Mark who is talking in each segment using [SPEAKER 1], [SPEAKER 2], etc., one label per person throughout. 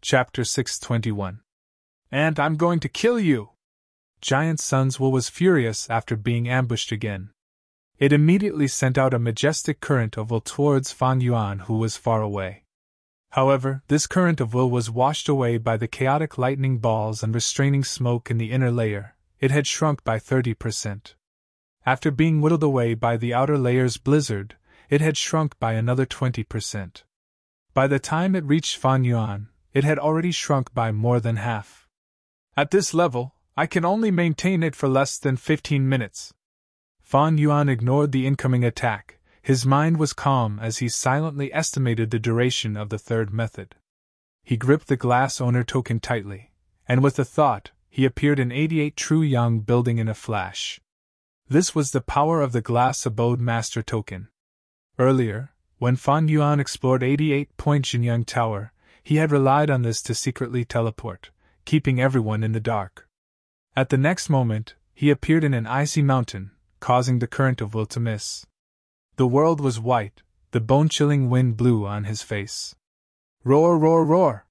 [SPEAKER 1] Chapter 621. And I'm going to kill you! Giant Sun's will was furious after being ambushed again. It immediately sent out a majestic current of will towards Fan Yuan, who was far away. However, this current of will was washed away by the chaotic lightning balls and restraining smoke in the inner layer. It had shrunk by 30%. After being whittled away by the outer layer's blizzard, it had shrunk by another 20%. By the time it reached Fan Yuan, it had already shrunk by more than half. At this level, I can only maintain it for less than 15 minutes. Fan Yuan ignored the incoming attack. His mind was calm as he silently estimated the duration of the third method. He gripped the glass owner token tightly, and with a thought, he appeared in 88 True Young building in a flash. This was the power of the glass abode master token. Earlier, when Fan Yuan explored 88-point Jinyang Tower, he had relied on this to secretly teleport, keeping everyone in the dark. At the next moment, he appeared in an icy mountain, causing the current of will to miss. The world was white, the bone-chilling wind blew on his face. Roar, roar, roar!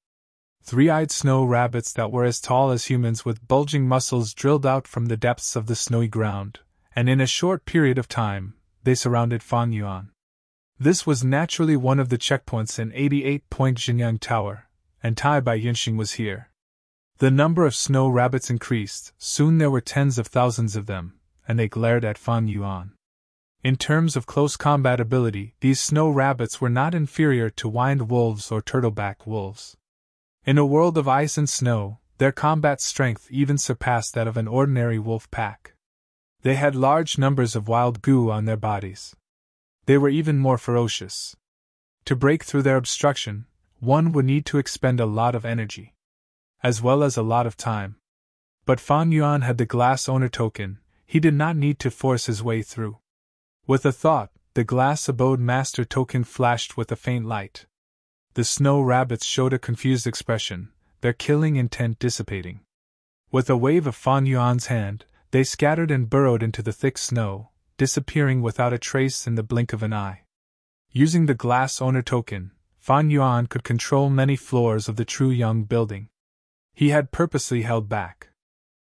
[SPEAKER 1] Three-eyed snow rabbits that were as tall as humans with bulging muscles drilled out from the depths of the snowy ground, and in a short period of time, they surrounded Fan Yuan. This was naturally one of the checkpoints in 88-point Jinyang Tower, and Tai Bai Yinxing was here. The number of snow rabbits increased, soon there were tens of thousands of them, and they glared at Fan Yuan. In terms of close combat ability, these snow rabbits were not inferior to wind wolves or turtleback wolves. In a world of ice and snow, their combat strength even surpassed that of an ordinary wolf pack. They had large numbers of wild goo on their bodies. They were even more ferocious. To break through their obstruction, one would need to expend a lot of energy, as well as a lot of time. But Fan Yuan had the glass owner token. He did not need to force his way through. With a thought, the glass abode master token flashed with a faint light. The snow rabbits showed a confused expression, their killing intent dissipating. With a wave of Fan Yuan's hand, they scattered and burrowed into the thick snow, disappearing without a trace in the blink of an eye. Using the glass owner token, Fan Yuan could control many floors of the True Young building. He had purposely held back.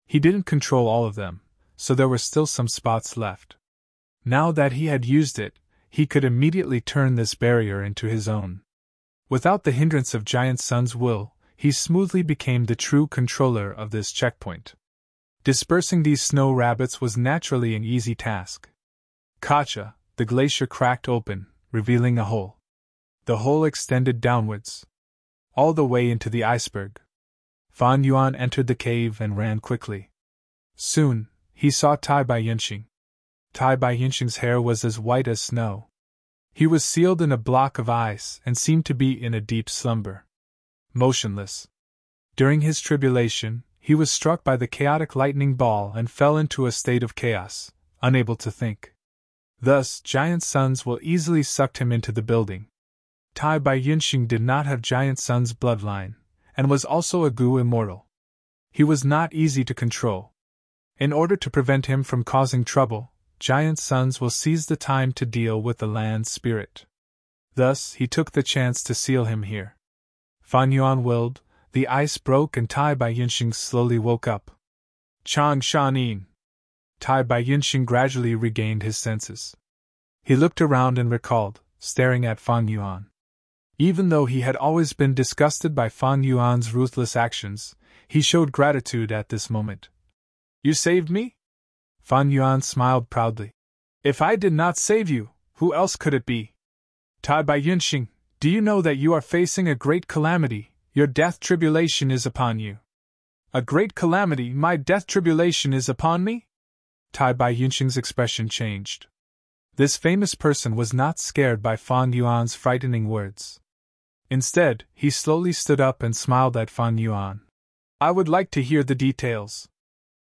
[SPEAKER 1] He didn't control all of them, so there were still some spots left. Now that he had used it, he could immediately turn this barrier into his own. Without the hindrance of Giant Sun's will, he smoothly became the true controller of this checkpoint. Dispersing these snow rabbits was naturally an easy task. Kacha, the glacier cracked open, revealing a hole. The hole extended downwards, all the way into the iceberg. Fan Yuan entered the cave and ran quickly. Soon, he saw Tai Bai Yinxing. Tai Bai Yinxing's hair was as white as snow. He was sealed in a block of ice and seemed to be in a deep slumber. Motionless. During his tribulation, he was struck by the chaotic lightning ball and fell into a state of chaos, unable to think. Thus, Giant Sun's will easily sucked him into the building. Tai Bai Yinxing did not have Giant Sun's bloodline, and was also a goo immortal. He was not easy to control. In order to prevent him from causing trouble, Giant Sun's will seize the time to deal with the land spirit. Thus, he took the chance to seal him here. Fan Yuan willed, the ice broke and Tai Bai Yinxing slowly woke up. Chang Shanin! Tai Bai Yinxing gradually regained his senses. He looked around and recalled, staring at Fan Yuan. Even though he had always been disgusted by Fan Yuan's ruthless actions, he showed gratitude at this moment. You saved me? Fan Yuan smiled proudly. If I did not save you, who else could it be? Tai Bai Yinxing, do you know that you are facing a great calamity? Your death tribulation is upon you. A great calamity, my death tribulation is upon me? Tai Bai Yinxing's expression changed. This famous person was not scared by Fan Yuan's frightening words. Instead, he slowly stood up and smiled at Fan Yuan. I would like to hear the details.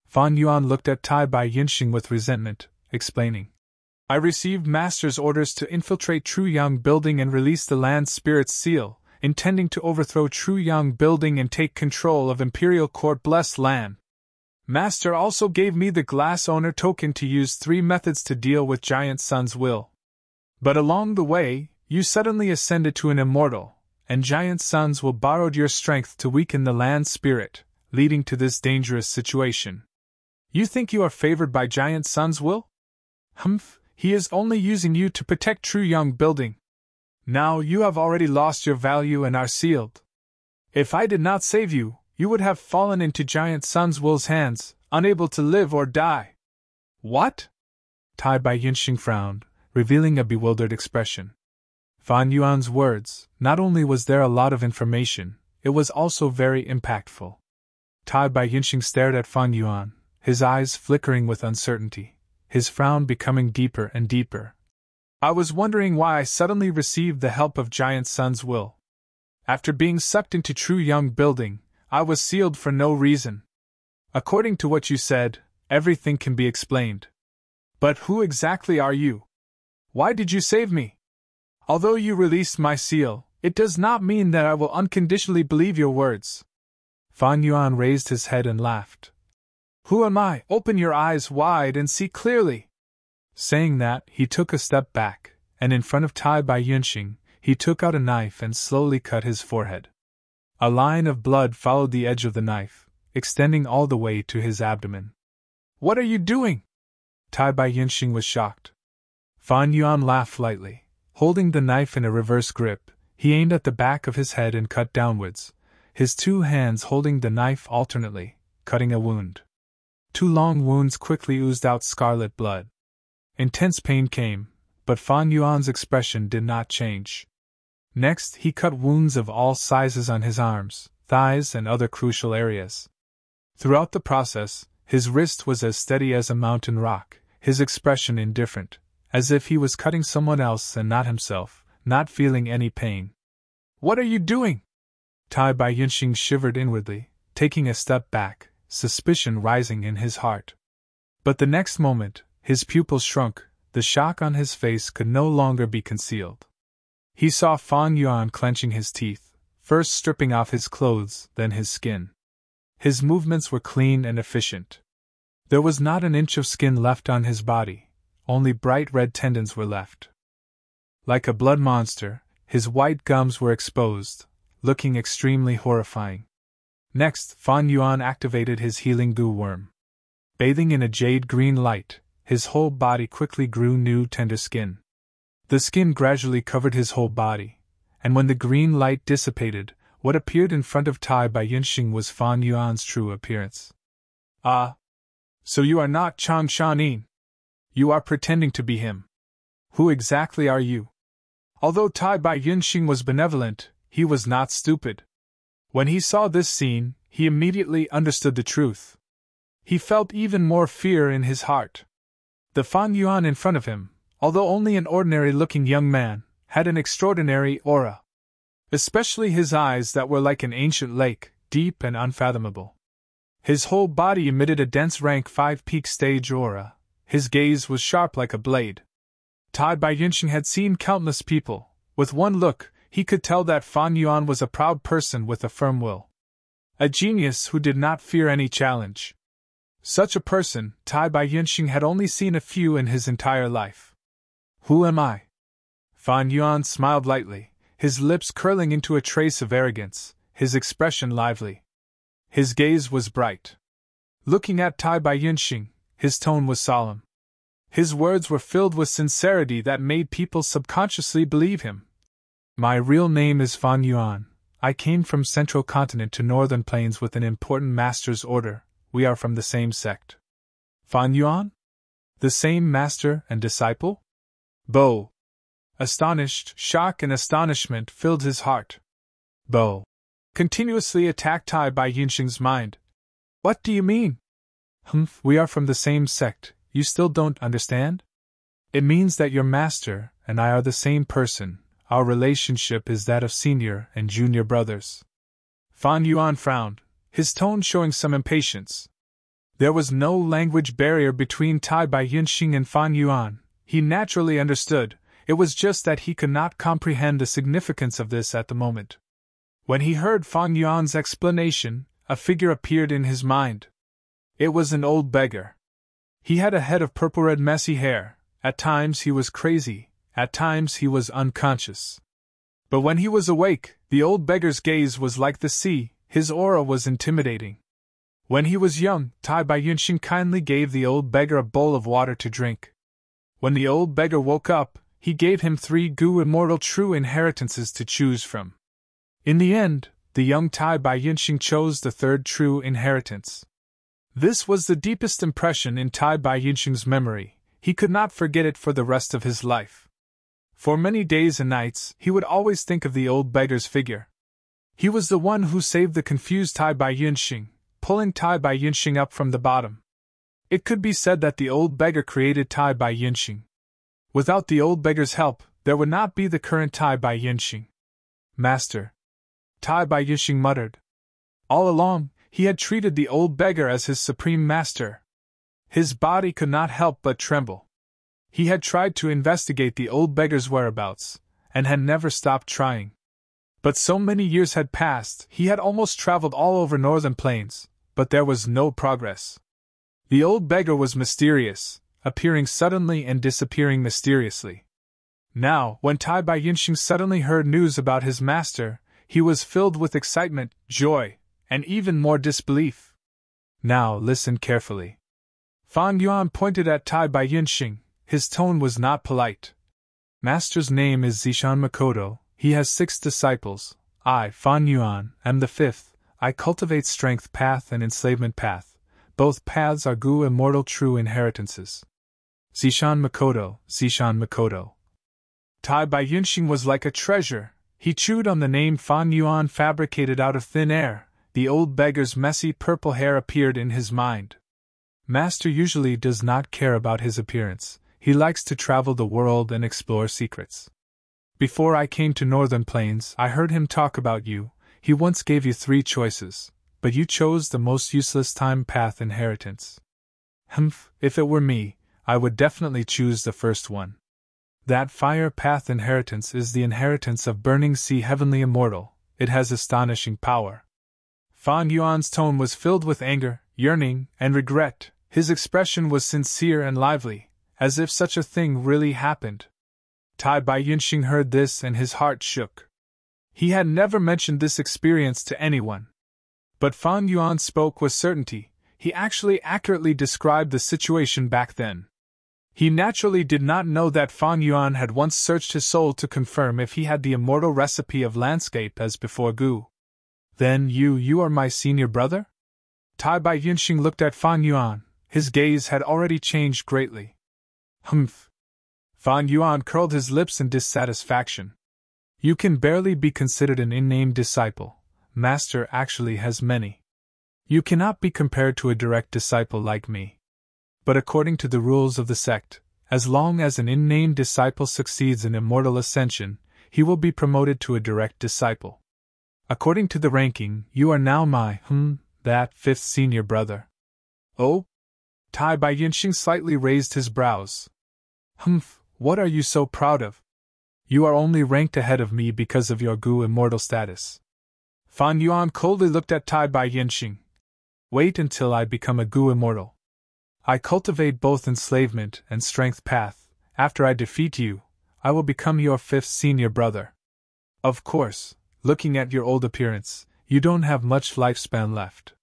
[SPEAKER 1] Fan Yuan looked at Tai Bai Yinxing with resentment, explaining. I received Master's orders to infiltrate True Young Building and release the Land Spirit's seal, intending to overthrow True Young Building and take control of Imperial Court Blessed Land. Master also gave me the Glass Owner token to use 3 methods to deal with Giant Sun's will. But along the way, you suddenly ascended to an immortal, and giant sons will borrowed your strength to weaken the land spirit, leading to this dangerous situation. You think you are favored by giant sons, Will? Humph, he is only using you to protect true young building. Now you have already lost your value and are sealed. If I did not save you, you would have fallen into giant sons Will's hands, unable to live or die. What? Tai Bai Yinxing frowned, revealing a bewildered expression. Fan Yuan's words, not only was there a lot of information, it was also very impactful. Tai Bai Yinxing stared at Fan Yuan, his eyes flickering with uncertainty, his frown becoming deeper and deeper. I was wondering why I suddenly received the help of Giant Sun's will. After being sucked into true young building, I was sealed for no reason. According to what you said, everything can be explained. But who exactly are you? Why did you save me? Although you released my seal, it does not mean that I will unconditionally believe your words. Fan Yuan raised his head and laughed. Who am I? Open your eyes wide and see clearly. Saying that, he took a step back, and in front of Tai Bai Yunxing, he took out a knife and slowly cut his forehead. A line of blood followed the edge of the knife, extending all the way to his abdomen. What are you doing? Tai Bai Yunxing was shocked. Fan Yuan laughed lightly. Holding the knife in a reverse grip, he aimed at the back of his head and cut downwards, his two hands holding the knife alternately, cutting a wound. Two long wounds quickly oozed out scarlet blood. Intense pain came, but Fan Yuan's expression did not change. Next, he cut wounds of all sizes on his arms, thighs, and other crucial areas. Throughout the process, his wrist was as steady as a mountain rock, his expression indifferent, as if he was cutting someone else and not himself, not feeling any pain. What are you doing? Tai Bai Yunxing shivered inwardly, taking a step back, suspicion rising in his heart. But the next moment, his pupils shrunk, the shock on his face could no longer be concealed. He saw Fan Yuan clenching his teeth, first stripping off his clothes, then his skin. His movements were clean and efficient. There was not an inch of skin left on his body, only bright red tendons were left. Like a blood monster, his white gums were exposed, looking extremely horrifying. Next, Fan Yuan activated his healing goo worm. Bathing in a jade-green light, his whole body quickly grew new tender skin. The skin gradually covered his whole body, and when the green light dissipated, what appeared in front of Tai Bai Yunxing was Fan Yuan's true appearance. Ah! So you are not Chang Shanin. You are pretending to be him. Who exactly are you? Although Tai Bai Yunxing was benevolent, he was not stupid. When he saw this scene, he immediately understood the truth. He felt even more fear in his heart. The Fan Yuan in front of him, although only an ordinary-looking young man, had an extraordinary aura. Especially his eyes that were like an ancient lake, deep and unfathomable. His whole body emitted a dense rank 5-peak stage aura. His gaze was sharp like a blade. Tai Bai Yunxing had seen countless people. With one look, he could tell that Fan Yuan was a proud person with a firm will. A genius who did not fear any challenge. Such a person, Tai Bai Yunxing had only seen a few in his entire life. Who am I? Fan Yuan smiled lightly, his lips curling into a trace of arrogance, his expression lively. His gaze was bright. Looking at Tai Bai Yunxing, his tone was solemn. His words were filled with sincerity that made people subconsciously believe him. My real name is Fan Yuan. I came from Central Continent to Northern Plains with an important master's order. We are from the same sect. Fan Yuan? The same master and disciple? Bo. Astonished, shock and astonishment filled his heart. Bo. Continuously attacked Tai Bai Yunxing's mind. What do you mean? Humph, we are from the same sect, you still don't understand? It means that your master and I are the same person, our relationship is that of senior and junior brothers. Fan Yuan frowned, his tone showing some impatience. There was no language barrier between Tai Bai Yunxing and Fan Yuan, he naturally understood, it was just that he could not comprehend the significance of this at the moment. When he heard Fan Yuan's explanation, a figure appeared in his mind. It was an old beggar. He had a head of purple-red messy hair, at times he was crazy, at times he was unconscious. But when he was awake, The old beggar's gaze was like the sea, his aura was intimidating. When he was young, Tai Bai Yunxing kindly gave the old beggar a bowl of water to drink. When the old beggar woke up, he gave him 3 Gu immortal true inheritances to choose from. In the end, the young Tai Bai Yunxing chose the 3rd true inheritance. This was the deepest impression in Tai Bai Yunxing's memory. He could not forget it for the rest of his life. For many days and nights, he would always think of the old beggar's figure. He was the one who saved the confused Tai Bai Yunxing, pulling Tai Bai Yunxing up from the bottom. It could be said that the old beggar created Tai Bai Yunxing. Without the old beggar's help, there would not be the current Tai Bai Yunxing. Master, Tai Bai Yunxing muttered. All along, he had treated the old beggar as his supreme master. His body could not help but tremble. He had tried to investigate the old beggar's whereabouts, and had never stopped trying. But so many years had passed, he had almost traveled all over northern plains, but there was no progress. The old beggar was mysterious, appearing suddenly and disappearing mysteriously. Now, when Tai Bai Yunxing suddenly heard news about his master, he was filled with excitement, joy, and even more disbelief. Now listen carefully. Fan Yuan pointed at Tai Bai Yunxing. His tone was not polite. Master's name is Zishan Makoto. He has 6 disciples. I, Fan Yuan, am the 5th. I cultivate strength path and enslavement path. Both paths are Gu immortal true inheritances. Zishan Makoto, Zishan Makoto. Tai Bai Yunxing was like a treasure. He chewed on the name Fan Yuan fabricated out of thin air. The old beggar's messy purple hair appeared in his mind. Master usually does not care about his appearance. He likes to travel the world and explore secrets. Before I came to Northern Plains, I heard him talk about you. He once gave you 3 choices, but you chose the most useless time path inheritance. If it were me, I would definitely choose the first one. That fire path inheritance is the inheritance of Burning Sea Heavenly Immortal. It has astonishing power. Fan Yuan's tone was filled with anger, yearning, and regret. His expression was sincere and lively, as if such a thing really happened. Tai Bai Yunxing heard this and his heart shook. He had never mentioned this experience to anyone. But Fan Yuan spoke with certainty. He actually accurately described the situation back then. He naturally did not know that Fan Yuan had once searched his soul to confirm if he had the immortal recipe of landscape as before Gu. Then you are my senior brother? Tai Bai Yunxing looked at Fan Yuan. His gaze had already changed greatly. Fan Yuan curled his lips in dissatisfaction. You can barely be considered an unnamed disciple. Master actually has many. You cannot be compared to a direct disciple like me. But according to the rules of the sect, as long as an unnamed disciple succeeds in immortal ascension, he will be promoted to a direct disciple. According to the ranking, you are now my, that 5th senior brother. Oh? Tai Bai Yunxing slightly raised his brows. What are you so proud of? You are only ranked ahead of me because of your Gu immortal status. Fan Yuan coldly looked at Tai Bai Yunxing. Wait until I become a Gu immortal. I cultivate both enslavement and strength path. After I defeat you, I will become your 5th senior brother. Of course, looking at your old appearance, you don't have much lifespan left.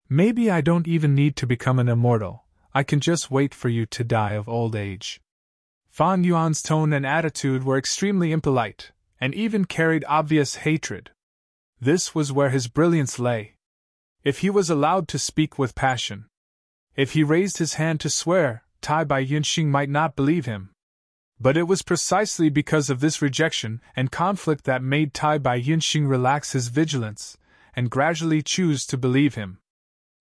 [SPEAKER 1] Maybe I don't even need to become an immortal. I can just wait for you to die of old age. Fan Yuan's tone and attitude were extremely impolite, and even carried obvious hatred. This was where his brilliance lay. If he was allowed to speak with passion, if he raised his hand to swear, Tai Bai Yunxing might not believe him. But it was precisely because of this rejection and conflict that made Tai Bai Yunxing relax his vigilance, and gradually choose to believe him.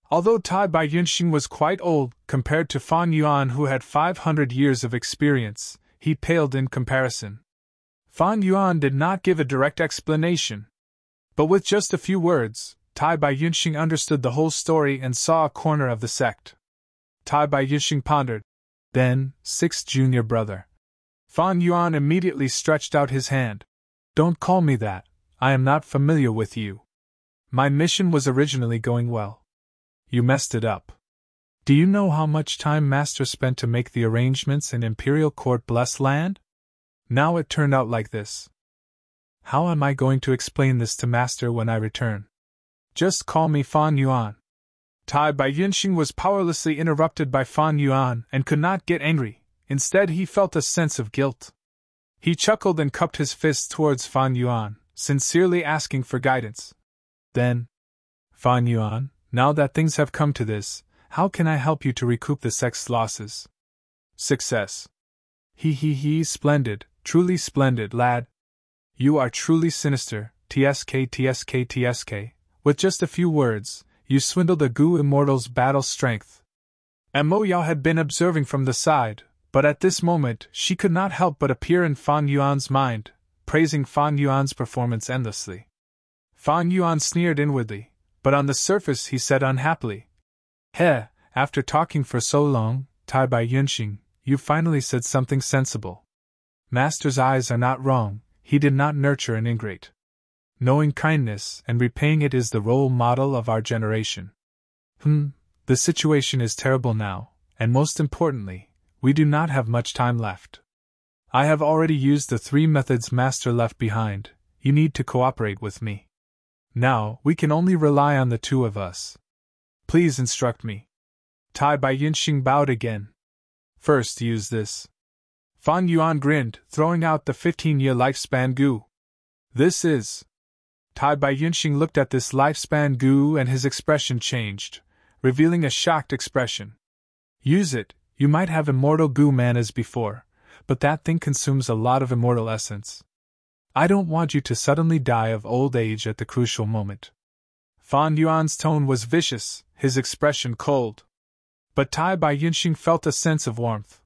[SPEAKER 1] Although Tai Bai Yunxing was quite old, compared to Fan Yuan who had 500 years of experience, he paled in comparison. Fan Yuan did not give a direct explanation. But with just a few words, Tai Bai Yunxing understood the whole story and saw a corner of the sect. Tai Bai Yunxing pondered. Then, 6th junior brother. Fan Yuan immediately stretched out his hand. Don't call me that, I am not familiar with you. My mission was originally going well. You messed it up. Do you know how much time Master spent to make the arrangements in Imperial Court Blessed Land? Now it turned out like this. How am I going to explain this to Master when I return? Just call me Fan Yuan. Tai Bai Yunxing was powerlessly interrupted by Fan Yuan and could not get angry. Instead, he felt a sense of guilt. He chuckled and cupped his fists towards Fan Yuan, sincerely asking for guidance. Then, Fan Yuan, now that things have come to this, how can I help you to recoup the sex losses? Success. Splendid, truly splendid, lad. You are truly sinister, tsk. With just a few words, you swindled the Gu Immortal's battle strength. Mo Yao had been observing from the side, but at this moment she could not help but appear in Fan Yuan's mind, praising Fan Yuan's performance endlessly. Fan Yuan sneered inwardly, but on the surface he said unhappily, "Heh, after talking for so long, Tai Bai Yunxing, you finally said something sensible. Master's eyes are not wrong, he did not nurture an ingrate. Knowing kindness and repaying it is the role model of our generation. The situation is terrible now, and most importantly, we do not have much time left. I have already used the 3 methods Master left behind, you need to cooperate with me. Now, we can only rely on the 2 of us. Please instruct me." Tai Bai Yunxing bowed again. "First use this." Fan Yuan grinned, throwing out the 15-year lifespan Gu. "This is..." Tai Bai Yunxing looked at this lifespan Gu and his expression changed, revealing a shocked expression. "Use it, you might have immortal Gu man as before, but that thing consumes a lot of immortal essence. I don't want you to suddenly die of old age at the crucial moment." Fan Yuan's tone was vicious, his expression cold. But Tai Bai Yunxing felt a sense of warmth.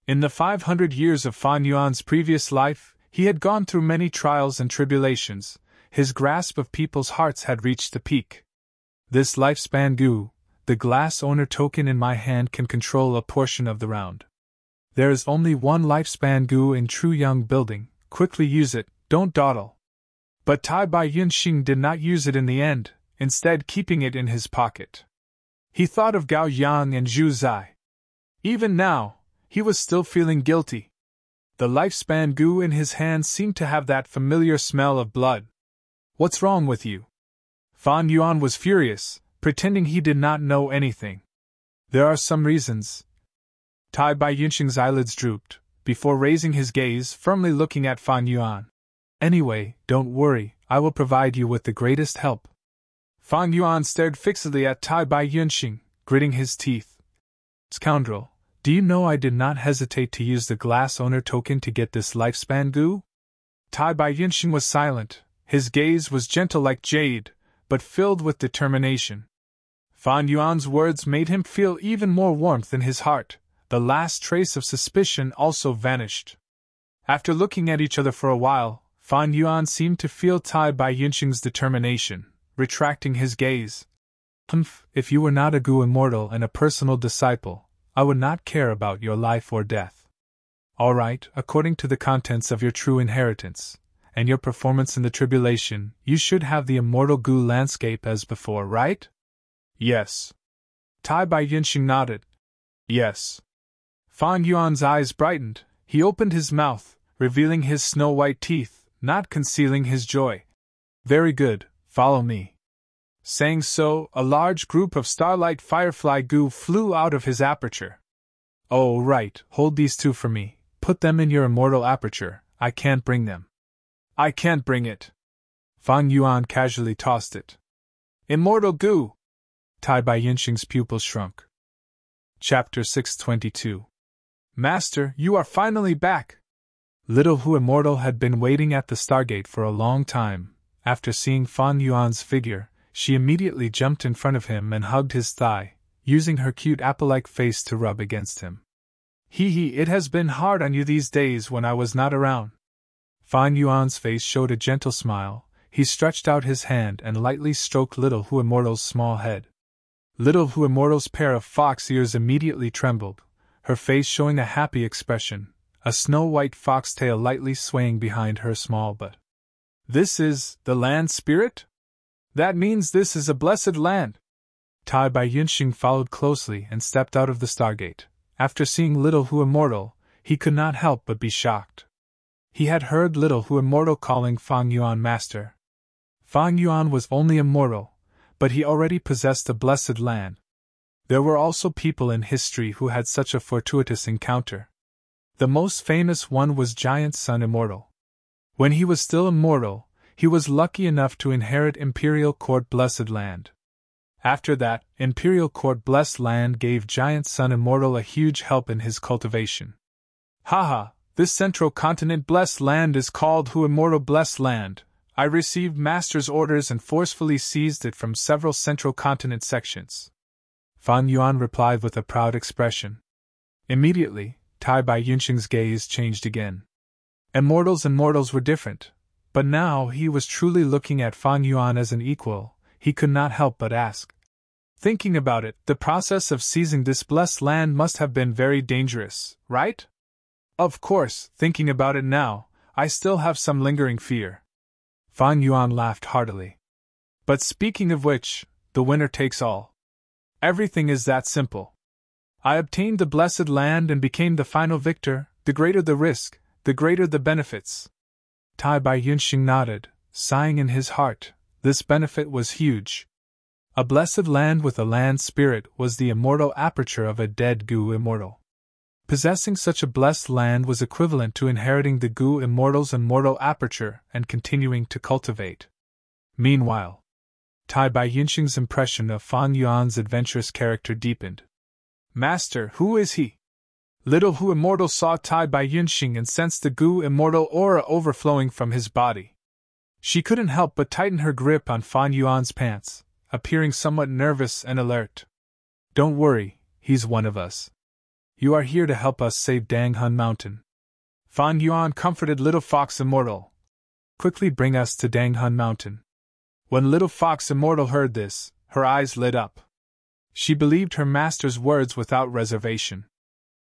[SPEAKER 1] In the 500 years of Fan Yuan's previous life, he had gone through many trials and tribulations. His grasp of people's hearts had reached the peak. This lifespan Gu, the glass owner token in my hand, can control a portion of the round. There is only 1 lifespan Gu in True Young building, quickly use it, don't dawdle. But Tai Bai Yunxing did not use it in the end, instead keeping it in his pocket. He thought of Gao Yang and Zhu Zai. Even now, he was still feeling guilty. The lifespan Gu in his hand seemed to have that familiar smell of blood. "What's wrong with you?" Fan Yuan was furious, pretending he did not know anything. "There are some reasons." Tai Bai Yunxing's eyelids drooped, before raising his gaze, firmly looking at Fan Yuan. "Anyway, don't worry, I will provide you with the greatest help." Fan Yuan stared fixedly at Tai Bai Yunxing, gritting his teeth. "Scoundrel, do you know I did not hesitate to use the glass owner token to get this lifespan Gu?" Tai Bai Yunxing was silent. His gaze was gentle like jade, but filled with determination. Fan Yuan's words made him feel even more warmth in his heart. The last trace of suspicion also vanished. After looking at each other for a while, Fan Yuan seemed to feel Tai Bai Yunxing's determination, retracting his gaze. "If you were not a Gu immortal and a personal disciple, I would not care about your life or death. All right, according to the contents of your true inheritance, and your performance in the tribulation, you should have the immortal Gu landscape as before, right?" "Yes." Tai Bai Yunxing nodded. "Yes." Fan Yuan's eyes brightened. He opened his mouth, revealing his snow-white teeth, not concealing his joy. "Very good, follow me." Saying so, a large group of starlight firefly Gu flew out of his aperture. "Oh, right, hold these 2 for me, put them in your immortal aperture, I can't bring them." "I can't bring it." Fan Yuan casually tossed it. "Immortal Gu!" Tai Bai Yunxing's pupils shrunk. Chapter 622. "Master, you are finally back!" Little Hu Immortal had been waiting at the Stargate for a long time. After seeing Fan Yuan's figure, she immediately jumped in front of him and hugged his thigh, using her cute apple-like face to rub against him. It has been hard on you these days when I was not around." Fan Yuan's face showed a gentle smile. He stretched out his hand and lightly stroked Little Hu Immortal's small head. Little Hu Immortal's pair of fox ears immediately trembled, her face showing a happy expression, a snow-white foxtail lightly swaying behind her small butt. "This is the land spirit? That means this is a blessed land." Tai Bai Yunxing followed closely and stepped out of the Stargate. After seeing Little Hu Immortal, he could not help but be shocked. he had heard little Hu Immortal calling Fang Yuan master. Fang Yuan was only a mortal, but he already possessed the blessed land. There were also people in history who had such a fortuitous encounter. The most famous one was Giant Sun Immortal. When he was still immortal, he was lucky enough to inherit Imperial Court Blessed Land. After that, Imperial Court Blessed Land gave Giant Sun Immortal a huge help in his cultivation. Haha, this Central Continent Blessed Land is called Hu Immortal Blessed Land. I received Master's orders and forcefully seized it from several Central Continent sections. Fang Yuan replied with a proud expression. Immediately, Tai Bai Yunxing's gaze changed again. Immortals and mortals were different, but now he was truly looking at Fang Yuan as an equal. He could not help but ask. Thinking about it, the process of seizing this blessed land must have been very dangerous, right? Of course, thinking about it now, I still have some lingering fear. Fang Yuan laughed heartily. But speaking of which, the winner takes all. Everything is that simple. I obtained the blessed land and became the final victor. The greater the risk, the greater the benefits. Tai Bai Yunxing nodded, sighing in his heart. This benefit was huge. A blessed land with a land spirit was the immortal aperture of a dead Gu immortal. Possessing such a blessed land was equivalent to inheriting the Gu immortal's immortal aperture and continuing to cultivate. Meanwhile, Tai Bai Yunxing's impression of Fang Yuan's adventurous character deepened. Master, who is he? Little Hu Immortal saw Tai Bai Yunxing and sensed the Gu immortal aura overflowing from his body. She couldn't help but tighten her grip on Fang Yuan's pants, appearing somewhat nervous and alert. Don't worry, he's one of us. You are here to help us save Dang Hun Mountain. Fang Yuan comforted Little Fox Immortal. Quickly bring us to Dang Hun Mountain. When Little Fox Immortal heard this, her eyes lit up. She believed her master's words without reservation.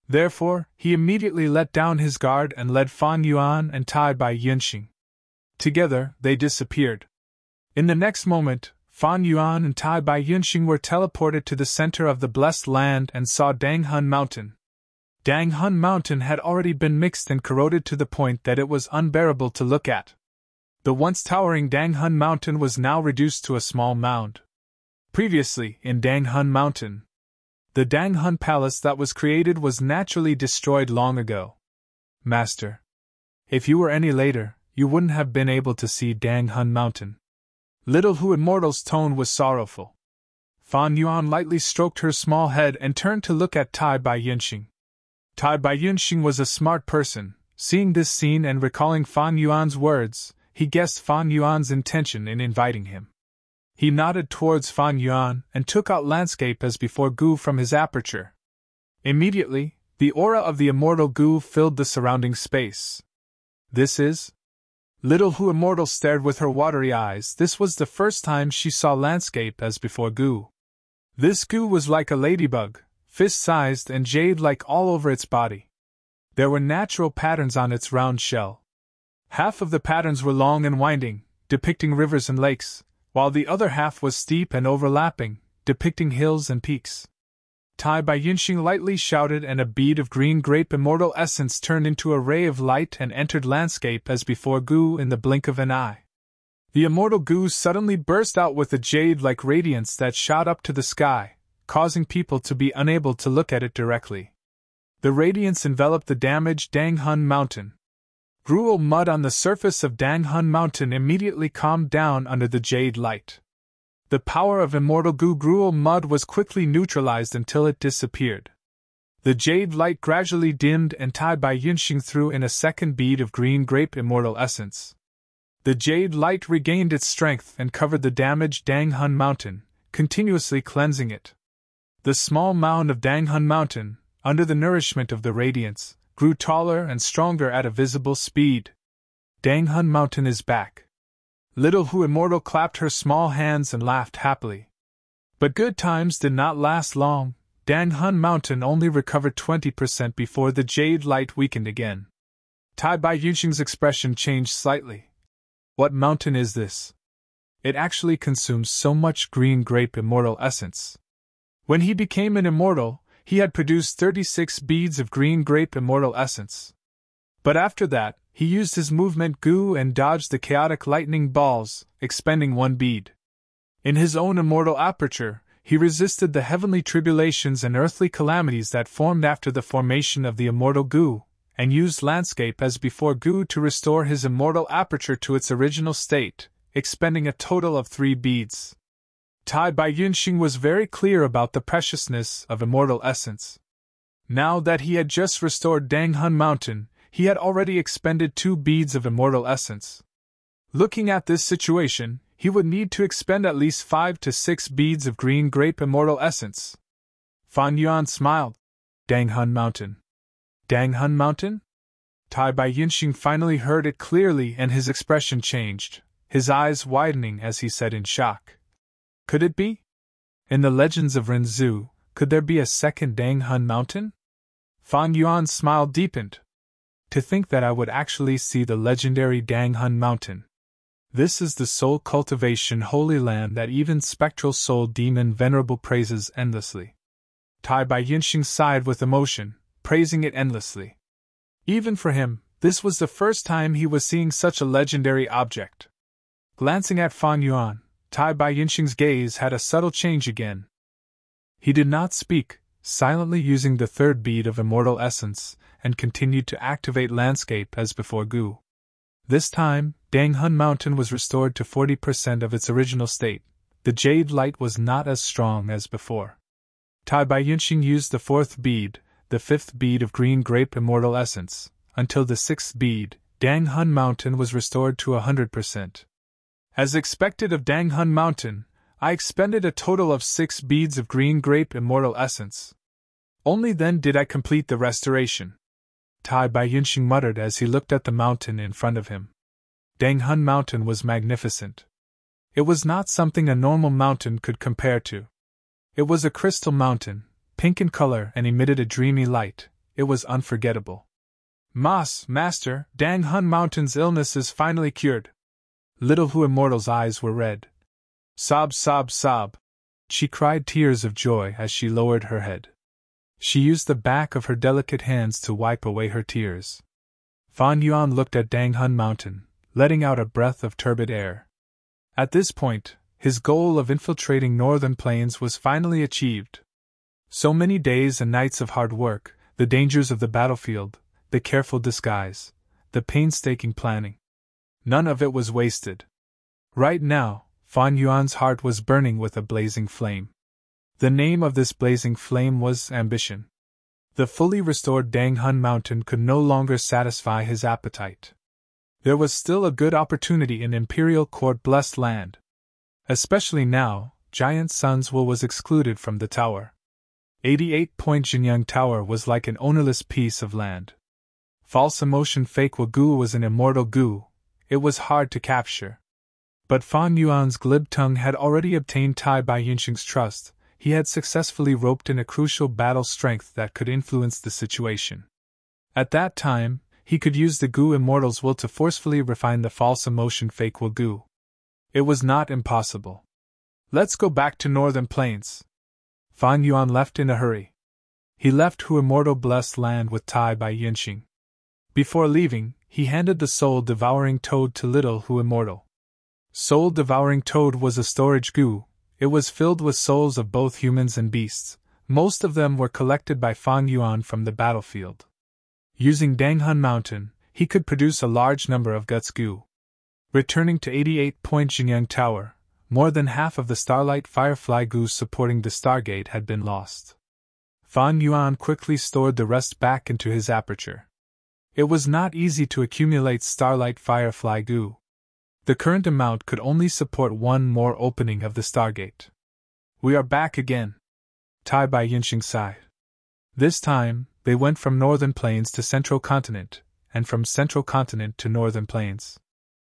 [SPEAKER 1] Therefore, he immediately let down his guard and led Fang Yuan and Tai Bai Yunxing. Together, they disappeared. In the next moment, Fang Yuan and Tai Bai Yunxing were teleported to the center of the blessed land and saw Dang Hun Mountain. Dang Hun Mountain had already been mixed and corroded to the point that it was unbearable to look at. The once towering Dang Hun Mountain was now reduced to a small mound. Previously, in Dang Hun Mountain, the Dang Hun Palace that was created was naturally destroyed long ago. Master, if you were any later, you wouldn't have been able to see Dang Hun Mountain. Little Hu Immortal's tone was sorrowful. Fang Yuan lightly stroked her small head and turned to look at Tai Bai Yunxing. Tai Bai Yunxing was a smart person. Seeing this scene and recalling Fang Yuan's words, he guessed Fang Yuan's intention in inviting him. He nodded towards Fang Yuan and took out landscape as before Gu from his aperture. Immediately, the aura of the immortal Gu filled the surrounding space. This is? Little Hu Immortal stared with her watery eyes. This was the first time she saw landscape as before Gu. This Gu was like a ladybug, fist-sized and jade-like all over its body. There were natural patterns on its round shell. Half of the patterns were long and winding, depicting rivers and lakes, while the other half was steep and overlapping, depicting hills and peaks. Tai Bai Yunxing lightly shouted and a bead of green grape immortal essence turned into a ray of light and entered landscape as before Gu in the blink of an eye. The immortal Gu suddenly burst out with a jade-like radiance that shot up to the sky, causing people to be unable to look at it directly. The radiance enveloped the damaged Dang Hun Mountain. Gruel mud on the surface of Dang Hun Mountain immediately calmed down under the jade light. The power of immortal Gu Gruel mud was quickly neutralized until it disappeared. The jade light gradually dimmed and Tai Bai Yunxing threw in a second bead of green grape immortal essence. The jade light regained its strength and covered the damaged Dang Hun Mountain, continuously cleansing it. The small mound of Dang Hun Mountain, under the nourishment of the radiance, grew taller and stronger at a visible speed. Dang Hun Mountain is back. Little Hu Immortal clapped her small hands and laughed happily. But good times did not last long. Dang Hun Mountain only recovered 20% before the jade light weakened again. Tai Bai Yunxing's expression changed slightly. What mountain is this? It actually consumes so much green grape immortal essence. When he became an immortal, he had produced 36 beads of green grape immortal essence. But after that, he used his movement goo and dodged the chaotic lightning balls, expending one bead. In his own immortal aperture, he resisted the heavenly tribulations and earthly calamities that formed after the formation of the immortal goo, and used landscape as before goo to restore his immortal aperture to its original state, expending a total of 3 beads. Tai Bai Yunxing was very clear about the preciousness of immortal essence. Now that he had just restored Danghun Mountain, he had already expended 2 beads of immortal essence. Looking at this situation, he would need to expend at least 5 to 6 beads of green grape immortal essence. Fan Yuan smiled. Danghun Mountain. Danghun Mountain? Tai Bai Yunxing finally heard it clearly and his expression changed, his eyes widening as he said in shock. Could it be? In the legends of Renzu, could there be a second Danghun Mountain? Fan Yuan's smile deepened. To think that I would actually see the legendary Danghun Mountain. This is the soul cultivation holy land that even spectral soul demon Venerable praises endlessly. Tai Bai Yunxing sighed with emotion, praising it endlessly. Even for him, this was the first time he was seeing such a legendary object. Glancing at Fan Yuan, Tai Bai Yunxing's gaze had a subtle change again. He did not speak, silently using the 3rd bead of immortal essence, and continued to activate landscape as before goo. This time, Danghun Mountain was restored to 40% of its original state. The jade light was not as strong as before. Tai Bai Yunxing used the 4th bead, the 5th bead of green grape immortal essence, until the 6th bead, Danghun Mountain was restored to 100%. As expected of Danghun Mountain, I expended a total of 6 beads of green grape immortal essence. Only then did I complete the restoration. Tai Bai Yunxing muttered as he looked at the mountain in front of him. Danghun Mountain was magnificent. It was not something a normal mountain could compare to. It was a crystal mountain, pink in color and emitted a dreamy light. It was unforgettable. Master, Danghun Mountain's illness is finally cured. Little Hu Immortal's eyes were red. Sob, sob, sob. She cried tears of joy as she lowered her head. She used the back of her delicate hands to wipe away her tears. Fan Yuan looked at Danghun Mountain, letting out a breath of turbid air. At this point, his goal of infiltrating northern plains was finally achieved. So many days and nights of hard work, the dangers of the battlefield, the careful disguise, the painstaking planning. None of it was wasted. Right now, Fan Yuan's heart was burning with a blazing flame. The name of this blazing flame was ambition. The fully restored Danghun Mountain could no longer satisfy his appetite. There was still a good opportunity in Imperial Court blessed land. Especially now, Giant Sun's Will was excluded from the tower. 88-point Jinyang Tower was like an ownerless piece of land. False emotion fake Wagoo was an immortal goo. It was hard to capture. But Fan Yuan's glib tongue had already obtained Tai Bai Yunxing's trust. He had successfully roped in a crucial battle strength that could influence the situation. At that time, he could use the Goo Immortal's will to forcefully refine the false emotion fake Wagoo. It was not impossible. Let's go back to Northern Plains. Fan Yuan left in a hurry. He left Hu Immortal blessed land with Tai Bai Yunxing. Before leaving, he handed the soul-devouring toad to little Hu Immortal. Soul-devouring toad was a storage goo. It was filled with souls of both humans and beasts. Most of them were collected by Fan Yuan from the battlefield. Using Danghun Mountain, he could produce a large number of guts goo. Returning to 88-point Jinyang Tower, more than half of the Starlight Firefly goos supporting the Stargate had been lost. Fan Yuan quickly stored the rest back into his aperture. It was not easy to accumulate Starlight Firefly goo. The current amount could only support one more opening of the Stargate. We are back again. Tai Bai Yunxing sighed. This time, they went from Northern Plains to Central Continent, and from Central Continent to Northern Plains.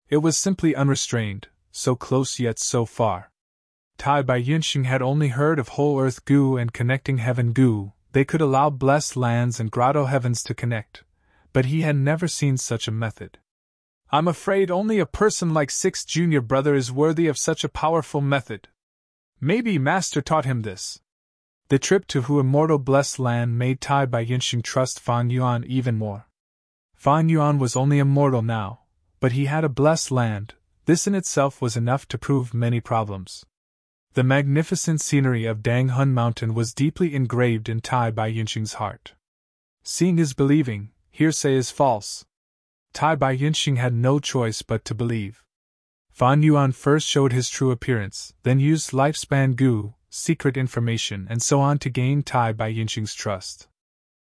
[SPEAKER 1] It was simply unrestrained, so close yet so far. Tai Bai Yunxing had only heard of whole earth goo and connecting heaven goo. They could allow blessed lands and grotto heavens to connect, but he had never seen such a method. I'm afraid only a person like Six's junior brother is worthy of such a powerful method. Maybe Master taught him this. The trip to Hu Immortal blessed land made Tai Bai Yunxing trust Fan Yuan even more. Fan Yuan was only a mortal now, but he had a blessed land. This in itself was enough to prove many problems. The magnificent scenery of Dang Hun Mountain was deeply engraved in Tai Bai Yinxing's heart. Seeing is believing, hearsay is false. Tai Bai Yinxing had no choice but to believe. Fan Yuan first showed his true appearance, then used lifespan goo, secret information and so on to gain Tai Bai Yinxing's trust.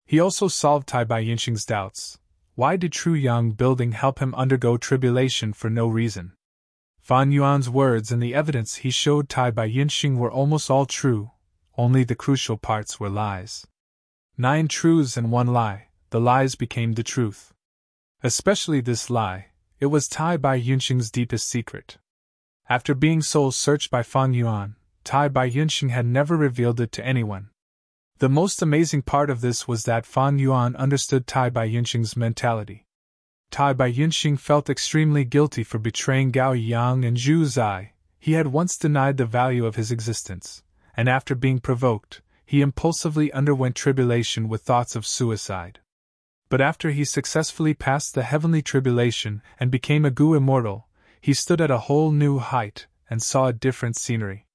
[SPEAKER 1] He also solved Tai Bai Yinxing's doubts. Why did True Yang building help him undergo tribulation for no reason? Fan Yuan's words and the evidence he showed Tai Bai Yinxing were almost all true, only the crucial parts were lies. 9 truths and 1 lie, the lies became the truth. Especially this lie, it was Tai Bai Yinxing's deepest secret. After being soul-searched by Fan Yuan, Tai Bai Yinxing had never revealed it to anyone. The most amazing part of this was that Fan Yuan understood Tai Bai Yinxing's mentality. Tai Bai Yinxing felt extremely guilty for betraying Gao Yang and Zhu Zai. He had once denied the value of his existence, and after being provoked, he impulsively underwent tribulation with thoughts of suicide. But after he successfully passed the heavenly tribulation and became a Gu immortal, he stood at a whole new height and saw a different scenery.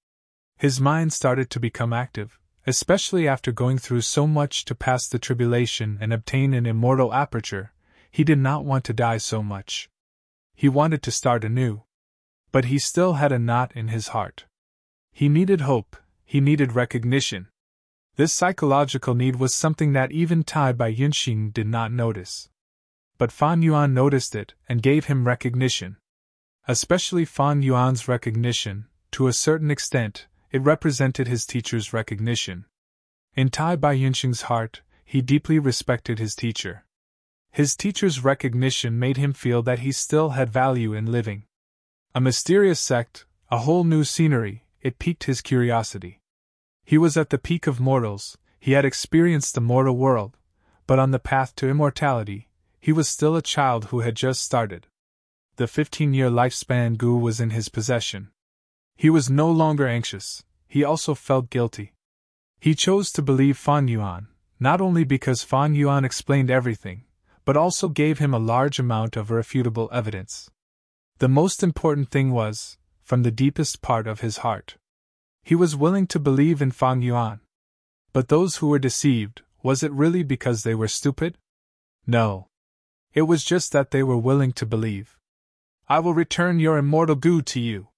[SPEAKER 1] His mind started to become active, especially after going through so much to pass the tribulation and obtain an immortal aperture. He did not want to die so much. He wanted to start anew. But he still had a knot in his heart. He needed hope, he needed recognition. This psychological need was something that even Tai Bai Yinxing did not notice. But Fan Yuan noticed it and gave him recognition. Especially Fan Yuan's recognition, to a certain extent, it represented his teacher's recognition. In Tai Bai Yinxing's heart, he deeply respected his teacher. His teacher's recognition made him feel that he still had value in living. A mysterious sect, a whole new scenery, it piqued his curiosity. He was at the peak of mortals, he had experienced the mortal world, but on the path to immortality, he was still a child who had just started. The 15-year lifespan Gu was in his possession. He was no longer anxious, he also felt guilty. He chose to believe Fan Yuan, not only because Fan Yuan explained everything, but also gave him a large amount of irrefutable evidence. The most important thing was, from the deepest part of his heart, he was willing to believe in Fan Yuan. But those who were deceived, was it really because they were stupid? No. It was just that they were willing to believe. I will return your immortal Gu to you.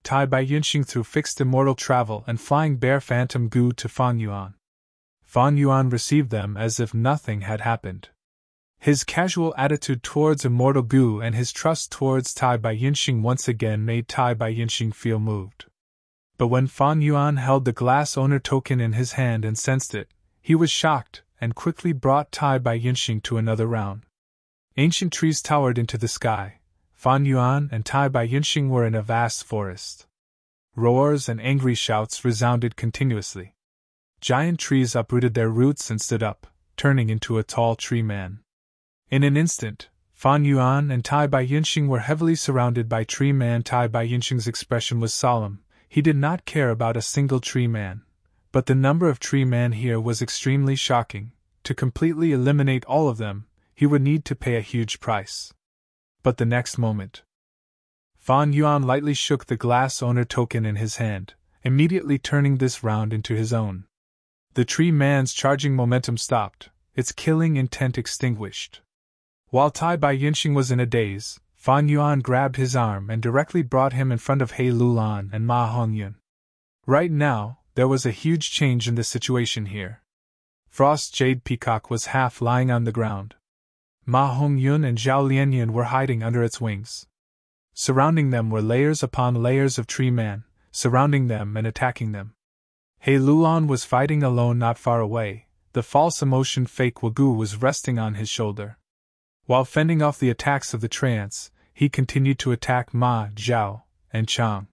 [SPEAKER 1] Tai Bai Yinxing threw fixed immortal travel and flying bear phantom Gu to Fan Yuan. Fan Yuan received them as if nothing had happened. His casual attitude towards immortal Gu and his trust towards Tai Bai Yinxing once again made Tai Bai Yinxing feel moved. But when Fan Yuan held the glass owner token in his hand and sensed it, he was shocked and quickly brought Tai Bai Yinxing to another round. Ancient trees towered into the sky. Fan Yuan and Tai Bai Yinxing were in a vast forest. Roars and angry shouts resounded continuously. Giant trees uprooted their roots and stood up, turning into a tall tree man. In an instant, Fan Yuan and Tai Bai Yinxing were heavily surrounded by tree man. Tai Bai Yinxing's expression was solemn. He did not care about a single tree man, but the number of tree men here was extremely shocking. To completely eliminate all of them, he would need to pay a huge price. But the next moment, Fan Yuan lightly shook the glass owner token in his hand, immediately turning this round into his own. The tree man's charging momentum stopped, its killing intent extinguished. While Tai Bai Yinxing was in a daze, Fan Yuan grabbed his arm and directly brought him in front of He Lulan and Ma Hongyun. Right now, there was a huge change in the situation here. Frost Jade Peacock was half lying on the ground. Ma Hongyun and Zhao Lianyan were hiding under its wings. Surrounding them were layers upon layers of tree man, surrounding them and attacking them. He Lulan was fighting alone not far away. The false emotion fake Wagu was resting on his shoulder. While fending off the attacks of the trance, he continued to attack Ma, Zhao, and Chang.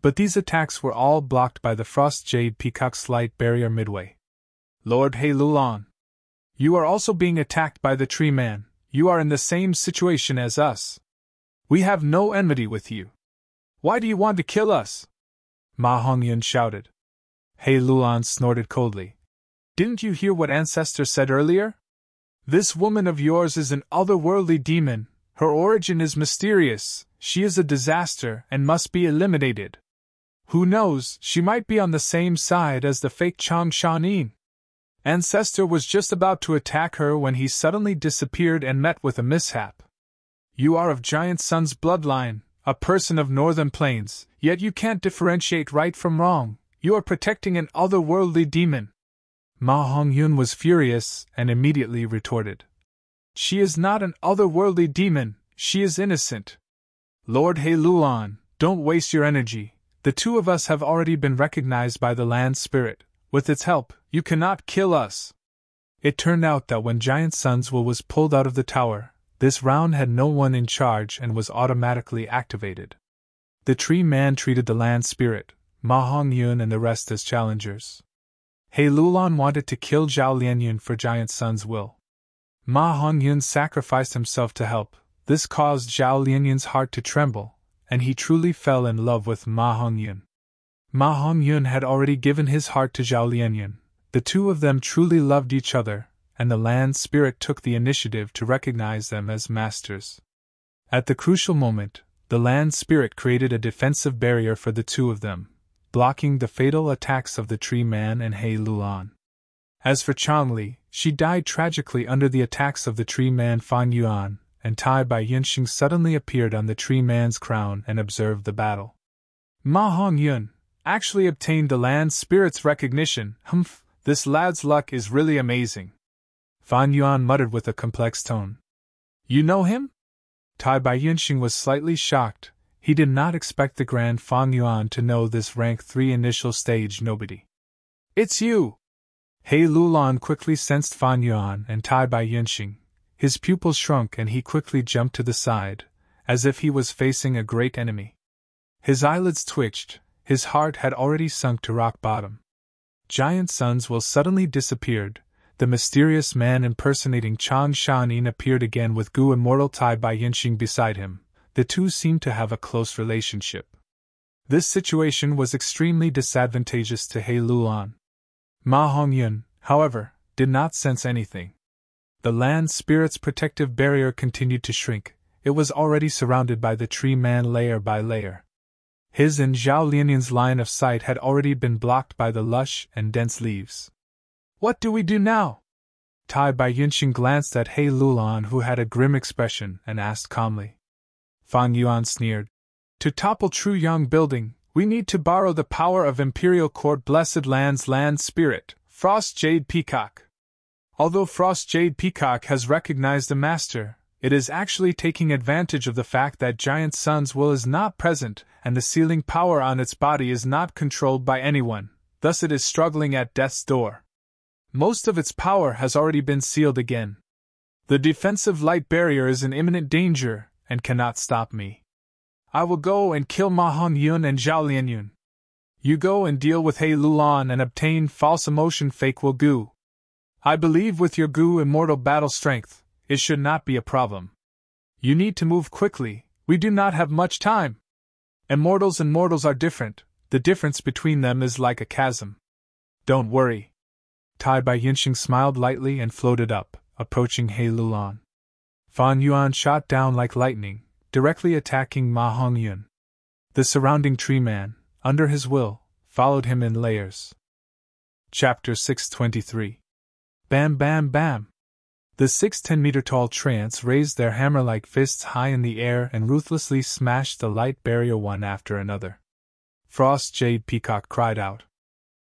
[SPEAKER 1] But these attacks were all blocked by the Frost Jade Peacock's light barrier midway. Lord He Lulan, you are also being attacked by the tree man. You are in the same situation as us. We have no enmity with you. Why do you want to kill us? Ma Hongyun shouted. He Lulan snorted coldly. Didn't you hear what Ancestor said earlier? This woman of yours is an otherworldly demon. Her origin is mysterious. She is a disaster and must be eliminated. Who knows, she might be on the same side as the fake Chang Shanin. Ancestor was just about to attack her when he suddenly disappeared and met with a mishap. You are of Giant Sun's bloodline, a person of Northern Plains, yet you can't differentiate right from wrong. You are protecting an otherworldly demon. Ma Hongyun was furious and immediately retorted. She is not an otherworldly demon, she is innocent. Lord He Luan, don't waste your energy. The two of us have already been recognized by the land spirit. With its help, you cannot kill us. It turned out that when Giant Sun's will was pulled out of the tower, this round had no one in charge and was automatically activated. The tree man treated the land spirit, Ma Hongyun and the rest as challengers. He Lulan wanted to kill Zhao Lianyun for Giant Sun's will. Ma Hongyun sacrificed himself to help. This caused Zhao Lianyun's heart to tremble, and he truly fell in love with Ma Hongyun. Ma Hongyun had already given his heart to Zhao Lianyun. The two of them truly loved each other, and the land spirit took the initiative to recognize them as masters. At the crucial moment, the land spirit created a defensive barrier for the two of them, blocking the fatal attacks of the tree man and He Lulan. As for Changli, she died tragically under the attacks of the tree man Fan Yuan, and Tai Bai Yinxing suddenly appeared on the tree man's crown and observed the battle. Ma Hongyun actually obtained the land spirit's recognition. Humph, this lad's luck is really amazing. Fan Yuan muttered with a complex tone. You know him? Tai Bai Yinxing was slightly shocked. He did not expect the Grand Fan Yuan to know this rank 3 initial stage nobody. It's you! He Lulan quickly sensed Fan Yuan and Tai Bai Yinxing. His pupils shrunk and he quickly jumped to the side, as if he was facing a great enemy. His eyelids twitched, his heart had already sunk to rock bottom. Giant Sun's will suddenly disappeared. The mysterious man impersonating Chang Shanin appeared again with Gu Immortal Tai Bai Yinxing beside him. The two seemed to have a close relationship. This situation was extremely disadvantageous to He Lulan. Ma Hongyun, however, did not sense anything. The land spirit's protective barrier continued to shrink. It was already surrounded by the tree man layer by layer. His and Zhao Lianyun's line of sight had already been blocked by the lush and dense leaves. What do we do now? Tai Bai Yinxing glanced at He Lulan, who had a grim expression, and asked calmly. Fan Yuan sneered. To topple True Yang building, we need to borrow the power of Imperial Court Blessed Land's land spirit, Frost Jade Peacock. Although Frost Jade Peacock has recognized a master, it is actually taking advantage of the fact that Giant Sun's will is not present and the sealing power on its body is not controlled by anyone, thus it is struggling at death's door. Most of its power has already been sealed again. The defensive light barrier is in imminent danger and cannot stop me. I will go and kill Ma Hongyun and Zhao Lianyun. You go and deal with He Lulan and obtain false emotion fake Will Gu. I believe with your Gu immortal battle strength, it should not be a problem. You need to move quickly, we do not have much time. Immortals and mortals are different, the difference between them is like a chasm. Don't worry. Tai Bai Yinxing smiled lightly and floated up, approaching He Lulan. Fan Yuan shot down like lightning, directly attacking Ma Hongyun. The surrounding tree man, under his will, followed him in layers. Chapter 623. Bam bam bam! The 6 10-meter-tall treants raised their hammer-like fists high in the air and ruthlessly smashed the light barrier one after another. Frost Jade Peacock cried out.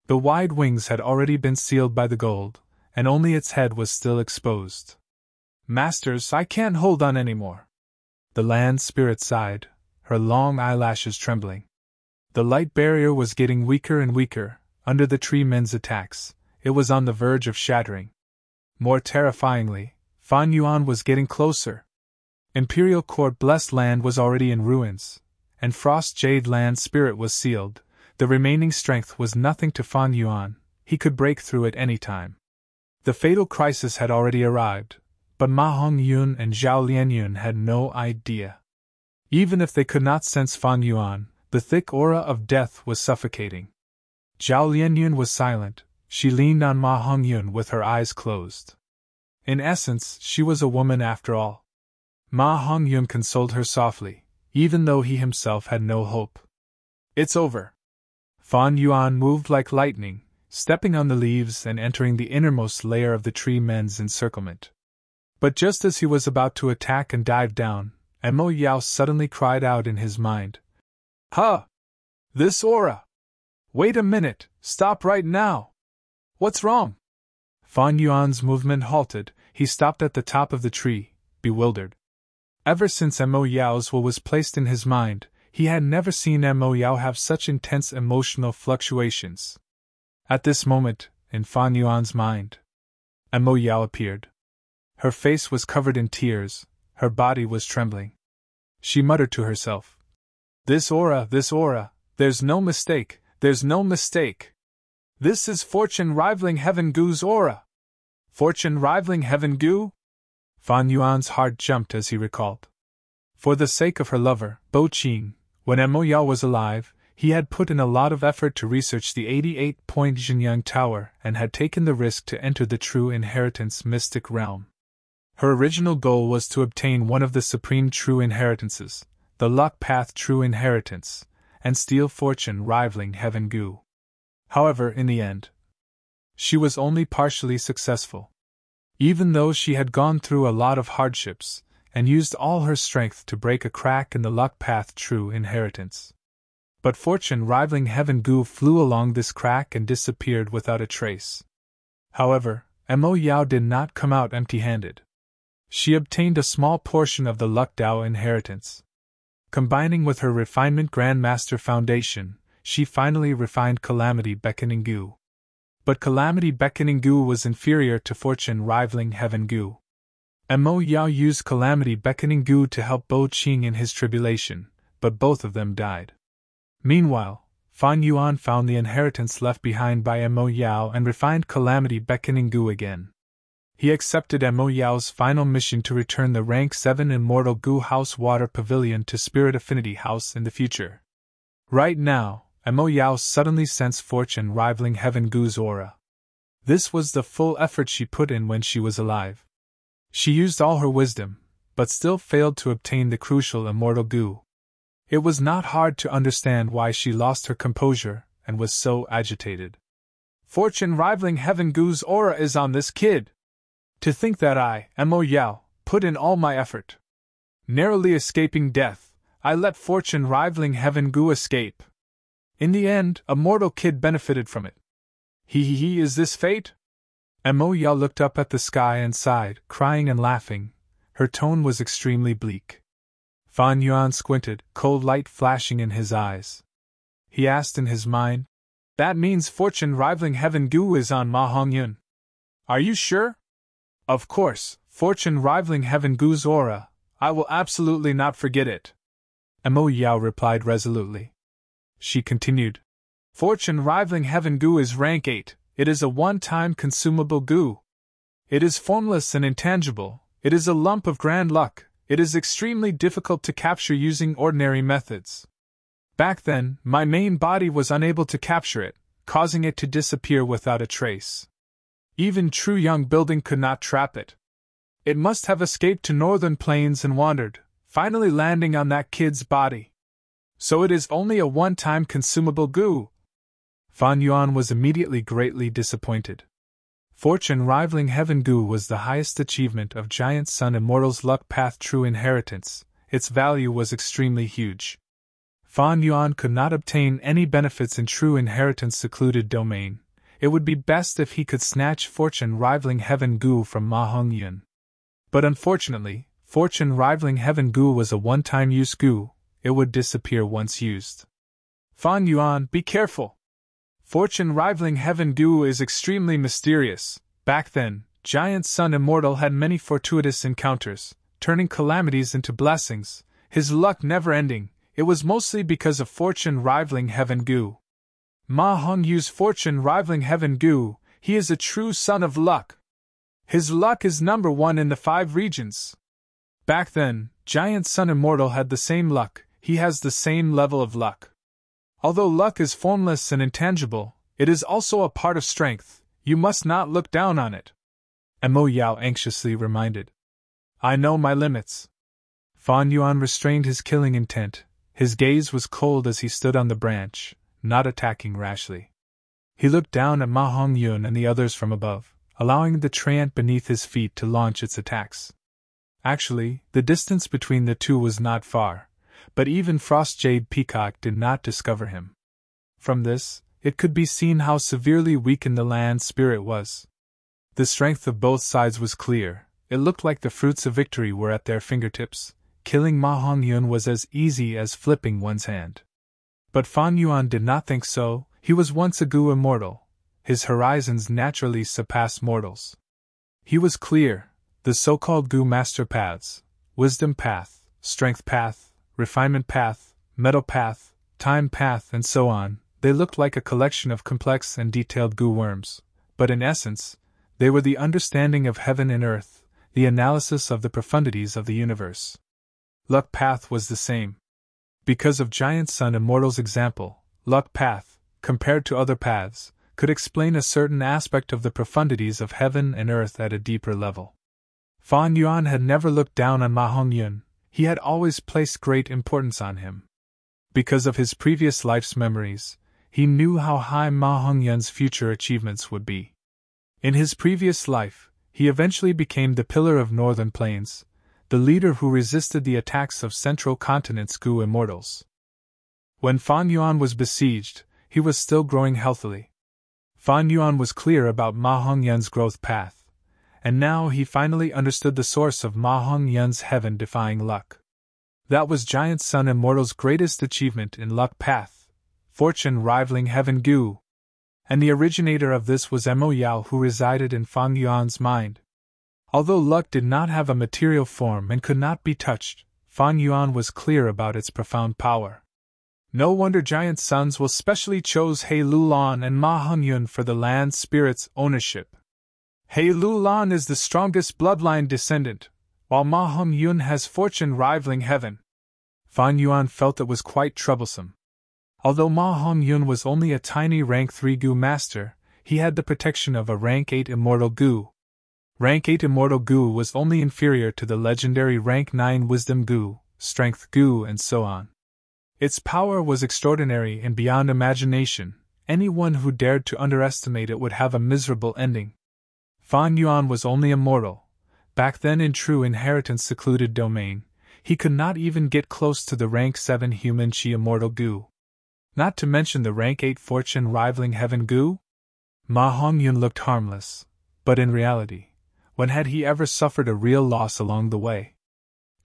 [SPEAKER 1] The wide wings had already been sealed by the gold, and only its head was still exposed. Masters, I can't hold on anymore. The land spirit sighed, her long eyelashes trembling. The light barrier was getting weaker and weaker, under the tree men's attacks. It was on the verge of shattering. More terrifyingly, Fan Yuan was getting closer. Imperial Court Blessed Land was already in ruins, and Frost Jade Land Spirit was sealed. The remaining strength was nothing to Fan Yuan, he could break through at any time. The fatal crisis had already arrived, but Ma Hongyun and Zhao Lianyun had no idea. Even if they could not sense Fan Yuan, the thick aura of death was suffocating. Zhao Lianyun was silent. She leaned on Ma Hongyun with her eyes closed. In essence, she was a woman after all. Ma Hongyun consoled her softly, even though he himself had no hope. It's over. Fan Yuan moved like lightning, stepping on the leaves and entering the innermost layer of the tree men's encirclement. But just as he was about to attack and dive down, Mo Yao suddenly cried out in his mind. Huh! This aura! Wait a minute, stop right now! What's wrong? Fan Yuan's movement halted, he stopped at the top of the tree, bewildered. Ever since Mo Yao's will was placed in his mind, he had never seen Mo Yao have such intense emotional fluctuations. At this moment, in Fan Yuan's mind, Mo Yao appeared. Her face was covered in tears, her body was trembling. She muttered to herself. This aura, there's no mistake, there's no mistake. This is fortune rivaling Heaven Gu's aura. Fortune rivaling Heaven Gu? Fan Yuan's heart jumped as he recalled. For the sake of her lover, Bo Qing, when Mo Yao was alive, he had put in a lot of effort to research the 88-point Jinyang Tower and had taken the risk to enter the true inheritance mystic realm. Her original goal was to obtain one of the supreme true inheritances, the luck path true inheritance, and steal fortune rivaling Heaven Gu. However, in the end, she was only partially successful. Even though she had gone through a lot of hardships, and used all her strength to break a crack in the luck path true inheritance. But fortune rivaling Heaven Gu flew along this crack and disappeared without a trace. However, Mo Yao did not come out empty-handed. She obtained a small portion of the Luck Dao inheritance. Combining with her refinement Grandmaster Foundation, she finally refined Calamity Beckoning Gu. But Calamity Beckoning Gu was inferior to fortune rivaling Heaven Gu. Mo Yao used Calamity Beckoning Gu to help Bo Qing in his tribulation, but both of them died. Meanwhile, Fan Yuan found the inheritance left behind by Mo Yao and refined Calamity Beckoning Gu again. He accepted Mo Yao's final mission to return the Rank 7 Immortal Gu House Water Pavilion to Spirit Affinity House in the future. Right now, Mo Yao suddenly sensed fortune rivaling Heaven Gu's aura. This was the full effort she put in when she was alive. She used all her wisdom, but still failed to obtain the crucial Immortal Gu. It was not hard to understand why she lost her composure and was so agitated. Fortune rivaling Heaven Gu's aura is on this kid. To think that I, Mo Yao, put in all my effort. Narrowly escaping death, I let fortune rivaling Heaven Gu escape. In the end, a mortal kid benefited from it. Is this fate? Mo Yao looked up at the sky and sighed, crying and laughing. Her tone was extremely bleak. Fan Yuan squinted, cold light flashing in his eyes. He asked in his mind, that means fortune rivaling Heaven Gu is on Ma Hongyun. Are you sure? Of course, fortune rivaling Heaven Gu's aura. I will absolutely not forget it. Mo Yao replied resolutely. She continued. Fortune rivaling Heaven Gu is rank 8, it is a one-time consumable Gu. It is formless and intangible, it is a lump of grand luck, it is extremely difficult to capture using ordinary methods. Back then, my main body was unable to capture it, causing it to disappear without a trace. Even True Young Building could not trap it. It must have escaped to northern plains and wandered, finally landing on that kid's body. So it is only a one-time consumable Gu. Fan Yuan was immediately greatly disappointed. Fortune rivaling Heaven Gu was the highest achievement of Giant Sun Immortal's Luck Path True Inheritance. Its value was extremely huge. Fan Yuan could not obtain any benefits in True Inheritance Secluded Domain. It would be best if he could snatch fortune rivaling Heaven Gu from Ma Hongyun. But unfortunately, fortune rivaling Heaven Gu was a one-time use Gu. It would disappear once used. Fan Yuan, be careful! Fortune rivaling Heaven Gu is extremely mysterious. Back then, Giant Sun Immortal had many fortuitous encounters, turning calamities into blessings, his luck never ending. It was mostly because of fortune rivaling Heaven Gu. Ma Hongyu's fortune rivaling Heaven Gu, he is a true son of luck. His luck is number 1 in the 5 regions. Back then, Giant Sun Immortal had the same luck, he has the same level of luck. Although luck is formless and intangible, it is also a part of strength, you must not look down on it. Mo Yao anxiously reminded. I know my limits. Fan Yuan restrained his killing intent. His gaze was cold as he stood on the branch, not attacking rashly. He looked down at Ma Hongyun and the others from above, allowing the treant beneath his feet to launch its attacks. Actually, the distance between the two was not far, but even Frost Jade Peacock did not discover him. From this, it could be seen how severely weakened the land spirit was. The strength of both sides was clear. It looked like the fruits of victory were at their fingertips. Killing Ma Hongyun was as easy as flipping one's hand. But Fan Yuan did not think so. He was once a Gu immortal. His horizons naturally surpassed mortals. He was clear. The so-called Gu master paths, wisdom path, strength path, refinement path, metal path, time path, and so on, they looked like a collection of complex and detailed Gu worms, but in essence, they were the understanding of heaven and earth, the analysis of the profundities of the universe. Luck path was the same. Because of Giant Sun Immortal's example, luck path, compared to other paths, could explain a certain aspect of the profundities of heaven and earth at a deeper level. Fan Yuan had never looked down on Ma Hongyun. He had always placed great importance on him. Because of his previous life's memories, he knew how high Ma Hongyun's future achievements would be. In his previous life, he eventually became the pillar of Northern Plains, the leader who resisted the attacks of Central Continent's Gu immortals. When Fan Yuan was besieged, he was still growing healthily. Fan Yuan was clear about Ma Hongyun's growth path, and now he finally understood the source of Ma Hongyun's heaven-defying luck. That was Giant Sun Immortal's greatest achievement in luck path, fortune rivaling heaven Gu. And the originator of this was Mo Yao, who resided in Fan Yuan's mind. Although luck did not have a material form and could not be touched, Fan Yuan was clear about its profound power. No wonder giant suns will specially chose He Lulan and Ma Hongyun for the land spirit's ownership. He Lulan is the strongest bloodline descendant, while Ma Hongyun has fortune rivaling heaven. Fan Yuan felt it was quite troublesome. Although Ma Hongyun was only a tiny rank 3 Gu master, he had the protection of a rank 8 immortal Gu. Rank 8 Immortal Gu was only inferior to the legendary Rank 9 Wisdom Gu, Strength Gu, and so on. Its power was extraordinary and beyond imagination. Anyone who dared to underestimate it would have a miserable ending. Fan Yuan was only a mortal. Back then, in true inheritance secluded domain, he could not even get close to the Rank 7 Human Chi Immortal Gu. Not to mention the Rank 8 Fortune rivaling Heaven Gu? Ma Hongyun looked harmless, but in reality, when had he ever suffered a real loss along the way?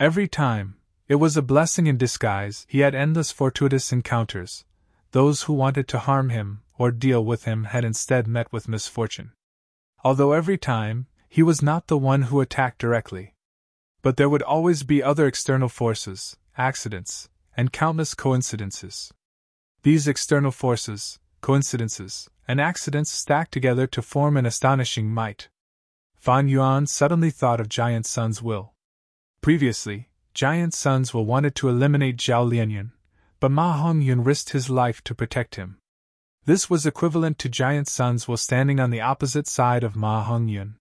[SPEAKER 1] Every time, it was a blessing in disguise. He had endless fortuitous encounters. Those who wanted to harm him or deal with him had instead met with misfortune. Although every time, he was not the one who attacked directly. But there would always be other external forces, accidents, and countless coincidences. These external forces, coincidences, and accidents stacked together to form an astonishing might. Fan Yuan suddenly thought of Giant Sun's will. Previously, Giant Sun's will wanted to eliminate Zhao Lianyun, but Ma Hongyun risked his life to protect him. This was equivalent to Giant Sun's will standing on the opposite side of Ma Hongyun.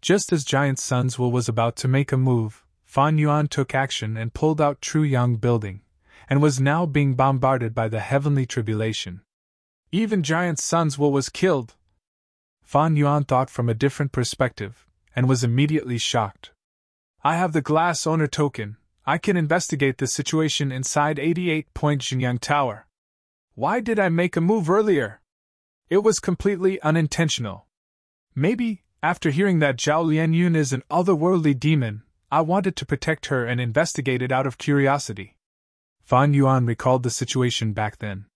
[SPEAKER 1] Just as Giant Sun's will was about to make a move, Fan Yuan took action and pulled out True Yang Building, and was now being bombarded by the heavenly tribulation. Even Giant Sun's will was killed. Fan Yuan thought from a different perspective, and was immediately shocked. I have the glass owner token. I can investigate the situation inside 88-point Jinyang Tower. Why did I make a move earlier? It was completely unintentional. Maybe, after hearing that Zhao Lianyun is an otherworldly demon, I wanted to protect her and investigate it out of curiosity. Fan Yuan recalled the situation back then.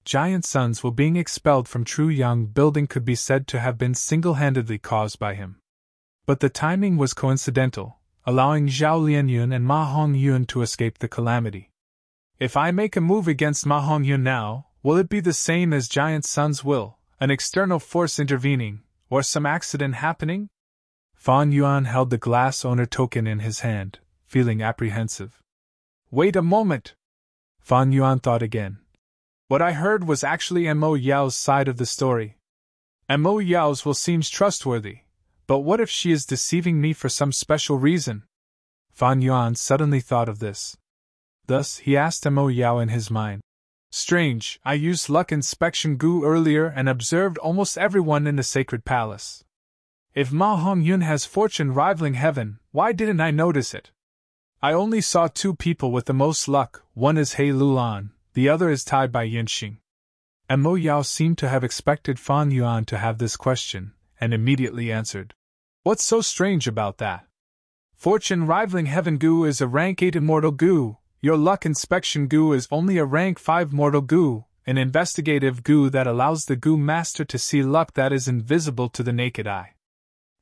[SPEAKER 1] Giant Suns will being expelled from True Yang Building could be said to have been single-handedly caused by him. But the timing was coincidental, allowing Zhao Lianyun and Ma Hongyun to escape the calamity. If I make a move against Ma Hongyun now, will it be the same as Giant Sun's will, an external force intervening, or some accident happening? Fan Yuan held the glass owner token in his hand, feeling apprehensive. Wait a moment! Fan Yuan thought again. What I heard was actually Mo Yao's side of the story. Mo Yao's will seems trustworthy, But what if she is deceiving me for some special reason? Fan Yuan suddenly thought of this. Thus, he asked Mo Yao in his mind. Strange, I used luck inspection goo earlier and observed almost everyone in the sacred palace. If Ma Hongyun has fortune rivaling heaven, why didn't I notice it? I only saw two people with the most luck, one is He Lulan, the other is Tai Bai Yinxing. And Mo Yao seemed to have expected Fan Yuan to have this question, and immediately answered. What's so strange about that? Fortune rivaling heaven goo is a rank 8 immortal goo, your luck inspection goo is only a rank 5 mortal goo, an investigative goo that allows the goo master to see luck that is invisible to the naked eye.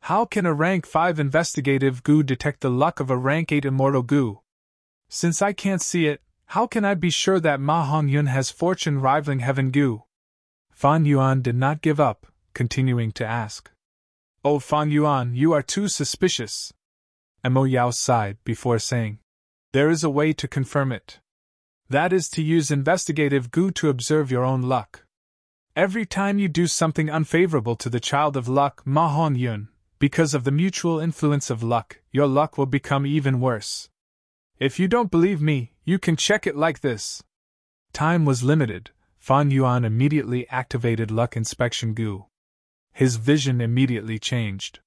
[SPEAKER 1] How can a rank 5 investigative goo detect the luck of a rank 8 immortal goo? Since I can't see it, how can I be sure that Ma Hongyun has fortune rivaling heaven goo? Fan Yuan did not give up, continuing to ask. Oh Fan Yuan, you are too suspicious. And Mo Yao sighed before saying, there is a way to confirm it. That is to use investigative goo to observe your own luck. Every time you do something unfavorable to the child of luck, Ma Hongyun, because of the mutual influence of luck, your luck will become even worse. If you don't believe me, you can check it like this. Time was limited. Fan Yuan immediately activated luck inspection goo. His vision immediately changed.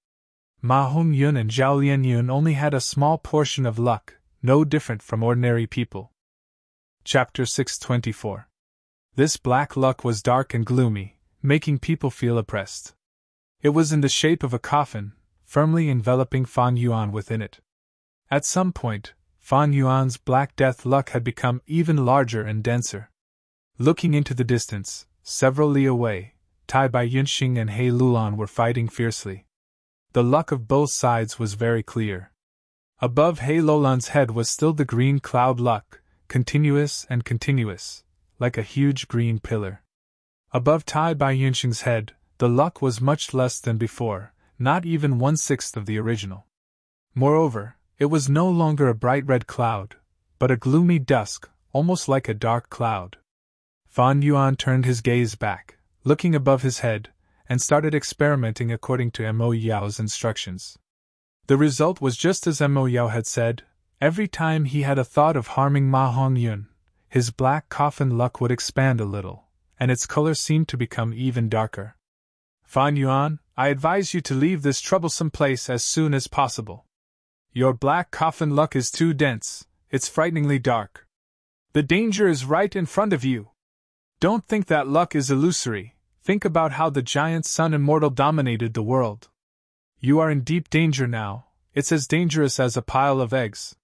[SPEAKER 1] Ma Hongyun and Zhao Lianyun only had a small portion of luck, no different from ordinary people. Chapter 624. This black luck was dark and gloomy, making people feel oppressed. It was in the shape of a coffin, firmly enveloping Fan Yuan within it. At some point, Fan Yuan's black death luck had become even larger and denser. Looking into the distance, several li away, Tai Bai Yunxing and He Lulan were fighting fiercely. The luck of both sides was very clear. Above He Lulan's head was still the green cloud luck, continuous and continuous, like a huge green pillar. Above Tai Bai Yunxing's head, the luck was much less than before, not even 1/6 of the original. Moreover, it was no longer a bright red cloud, but a gloomy dusk, almost like a dark cloud. Fan Yuan turned his gaze back, looking above his head, and started experimenting according to Mo Yao's instructions. The result was just as Mo Yao had said. Every time he had a thought of harming Ma Hongyun, his black coffin luck would expand a little, and its color seemed to become even darker. Fan Yuan, I advise you to leave this troublesome place as soon as possible. Your black coffin luck is too dense, it's frighteningly dark. The danger is right in front of you. Don't think that luck is illusory, think about how the giant sun immortal dominated the world. You are in deep danger now, it's as dangerous as a pile of eggs.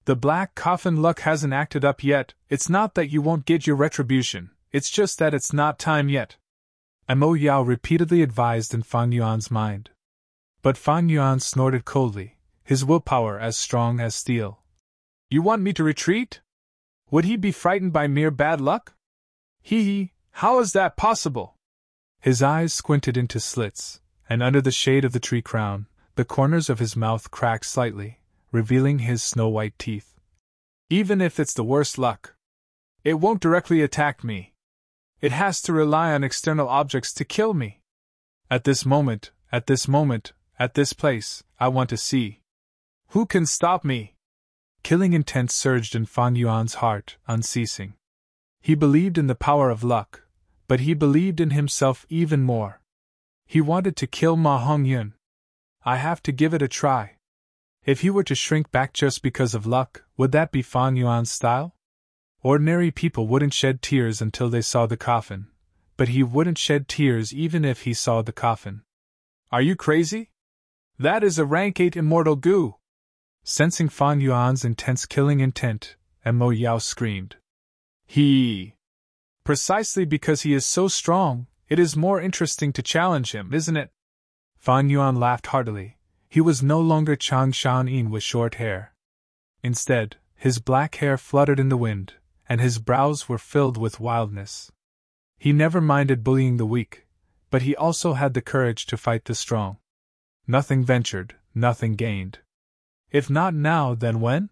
[SPEAKER 1] The black coffin luck hasn't acted up yet, it's not that you won't get your retribution, it's just that it's not time yet. Mo Yao repeatedly advised in Fan Yuan's mind. But Fan Yuan snorted coldly, his willpower as strong as steel. You want me to retreat? Would he be frightened by mere bad luck? Hee, how is that possible? His eyes squinted into slits, and under the shade of the tree crown, the corners of his mouth cracked slightly, revealing his snow-white teeth. Even if it's the worst luck, it won't directly attack me. It has to rely on external objects to kill me. At this moment, at this place, I want to see. Who can stop me? Killing intent surged in Fan Yuan's heart, unceasing. He believed in the power of luck, but he believed in himself even more. He wanted to kill Ma Hongyun. I have to give it a try. If he were to shrink back just because of luck, would that be Fan Yuan's style? Ordinary people wouldn't shed tears until they saw the coffin, but he wouldn't shed tears even if he saw the coffin. Are you crazy? That is a rank 8 immortal goo! Sensing Fan Yuan's intense killing intent, Mo Yao screamed. Precisely because he is so strong, it is more interesting to challenge him, isn't it? Fan Yuan laughed heartily. He was no longer Chang Shan-in with short hair. Instead, his black hair fluttered in the wind, and his brows were filled with wildness. He never minded bullying the weak, but he also had the courage to fight the strong. Nothing ventured, nothing gained. If not now, then when?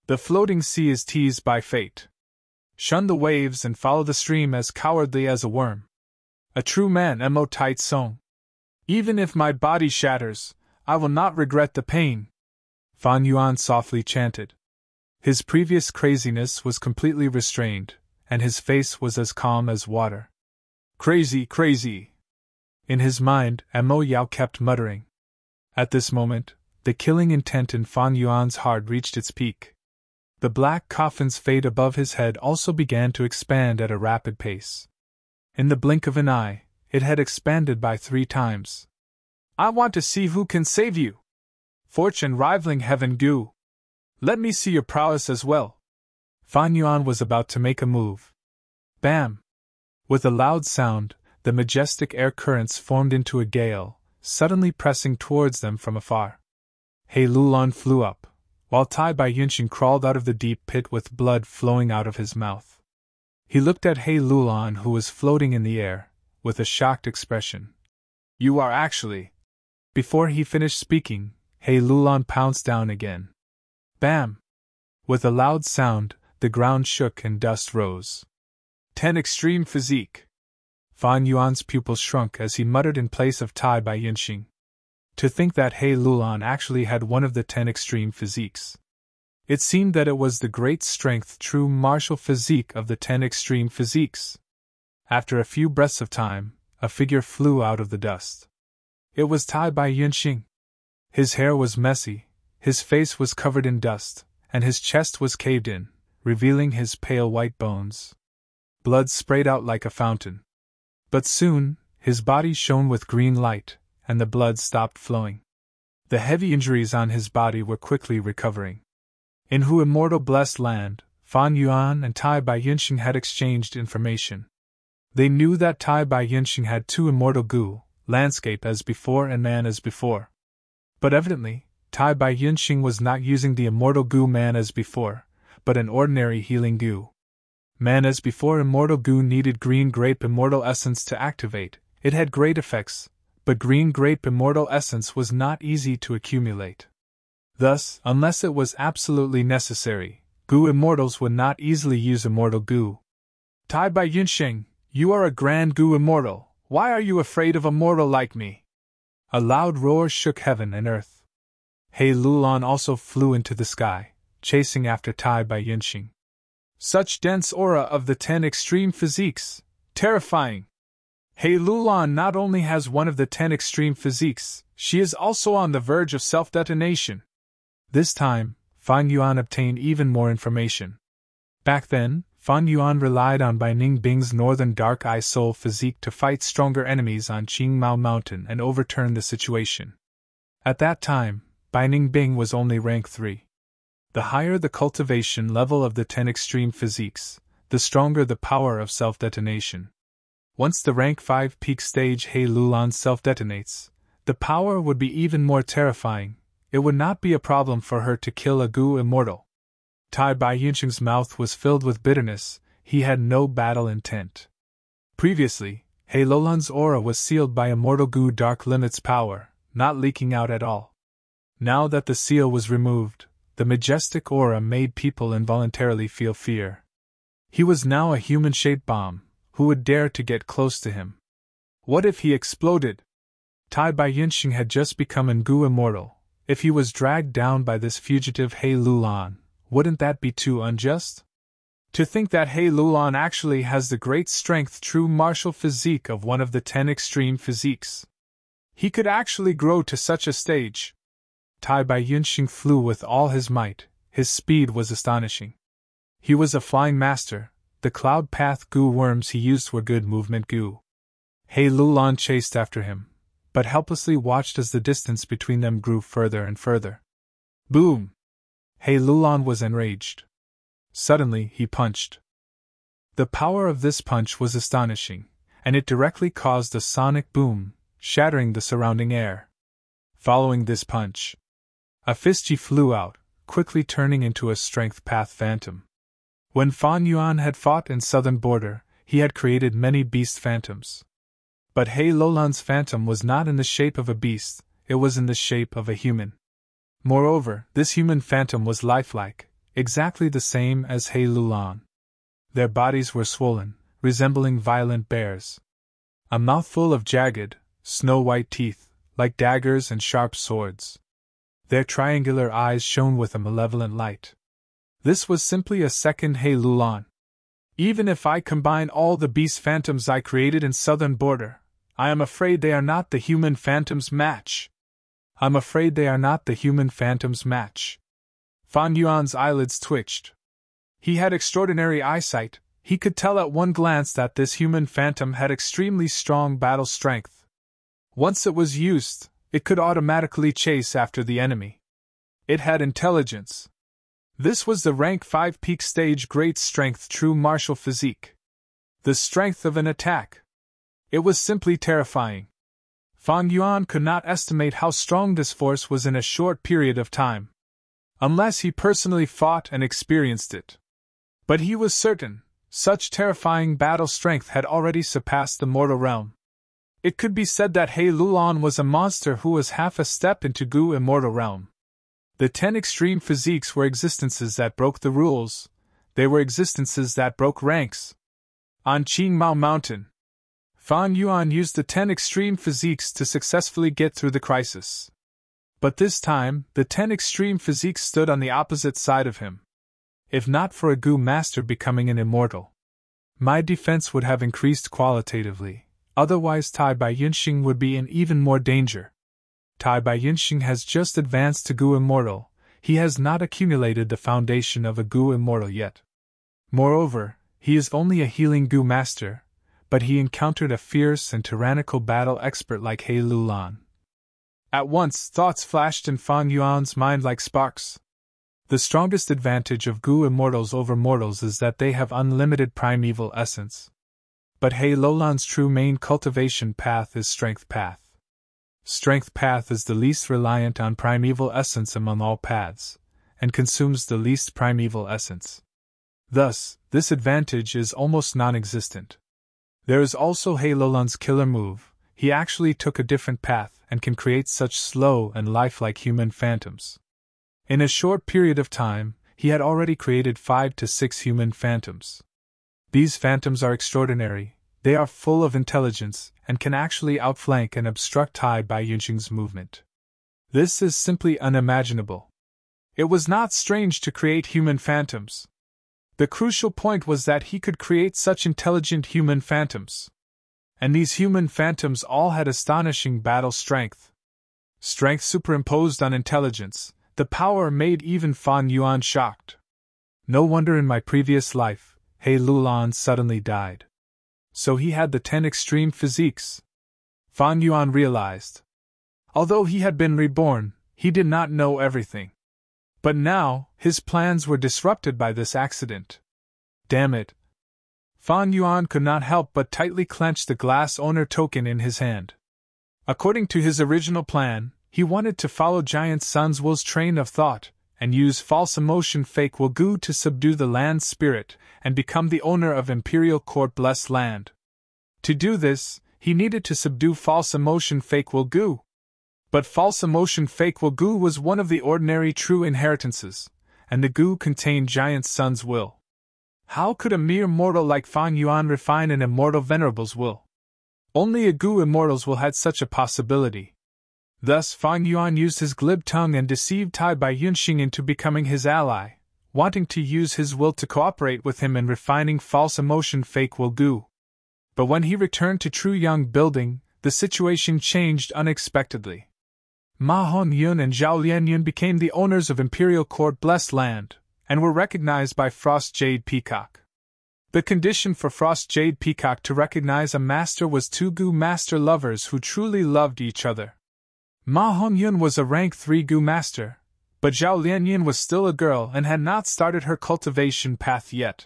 [SPEAKER 1] The floating sea is teased by fate. Shun the waves and follow the stream as cowardly as a worm. A true man, Mo Tai Tsong. Even if my body shatters, I will not regret the pain, Fan Yuan softly chanted. His previous craziness was completely restrained, and his face was as calm as water. Crazy, crazy! In his mind, Mo Yao kept muttering. At this moment, the killing intent in Fan Yuan's heart reached its peak. The black coffin's fate above his head also began to expand at a rapid pace. In the blink of an eye, it had expanded by 3 times. I want to see who can save you! Fortune rivaling heaven Gu! Let me see your prowess as well! Fan Yuan was about to make a move. Bam! With a loud sound, the majestic air currents formed into a gale, suddenly pressing towards them from afar. He Lulan flew up, while Tai Bai Yunxing crawled out of the deep pit with blood flowing out of his mouth. He looked at He Lulan, who was floating in the air, with a shocked expression. You are actually... Before he finished speaking, He Lulan pounced down again. Bam! With a loud sound, the ground shook and dust rose. 10 extreme physique. Fan Yuan's pupils shrunk as he muttered in place of Tai Bai Yunxing. To think that He Lulan actually had one of the 10 extreme physiques. It seemed that it was the great strength true martial physique of the 10 extreme physiques. After a few breaths of time, a figure flew out of the dust. It was Tai Bai Yunxing. His hair was messy, his face was covered in dust, and his chest was caved in, revealing his pale white bones. Blood sprayed out like a fountain. But soon, his body shone with green light, and the blood stopped flowing. The heavy injuries on his body were quickly recovering. In Hu Immortal Blessed Land, Fan Yuan and Tai Bai Yunxing had exchanged information. They knew that Tai Bai Yunxing had 2 immortal Gu, landscape as before and man as before. But evidently, Tai Bai Yunxing was not using the immortal Gu man as before, but an ordinary healing Gu. Man as before immortal Gu needed green grape immortal essence to activate. It had great effects, but green grape immortal essence was not easy to accumulate. Thus, unless it was absolutely necessary, Gu immortals would not easily use immortal Gu. Tai Bai Yunxing, you are a grand Gu immortal. Why are you afraid of a mortal like me? A loud roar shook heaven and earth. He Lulan also flew into the sky, chasing after Tai Bai Yunxing. Such dense aura of the 10 extreme physiques, terrifying! He Lulan not only has one of the 10 extreme physiques, she is also on the verge of self-detonation. This time, Fan Yuan obtained even more information. Back then, Fan Yuan relied on Bai Ningbing's Northern Dark Eye Soul physique to fight stronger enemies on Qingmao Mountain and overturn the situation. At that time, Bai Ningbing was only rank 3. The higher the cultivation level of the 10 extreme physiques, the stronger the power of self-detonation. Once the rank 5 peak stage He Lulan self-detonates, the power would be even more terrifying. It would not be a problem for her to kill a Gu immortal. Tai Bai Yunxing's mouth was filled with bitterness. He had no battle intent. Previously, He Lulan's aura was sealed by immortal Gu Dark Limit's power, not leaking out at all. Now that the seal was removed, the majestic aura made people involuntarily feel fear. He was now a human-shaped bomb. Who would dare to get close to him? What if he exploded? Tai Bai Yunxing had just become an Gu immortal. If he was dragged down by this fugitive He Lulan, wouldn't that be too unjust? To think that He Lulan actually has the great strength true martial physique of one of the 10 extreme physiques. He could actually grow to such a stage. Tai Bai Yunxing flew with all his might. His speed was astonishing. He was a flying master. The cloud path Gu worms he used were good movement Gu. He Lulan chased after him, but helplessly watched as the distance between them grew further and further. Boom! He Lulan was enraged. Suddenly he punched. The power of this punch was astonishing, and it directly caused a sonic boom, shattering the surrounding air. Following this punch, a Fischie flew out, quickly turning into a strength path phantom. When Fan Yuan had fought in southern border, he had created many beast phantoms. But He Lulan's phantom was not in the shape of a beast, it was in the shape of a human. Moreover, this human phantom was lifelike, exactly the same as He Lulan. Their bodies were swollen, resembling violent bears. A mouthful of jagged, snow-white teeth, like daggers and sharp swords. Their triangular eyes shone with a malevolent light. This was simply a second He Lulan. Even if I combine all the beast phantoms I created in Southern Border, I am afraid they are not the human phantoms' match. I'm afraid they are not the human phantoms' match. Fan Yuan's eyelids twitched. He had extraordinary eyesight. He could tell at one glance that this human phantom had extremely strong battle strength. Once it was used, it could automatically chase after the enemy. It had intelligence. This was the rank 5 peak stage great strength true martial physique. The strength of an attack. It was simply terrifying. Fan Yuan could not estimate how strong this force was in a short period of time, unless he personally fought and experienced it. But he was certain, such terrifying battle strength had already surpassed the mortal realm. It could be said that He Lulan was a monster who was half a step into Gu immortal realm. The 10 extreme physiques were existences that broke the rules. They were existences that broke ranks. On Qingmao Mountain, Fan Yuan used the 10 extreme physiques to successfully get through the crisis. But this time, the 10 extreme physiques stood on the opposite side of him. If not for a Gu master becoming an immortal, my defense would have increased qualitatively, otherwise Tai Bai Yunxing would be in even more danger. Tai Bai Yunxing has just advanced to Gu immortal, he has not accumulated the foundation of a Gu immortal yet. Moreover, he is only a healing Gu master, but he encountered a fierce and tyrannical battle expert like He Lulan. At once, thoughts flashed in Fan Yuan's mind like sparks. The strongest advantage of Gu immortals over mortals is that they have unlimited primeval essence. But He Lulan's true main cultivation path is Strength Path. Strength Path is the least reliant on primeval essence among all paths, and consumes the least primeval essence. Thus, this advantage is almost non-existent. There is also He Lulan's killer move. He actually took a different path and can create such slow and lifelike human phantoms. In a short period of time, he had already created 5 to 6 human phantoms. These phantoms are extraordinary, they are full of intelligence, and can actually outflank and obstruct Tai Bai Yunxing's movement. This is simply unimaginable. It was not strange to create human phantoms. The crucial point was that he could create such intelligent human phantoms. And these human phantoms all had astonishing battle strength. Strength superimposed on intelligence. The power made even Fan Yuan shocked. No wonder in my previous life, He Lulan suddenly died. So he had the 10 extreme physiques. Fan Yuan realized. Although he had been reborn, he did not know everything. But now, his plans were disrupted by this accident. Damn it. Fan Yuan could not help but tightly clench the glass owner token in his hand. According to his original plan, he wanted to follow Giant Sun's Will's train of thought, and use false emotion fake Will Gu to subdue the land spirit, and become the owner of Imperial Court Blessed Land. To do this, he needed to subdue false emotion fake Will Gu. But false emotion fake Will Gu was one of the ordinary true inheritances, and the Gu contained Giant Sun's will. How could a mere mortal like Fan Yuan refine an immortal venerable's will? Only a Gu immortal's will had such a possibility. Thus Fan Yuan used his glib tongue and deceived Tai Bai Yunxing into becoming his ally, wanting to use his will to cooperate with him in refining false emotion fake Will Gu. But when he returned to True Young Building, the situation changed unexpectedly. Ma Hong-yun and Zhao Lianyun became the owners of Imperial Court Blessed Land, and were recognized by Frost Jade Peacock. The condition for Frost Jade Peacock to recognize a master was 2 Gu master lovers who truly loved each other. Ma Hong-yun was a rank 3 Gu master, but Zhao Lianyun was still a girl and had not started her cultivation path yet.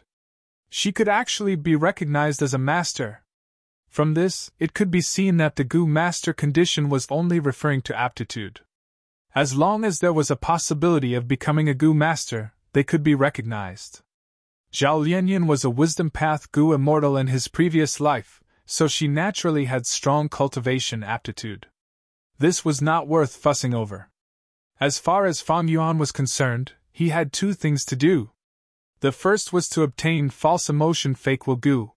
[SPEAKER 1] She could actually be recognized as a master. From this, it could be seen that the Gu master condition was only referring to aptitude. As long as there was a possibility of becoming a Gu master, they could be recognized. Zhao Lianyun was a wisdom path Gu immortal in his previous life, so she naturally had strong cultivation aptitude. This was not worth fussing over. As far as Fan Yuan was concerned, he had 2 things to do. The first was to obtain false emotion fake Will Gu.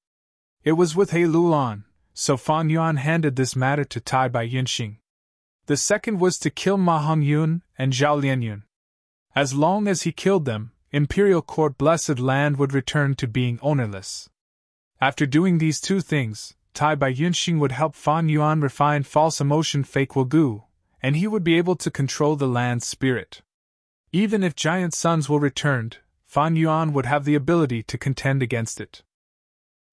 [SPEAKER 1] It was with He Lulan, So Fan Yuan handed this matter to Tai Bai Yunxing. The second was to kill Ma Hongyun and Zhao Lianyun. As long as he killed them, Imperial Court Blessed Land would return to being ownerless. After doing these two things, Tai Bai Yunxing would help Fan Yuan refine false emotion fake Wugu, and he would be able to control the land's spirit. Even if giant suns were returned, Fan Yuan would have the ability to contend against it.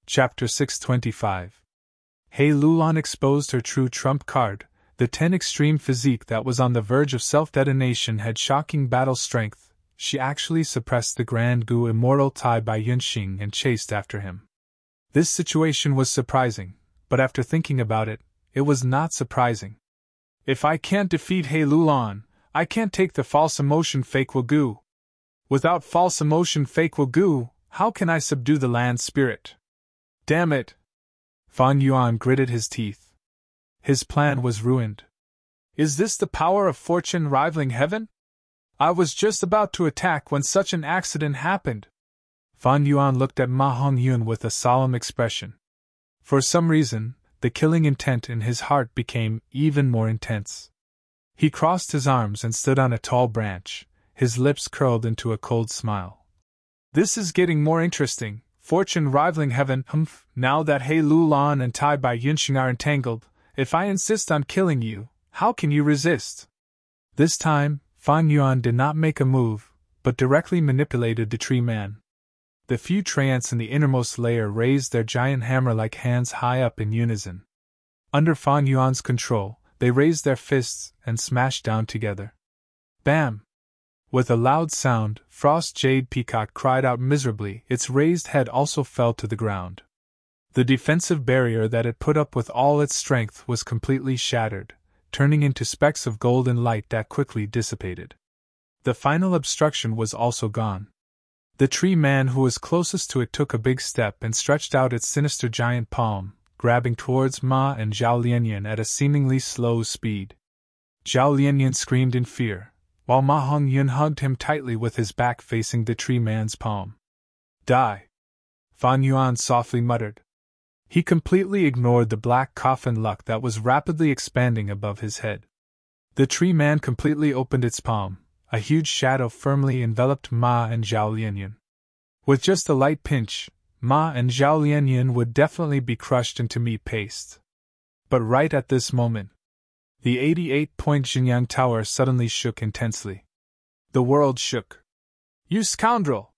[SPEAKER 1] Chapter 625. He Lulan exposed her true trump card. The 10 extreme physique that was on the verge of self-detonation had shocking battle strength. She actually suppressed the Grand Gu immortal Tai Bai Yunxing and chased after him. This situation was surprising, but after thinking about it, it was not surprising. If I can't defeat He Lulan, I can't take the false emotion fake Wugu. Without false emotion fake Wugu, how can I subdue the land spirit? Damn it! Fan Yuan gritted his teeth. His plan was ruined. Is this the power of fortune rivaling heaven? I was just about to attack when such an accident happened. Fan Yuan looked at Ma Hongyun with a solemn expression. For some reason, the killing intent in his heart became even more intense. He crossed his arms and stood on a tall branch, his lips curled into a cold smile. This is getting more interesting, fortune rivaling heaven. Now that He Lulan and Tai Bai Yunxing are entangled, if I insist on killing you, how can you resist? This time, Fan Yuan did not make a move, but directly manipulated the tree man. The few treants in the innermost layer raised their giant hammer-like hands high up in unison. Under Fan Yuan's control, they raised their fists and smashed down together. Bam! With a loud sound, Frost Jade Peacock cried out miserably. Its raised head also fell to the ground. The defensive barrier that it put up with all its strength was completely shattered, turning into specks of golden light that quickly dissipated. The final obstruction was also gone. The tree man who was closest to it took a big step and stretched out its sinister giant palm, grabbing towards Ma and Zhao Lianyun at a seemingly slow speed. Zhao Lianyun screamed in fear, while Ma Hongyun hugged him tightly with his back facing the tree man's palm. Die! Fan Yuan softly muttered. He completely ignored the black coffin luck that was rapidly expanding above his head. The tree man completely opened its palm. A huge shadow firmly enveloped Ma and Zhao Lianyun. With just a light pinch, Ma and Zhao Lianyun would definitely be crushed into meat paste. But right at this moment, the 88-point Xinyang Tower suddenly shook intensely. The world shook. You scoundrel!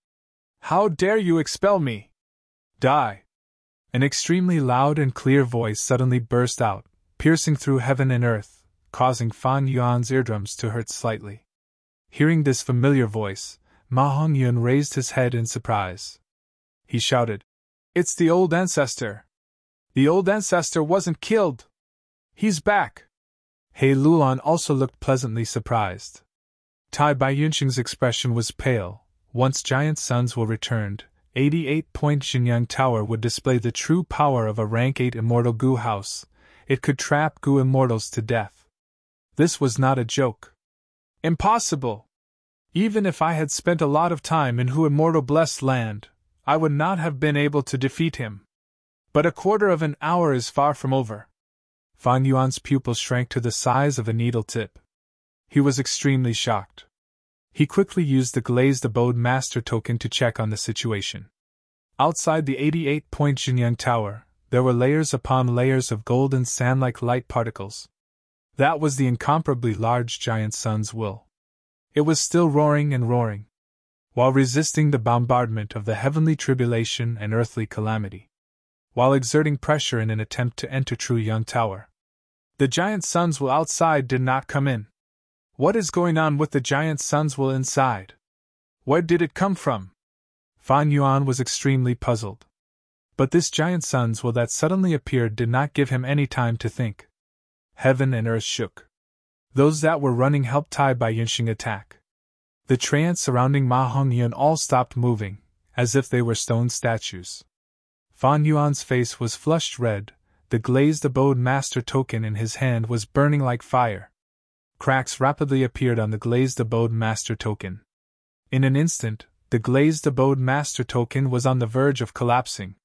[SPEAKER 1] How dare you expel me? Die! An extremely loud and clear voice suddenly burst out, piercing through heaven and earth, causing Fan Yuan's eardrums to hurt slightly. Hearing this familiar voice, Ma Hongyun raised his head in surprise. He shouted, "It's the old ancestor! The old ancestor wasn't killed! He's back!" He Lulan also looked pleasantly surprised. Tai Bai Yunxing's expression was pale. Once giant suns were returned, 88-point Xinyang Tower would display the true power of a rank 8 immortal Gu house. It could trap Gu immortals to death. This was not a joke. Impossible! Even if I had spent a lot of time in Hu immortal blessed land, I would not have been able to defeat him. But a quarter of an hour is far from over. Fan Yuan's pupils shrank to the size of a needle tip. He was extremely shocked. He quickly used the glazed abode master token to check on the situation. Outside the 88-point Xinyang Tower, there were layers upon layers of golden sand-like light particles. That was the incomparably large giant sun's will. It was still roaring and roaring, while resisting the bombardment of the heavenly tribulation and earthly calamity, while exerting pressure in an attempt to enter True Young Tower. The giant sun's will outside did not come in. What is going on with the giant sun's will inside? Where did it come from? Fan Yuan was extremely puzzled. But this giant sun's will that suddenly appeared did not give him any time to think. Heaven and earth shook. Those that were running helped Tai Bai Yunxing attack. The treants surrounding Ma Hongyun all stopped moving, as if they were stone statues. Fan Yuan's face was flushed red, the glazed abode master token in his hand was burning like fire. Cracks rapidly appeared on the glazed abode master token. In an instant, the glazed abode master token was on the verge of collapsing.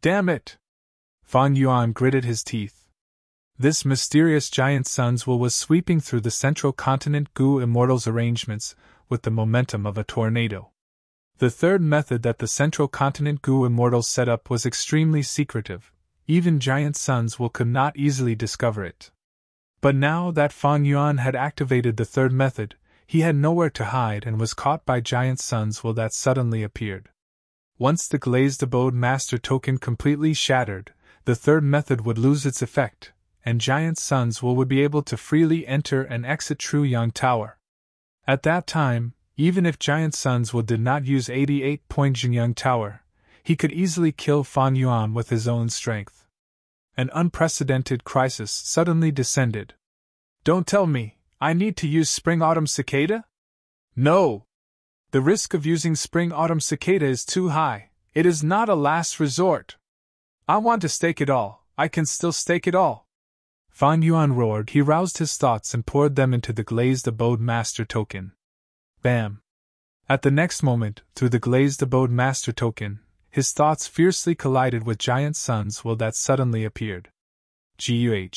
[SPEAKER 1] Damn it! Fan Yuan gritted his teeth. This mysterious giant sun's will was sweeping through the central continent Gu Immortals arrangements with the momentum of a tornado. The third method that the central continent Gu Immortals set up was extremely secretive. Even giant sun's will could not easily discover it. But now that Fan Yuan had activated the third method, he had nowhere to hide and was caught by giant sun's will that suddenly appeared. Once the glazed abode master token completely shattered, the third method would lose its effect, and giant sun's will would be able to freely enter and exit True Yang Tower. At that time, even if giant sun's will did not use 88-point Jinyang Tower, he could easily kill Fan Yuan with his own strength. An unprecedented crisis suddenly descended. Don't tell me, I need to use Spring-Autumn Cicada? No! The risk of using Spring-Autumn Cicada is too high. It is not a last resort. I want to stake it all. I can still stake it all. Fan Yuan roared. He roused his thoughts and poured them into the glazed abode master token. Bam! At the next moment, through the glazed abode master token, his thoughts fiercely collided with giant sun's will that suddenly appeared. Guh!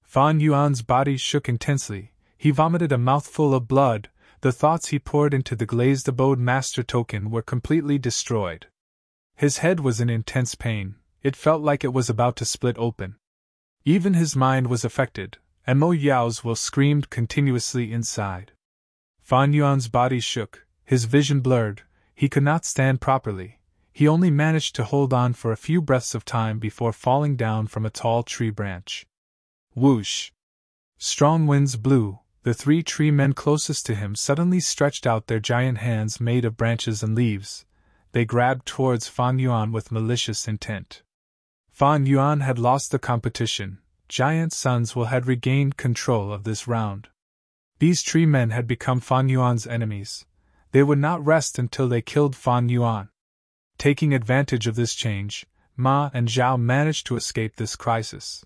[SPEAKER 1] Fan Yuan's body shook intensely. He vomited a mouthful of blood. The thoughts he poured into the glazed abode master token were completely destroyed. His head was in intense pain. It felt like it was about to split open. Even his mind was affected, and Mo Yao's will screamed continuously inside. Fan Yuan's body shook, his vision blurred, he could not stand properly. He only managed to hold on for a few breaths of time before falling down from a tall tree branch. Whoosh! Strong winds blew. The 3 tree men closest to him suddenly stretched out their giant hands made of branches and leaves. They grabbed towards Fan Yuan with malicious intent. Fan Yuan had lost the competition. Giant sun's will had regained control of this round. These tree men had become Fan Yuan's enemies. They would not rest until they killed Fan Yuan. Taking advantage of this change, Ma and Zhao managed to escape this crisis.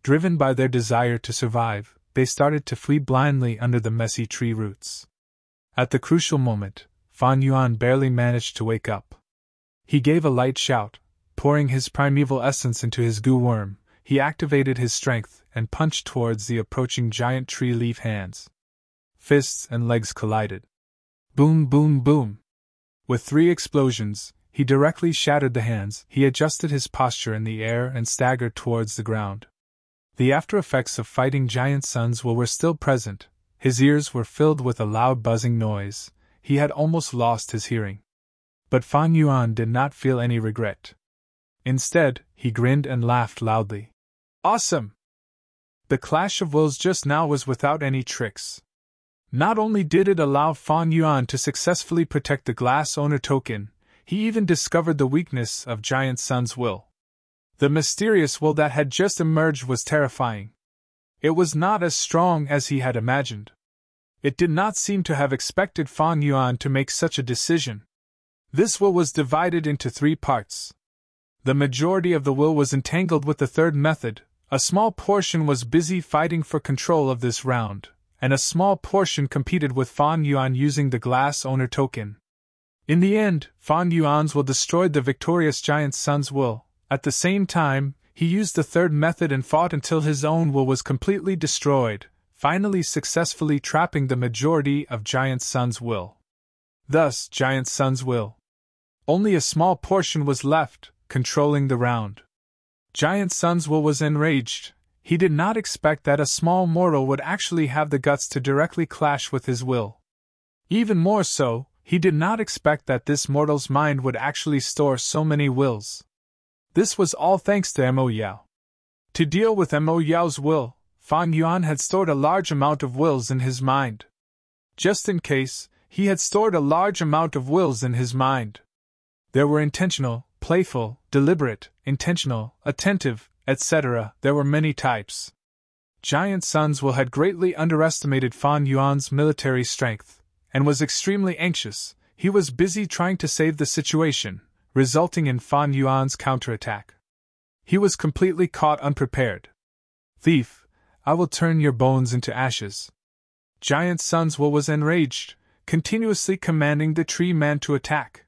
[SPEAKER 1] Driven by their desire to survive, they started to flee blindly under the messy tree roots. At the crucial moment, Fan Yuan barely managed to wake up. He gave a light shout. Pouring his primeval essence into his goo worm, he activated his strength and punched towards the approaching giant tree leaf hands. Fists and legs collided. Boom, boom, boom. With 3 explosions, he directly shattered the hands. He adjusted his posture in the air and staggered towards the ground. The after effects of fighting giant sun's will were still present. His ears were filled with a loud buzzing noise. He had almost lost his hearing. But Fan Yuan did not feel any regret. Instead, he grinned and laughed loudly. Awesome! The clash of wills just now was without any tricks. Not only did it allow Fan Yuan to successfully protect the glass owner token, he even discovered the weakness of giant sun's will. The mysterious will that had just emerged was terrifying. It was not as strong as he had imagined. It did not seem to have expected Fan Yuan to make such a decision. This will was divided into 3 parts. The majority of the will was entangled with the third method, a small portion was busy fighting for control of this round, and a small portion competed with Fan Yuan using the glass owner token. In the end, Fan Yuan's will destroyed the victorious giant sun's will. At the same time, he used the third method and fought until his own will was completely destroyed, finally successfully trapping the majority of giant sun's will. Thus, giant sun's will. Only a small portion was left, controlling the round. Giant sun's will was enraged. He did not expect that a small mortal would actually have the guts to directly clash with his will. Even more so, he did not expect that this mortal's mind would actually store so many wills. This was all thanks to Mo Yao. To deal with Mo Yao's will, Fan Yuan had stored a large amount of wills in his mind. Just in case, he had stored a large amount of wills in his mind. There were intentional, playful, deliberate, intentional, attentive, etc. There were many types. Giant sun's will had greatly underestimated Fan Yuan's military strength, and was extremely anxious. He was busy trying to save the situation, resulting in Fan Yuan's counterattack. He was completely caught unprepared. Thief, I will turn your bones into ashes. Giant sun's will was enraged, continuously commanding the tree man to attack.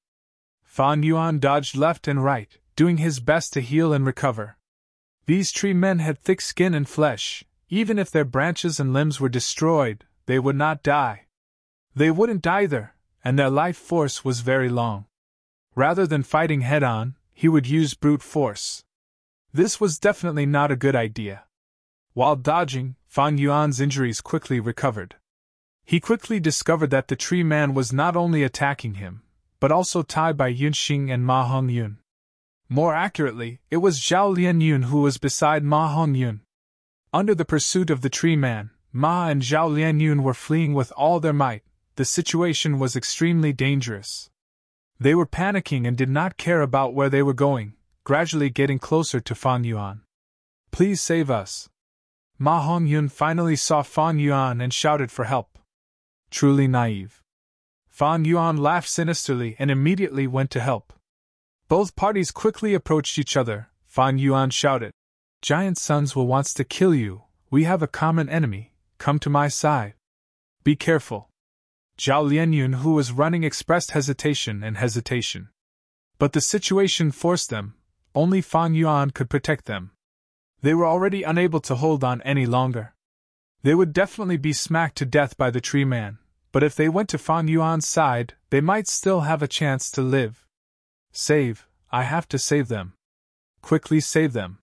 [SPEAKER 1] Fan Yuan dodged left and right. doing his best to heal and recover. These tree men had thick skin and flesh. Even if their branches and limbs were destroyed, they would not die. They wouldn't either, and their life force was very long. Rather than fighting head-on, he would use brute force. This was definitely not a good idea. While dodging, Fan Yuan's injuries quickly recovered. He quickly discovered that the tree man was not only attacking him, but also tied by Yunxing and Ma Hongyun. More accurately, it was Zhao Lianyun who was beside Ma Hongyun. Under the pursuit of the tree man, Ma and Zhao Lianyun were fleeing with all their might. The situation was extremely dangerous. They were panicking and did not care about where they were going, gradually getting closer to Fan Yuan. "Please save us." Ma Hongyun finally saw Fan Yuan and shouted for help. Truly naive. Fan Yuan laughed sinisterly and immediately went to help. Both parties quickly approached each other. Fan Yuan shouted, "Giant Sons will wants to kill you. We have a common enemy. Come to my side. Be careful." Zhao Lianyun, who was running, expressed hesitation. But the situation forced them. Only Fan Yuan could protect them. They were already unable to hold on any longer. They would definitely be smacked to death by the tree man, but if they went to Fan Yuan's side, they might still have a chance to live. "Save, I have to save them. Quickly save them."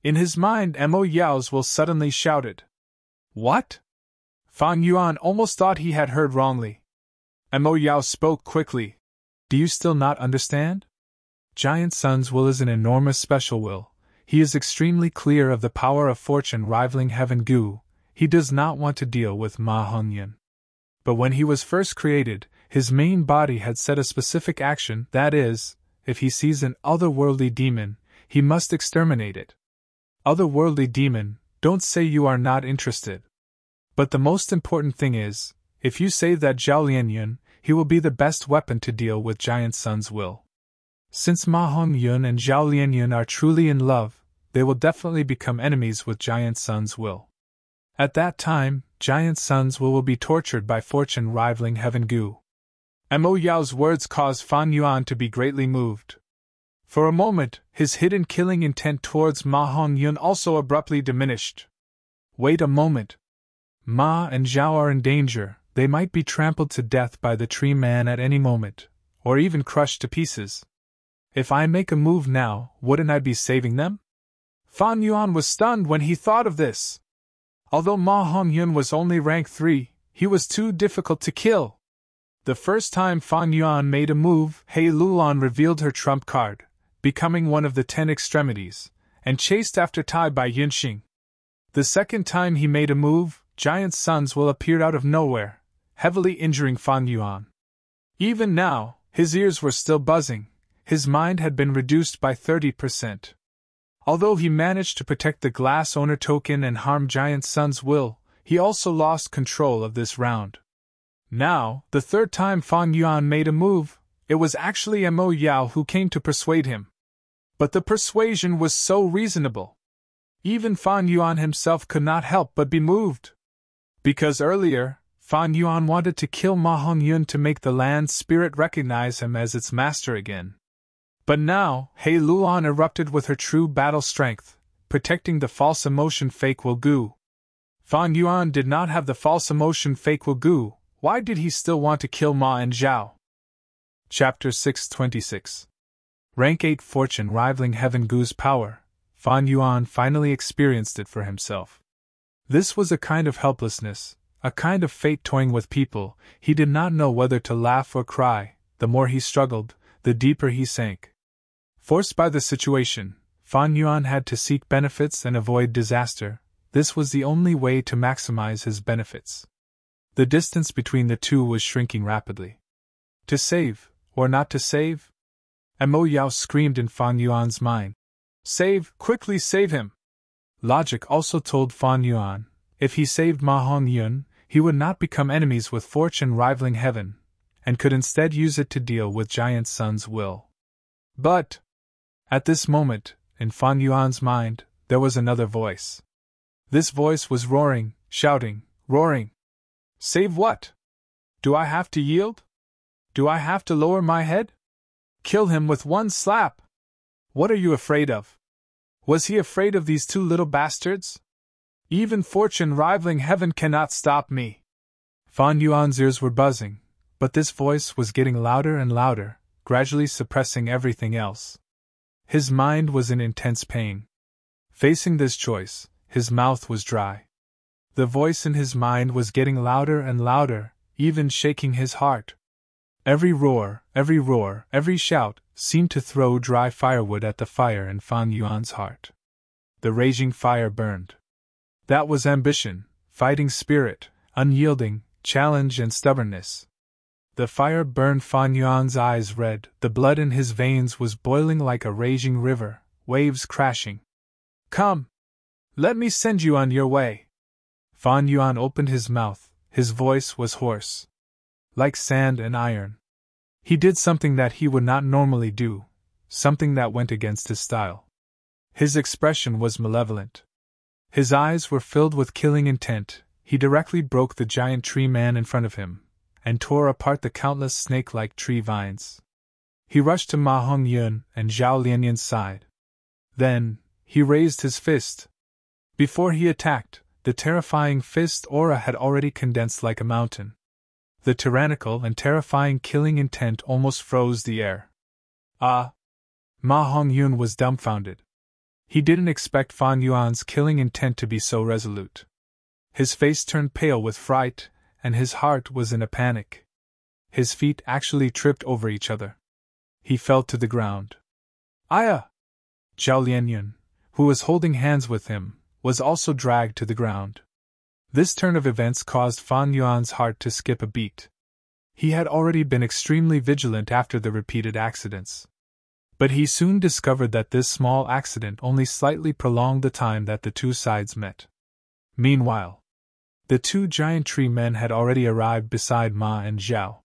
[SPEAKER 1] In his mind, Mo Yao's will suddenly shouted. "What?" Fan Yuan almost thought he had heard wrongly. Mo Yao spoke quickly. "Do you still not understand? Giant Sun's will is an enormous special will. He is extremely clear of the power of fortune rivaling heaven Gu. He does not want to deal with Ma Hongyun. But when he was first created, his main body had set a specific action, that is, if he sees an otherworldly demon, he must exterminate it. Otherworldly demon, don't say you are not interested. But the most important thing is, if you save that Zhao Lianyun, he will be the best weapon to deal with Giant Sun's will. Since Ma Hongyun and Zhao Lianyun are truly in love, they will definitely become enemies with Giant Sun's will. At that time, Giant Sun's will be tortured by fortune rivaling heaven Gu." Mo Yao's words caused Fan Yuan to be greatly moved. For a moment, his hidden killing intent towards Ma Hongyun also abruptly diminished. "Wait a moment. Ma and Zhao are in danger. They might be trampled to death by the tree man at any moment, or even crushed to pieces. If I make a move now, wouldn't I be saving them?" Fan Yuan was stunned when he thought of this. Although Ma Hongyun was only rank 3, he was too difficult to kill. The first time Fan Yuan made a move, He Lulan revealed her trump card, becoming one of the 10 extremities, and chased after Tai by Yunxing. The second time he made a move, Giant Sun's will appeared out of nowhere, heavily injuring Fan Yuan. Even now, his ears were still buzzing. His mind had been reduced by 30%. Although he managed to protect the glass owner token and harm Giant Sun's will, he also lost control of this round. Now, the third time Fan Yuan made a move, it was actually Mo Yao who came to persuade him. But the persuasion was so reasonable. Even Fan Yuan himself could not help but be moved. Because earlier, Fan Yuan wanted to kill Ma Hongyun to make the land spirit recognize him as its master again. But now, He Lulan erupted with her true battle strength, protecting the false emotion fake will Gu. Fan Yuan did not have the false emotion fake will Gu. Why did he still want to kill Ma and Zhao? Chapter 626. Rank 8 Fortune rivaling Heaven Gu's power. Fan Yuan finally experienced it for himself. This was a kind of helplessness, a kind of fate toying with people. He did not know whether to laugh or cry. The more he struggled, the deeper he sank. Forced by the situation, Fan Yuan had to seek benefits and avoid disaster. This was the only way to maximize his benefits. The distance between the two was shrinking rapidly. To save, or not to save? Mo Yao screamed in Fan Yuan's mind. Save, quickly save him! Logic also told Fan Yuan, if he saved Ma Hongyun, he would not become enemies with fortune rivaling heaven, and could instead use it to deal with Giant Sun's will. But, at this moment, in Fan Yuan's mind, there was another voice. This voice was roaring, shouting, roaring. Save what? Do I have to yield? Do I have to lower my head? Kill him with one slap! What are you afraid of? Was he afraid of these two little bastards? Even fortune rivaling heaven cannot stop me. Fan Yuan's ears were buzzing, but this voice was getting louder and louder, gradually suppressing everything else. His mind was in intense pain. Facing this choice, his mouth was dry. The voice in his mind was getting louder and louder, even shaking his heart. Every roar, every shout, seemed to throw dry firewood at the fire in Fan Yuan's heart. The raging fire burned. That was ambition, fighting spirit, unyielding, challenge and stubbornness. The fire burned Fan Yuan's eyes red, the blood in his veins was boiling like a raging river, waves crashing. Come! Let me send you on your way! Fan Yuan opened his mouth, his voice was hoarse. Like sand and iron. He did something that he would not normally do, something that went against his style. His expression was malevolent. His eyes were filled with killing intent. He directly broke the giant tree man in front of him, and tore apart the countless snake-like tree vines. He rushed to Ma Hongyun and Zhao Lianyun's side. Then, he raised his fist. Before he attacked, the terrifying fist aura had already condensed like a mountain. The tyrannical and terrifying killing intent almost froze the air. Ah! Ma Hongyun was dumbfounded. He didn't expect Fan Yuan's killing intent to be so resolute. His face turned pale with fright, and his heart was in a panic. His feet actually tripped over each other. He fell to the ground. Aya! Zhao Lianyun, who was holding hands with him, was also dragged to the ground. This turn of events caused Fan Yuan's heart to skip a beat. He had already been extremely vigilant after the repeated accidents. But he soon discovered that this small accident only slightly prolonged the time that the two sides met. Meanwhile, the two giant tree men had already arrived beside Ma and Zhao.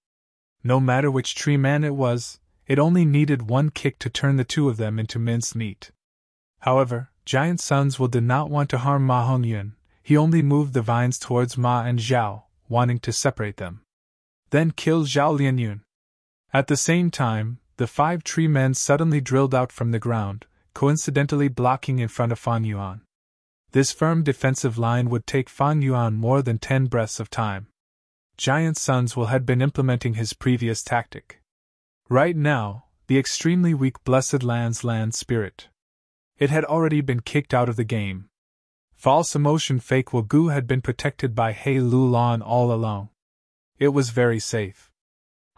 [SPEAKER 1] No matter which tree man it was, it only needed one kick to turn the two of them into minced meat. However, Giant Sun's did not want to harm Ma Hongyun. He only moved the vines towards Ma and Zhao, wanting to separate them. Then kill Zhao Lianyun. At the same time, the 5 tree men suddenly drilled out from the ground, coincidentally blocking in front of Fan Yuan. This firm defensive line would take Fan Yuan more than 10 breaths of time. Giant Sun's had been implementing his previous tactic. Right now, the extremely weak Blessed Land's land spirit. It had already been kicked out of the game. False emotion fake Wagu had been protected by He Lu Lan all along. It was very safe.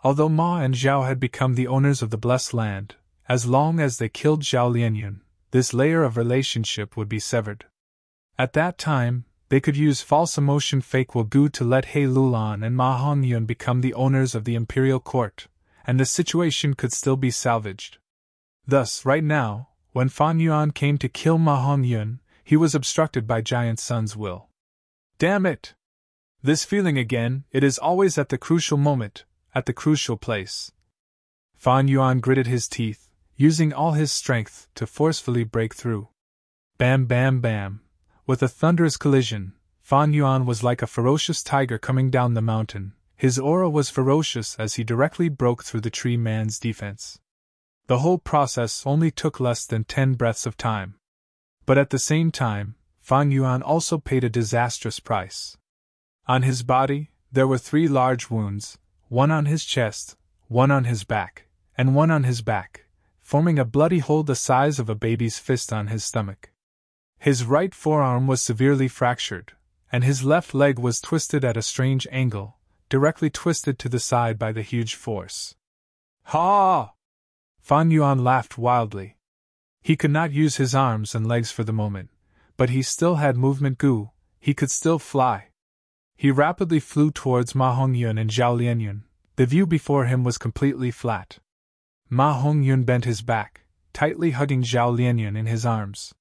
[SPEAKER 1] Although Ma and Zhao had become the owners of the blessed land, as long as they killed Zhao Lianyun, this layer of relationship would be severed. At that time, they could use false emotion fake Wagu to let He Lu Lan and Ma Hongyun become the owners of the imperial court, and the situation could still be salvaged. Thus, right now, when Fan Yuan came to kill Ma Hongyun, he was obstructed by Giant Sun's will. Damn it! This feeling again, it is always at the crucial moment, at the crucial place. Fan Yuan gritted his teeth, using all his strength to forcefully break through. Bam bam bam. With a thunderous collision, Fan Yuan was like a ferocious tiger coming down the mountain. His aura was ferocious as he directly broke through the tree man's defense. The whole process only took less than 10 breaths of time. But at the same time, Fan Yuan also paid a disastrous price. On his body, there were 3 large wounds, one on his chest, one on his back, and one on his back, forming a bloody hole the size of a baby's fist on his stomach. His right forearm was severely fractured, and his left leg was twisted at a strange angle, directly twisted to the side by the huge force. Ha! Fan Yuan laughed wildly. He could not use his arms and legs for the moment, but he still had movement goo, he could still fly. He rapidly flew towards Ma Hongyun and Zhao Lianyun. The view before him was completely flat. Ma Hongyun bent his back, tightly hugging Zhao Lianyun in his arms.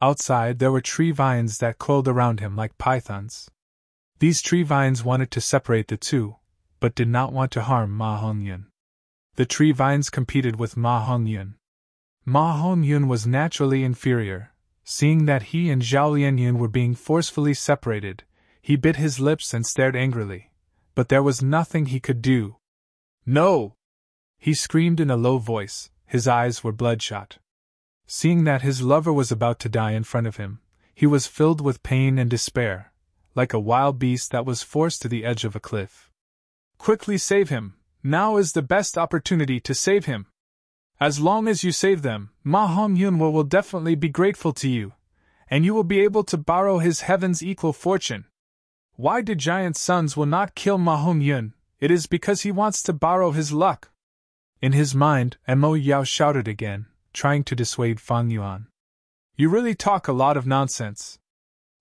[SPEAKER 1] Outside there were tree vines that coiled around him like pythons. These tree vines wanted to separate the two, but did not want to harm Ma Hongyun. The tree vines competed with Ma Hongyun. Ma Hongyun was naturally inferior. Seeing that he and Zhao Lianyun were being forcefully separated, he bit his lips and stared angrily, but there was nothing he could do. No! He screamed in a low voice, his eyes were bloodshot. Seeing that his lover was about to die in front of him, he was filled with pain and despair, like a wild beast that was forced to the edge of a cliff. Quickly save him! Now is the best opportunity to save him! As long as you save them, Ma Hong-yun will definitely be grateful to you, and you will be able to borrow his heaven's equal fortune. Why did Giant Sons will not kill Ma Hong-yun? It is because he wants to borrow his luck. In his mind, Mo Yao shouted again, trying to dissuade Fan Yuan. You really talk a lot of nonsense.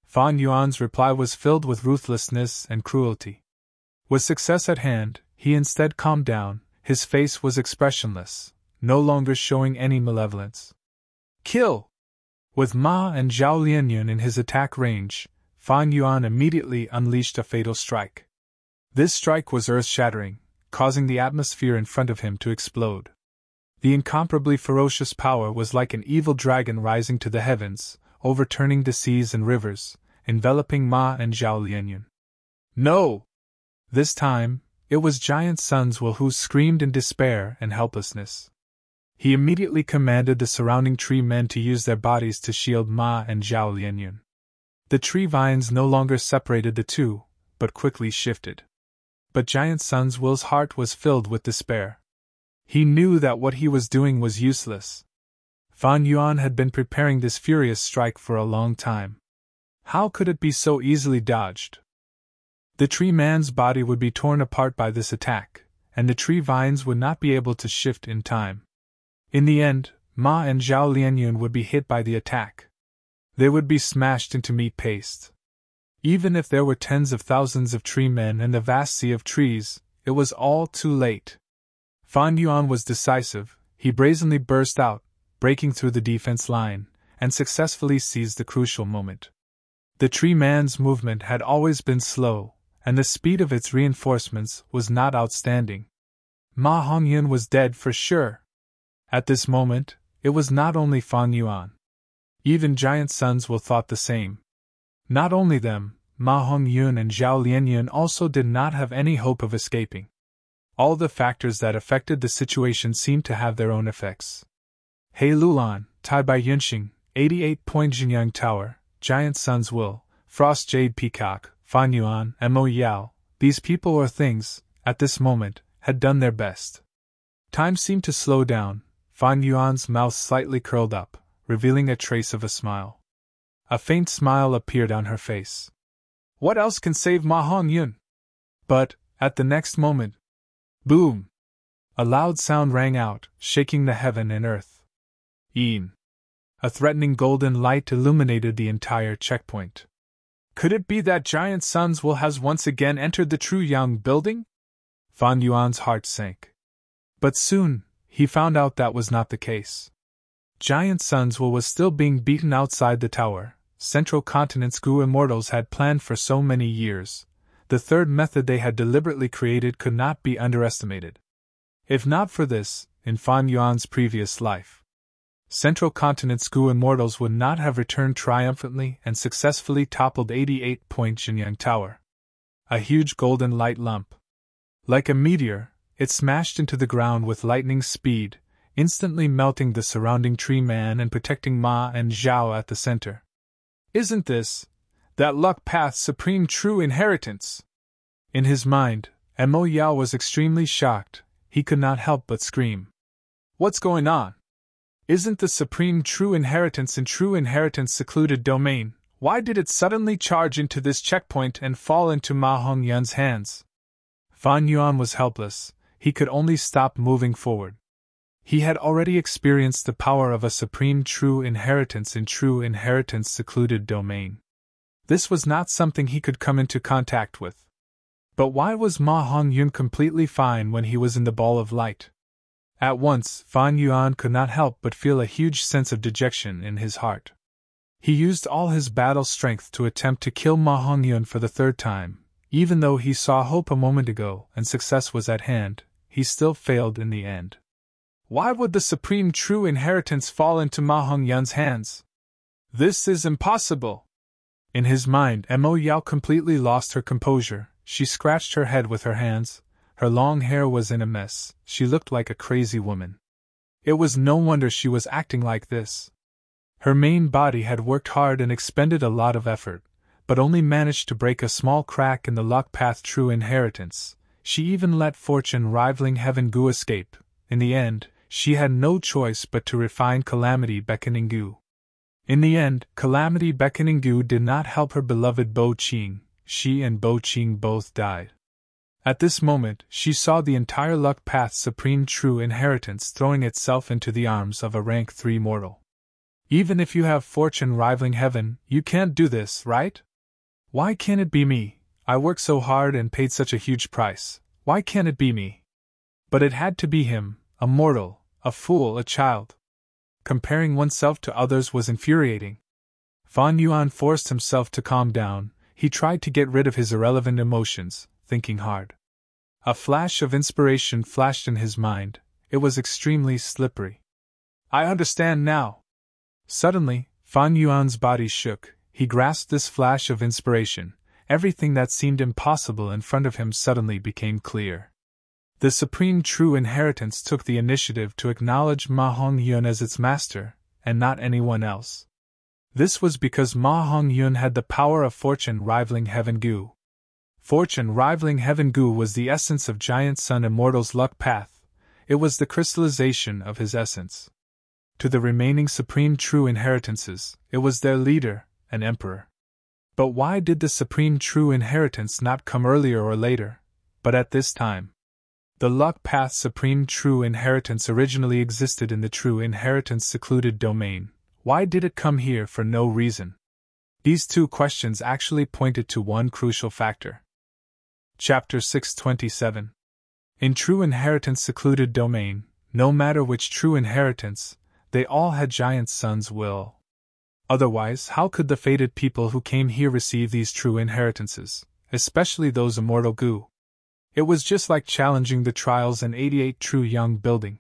[SPEAKER 1] Fan Yuan's reply was filled with ruthlessness and cruelty. With success at hand, he instead calmed down. His face was expressionless, no longer showing any malevolence. Kill! With Ma and Zhao Lianyun in his attack range, Fan Yuan immediately unleashed a fatal strike. This strike was earth-shattering, causing the atmosphere in front of him to explode. The incomparably ferocious power was like an evil dragon rising to the heavens, overturning the seas and rivers, enveloping Ma and Zhao Lianyun. No! This time, it was Giant Sons who screamed in despair and helplessness. He immediately commanded the surrounding tree men to use their bodies to shield Ma and Zhao Lianyun. The tree vines no longer separated the two, but quickly shifted. But Giant Sons Will's heart was filled with despair. He knew that what he was doing was useless. Fan Yuan had been preparing this furious strike for a long time. How could it be so easily dodged? The tree man's body would be torn apart by this attack, and the tree vines would not be able to shift in time. In the end, Ma and Zhao Lianyun would be hit by the attack. They would be smashed into meat paste. Even if there were tens of thousands of tree men and the vast sea of trees, it was all too late. Fan Yuan was decisive. He brazenly burst out, breaking through the defense line, and successfully seized the crucial moment. The tree man's movement had always been slow, and the speed of its reinforcements was not outstanding. Ma Hong-yun was dead for sure. At this moment, it was not only Fan Yuan. Even Giant Sons Will thought the same. Not only them, Ma Hong-yun and Zhao Lianyun also did not have any hope of escaping. All the factors that affected the situation seemed to have their own effects. He Lulan, Tai Bai Yunxing, 88-point Jinyang Tower, Giant Sons Will, Frost Jade Peacock, Fan Yuan, Mo Yao, these people or things, at this moment, had done their best. Time seemed to slow down. Fan Yuan's mouth slightly curled up, revealing a trace of a smile. A faint smile appeared on her face. What else can save Ma Hong-yun? But, at the next moment, boom! A loud sound rang out, shaking the heaven and earth. A threatening golden light illuminated the entire checkpoint. Could it be that Giant Sons Will has once again entered the True Yang building? Fan Yuan's heart sank. But soon, he found out that was not the case. Giant Sons Will was still being beaten outside the tower. Central Continent's Gu immortals had planned for so many years. The third method they had deliberately created could not be underestimated. If not for this, in Fan Yuan's previous life, Central Continent's Gu immortals would not have returned triumphantly and successfully toppled 88-point Jinyang Tower. A huge golden light lump. Like a meteor, it smashed into the ground with lightning speed, instantly melting the surrounding tree man and protecting Ma and Zhao at the center. Isn't this that luck path's supreme true inheritance? In his mind, Mo Yao was extremely shocked. He could not help but scream. What's going on? Isn't the supreme true inheritance in true inheritance secluded domain? Why did it suddenly charge into this checkpoint and fall into Ma Hong-yun's hands? Fan Yuan was helpless. He could only stop moving forward. He had already experienced the power of a supreme true inheritance in true inheritance secluded domain. This was not something he could come into contact with. But why was Ma Hong-yun completely fine when he was in the ball of light? At once, Fan Yuan could not help but feel a huge sense of dejection in his heart. He used all his battle strength to attempt to kill Ma Hong-yun for the third time. Even though he saw hope a moment ago and success was at hand, he still failed in the end. Why would the supreme true inheritance fall into Ma Hong-yun's hands? This is impossible! In his mind, Mo Yao completely lost her composure. She scratched her head with her hands. Her long hair was in a mess. She looked like a crazy woman. It was no wonder she was acting like this. Her main body had worked hard and expended a lot of effort, but only managed to break a small crack in the luck path true inheritance. She even let fortune rivaling heaven goo escape. In the end, she had no choice but to refine calamity beckoning goo. In the end, calamity beckoning goo did not help her beloved Bo Ching. She and Bo Ching both died. At this moment, she saw the entire luck path supreme true inheritance throwing itself into the arms of a rank 3 mortal. Even if you have fortune rivaling heaven, you can't do this, right? Why can't it be me? I worked so hard and paid such a huge price. Why can't it be me? But it had to be him, a mortal, a fool, a child. Comparing oneself to others was infuriating. Fan Yuan forced himself to calm down. He tried to get rid of his irrelevant emotions, thinking hard. A flash of inspiration flashed in his mind. It was extremely slippery. I understand now. Suddenly, Fan Yuan's body shook. He grasped this flash of inspiration. Everything that seemed impossible in front of him suddenly became clear. The supreme true inheritance took the initiative to acknowledge Ma Hongyun as its master, and not anyone else. This was because Ma Hongyun had the power of fortune rivaling heaven goo. Fortune rivaling heaven goo was the essence of Giant Sun Immortal's luck path. It was the crystallization of his essence. To the remaining supreme true inheritances, it was their leader, an emperor. But why did the supreme true inheritance not come earlier or later, but at this time? The luck path supreme true inheritance originally existed in the true inheritance secluded domain. Why did it come here for no reason? These two questions actually pointed to one crucial factor. Chapter 627. In true inheritance secluded domain, no matter which true inheritance, they all had Giant Sun's will. Otherwise, how could the fated people who came here receive these true inheritances, especially those immortal goo? It was just like challenging the trials in 88 True Young building.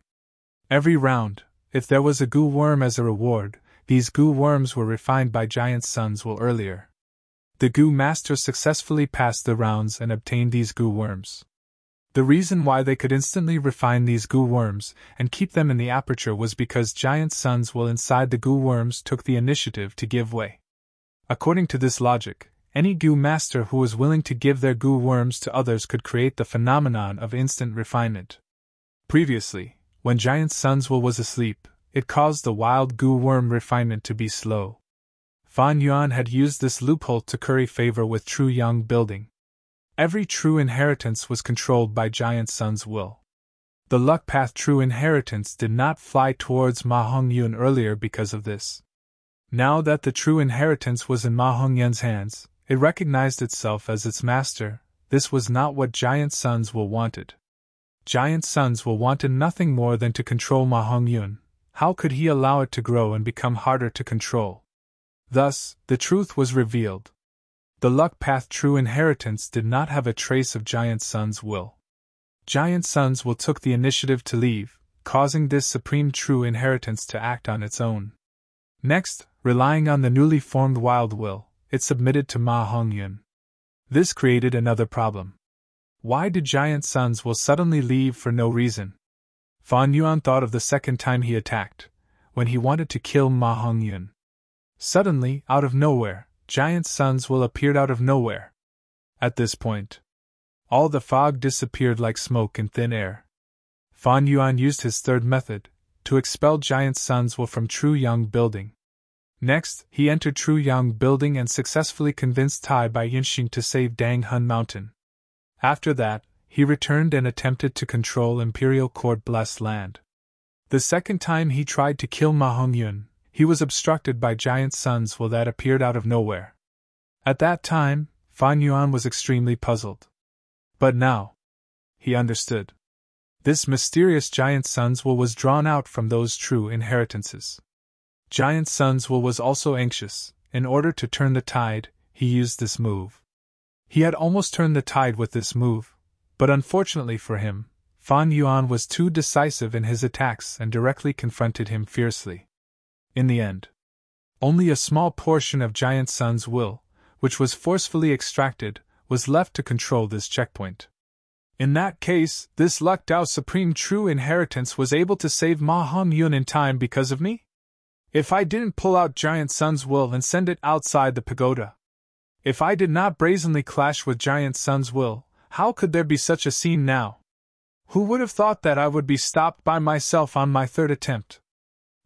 [SPEAKER 1] Every round, if there was a goo worm as a reward, these goo worms were refined by Giant Sun's will earlier. The goo master successfully passed the rounds and obtained these goo worms. The reason why they could instantly refine these goo worms and keep them in the aperture was because Giant Sun's will inside the goo worms took the initiative to give way. According to this logic, any goo master who was willing to give their goo worms to others could create the phenomenon of instant refinement. Previously, when Giant Sun's will was asleep, it caused the wild goo worm refinement to be slow. Fan Yuan had used this loophole to curry favor with True Young building. Every true inheritance was controlled by Giant Sun's will. The luck path true inheritance did not fly towards Ma Hongyun earlier because of this. Now that the true inheritance was in Ma Hongyun's hands, it recognized itself as its master. This was not what Giant Sun's will wanted. Giant Sun's will wanted nothing more than to control Ma Hongyun. How could he allow it to grow and become harder to control? Thus, the truth was revealed. The luck path true inheritance did not have a trace of Giant Sun's will. Giant Sun's will took the initiative to leave, causing this supreme true inheritance to act on its own. Next, relying on the newly formed wild will, it submitted to Ma Hongyun. This created another problem. Why did Giant Sun's will suddenly leave for no reason? Fan Yuan thought of the second time he attacked, when he wanted to kill Ma Hongyun. Suddenly, out of nowhere, Giant Sun's will appeared out of nowhere. At this point, all the fog disappeared like smoke in thin air. Fan Yuan used his third method, to expel Giant Sun's will from True Young building. Next, he entered True Young building and successfully convinced Tai Bai Yinxing to save Dang Hun Mountain. After that, he returned and attempted to control Imperial Court Blessed Land. The second time he tried to kill Ma Hongyun, he was obstructed by Giant Sun's will that appeared out of nowhere. At that time, Fan Yuan was extremely puzzled. But now, he understood. This mysterious Giant Sun's will was drawn out from those true inheritances. Giant Sun's will was also anxious. In order to turn the tide, he used this move. He had almost turned the tide with this move, but unfortunately for him, Fan Yuan was too decisive in his attacks and directly confronted him fiercely. In the end, only a small portion of Giant Sun's will, which was forcefully extracted, was left to control this checkpoint. In that case, this Luck Dao's supreme true inheritance was able to save Ma Hong Yun in time because of me? If I didn't pull out Giant Sun's will and send it outside the pagoda, if I did not brazenly clash with Giant Sun's will, how could there be such a scene now? Who would have thought that I would be stopped by myself on my third attempt?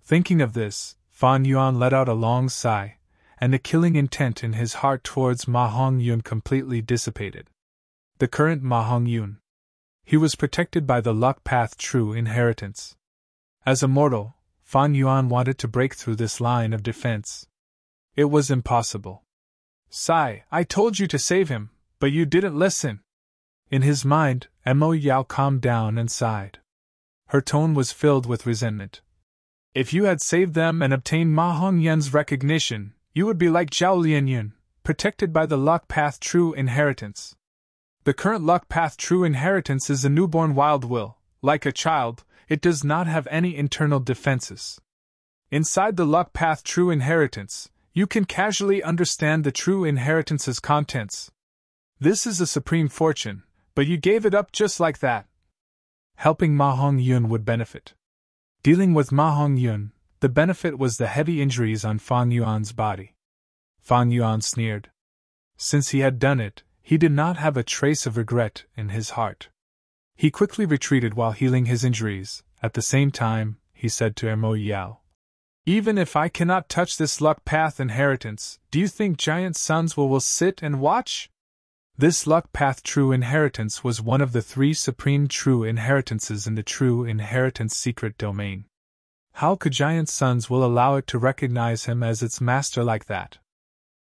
[SPEAKER 1] Thinking of this, Fan Yuan let out a long sigh, and the killing intent in his heart towards Ma Hong Yun completely dissipated. The current Ma Hong Yun. He was protected by the luck path true inheritance. As a mortal, Fan Yuan wanted to break through this line of defense. It was impossible. Sai, I told you to save him, but you didn't listen. In his mind, Mo Yao calmed down and sighed. Her tone was filled with resentment. If you had saved them and obtained Ma Hong Yun's recognition, you would be like Zhao Lianyun, protected by the luck path true inheritance. The current luck path true inheritance is a newborn wild will. Like a child, it does not have any internal defenses. Inside the luck path true inheritance, you can casually understand the true inheritance's contents. This is a supreme fortune, but you gave it up just like that. Helping Ma Hong Yun would benefit. Dealing with Ma Hong Yun, the benefit was the heavy injuries on Fan Yuan's body. Fan Yuan sneered. Since he had done it, he did not have a trace of regret in his heart. He quickly retreated while healing his injuries. At the same time, he said to Mo Yao, even if I cannot touch this luck path inheritance, do you think Giant Sun's will sit and watch? This luck path true inheritance was one of the 3 supreme true inheritances in the true inheritance secret domain. How could Giant Sun's will allow it to recognize him as its master like that?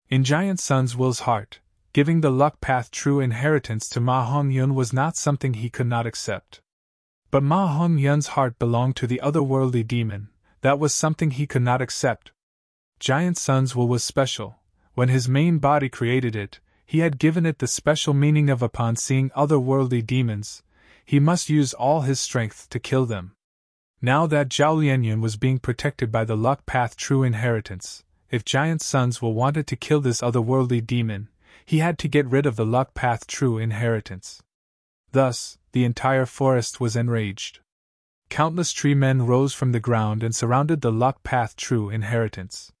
[SPEAKER 1] In Giant Sun's will's heart, giving the luck path true inheritance to Ma Hong Yun was not something he could not accept. But Ma Hong Yun's heart belonged to the otherworldly demon. That was something he could not accept. Giant Sun's will was special. When his main body created it, he had given it the special meaning of upon seeing otherworldly demons, he must use all his strength to kill them. Now that Zhao Lianyun was being protected by the luck path true inheritance, if Giant Sun's will wanted to kill this otherworldly demon, he had to get rid of the luck path true inheritance. Thus, the entire forest was enraged. Countless tree men rose from the ground and surrounded the luck path true inheritance.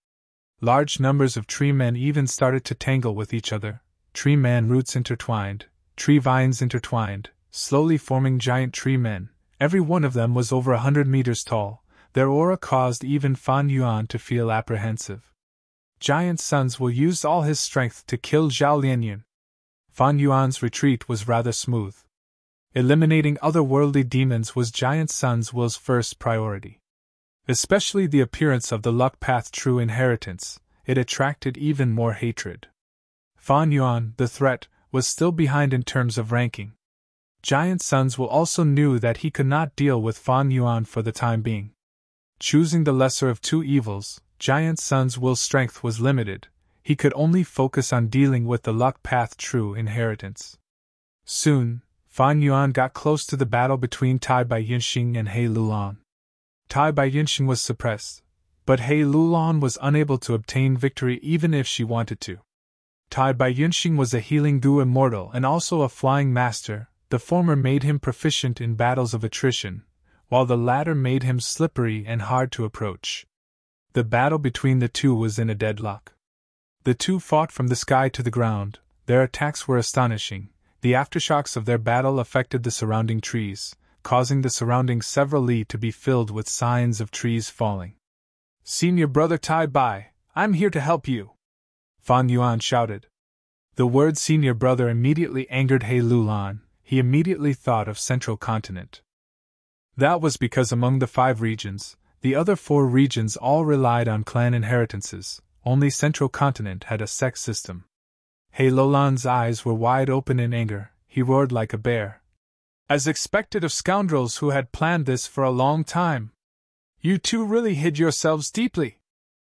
[SPEAKER 1] Large numbers of tree men even started to tangle with each other, tree man roots intertwined, tree vines intertwined, slowly forming giant tree men. Every one of them was over 100 meters tall. Their aura caused even Fan Yuan to feel apprehensive. Giant Sun's will used all his strength to kill Zhao Lianyun. Fan Yuan's retreat was rather smooth. Eliminating otherworldly demons was Giant Sun's will's first priority. Especially the appearance of the luck path true inheritance, it attracted even more hatred. Fan Yuan, the threat, was still behind in terms of ranking. Giant Sun's will also knew that he could not deal with Fan Yuan for the time being. Choosing the lesser of 2 evils, Giant Sun's will's strength was limited. He could only focus on dealing with the luck path true inheritance. Soon, Fan Yuan got close to the battle between Tai Bai Yinxing and He Lulan. Tai Bai Yinxing was suppressed, but He Lulan was unable to obtain victory even if she wanted to. Tai Bai Yinxing was a healing gu immortal and also a flying master. The former made him proficient in battles of attrition, while the latter made him slippery and hard to approach. The battle between the two was in a deadlock. The two fought from the sky to the ground. Their attacks were astonishing. The aftershocks of their battle affected the surrounding trees, causing the surrounding several li to be filled with signs of trees falling. Senior brother Tai Bai, I'm here to help you, Fan Yuan shouted. The word senior brother immediately angered He Lulan. He immediately thought of Central Continent. That was because among the 5 regions, the other 4 regions all relied on clan inheritances. Only Central Continent had a sex system. He Lulan's eyes were wide open in anger. He roared like a bear. As expected of scoundrels who had planned this for a long time. You two really hid yourselves deeply.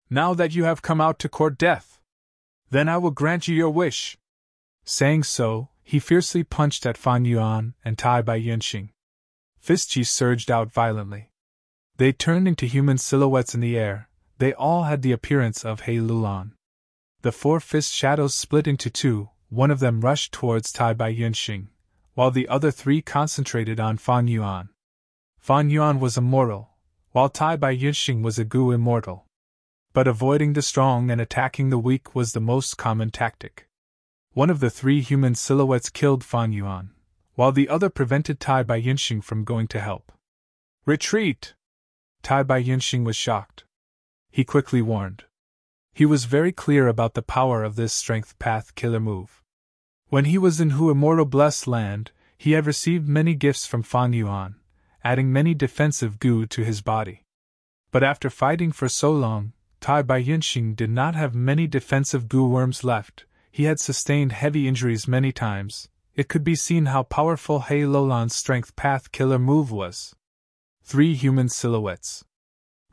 [SPEAKER 1] Now that you have come out to court death, then I will grant you your wish. Saying so, he fiercely punched at Fan Yuan and Tai Bai Yinxing. Fists surged out violently. They turned into human silhouettes in the air. They all had the appearance of He Lulan. The 4 fist shadows split into 2, one of them rushed towards Tai Bai Yinxing, while the other three concentrated on Fan Yuan. Fan Yuan was immortal, while Tai Bai Yinxing was a Gu immortal. But avoiding the strong and attacking the weak was the most common tactic. One of the three human silhouettes killed Fan Yuan, while the other prevented Tai Bai Yinxing from going to help. Retreat! Tai Bai Yinxing was shocked. He quickly warned. He was very clear about the power of this strength path killer move. When he was in Hu Immortal Blessed Land, he had received many gifts from Fan Yuan, adding many defensive Gu to his body. But after fighting for so long, Tai Bai Yinxing did not have many defensive Gu worms left. He had sustained heavy injuries many times. It could be seen how powerful He Lolan's strength path killer move was. 3 human silhouettes.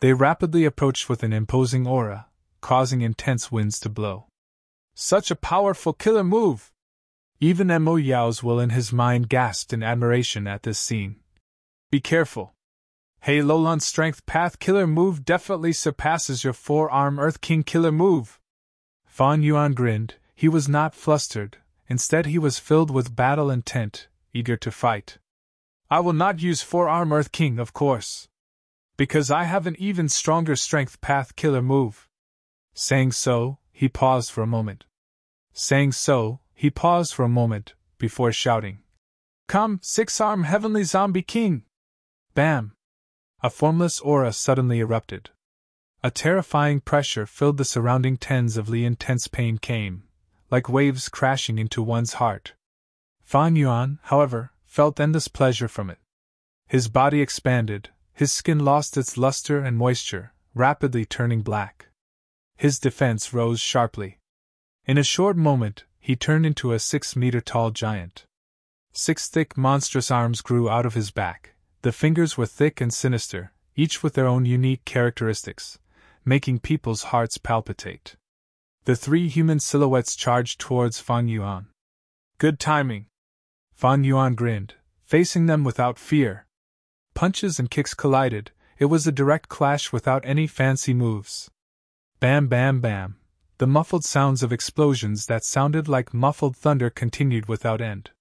[SPEAKER 1] They rapidly approached with an imposing aura, causing intense winds to blow. Such a powerful killer move! Even Mo Yao's will in his mind gasped in admiration at this scene. Be careful. He Lolan's strength path killer move definitely surpasses your 4-arm Earth King killer move. Fan Yuan grinned. He was not flustered, instead he was filled with battle intent, eager to fight. I will not use 4-arm Earth King, of course. Because I have an even stronger strength path killer move. Saying so, he paused for a moment. Before shouting. Come, 6-arm Heavenly Zombie King! Bam! A formless aura suddenly erupted. A terrifying pressure filled the surrounding tens of li. Intense pain came, like waves crashing into one's heart. Fan Yuan, however, felt endless pleasure from it. His body expanded, his skin lost its luster and moisture, rapidly turning black. His defense rose sharply. In a short moment, he turned into a 6-meter-tall giant. 6 thick monstrous arms grew out of his back. The fingers were thick and sinister, each with their own unique characteristics, making people's hearts palpitate. The 3 human silhouettes charged towards Fan Yuan. Good timing. Fan Yuan grinned, facing them without fear. Punches and kicks collided. It was a direct clash without any fancy moves. Bam, bam, bam. The muffled sounds of explosions that sounded like muffled thunder continued without end.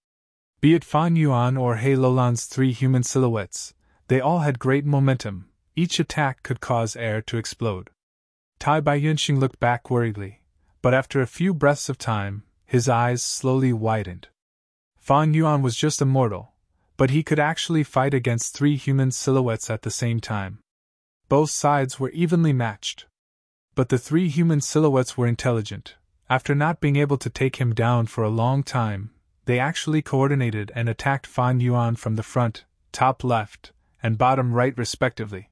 [SPEAKER 1] Be it Fan Yuan or He Lolan's 3 human silhouettes, they all had great momentum. Each attack could cause air to explode. Tai Bai Yinxing looked back worriedly, but after a few breaths of time, his eyes slowly widened. Fan Yuan was just a mortal, but he could actually fight against 3 human silhouettes at the same time. Both sides were evenly matched. But the 3 human silhouettes were intelligent. After not being able to take him down for a long time, they actually coordinated and attacked Fan Yuan from the front, top left, and bottom right respectively.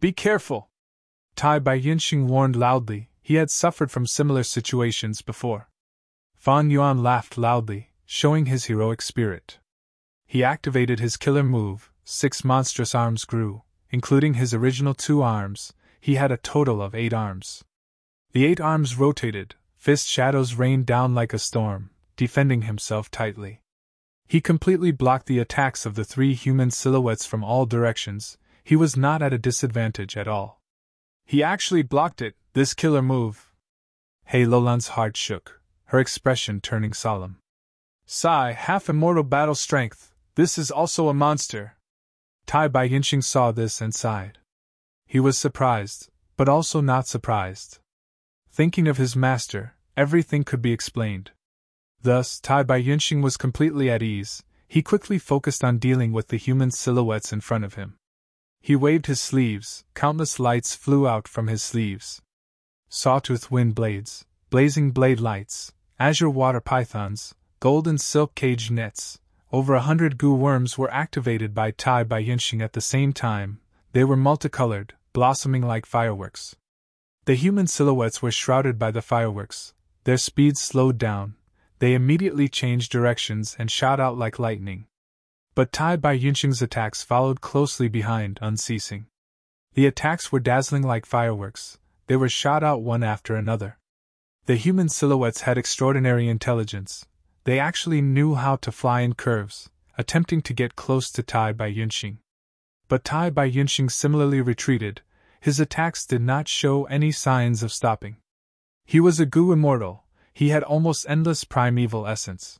[SPEAKER 1] Be careful! Tai Bai Yinxing warned loudly. He had suffered from similar situations before. Fan Yuan laughed loudly, showing his heroic spirit. He activated his killer move. 6 monstrous arms grew, including his original 2 arms. He had a total of 8 arms. The 8 arms rotated, fist shadows rained down like a storm, defending himself tightly. He completely blocked the attacks of the 3 human silhouettes from all directions. He was not at a disadvantage at all. He actually blocked it, this killer move. He Lolan's heart shook, her expression turning solemn. Sigh, half immortal battle strength, this is also a monster. Tai Bai Yinxing saw this and sighed. He was surprised, but also not surprised. Thinking of his master, everything could be explained. Thus, Tai Bai Yinxing was completely at ease. He quickly focused on dealing with the human silhouettes in front of him. He waved his sleeves, countless lights flew out from his sleeves. Sawtooth wind blades, blazing blade lights, azure water pythons, golden silk cage nets, over 100 Gu worms were activated by Tai Bai Yinxing at the same time. They were multicolored, blossoming like fireworks. The human silhouettes were shrouded by the fireworks. Their speed slowed down. They immediately changed directions and shot out like lightning. But Tai Bai Yinxing's attacks followed closely behind, unceasing. The attacks were dazzling like fireworks. They were shot out one after another. The human silhouettes had extraordinary intelligence. They actually knew how to fly in curves, attempting to get close to Tai Bai Yinxing. But Tai Bai Yinxing similarly retreated. His attacks did not show any signs of stopping. He was a Gu immortal. He had almost endless primeval essence.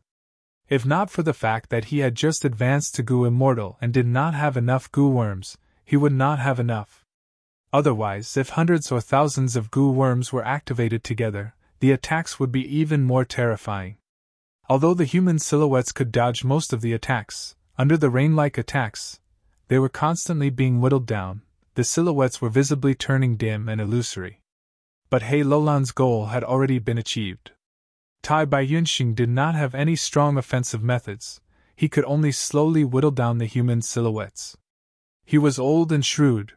[SPEAKER 1] If not for the fact that he had just advanced to Goo Immortal and did not have enough Goo Worms, he would not have enough. Otherwise, if hundreds or thousands of Goo Worms were activated together, the attacks would be even more terrifying. Although the human silhouettes could dodge most of the attacks, under the rain-like attacks, they were constantly being whittled down, the silhouettes were visibly turning dim and illusory. But He Lulan's goal had already been achieved. Tai Bai Yunxing did not have any strong offensive methods, he could only slowly whittle down the human silhouettes. He was old and shrewd,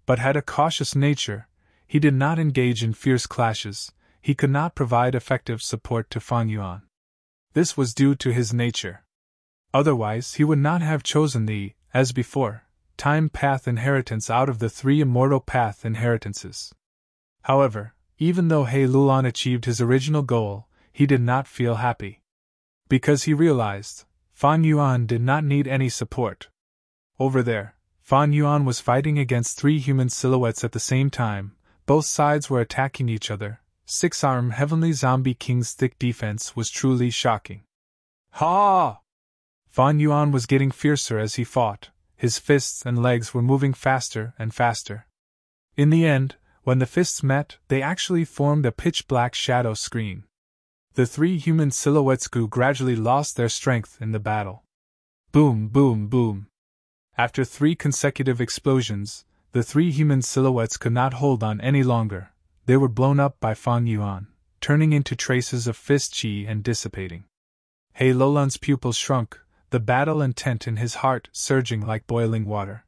[SPEAKER 1] but had a cautious nature, he did not engage in fierce clashes, he could not provide effective support to Fan Yuan. This was due to his nature. Otherwise, he would not have chosen the, as before, time path inheritance out of the 3 immortal path inheritances. However, even though He Lulan achieved his original goal, he did not feel happy. Because he realized, Fan Yuan did not need any support. Over there, Fan Yuan was fighting against 3 human silhouettes at the same time, both sides were attacking each other. 6-arm Heavenly Zombie King's thick defense was truly shocking. Ha! Fan Yuan was getting fiercer as he fought, his fists and legs were moving faster and faster. In the end, when the fists met, they actually formed a pitch-black shadow screen. The 3 human silhouettes gradually lost their strength in the battle. Boom, boom, boom. After 3 consecutive explosions, the 3 human silhouettes could not hold on any longer. They were blown up by Fan Yuan, turning into traces of fist chi and dissipating. He Lulan's pupils shrunk, the battle intent in his heart surging like boiling water.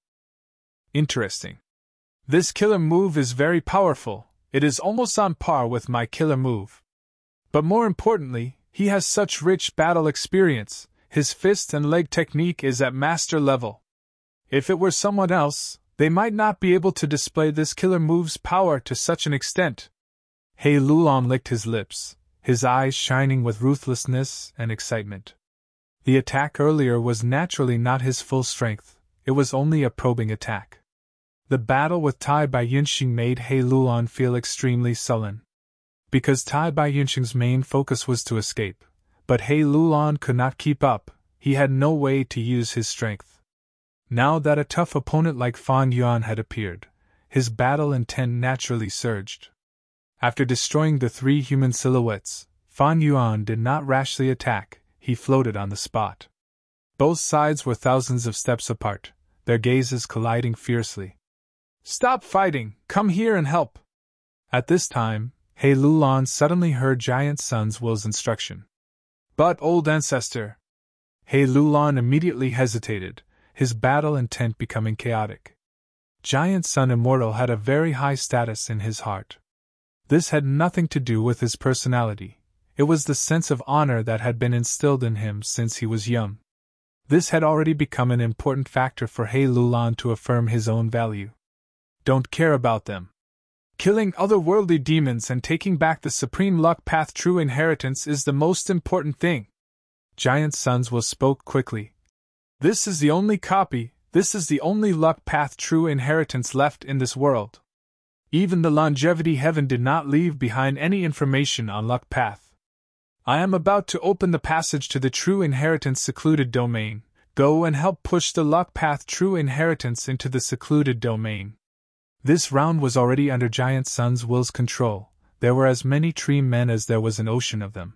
[SPEAKER 1] Interesting. This killer move is very powerful, it is almost on par with my killer move. But more importantly, he has such rich battle experience, his fist and leg technique is at master level. If it were someone else, they might not be able to display this killer move's power to such an extent. He Lulan licked his lips, his eyes shining with ruthlessness and excitement. The attack earlier was naturally not his full strength, it was only a probing attack. The battle with Tai Bai Yunxing made He Lulan feel extremely sullen. Because Tai Bai Yunxing's main focus was to escape, but He Lulan could not keep up, he had no way to use his strength. Now that a tough opponent like Fan Yuan had appeared, his battle intent naturally surged. After destroying the 3 human silhouettes, Fan Yuan did not rashly attack, he floated on the spot. Both sides were thousands of steps apart, their gazes colliding fiercely. Stop fighting, come here and help! At this time, He Lulan suddenly heard Giant Sun's Will's instruction. But, old ancestor! He Lulan immediately hesitated, his battle intent becoming chaotic. Giant Sun Immortal had a very high status in his heart. This had nothing to do with his personality, it was the sense of honor that had been instilled in him since he was young. This had already become an important factor for He Lulan to affirm his own value. Don't care about them. Killing otherworldly demons and taking back the Supreme Luck Path True Inheritance is the most important thing. Giant Sun's Will spoke quickly. This is the only copy, this is the only Luck Path True Inheritance left in this world. Even the Longevity Heaven did not leave behind any information on Luck Path. I am about to open the passage to the True Inheritance Secluded Domain. Go and help push the Luck Path True Inheritance into the secluded domain. This round was already under Giant Sun's Will's control, there were as many tree men as there was an ocean of them.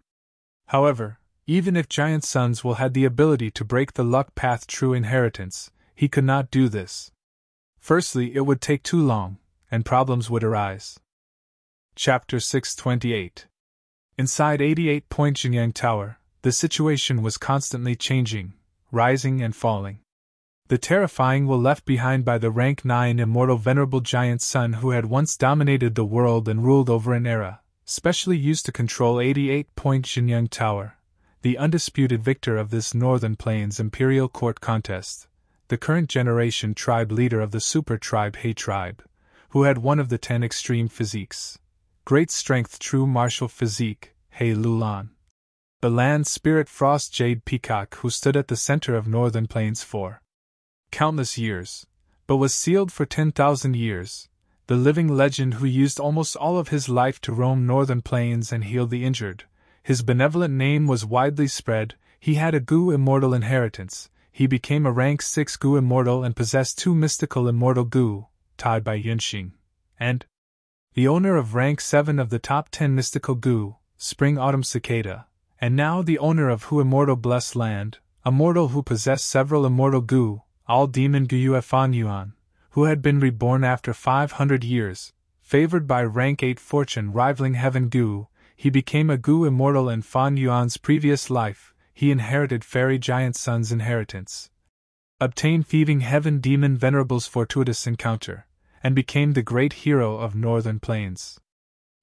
[SPEAKER 1] However, even if Giant Sun's Will had the ability to break the Luck Path True Inheritance, he could not do this. Firstly, it would take too long, and problems would arise. Chapter 628. Inside 88-point Jinyang Tower, the situation was constantly changing, rising and falling. The terrifying will left behind by the rank 9 immortal venerable Giant Sun who had once dominated the world and ruled over an era, specially used to control 88-point Jinyang Tower, the undisputed victor of this Northern Plains Imperial Court contest, the current generation tribe leader of the super tribe He tribe, who had one of the 10 extreme physiques, great strength true martial physique, He Lulan. The land spirit Frost Jade Peacock who stood at the center of Northern Plains for countless years, but was sealed for 10,000 years, the living legend who used almost all of his life to roam Northern Plains and heal the injured. His benevolent name was widely spread, He had a Gu immortal inheritance. He became a rank 6 Gu immortal and possessed 2 mystical immortal Gu, tied by Yunxing, and the owner of rank 7 of the top 10 mystical Gu, Spring Autumn Cicada, and now the owner of Hu immortal Blessed Land, a mortal who possessed several immortal Gu, all demon Gu Fan Yuan, who had been reborn after 500 years, favored by rank 8 fortune rivaling Heaven Gu. He became a Gu immortal in Fan Yuan's previous life. He inherited Fairy Giant Sun's inheritance, obtained thieving Heaven Demon Venerable's fortuitous encounter, and became the great hero of Northern Plains,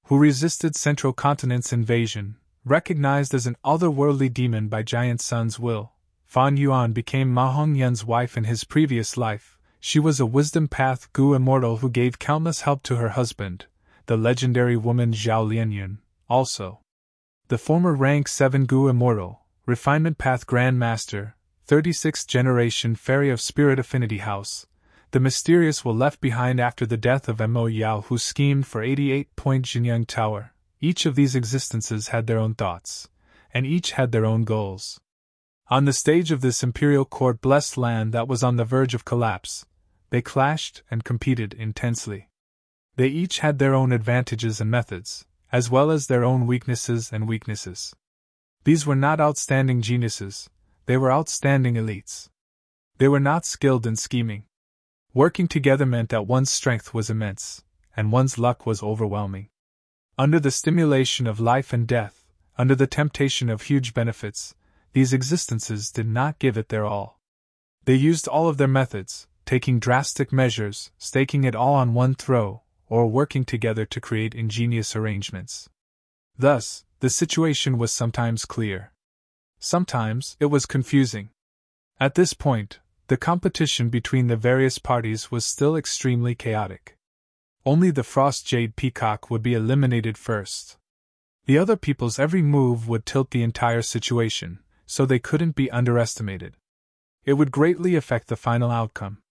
[SPEAKER 1] who resisted Central Continent's invasion. Recognized as an otherworldly demon by Giant Sun's will, Fan Yuan became Ma Hongyun's wife in his previous life. She was a Wisdom Path Gu immortal who gave countless help to her husband, the legendary woman Zhao Lianyun, also the former rank 7 Gu immortal, Refinement Path Grand Master, 36th generation Fairy of Spirit Affinity House, the mysterious will left behind after the death of Mo Yao, who schemed for 88-point Jinyang Tower. Each of these existences had their own thoughts, and each had their own goals. On the stage of this imperial court blessed land that was on the verge of collapse, they clashed and competed intensely. They each had their own advantages and methods, as well as their own weaknesses and weaknesses. These were not outstanding geniuses, they were outstanding elites. They were not skilled in scheming. Working together meant that one's strength was immense, and one's luck was overwhelming. Under the stimulation of life and death, under the temptation of huge benefits, these existences did not give it their all. They used all of their methods, taking drastic measures, staking it all on one throw, or working together to create ingenious arrangements. Thus, the situation was sometimes clear. Sometimes it was confusing. At this point, the competition between the various parties was still extremely chaotic. Only the Frost Jade Peacock would be eliminated first. The other people's every move would tilt the entire situation, so they couldn't be underestimated. It would greatly affect the final outcome.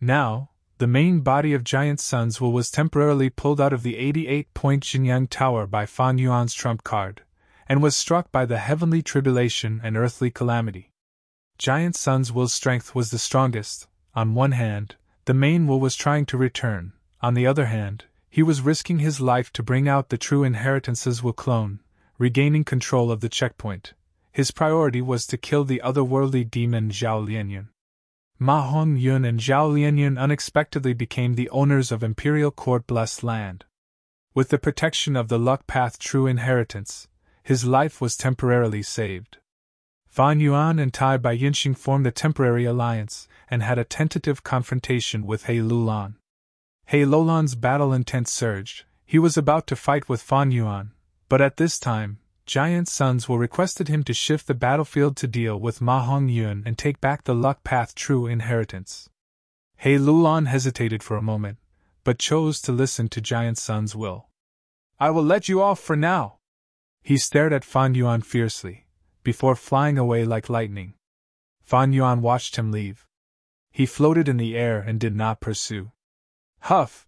[SPEAKER 1] Now, the main body of Giant Sun's will was temporarily pulled out of the 88-point Jinyang Tower by Fan Yuan's trump card, and was struck by the heavenly tribulation and earthly calamity. Giant Sun's will's strength was the strongest. On one hand, the main will was trying to return. On the other hand, he was risking his life to bring out the true inheritance's will clone, regaining control of the checkpoint. His priority was to kill the otherworldly demon Zhao Lianyun. Ma Hongyun and Zhao Lianyun unexpectedly became the owners of Imperial Court Blessed Land. With the protection of the Luck Path True Inheritance, his life was temporarily saved. Fan Yuan and Tai Bai Yinxing formed a temporary alliance, and had a tentative confrontation with He Lulan. He Lulan's battle intent surged. He was about to fight with Fan Yuan, but at this time, Giant Sun's will requested him to shift the battlefield to deal with Ma Hongyun and take back the Luck Path True Inheritance. He Lulan hesitated for a moment, but chose to listen to Giant Sun's will. "I will let you off for now." He stared at Fan Yuan fiercely, before flying away like lightning. Fan Yuan watched him leave. He floated in the air and did not pursue. Huff!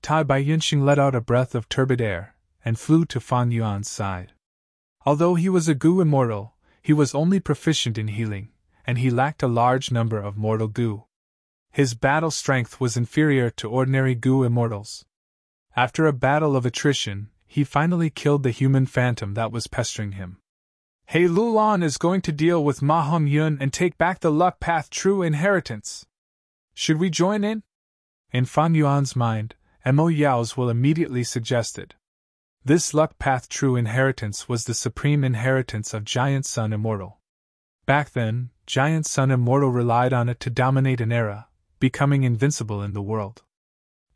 [SPEAKER 1] Tai Bai Yinxing let out a breath of turbid air, and flew to Fan Yuan's side. Although he was a Gu immortal, he was only proficient in healing, and he lacked a large number of mortal Gu. His battle strength was inferior to ordinary Gu immortals. After a battle of attrition, he finally killed the human phantom that was pestering him. He Lulan is going to deal with Ma Hongyun and take back the Luck Path True Inheritance. Should we join in? In Fan Yuan's mind, Mo Yao's will immediately suggested. This Luck Path True Inheritance was the supreme inheritance of Giant Sun Immortal. Back then, Giant Sun Immortal relied on it to dominate an era, becoming invincible in the world.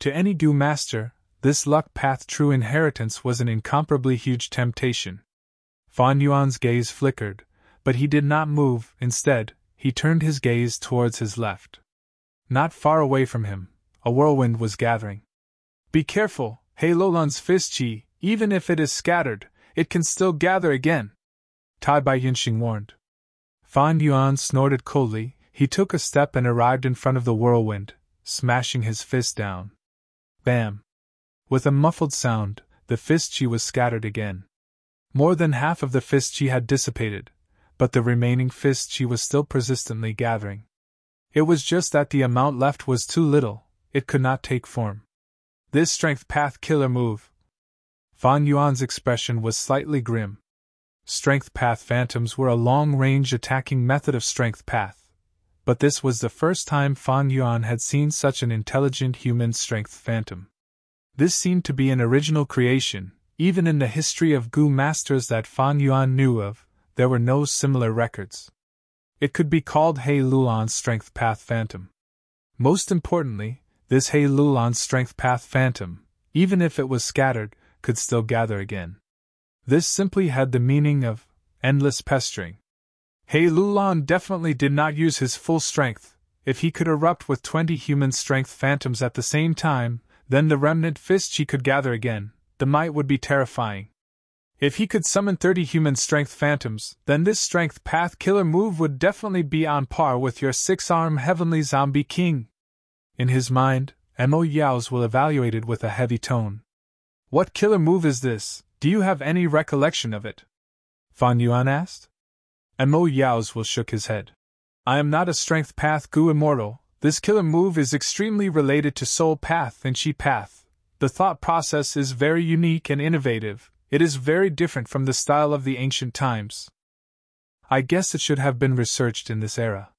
[SPEAKER 1] To any Gu master, this Luck Path True Inheritance was an incomparably huge temptation. Fan Yuan's gaze flickered, but he did not move. Instead, he turned his gaze towards his left. Not far away from him, a whirlwind was gathering. "Be careful, He Lulan's fist chi. Even if it is scattered, it can still gather again," Tai Bai Yinxing warned. Fan Yuan snorted coldly. He took a step and arrived in front of the whirlwind, smashing his fist down. Bam! With a muffled sound, the fist chi was scattered again. More than half of the fist chi had dissipated, but the remaining fist she was still persistently gathering. It was just that the amount left was too little, it could not take form. This strength path killer move. Fan Yuan's expression was slightly grim. Strength path phantoms were a long-range attacking method of strength path, but this was the first time Fan Yuan had seen such an intelligent human strength phantom. This seemed to be an original creation. Even in the history of Gu masters that Fan Yuan knew of, there were no similar records. It could be called He Lulan's Strength Path Phantom. Most importantly, this He Lulan's Strength Path Phantom, even if it was scattered, could still gather again. This simply had the meaning of endless pestering. He Lulan definitely did not use his full strength. If he could erupt with 20 human strength phantoms at the same time, then the remnant fist he could gather again. The might would be terrifying. If he could summon 30 human strength phantoms, then this strength path killer move would definitely be on par with your 6-arm heavenly zombie king. In his mind, Mo Yao's will evaluated with a heavy tone. What killer move is this? Do you have any recollection of it? Fan Yuan asked. Mo Yao's will shook his head. I am not a strength path Gu immortal. This killer move is extremely related to soul path and chi path. The thought process is very unique and innovative. It is very different from the style of the ancient times. I guess it should have been researched in this era.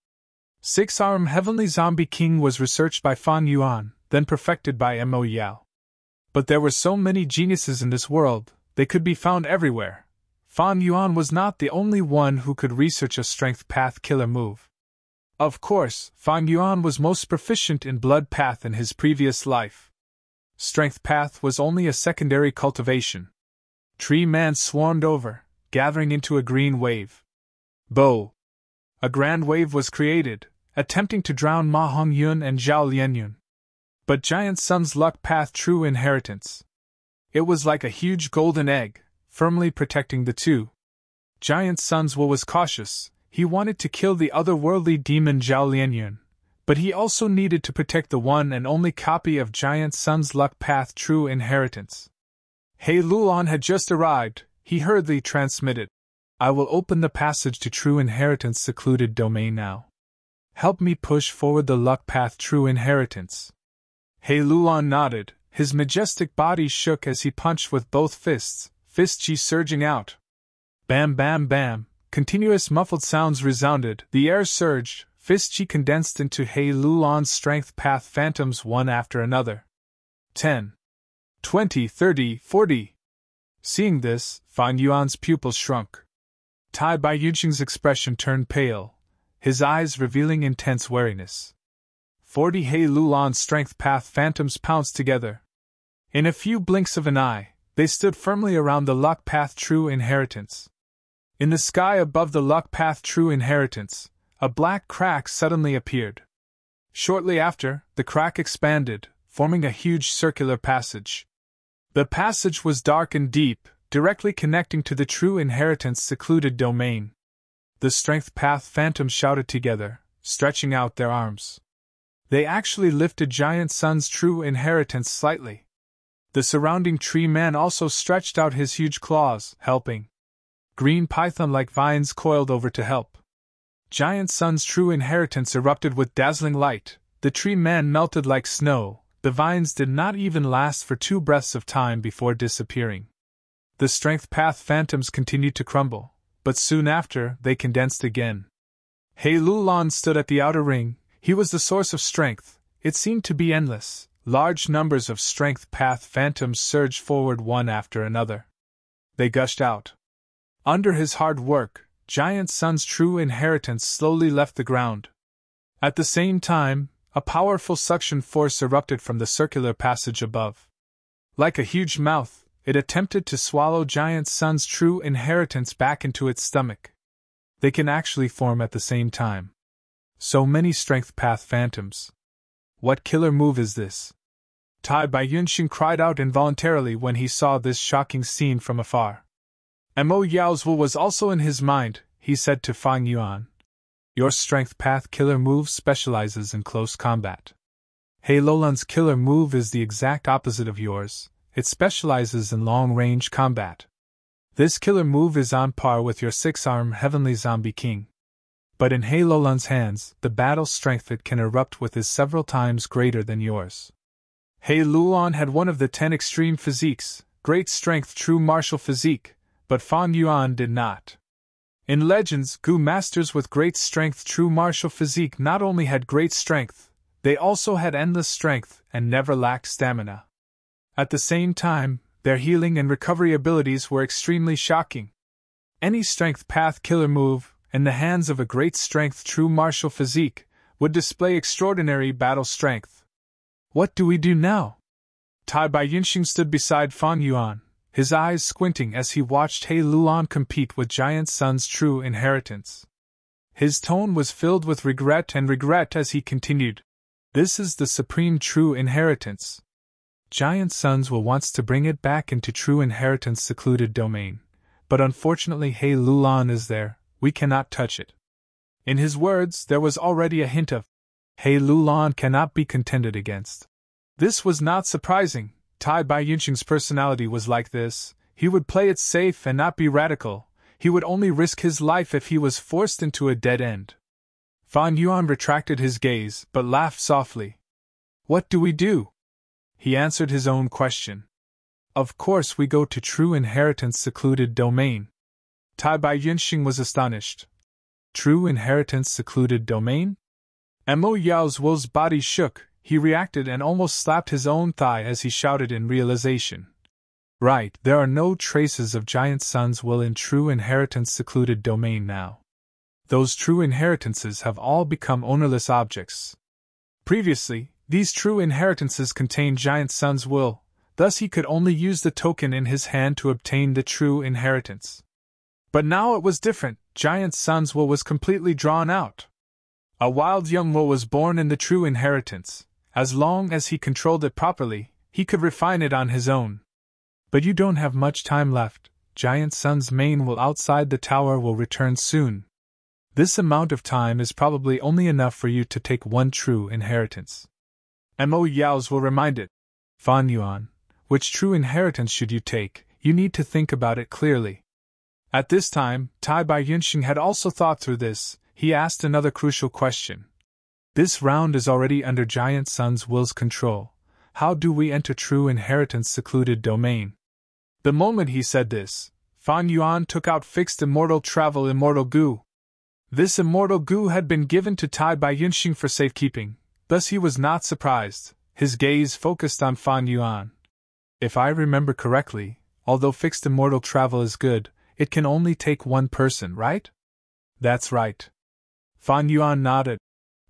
[SPEAKER 1] 6-arm Heavenly Zombie King was researched by Fan Yuan, then perfected by Mo Yao. But there were so many geniuses in this world, they could be found everywhere. Fan Yuan was not the only one who could research a strength path killer move. Of course, Fan Yuan was most proficient in blood path in his previous life. Strength path was only a secondary cultivation. Tree Man swarmed over, gathering into a green wave. Bo! A grand wave was created, attempting to drown Ma Hongyun and Zhao Lianyun. But Giant Sun's luck path true inheritance. It was like a huge golden egg, firmly protecting the two. Giant Sun's will was cautious. He wanted to kill the otherworldly demon Zhao Lianyun. But he also needed to protect the one and only copy of Giant Sun's luck path true inheritance. He Lulan had just arrived, he hurriedly transmitted. I will open the passage to true inheritance secluded domain now. Help me push forward the luck path true inheritance. He Lulan nodded, his majestic body shook as he punched with both fists, fist chi surging out. Bam bam bam, continuous muffled sounds resounded, the air surged. Fist chi condensed into He Lulan's strength path phantoms one after another. 10, 20, 30, 40. Seeing this, Fan Yuan's pupils shrunk. Tai Bai Yunxing's expression turned pale, his eyes revealing intense wariness. 40 He Lulan's strength path phantoms pounced together. In a few blinks of an eye, they stood firmly around the luck path true inheritance. In the sky above the luck path true inheritance, a black crack suddenly appeared. Shortly after, the crack expanded, forming a huge circular passage. The passage was dark and deep, directly connecting to the true inheritance secluded domain. The strength path phantoms shouted together, stretching out their arms. They actually lifted Giant Sun's true inheritance slightly. The surrounding tree man also stretched out his huge claws, helping. Green python-like vines coiled over to help. Giant Sun's true inheritance erupted with dazzling light, the tree man melted like snow, the vines did not even last for 2 breaths of time before disappearing. The strength path phantoms continued to crumble, but soon after, they condensed again. He Lulan stood at the outer ring, he was the source of strength, it seemed to be endless, large numbers of strength path phantoms surged forward one after another. They gushed out. Under his hard work, Giant Sun's true inheritance slowly left the ground. At the same time, a powerful suction force erupted from the circular passage above. Like a huge mouth, it attempted to swallow Giant Sun's true inheritance back into its stomach. They can actually form at the same time. So many strength path phantoms. What killer move is this? Tai Bai Yunxing cried out involuntarily when he saw this shocking scene from afar. Mo Yao's will was also in his mind, he said to Fan Yuan. Your strength path killer move specializes in close combat. He Lulan's killer move is the exact opposite of yours, it specializes in long-range combat. This killer move is on par with your 6-arm heavenly zombie king. But in He Lolun's hands, the battle strength it can erupt with is several times greater than yours. He Lolun had one of the 10 extreme physiques, great strength true martial physique, but Fan Yuan did not. In Legends, Gu masters with great strength true martial physique not only had great strength, they also had endless strength and never lacked stamina. At the same time, their healing and recovery abilities were extremely shocking. Any strength path killer move, in the hands of a great strength true martial physique, would display extraordinary battle strength. What do we do now? Tai Bai Yinxing stood beside Fan Yuan, his eyes squinting as he watched He Lolun compete with Giant Sun's true inheritance. His tone was filled with regret as he continued. This is the supreme true inheritance. Giant Sun's will wants to bring it back into true inheritance secluded domain, but unfortunately He Lolun is there, we cannot touch it. In his words there was already a hint of, He Lolun cannot be contended against. This was not surprising, Tai Bai Yinxing's personality was like this, he would play it safe and not be radical, he would only risk his life if he was forced into a dead end. Fan Yuan retracted his gaze, but laughed softly. What do we do? He answered his own question. Of course we go to true inheritance secluded domain. Tai Bai Yinxing was astonished. True inheritance secluded domain? Mo Yao's Wu's body shook, he reacted and almost slapped his own thigh as he shouted in realization. Right, there are no traces of Giant Sun's will in true inheritance secluded domain now. Those true inheritances have all become ownerless objects. Previously, these true inheritances contained Giant Sun's will, thus he could only use the token in his hand to obtain the true inheritance. But now it was different, Giant Sun's will was completely drawn out. A wild young will was born in the true inheritance. As long as he controlled it properly, he could refine it on his own. But you don't have much time left, Giant Sun's main will outside the tower will return soon. This amount of time is probably only enough for you to take one true inheritance. Mo Yao's will reminded. Fan Yuan, which true inheritance should you take? You need to think about it clearly. At this time, Tai Bai Yinxing had also thought through this, he asked another crucial question. This round is already under Giant Sun's will's control. How do we enter true inheritance secluded domain? The moment he said this, Fan Yuan took out fixed immortal travel immortal goo. This immortal goo had been given to Tai Bai Yinxing for safekeeping, thus he was not surprised, his gaze focused on Fan Yuan. If I remember correctly, although fixed immortal travel is good, it can only take one person, right? That's right. Fan Yuan nodded.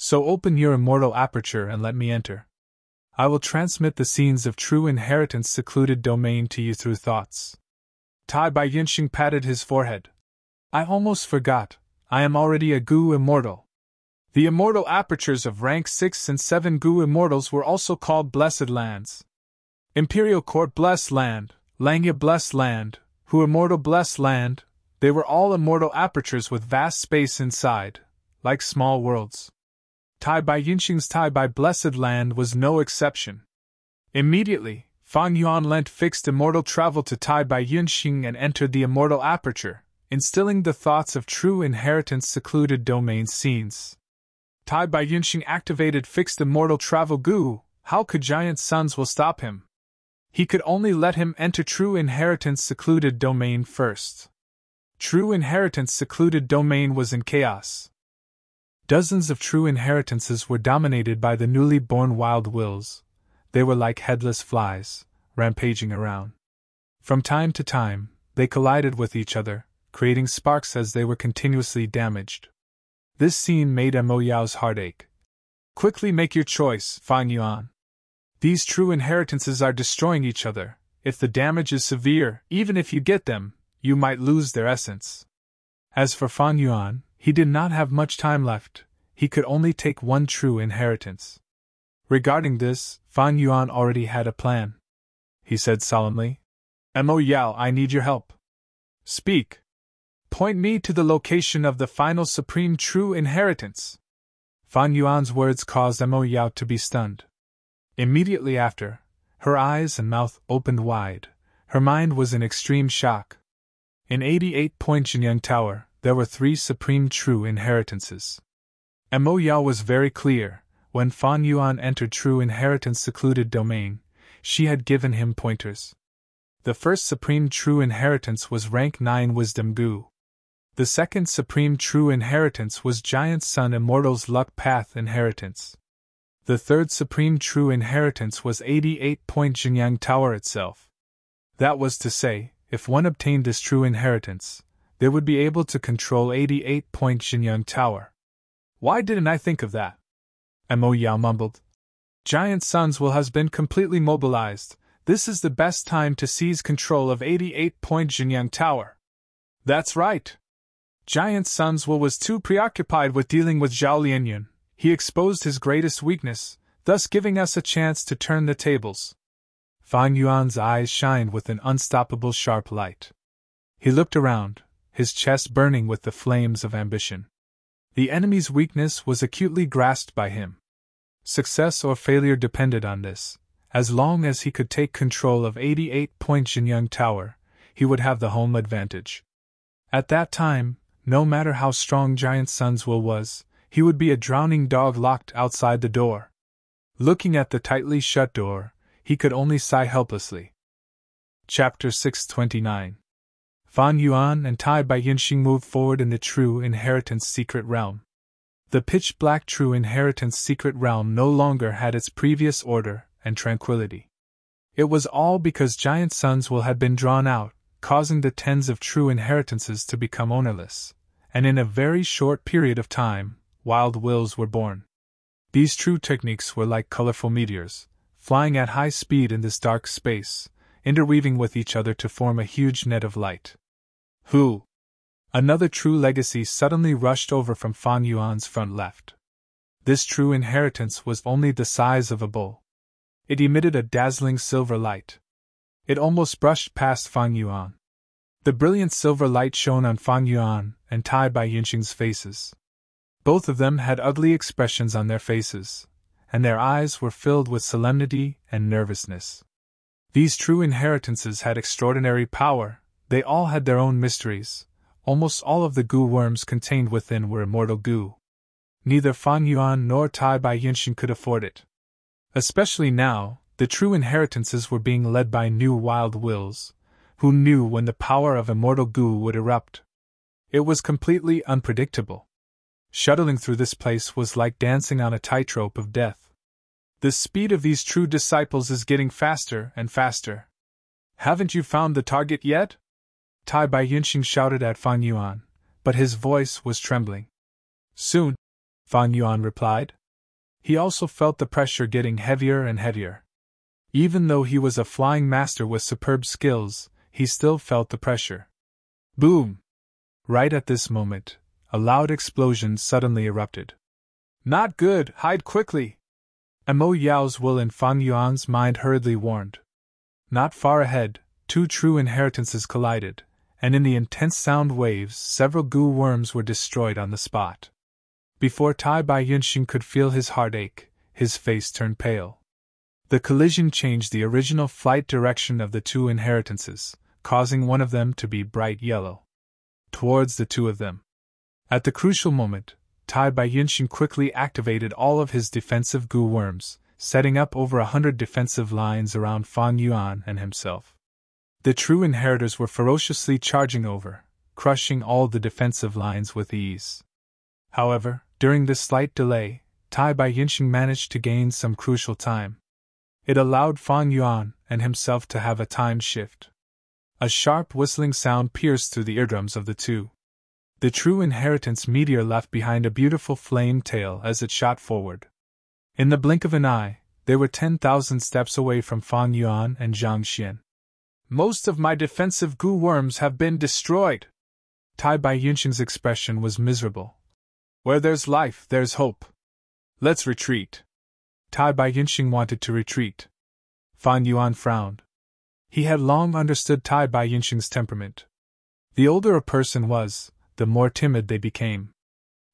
[SPEAKER 1] So open your immortal aperture and let me enter. I will transmit the scenes of true inheritance secluded domain to you through thoughts. Tai Bai Yinxing patted his forehead. I almost forgot, I am already a Gu immortal. The immortal apertures of rank 6 and 7 Gu immortals were also called Blessed Lands. Imperial Court Blessed Land, Langya Blessed Land, Hu Immortal Blessed Land, they were all immortal apertures with vast space inside, like small worlds. Tai Bai Yinxing's Tai Bai Blessed Land was no exception. Immediately, Fan Yuan lent fixed immortal travel to Tai Bai Yinxing and entered the immortal aperture, instilling the thoughts of true inheritance secluded domain scenes. Tai Bai Yinxing activated fixed immortal travel Gu. How could Giant Sun's will stop him? He could only let him enter true inheritance secluded domain first. True inheritance secluded domain was in chaos. Dozens of true inheritances were dominated by the newly born wild wills. They were like headless flies, rampaging around. From time to time, they collided with each other, creating sparks as they were continuously damaged. This scene made Mo Yao's heart ache. Quickly make your choice, Fan Yuan. These true inheritances are destroying each other. If the damage is severe, even if you get them, you might lose their essence. As for Fan Yuan, he did not have much time left, he could only take one true inheritance. Regarding this, Fan Yuan already had a plan. He said solemnly, Mo Yao, I need your help. Speak. Point me to the location of the final supreme true inheritance. Fan Yuan's words caused Mo Yao to be stunned. Immediately after, her eyes and mouth opened wide, her mind was in extreme shock. In 88-point Jinyang Tower, there were 3 supreme true inheritances. Mo Yao was very clear. When Fan Yuan entered True Inheritance secluded domain, she had given him pointers. The first Supreme True Inheritance was Rank 9 Wisdom Gu. The second Supreme True Inheritance was Giant Sun Immortal's Luck Path Inheritance. The third Supreme True Inheritance was 88-point Jinyang Tower itself. That was to say, if one obtained this True Inheritance, they would be able to control 88-point Jinyang Tower. Why didn't I think of that? Mo Yao mumbled. Giant Suns will has been completely mobilized. This is the best time to seize control of 88-point Jinyang Tower. That's right. Giant Suns was too preoccupied with dealing with Zhao Lianyun. He exposed his greatest weakness, thus giving us a chance to turn the tables. Fan Yuan's eyes shined with an unstoppable sharp light. He looked around, his chest burning with the flames of ambition. The enemy's weakness was acutely grasped by him. Success or failure depended on this. As long as he could take control of 88-point Jinyang Tower, he would have the home advantage. At that time, no matter how strong Giant Sun's will was, he would be a drowning dog locked outside the door. Looking at the tightly shut door, he could only sigh helplessly. Chapter 629. Fan Yuan and Tai Baiyinxing moved forward in the True Inheritance Secret Realm. The pitch-black True Inheritance Secret Realm no longer had its previous order and tranquility. It was all because Giant Sun's will had been drawn out, causing the tens of True Inheritances to become ownerless, and in a very short period of time, wild wills were born. These true techniques were like colorful meteors, flying at high speed in this dark space, interweaving with each other to form a huge net of light. Who? Another true legacy suddenly rushed over from Fan Yuan's front left. This True Inheritance was only the size of a bull. It emitted a dazzling silver light. It almost brushed past Fan Yuan. The brilliant silver light shone on Fan Yuan and Tai Baiyinxing's faces. Both of them had ugly expressions on their faces, and their eyes were filled with solemnity and nervousness. These True Inheritances had extraordinary power. They all had their own mysteries. Almost all of the goo worms contained within were immortal goo. Neither Fan Yuan nor Tai Baiyinxing could afford it. Especially now, the True Inheritances were being led by new wild wills, who knew when the power of immortal goo would erupt. It was completely unpredictable. Shuttling through this place was like dancing on a tightrope of death. The speed of these true disciples is getting faster and faster. Haven't you found the target yet? Tai Baiyinxing shouted at Fan Yuan, but his voice was trembling. Soon, Fan Yuan replied. He also felt the pressure getting heavier and heavier. Even though he was a flying master with superb skills, he still felt the pressure. Boom! Right at this moment, a loud explosion suddenly erupted. Not good, hide quickly! Mo Yao's will in Fan Yuan's mind hurriedly warned. Not far ahead, 2 True Inheritances collided, and in the intense sound waves several goo worms were destroyed on the spot. Before Tai Baiyinxing could feel his heart ache, his face turned pale. The collision changed the original flight direction of the 2 Inheritances, causing one of them to be bright yellow. Towards the 2 of them. At the crucial moment, Tai Baiyinxing quickly activated all of his defensive goo worms, setting up over 100 defensive lines around Fan Yuan and himself. The True Inheritors were ferociously charging over, crushing all the defensive lines with ease. However, during this slight delay, Tai Baiyinxing managed to gain some crucial time. It allowed Fan Yuan and himself to have a time shift. A sharp whistling sound pierced through the eardrums of the 2. The True Inheritance meteor left behind a beautiful flame tail as it shot forward. In the blink of an eye, they were 10,000 steps away from Fan Yuan and Zhang Xian. Most of my defensive goo worms have been destroyed. Tai Baiyinxing's expression was miserable. Where there's life, there's hope. Let's retreat. Tai Baiyinxing wanted to retreat. Fan Yuan frowned. He had long understood Tai Baiyinxing's temperament. The older a person was, the more timid they became.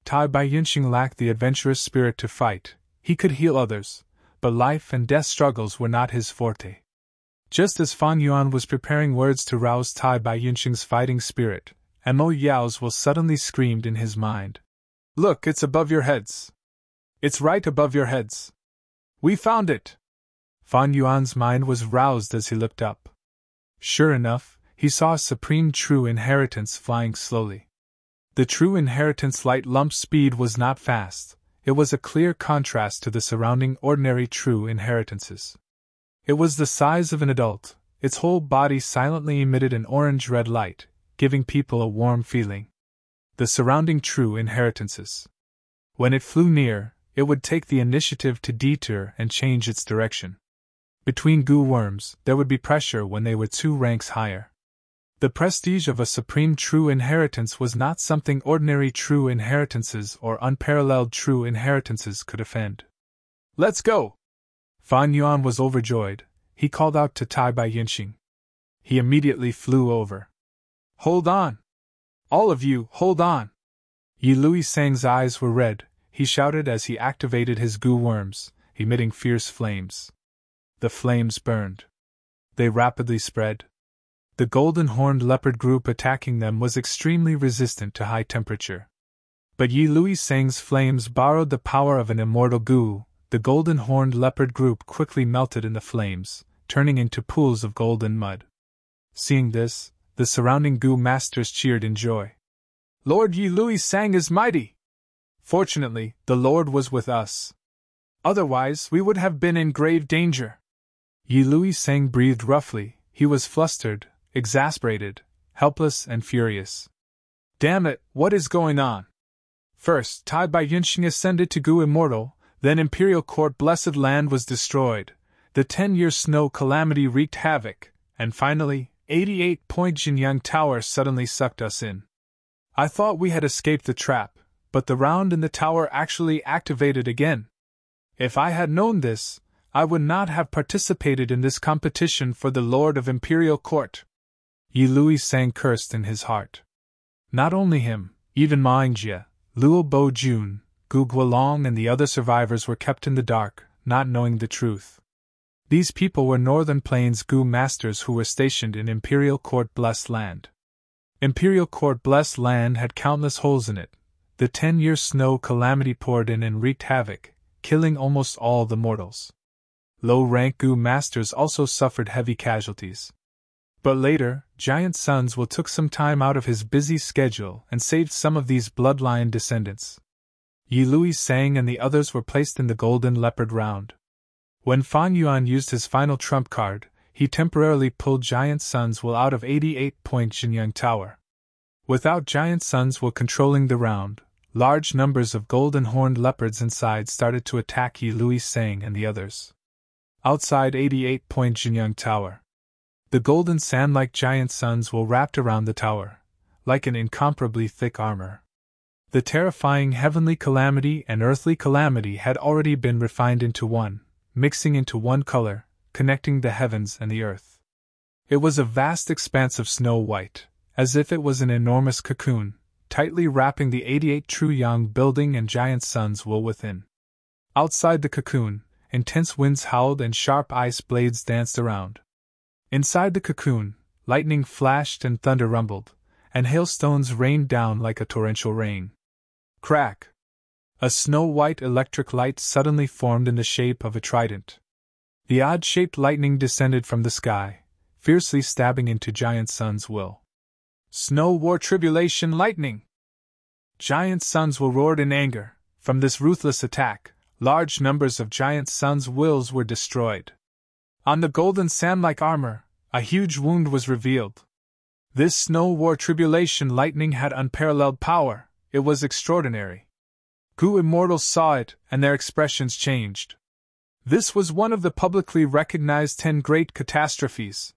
[SPEAKER 1] Tai Baiyinxing lacked the adventurous spirit to fight. He could heal others, but life and death struggles were not his forte. Just as Fan Yuan was preparing words to rouse Tai Bai Yunxing's fighting spirit, Mo Yao's will suddenly screamed in his mind. Look, it's above your heads. It's right above your heads. We found it! Fan Yuan's mind was roused as he looked up. Sure enough, he saw a supreme true inheritance flying slowly. The true inheritance light lump speed was not fast, it was a clear contrast to the surrounding ordinary true inheritances. It was the size of an adult, its whole body silently emitted an orange-red light, giving people a warm feeling. The surrounding true inheritances. When it flew near, it would take the initiative to detour and change its direction. Between goo worms, there would be pressure when they were 2 ranks higher. The prestige of a supreme true inheritance was not something ordinary true inheritances or unparalleled true inheritances could offend. Let's go! Fan Yuan was overjoyed. He called out to Tai Bai Yunxing. He immediately flew over. Hold on! All of you, hold on! Yi Lui Sang's eyes were red. He shouted as he activated his goo worms, emitting fierce flames. The flames burned. They rapidly spread. The golden-horned leopard group attacking them was extremely resistant to high temperature. But Yi Lui Sang's flames borrowed the power of an immortal goo. The golden-horned leopard group quickly melted in the flames, turning into pools of golden mud. Seeing this, the surrounding goo masters cheered in joy. Lord Yi Lui Sang is mighty! Fortunately, the Lord was with us. Otherwise, we would have been in grave danger. Yi Lui Sang breathed roughly. He was flustered, exasperated, helpless and furious. Damn it, what is going on? First, Tai Bai Yunxing ascended to Goo Immortal, then Imperial Court Blessed Land was destroyed, the 10-year snow calamity wreaked havoc, and finally, 88-point Jinyang Tower suddenly sucked us in. I thought we had escaped the trap, but the round in the tower actually activated again. If I had known this, I would not have participated in this competition for the Lord of Imperial Court. Yi Lui Sang cursed in his heart. Not only him, even Ma Yingjie, Luo Bo Jun, Gu Guolong and the other survivors were kept in the dark, not knowing the truth. These people were Northern Plains Gu masters who were stationed in Imperial Court Blessed Land. Imperial Court Blessed Land had countless holes in it. The 10-year snow calamity poured in and wreaked havoc, killing almost all the mortals. Low-rank Gu masters also suffered heavy casualties. But later, Giant Sunswill took some time out of his busy schedule and saved some of these bloodline descendants. Yi Lui Sang and the others were placed in the Golden Leopard round. When Fan Yuan used his final trump card, he temporarily pulled Giant Sunswill out of 88-point Jinyang Tower. Without Giant Sunswill controlling the round, large numbers of golden-horned leopards inside started to attack Yi Lui Sang and the others. Outside 88-point Jinyang Tower, the golden sand-like Giant Sunswill wrapped around the tower, like an incomparably thick armor. The terrifying heavenly calamity and earthly calamity had already been refined into one, mixing into one color, connecting the heavens and the earth. It was a vast expanse of snow white, as if it was an enormous cocoon, tightly wrapping the 88 True Yang building and Giant Sunswill within. Outside the cocoon, intense winds howled and sharp ice blades danced around. Inside the cocoon, lightning flashed and thunder rumbled, and hailstones rained down like a torrential rain. Crack! A snow-white electric light suddenly formed in the shape of a trident. The odd-shaped lightning descended from the sky, fiercely stabbing into Giant Sunswill. Snow War Tribulation Lightning! Giant Sunswill roared in anger. From this ruthless attack, large numbers of Giant Sunswills were destroyed. On the golden sand-like armor, a huge wound was revealed. This Snow War Tribulation Lightning had unparalleled power. It was extraordinary. Gu Immortals saw it, and their expressions changed. This was one of the publicly recognized 10 great catastrophes.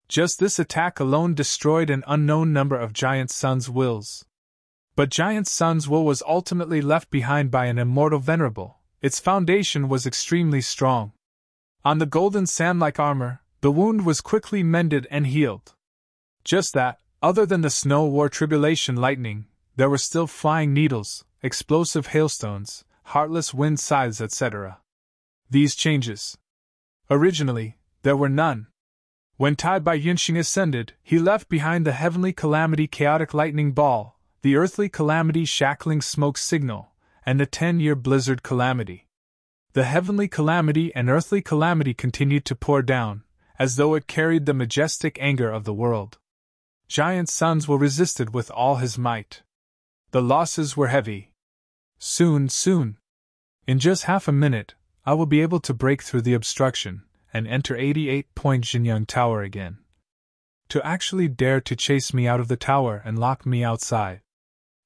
[SPEAKER 1] Just this attack alone destroyed an unknown number of Giant Sunswills. But Giant Sunswill was ultimately left behind by an immortal venerable. Its foundation was extremely strong. On the golden sand-like armor, the wound was quickly mended and healed. Just that, other than the Snow War Tribulation Lightning, there were still flying needles, explosive hailstones, heartless wind scythes, etc. These changes. Originally, there were none. When Tai Bai Yinxing ascended, he left behind the heavenly calamity chaotic lightning ball, the earthly calamity shackling smoke signal, and the 10-year blizzard calamity. The heavenly calamity and earthly calamity continued to pour down, as though it carried the majestic anger of the world. Giant Suns Will resisted with all his might. The losses were heavy. Soon, in just half a minute, I will be able to break through the obstruction and enter 88-point Jinyang Tower again. To actually dare to chase me out of the tower and lock me outside.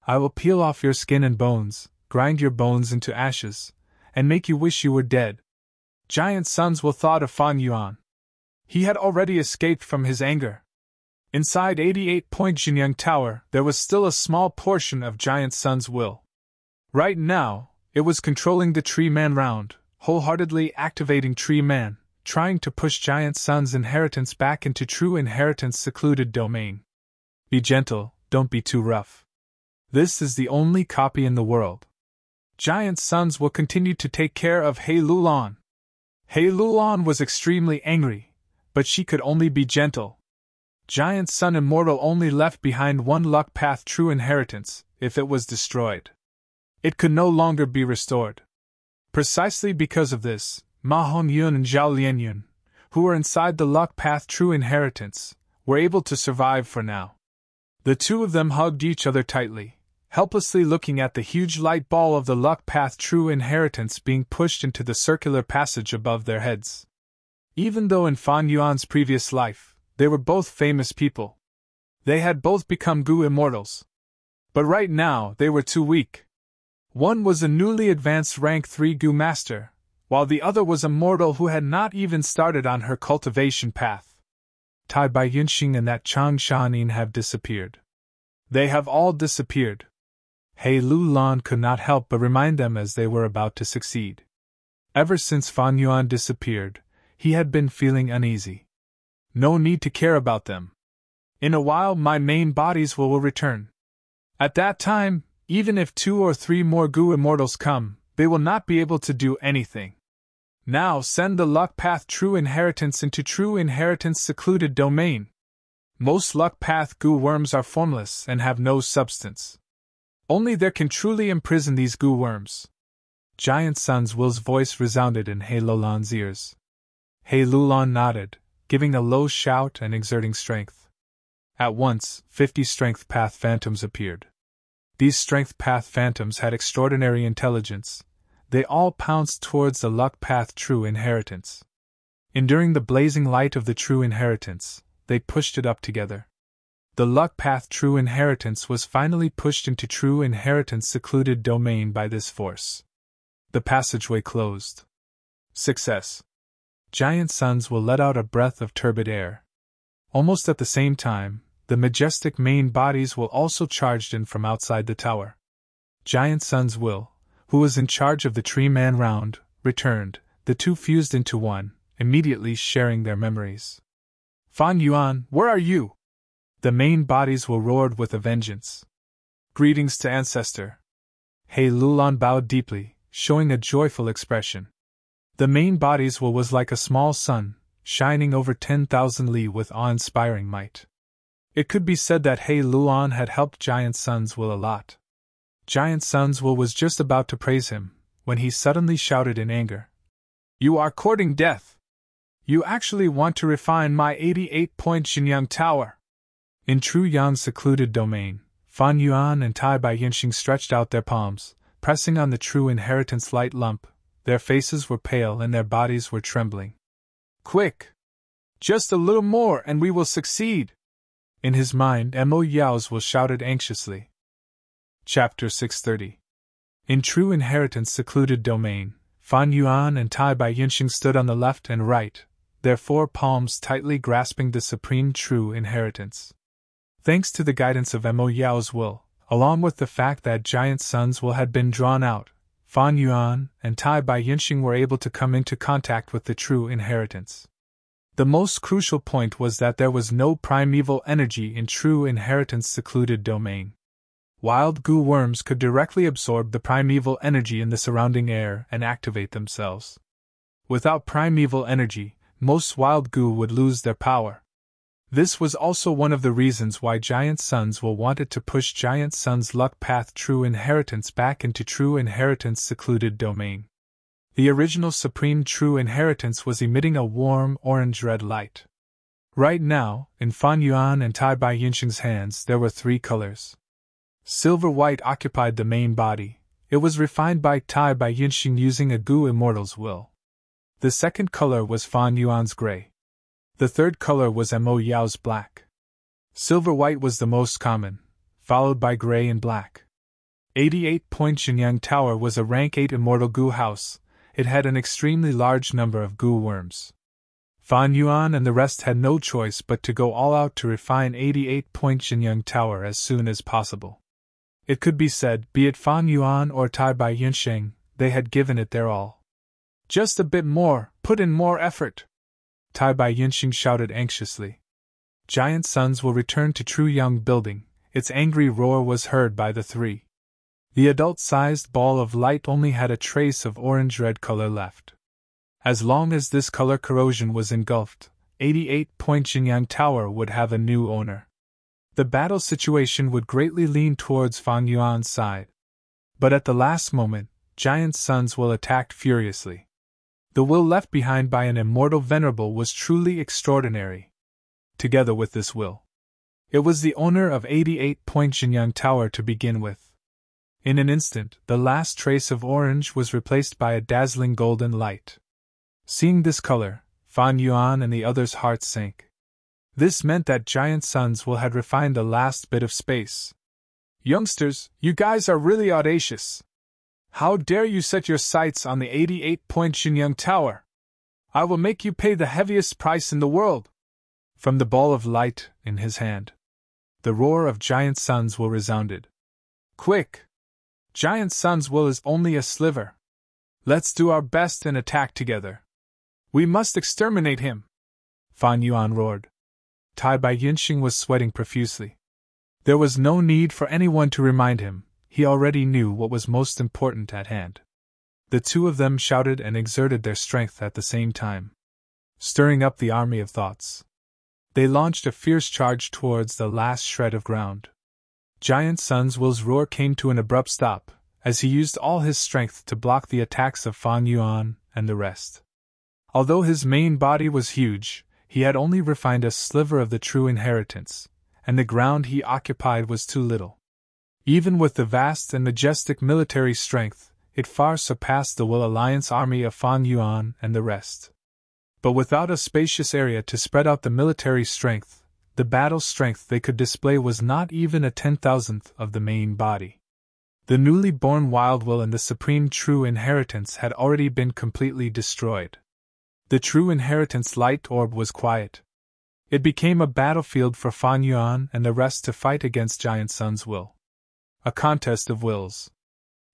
[SPEAKER 1] I will peel off your skin and bones, grind your bones into ashes, and make you wish you were dead. Giant Suns Will thought of Fan Yuan. He had already escaped from his anger. Inside 88-point Jinyang Tower, there was still a small portion of Giant Sun's will. Right now, it was controlling the Tree Man round, wholeheartedly activating Tree Man, trying to push Giant Sun's inheritance back into true inheritance secluded domain. Be gentle, don't be too rough. This is the only copy in the world. Giant Suns will continue to take care of He Lulan. He Lulan was extremely angry, but she could only be gentle. Giant Sun Immortal only left behind one luck path true inheritance. If it was destroyed, it could no longer be restored. Precisely because of this, Ma Hongyun and Zhao Lianyun, who were inside the luck path true inheritance, were able to survive for now. The two of them hugged each other tightly, helplessly looking at the huge light ball of the luck path true inheritance being pushed into the circular passage above their heads. Even though in Fan Yuan's previous life, they were both famous people. They had both become Gu Immortals. But right now, they were too weak. One was a newly advanced rank 3 Gu Master, while the other was a mortal who had not even started on her cultivation path. Tai Bai Yinxing and that Chang Shanin have disappeared. They have all disappeared. He Lulan could not help but remind them as they were about to succeed. Ever since Fan Yuan disappeared, he had been feeling uneasy. No need to care about them. In a while my main bodies will return. At that time, even if 2 or 3 more Gu Immortals come, they will not be able to do anything. Now send the luck path true inheritance into true inheritance secluded domain. Most luck path Gu worms are formless and have no substance. Only there can truly imprison these Gu worms. Giant Sun's Will's voice resounded in He Lulan's ears. He Lulan nodded, giving a low shout and exerting strength. At once, 50 strength path phantoms appeared. These strength path phantoms had extraordinary intelligence. They all pounced towards the luck path true inheritance. Enduring the blazing light of the true inheritance, they pushed it up together. The luck path true inheritance was finally pushed into true inheritance secluded domain by this force. The passageway closed. Success. Giant Suns will let out a breath of turbid air. Almost at the same time, the majestic main bodies will also charged in from outside the tower. Giant Suns will, who was in charge of the Tree Man round, returned. The two fused into one, immediately sharing their memories. Fan Yuan, where are you? The main bodies will roared with a vengeance. Greetings to Ancestor. He Lulan bowed deeply, showing a joyful expression. The main bodies was like a small sun, shining over 10,000 li with awe-inspiring might. It could be said that He Lulan had helped Giant Suns Will a lot. Giant Suns Will was just about to praise him, when he suddenly shouted in anger. You are courting death! You actually want to refine my 88-point Jinyang Tower! In true Yan's secluded domain, Fan Yuan and Tai Bai Yinxing stretched out their palms, pressing on the true inheritance light lump. Their faces were pale and their bodies were trembling. Quick! Just a little more and we will succeed! In his mind, Mo Yao's Will shouted anxiously. Chapter 630. In true inheritance secluded domain, Fan Yuan and Tai Bai Yinxing stood on the left and right, their 4 palms tightly grasping the supreme true inheritance. Thanks to the guidance of Mo Yao's Will, along with the fact that Giant Sun's Will had been drawn out, Fan Yuan and Tai Bai Yinxing were able to come into contact with the true inheritance. The most crucial point was that there was no primeval energy in true inheritance secluded domain. Wild Gu worms could directly absorb the primeval energy in the surrounding air and activate themselves. Without primeval energy, most wild Gu would lose their power. This was also one of the reasons why Giant Sons will wanted to push Giant Sun's luck path True Inheritance back into True Inheritance secluded domain. The original Supreme True Inheritance was emitting a warm orange-red light. Right now, in Fan Yuan and Tai Bai Yinxing's hands there were 3 colors. Silver-white occupied the main body. It was refined by Tai Bai Yinxing using a Gu Immortal's will. The second color was Fan Yuan's gray. The third color was Mo Yao's black. Silver-white was the most common, followed by gray and black. 88-point Jinyang Tower was a rank 8 immortal Gu house. It had an extremely large number of Gu worms. Fan Yuan and the rest had no choice but to go all out to refine 88-point Jinyang Tower as soon as possible. It could be said, be it Fan Yuan or Tai Bai Yinxing, they had given it their all. Just a bit more, put in more effort, Tai Bai Yinxing shouted anxiously. Giant Sons will return to True Yang Building. Its angry roar was heard by the 3. The adult-sized ball of light only had a trace of orange-red color left. As long as this color corrosion was engulfed, 88-point Jinyang Tower would have a new owner. The battle situation would greatly lean towards Fan Yuan's side. But at the last moment, Giant Sons will attacked furiously. The will left behind by an immortal venerable was truly extraordinary. Together with this will, it was the owner of 88-point Jinyang Tower to begin with. In an instant, the last trace of orange was replaced by a dazzling golden light. Seeing this color, Fan Yuan and the others' hearts sank. This meant that Giant Sons will had refined the last bit of space. Youngsters, you guys are really audacious. How dare you set your sights on the 88-point Jinyang Tower? I will make you pay the heaviest price in the world. From the ball of light in his hand, the roar of Giant Sons will resounded. Quick! Giant Sons will is only a sliver. Let's do our best and attack together. We must exterminate him! Fan Yuan roared. Tai Bai Yinxing was sweating profusely. There was no need for anyone to remind him. He already knew what was most important at hand. The 2 of them shouted and exerted their strength at the same time, stirring up the army of thoughts. They launched a fierce charge towards the last shred of ground. Giant Sun's will's roar came to an abrupt stop, as he used all his strength to block the attacks of Fan Yuan and the rest. Although his main body was huge, he had only refined a sliver of the True Inheritance, and the ground he occupied was too little. Even with the vast and majestic military strength, it far surpassed the Will Alliance army of Fan Yuan and the rest. But without a spacious area to spread out the military strength, the battle strength they could display was not even a 10,000th of the main body. The newly born Wild Will and the Supreme True Inheritance had already been completely destroyed. The True Inheritance light orb was quiet. It became a battlefield for Fan Yuan and the rest to fight against Giant Sun's will. A contest of wills.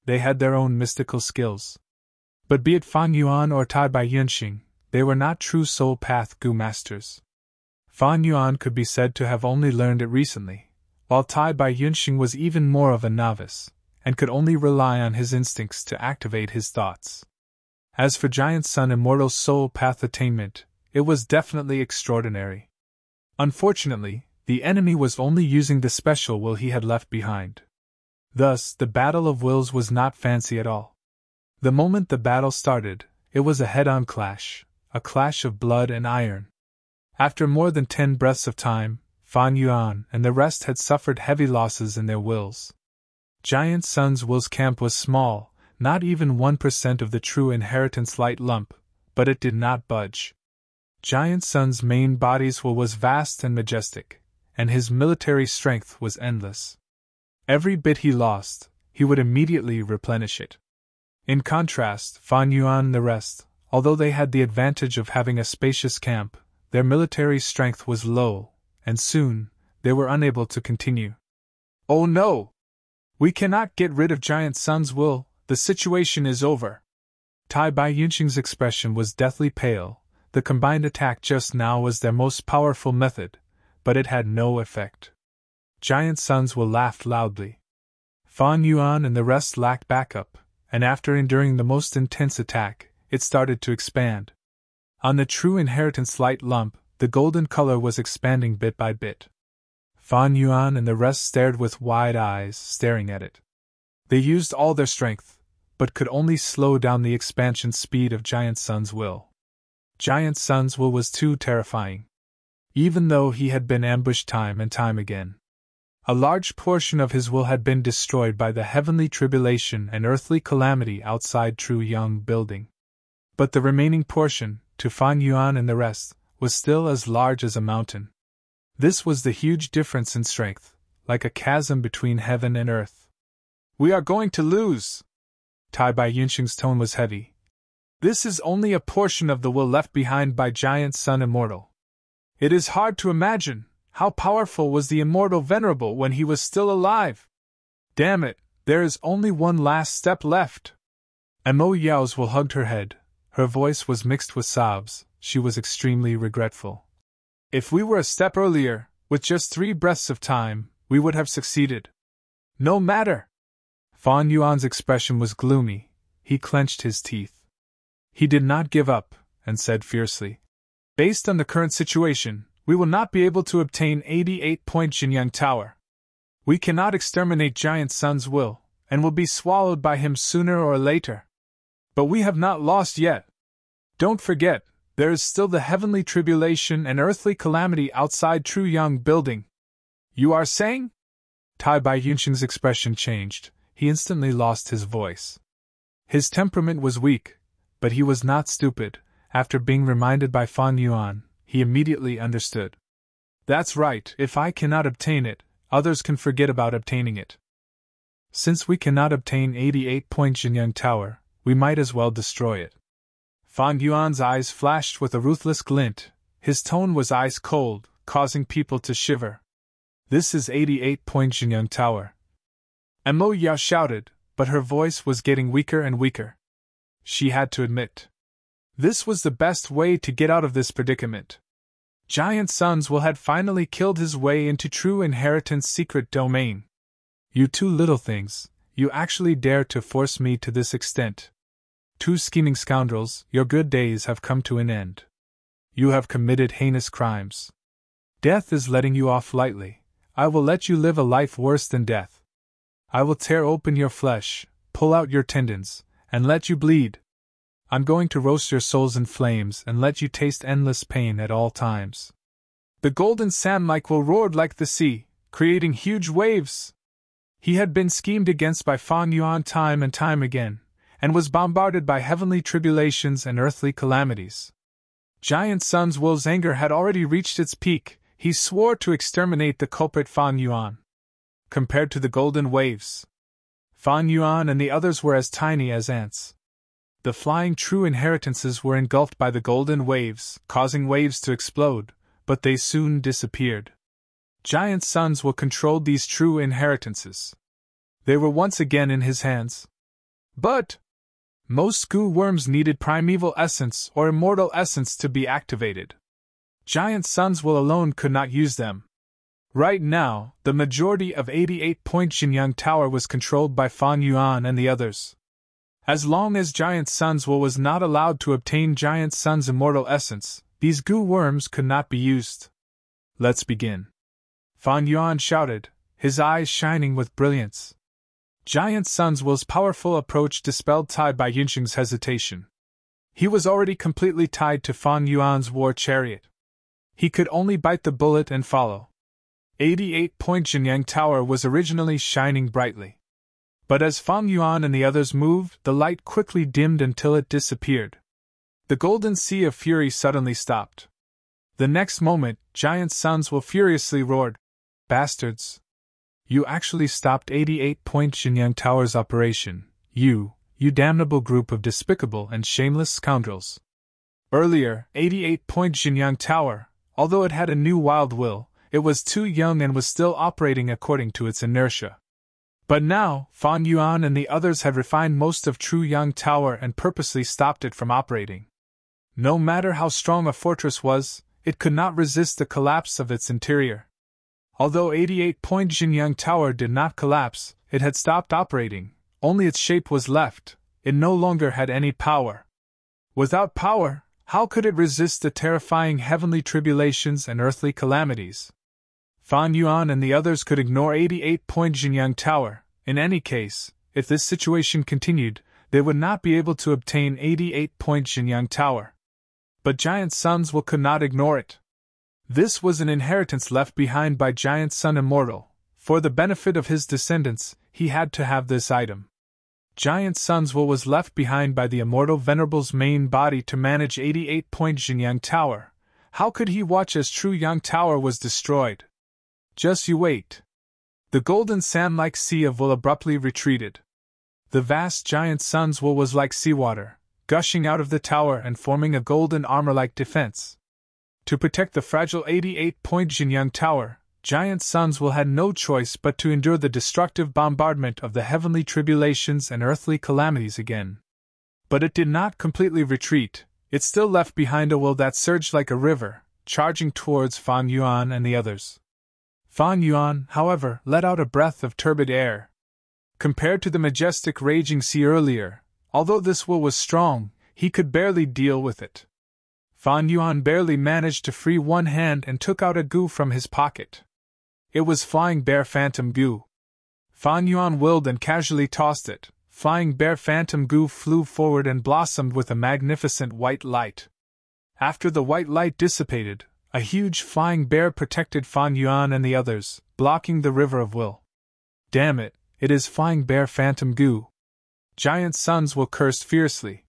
[SPEAKER 1] They had their own mystical skills. But be it Fan Yuan or Tai Bai Yinxing, they were not true soul path Gu masters. Fan Yuan could be said to have only learned it recently, while Tai Bai Yinxing was even more of a novice, and could only rely on his instincts to activate his thoughts. As for Giant Sun Immortal Soul Path attainment, it was definitely extraordinary. Unfortunately, the enemy was only using the special will he had left behind. Thus, the battle of wills was not fancy at all. The moment the battle started, it was a head-on clash, a clash of blood and iron. After more than 10 breaths of time, Fan Yuan and the rest had suffered heavy losses in their wills. Giant Sun's will's camp was small, not even 1% of the True Inheritance light lump, but it did not budge. Giant Sun's main body's will was vast and majestic, and his military strength was endless. Every bit he lost, he would immediately replenish it. In contrast, Fan Yuan and the rest, although they had the advantage of having a spacious camp, their military strength was low, and soon, they were unable to continue. Oh no! We cannot get rid of Giant Sun's will, the situation is over. Tai Bai Yinxing's expression was deathly pale. The combined attack just now was their most powerful method, but it had no effect. Giant Sun's will laughed loudly. Fan Yuan and the rest lacked backup, and after enduring the most intense attack, it started to expand. On the True Inheritance light lump, the golden color was expanding bit by bit. Fan Yuan and the rest stared with wide eyes, staring at it. They used all their strength, but could only slow down the expansion speed of Giant Sun's will. Giant Sun's will was too terrifying. Even though he had been ambushed time and time again, a large portion of his will had been destroyed by the heavenly tribulation and earthly calamity outside True Young Building. But the remaining portion, to Fan Yuan and the rest, was still as large as a mountain. This was the huge difference in strength, like a chasm between heaven and earth. "We are going to lose!" Tai Bai Yunxing's tone was heavy. "This is only a portion of the will left behind by Giant Sun Immortal. It is hard to imagine how powerful was the Immortal Venerable when he was still alive. Damn it, there is only one last step left." Mo Yao's will hugged her head. Her voice was mixed with sobs. She was extremely regretful. "If we were a step earlier, with just 3 breaths of time, we would have succeeded." "No matter." Fan Yuan's expression was gloomy. He clenched his teeth. He did not give up, and said fiercely, "Based on the current situation, we will not be able to obtain 88-point Jinyang Tower. We cannot exterminate Giant Sun's will, and will be swallowed by him sooner or later. But we have not lost yet. Don't forget, there is still the heavenly tribulation and earthly calamity outside True Young Building." "You are saying?" Tai Bai Yunxing's expression changed. He instantly lost his voice. His temperament was weak, but he was not stupid. After being reminded by Fan Yuan, he immediately understood. "That's right, if I cannot obtain it, others can forget about obtaining it. Since we cannot obtain 88-point Jinyang Tower, we might as well destroy it." Fan Yuan's eyes flashed with a ruthless glint. His tone was ice cold, causing people to shiver. "This is 88-point Jinyang Tower." Mo Yao shouted, but her voice was getting weaker and weaker. She had to admit, this was the best way to get out of this predicament. Giant Sun's will had finally killed his way into True Inheritance secret domain. "You two little things, you actually dare to force me to this extent. 2 scheming scoundrels, your good days have come to an end. You have committed heinous crimes. Death is letting you off lightly. I will let you live a life worse than death. I will tear open your flesh, pull out your tendons, and let you bleed. I'm going to roast your souls in flames and let you taste endless pain at all times." The golden sand-like will roared like the sea, creating huge waves. He had been schemed against by Fan Yuan time and time again, and was bombarded by heavenly tribulations and earthly calamities. Giant Sun's will's anger had already reached its peak. He swore to exterminate the culprit Fan Yuan. Compared to the golden waves, Fan Yuan and the others were as tiny as ants. The flying True Inheritances were engulfed by the golden waves, causing waves to explode, but they soon disappeared. Giant Sun's will controlled these True Inheritances. They were once again in his hands. But most goo worms needed primeval essence or immortal essence to be activated. Giant Sun's will alone could not use them. Right now, the majority of 88-point Jinyang Tower was controlled by Fan Yuan and the others. As long as Giant Sun's will was not allowed to obtain Giant Sun's immortal essence, these goo worms could not be used. "Let's begin," Fan Yuan shouted, his eyes shining with brilliance. Giant Sun's will's powerful approach dispelled Tai Bai Yunxing's hesitation. He was already completely tied to Fan Yuan's war chariot. He could only bite the bullet and follow. 88-point Jinyang Tower was originally shining brightly. But as Fan Yuan and the others moved, the light quickly dimmed until it disappeared. The golden sea of fury suddenly stopped. The next moment, Giant Sun's will furiously roared, "Bastards! You actually stopped 88-point Jinyang Tower's operation, you damnable group of despicable and shameless scoundrels." Earlier, 88-point Jinyang Tower, although it had a new wild will, it was too young and was still operating according to its inertia. But now, Fan Yuan and the others had refined most of True Young Tower and purposely stopped it from operating. No matter how strong a fortress was, it could not resist the collapse of its interior. Although 88-point Jinyang Tower did not collapse, it had stopped operating, only its shape was left. It no longer had any power. Without power, How could it resist the terrifying heavenly tribulations and earthly calamities? Fan Yuan and the others could ignore 88-point Jinyang Tower. In any case, if this situation continued, they would not be able to obtain 88-point Jinyang Tower. But Giant Sun's will could not ignore it. This was an inheritance left behind by Giant Sun Immortal. For the benefit of his descendants, he had to have this item. Giant Sun's will was left behind by the Immortal Venerable's main body to manage 88-point Jinyang Tower. How could he watch as True Yang Tower was destroyed? Just you wait. The golden sand-like sea of will abruptly retreated. The vast Giant Sun's will was like seawater, gushing out of the tower and forming a golden armor-like defense. To protect the fragile 88-point Jinyang Tower, Giant Sun's will had no choice but to endure the destructive bombardment of the heavenly tribulations and earthly calamities again. But it did not completely retreat. It still left behind a will that surged like a river, charging towards Fan Yuan and the others. Fan Yuan, however, let out a breath of turbid air. Compared to the majestic raging sea earlier, although this will was strong, he could barely deal with it. Fan Yuan barely managed to free one hand and took out a goo from his pocket. It was Flying Bear Phantom Goo. Fan Yuan willed and casually tossed it. Flying Bear Phantom Goo flew forward and blossomed with a magnificent white light. After the white light dissipated, a huge flying bear protected Fan Yuan and the others, blocking the river of will. Damn it, it is Flying Bear Phantom Goo. Giant Sun's will cursed fiercely.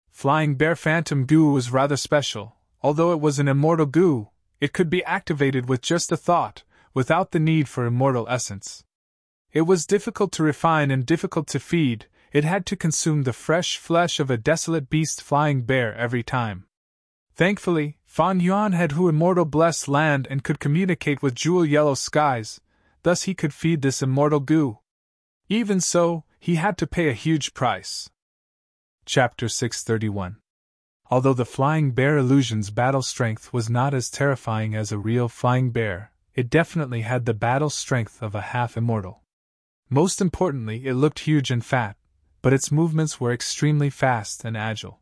[SPEAKER 1] Flying Bear Phantom Goo was rather special. Although it was an immortal goo, it could be activated with just a thought, without the need for immortal essence. It was difficult to refine and difficult to feed. It had to consume the fresh flesh of a desolate beast flying bear every time. Thankfully, Fan Yuan had Hu Immortal blessed land and could communicate with jewel yellow skies, thus he could feed this immortal goo. Even so, he had to pay a huge price. Chapter 631. Although the Flying Bear Illusion's battle strength was not as terrifying as a real flying bear, it definitely had the battle strength of a half-immortal. Most importantly, it looked huge and fat, but its movements were extremely fast and agile.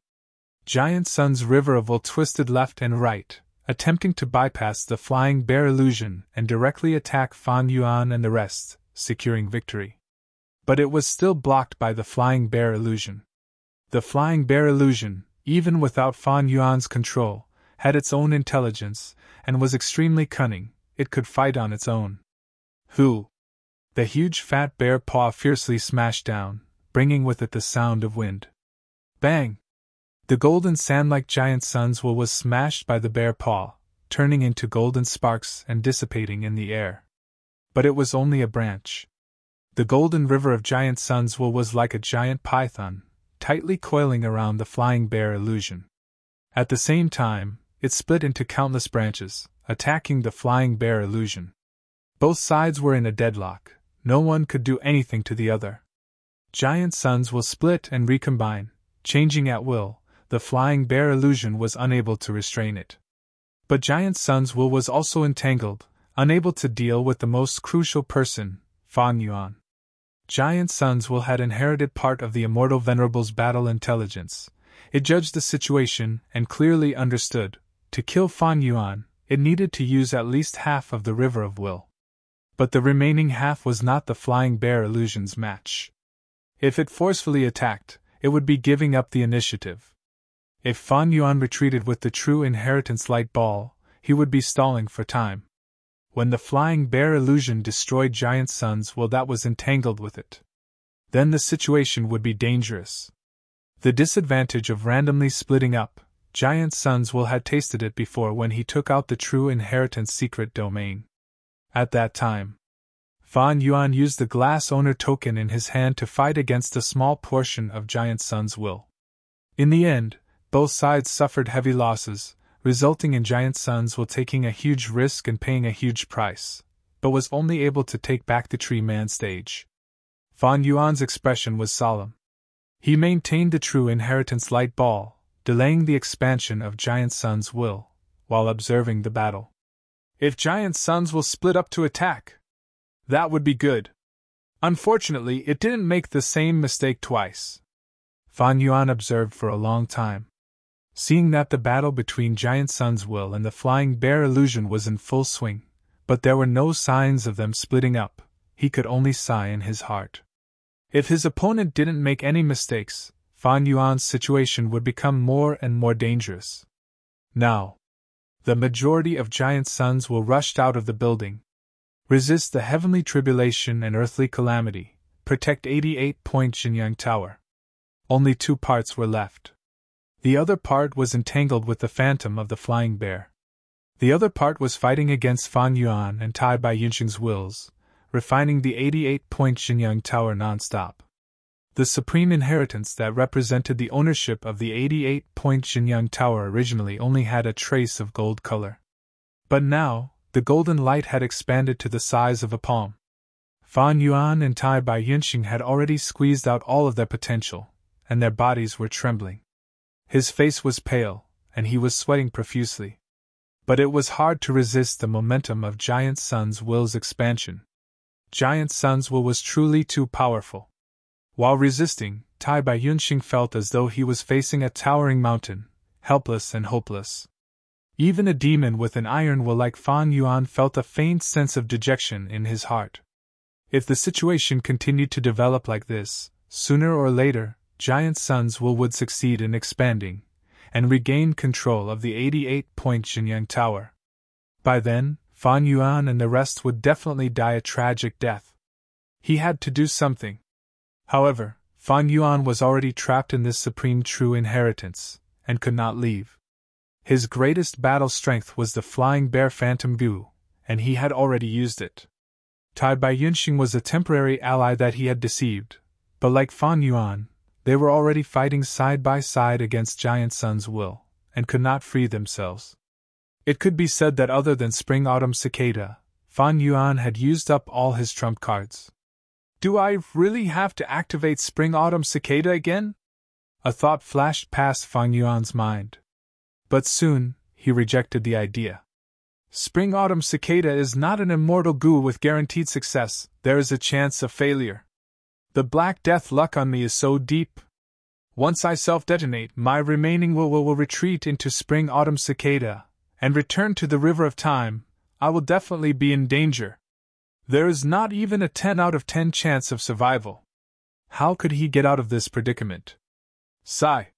[SPEAKER 1] Giant Sun's river of will twisted left and right, attempting to bypass the Flying Bear Illusion and directly attack Fan Yuan and the rest, securing victory. But it was still blocked by the Flying Bear Illusion. The Flying Bear Illusion, even without Fan Yuan's control, had its own intelligence, and was extremely cunning. It could fight on its own. Who? The huge fat bear paw fiercely smashed down, bringing with it the sound of wind. Bang! The golden sand-like Giant Sun's will was smashed by the bear paw, turning into golden sparks and dissipating in the air. But it was only a branch. The golden river of Giant Sun's will was like a giant python, tightly coiling around the Flying Bear Illusion. At the same time, it split into countless branches, attacking the Flying Bear Illusion. Both sides were in a deadlock. No one could do anything to the other. Giant Sun's will split and recombine, changing at will. The Flying Bear Illusion was unable to restrain it. But Giant Sun's will was also entangled, unable to deal with the most crucial person, Fan Yuan. Giant Sun's will had inherited part of the Immortal Venerable's battle intelligence. It judged the situation and clearly understood, to kill Fan Yuan, it needed to use at least half of the River of Will. But the remaining half was not the Flying Bear Illusion's match. If it forcefully attacked, it would be giving up the initiative. If Fan Yuan retreated with the true inheritance light ball, he would be stalling for time. When the Flying Bear Illusion destroyed Giant Sun's will that was entangled with it, then the situation would be dangerous. The disadvantage of randomly splitting up, Giant Sun's will had tasted it before when he took out the true inheritance secret domain. At that time, Fan Yuan used the Glass Owner token in his hand to fight against a small portion of Giant Sun's will. In the end, both sides suffered heavy losses, resulting in Giant Sun's will taking a huge risk and paying a huge price, but was only able to take back the Tree Man stage. Fan Yuan's expression was solemn. He maintained the true inheritance light ball, delaying the expansion of Giant Sun's will, while observing the battle. If Giant Sun's will split up to attack, that would be good. Unfortunately, it didn't make the same mistake twice. Fan Yuan observed for a long time. Seeing that the battle between Giant Sun's will and the flying bear illusion was in full swing, but there were no signs of them splitting up, he could only sigh in his heart. If his opponent didn't make any mistakes, Fan Yuan's situation would become more and more dangerous. Now, the majority of Giant Suns will rushed out of the building. Resist the heavenly tribulation and earthly calamity. Protect 88-point Xinyang Tower. Only 2 parts were left. The other part was entangled with the phantom of the flying bear. The other part was fighting against Fan Yuan and Tai Bai Yunxing's wills, refining the 88-point Xinyang Tower non-stop. The supreme inheritance that represented the ownership of the 88-point Xinyang Tower originally only had a trace of gold color. But now, the golden light had expanded to the size of a palm. Fan Yuan and Tai Bai Yunxing had already squeezed out all of their potential, and their bodies were trembling. His face was pale, and he was sweating profusely. But it was hard to resist the momentum of Giant Sun's will's expansion. Giant Sun's will was truly too powerful. While resisting, Tai Bai Yunxing felt as though he was facing a towering mountain, helpless and hopeless. Even a demon with an iron will like Fan Yuan felt a faint sense of dejection in his heart. If the situation continued to develop like this, sooner or later, Giant Sun's will would succeed in expanding, and regain control of the 88-point Xinyang Tower. By then, Fan Yuan and the rest would definitely die a tragic death. He had to do something. However, Fan Yuan was already trapped in this supreme true inheritance, and could not leave. His greatest battle strength was the flying bear phantom Gu, and he had already used it. Tai Bai Yunxing was a temporary ally that he had deceived, but like Fan Yuan, they were already fighting side by side against Giant Sun's will, and could not free themselves. It could be said that other than Spring-Autumn Cicada, Fan Yuan had used up all his trump cards. Do I really have to activate Spring-Autumn Cicada again? A thought flashed past Fan Yuan's mind. But soon, he rejected the idea. Spring-Autumn Cicada is not an immortal Gu with guaranteed success, there is a chance of failure. The Black Death luck on me is so deep. Once I self-detonate, my remaining will retreat into Spring-Autumn Cicada, and return to the River of Time. I will definitely be in danger. There is not even a 10 out of 10 chance of survival. How could he get out of this predicament? Sigh.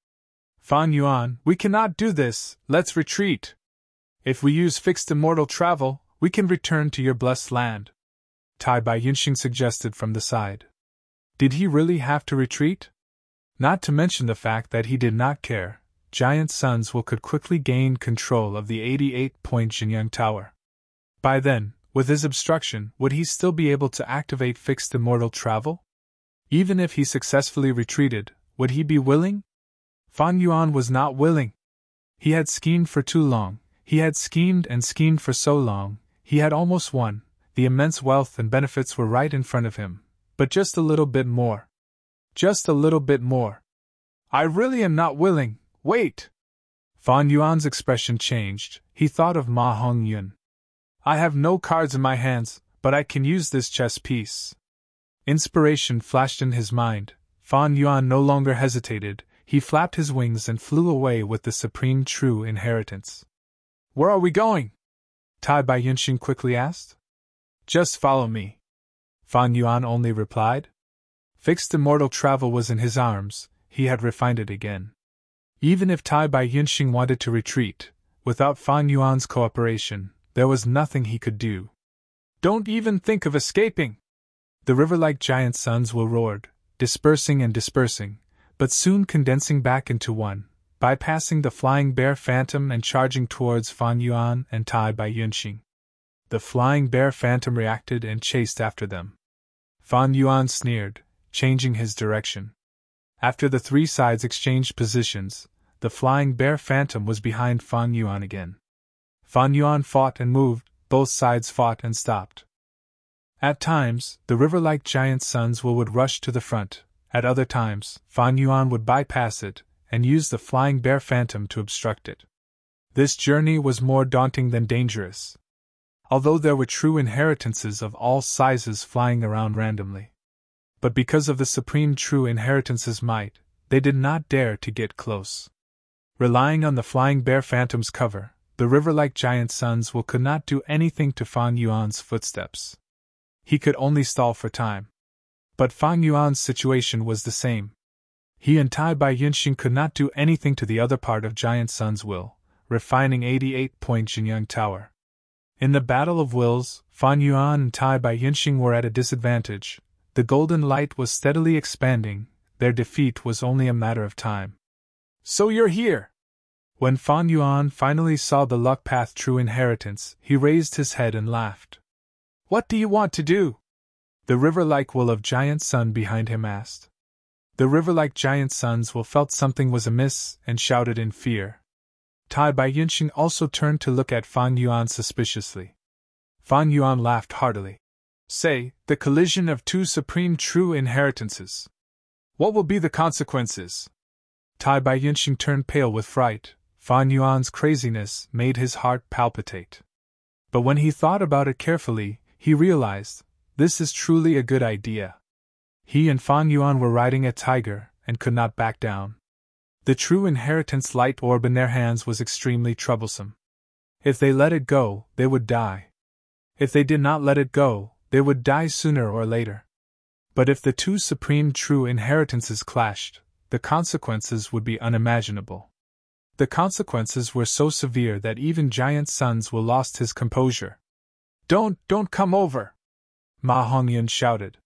[SPEAKER 1] Fan Yuan, we cannot do this, let's retreat. If we use fixed immortal travel, we can return to your blessed land. Tai Bai Yunxing suggested from the side. Did he really have to retreat? Not to mention the fact that he did not care, Giant Sun's will could quickly gain control of the 88-point Xinyang Tower. By then, with his obstruction, would he still be able to activate fixed immortal travel? Even if he successfully retreated, would he be willing? Fan Yuan was not willing. He had schemed for too long, he had schemed and schemed for so long, he had almost won, the immense wealth and benefits were right in front of him. But just a little bit more. Just a little bit more. I really am not willing, wait! Fan Yuan's expression changed, he thought of Ma Hongyun. I have no cards in my hands, but I can use this chess piece. Inspiration flashed in his mind, Fan Yuan no longer hesitated, he flapped his wings and flew away with the supreme true inheritance. Where are we going? Tai Bai Yunxing quickly asked. Just follow me. Fan Yuan only replied. Fixed immortal travel was in his arms, he had refined it again. Even if Tai Bai Yunxing wanted to retreat, without Fan Yuan's cooperation, there was nothing he could do. Don't even think of escaping! The river-like Giant Sun's will roared, dispersing and dispersing, but soon condensing back into one, bypassing the flying bear phantom and charging towards Fan Yuan and Tai Bai Yunxing. The flying bear phantom reacted and chased after them. Fan Yuan sneered, changing his direction. After the 3 sides exchanged positions, the flying bear phantom was behind Fan Yuan again. Fan Yuan fought and moved, both sides fought and stopped. At times, the river-like Giant Sun's will would rush to the front, at other times, Fan Yuan would bypass it, and use the flying bear phantom to obstruct it. This journey was more daunting than dangerous. Although there were true inheritances of all sizes flying around randomly. But because of the supreme true inheritance's might, they did not dare to get close. Relying on the flying bear phantom's cover, the river-like giant Suns could not do anything to Fan Yuan's footsteps. He could only stall for time. But Fan Yuan's situation was the same. He and Tai Bai Yunxing could not do anything to the other part of Giant Sun's will, refining 88-point Jinyang Tower. In the battle of wills, Fan Yuan and Tai Bai Yunxing were at a disadvantage. The golden light was steadily expanding. Their defeat was only a matter of time. So you're here! When Fan Yuan finally saw the luck path true inheritance, he raised his head and laughed. What do you want to do? The river-like will of Giant Sun behind him asked. The river-like Giant Sun's felt something was amiss and shouted in fear. Tai Bai Yunxing also turned to look at Fan Yuan suspiciously. Fan Yuan laughed heartily. Say, the collision of two supreme true inheritances. What will be the consequences? Tai Bai Yunxing turned pale with fright. Fan Yuan's craziness made his heart palpitate. But when he thought about it carefully, he realized, this is truly a good idea. He and Fan Yuan were riding a tiger, and could not back down. The true inheritance light orb in their hands was extremely troublesome. If they let it go, they would die. If they did not let it go, they would die sooner or later. But if the two supreme true inheritances clashed, the consequences would be unimaginable. The consequences were so severe that even Giant Suns lost his composure. Don't come over! Ma Hongyun shouted.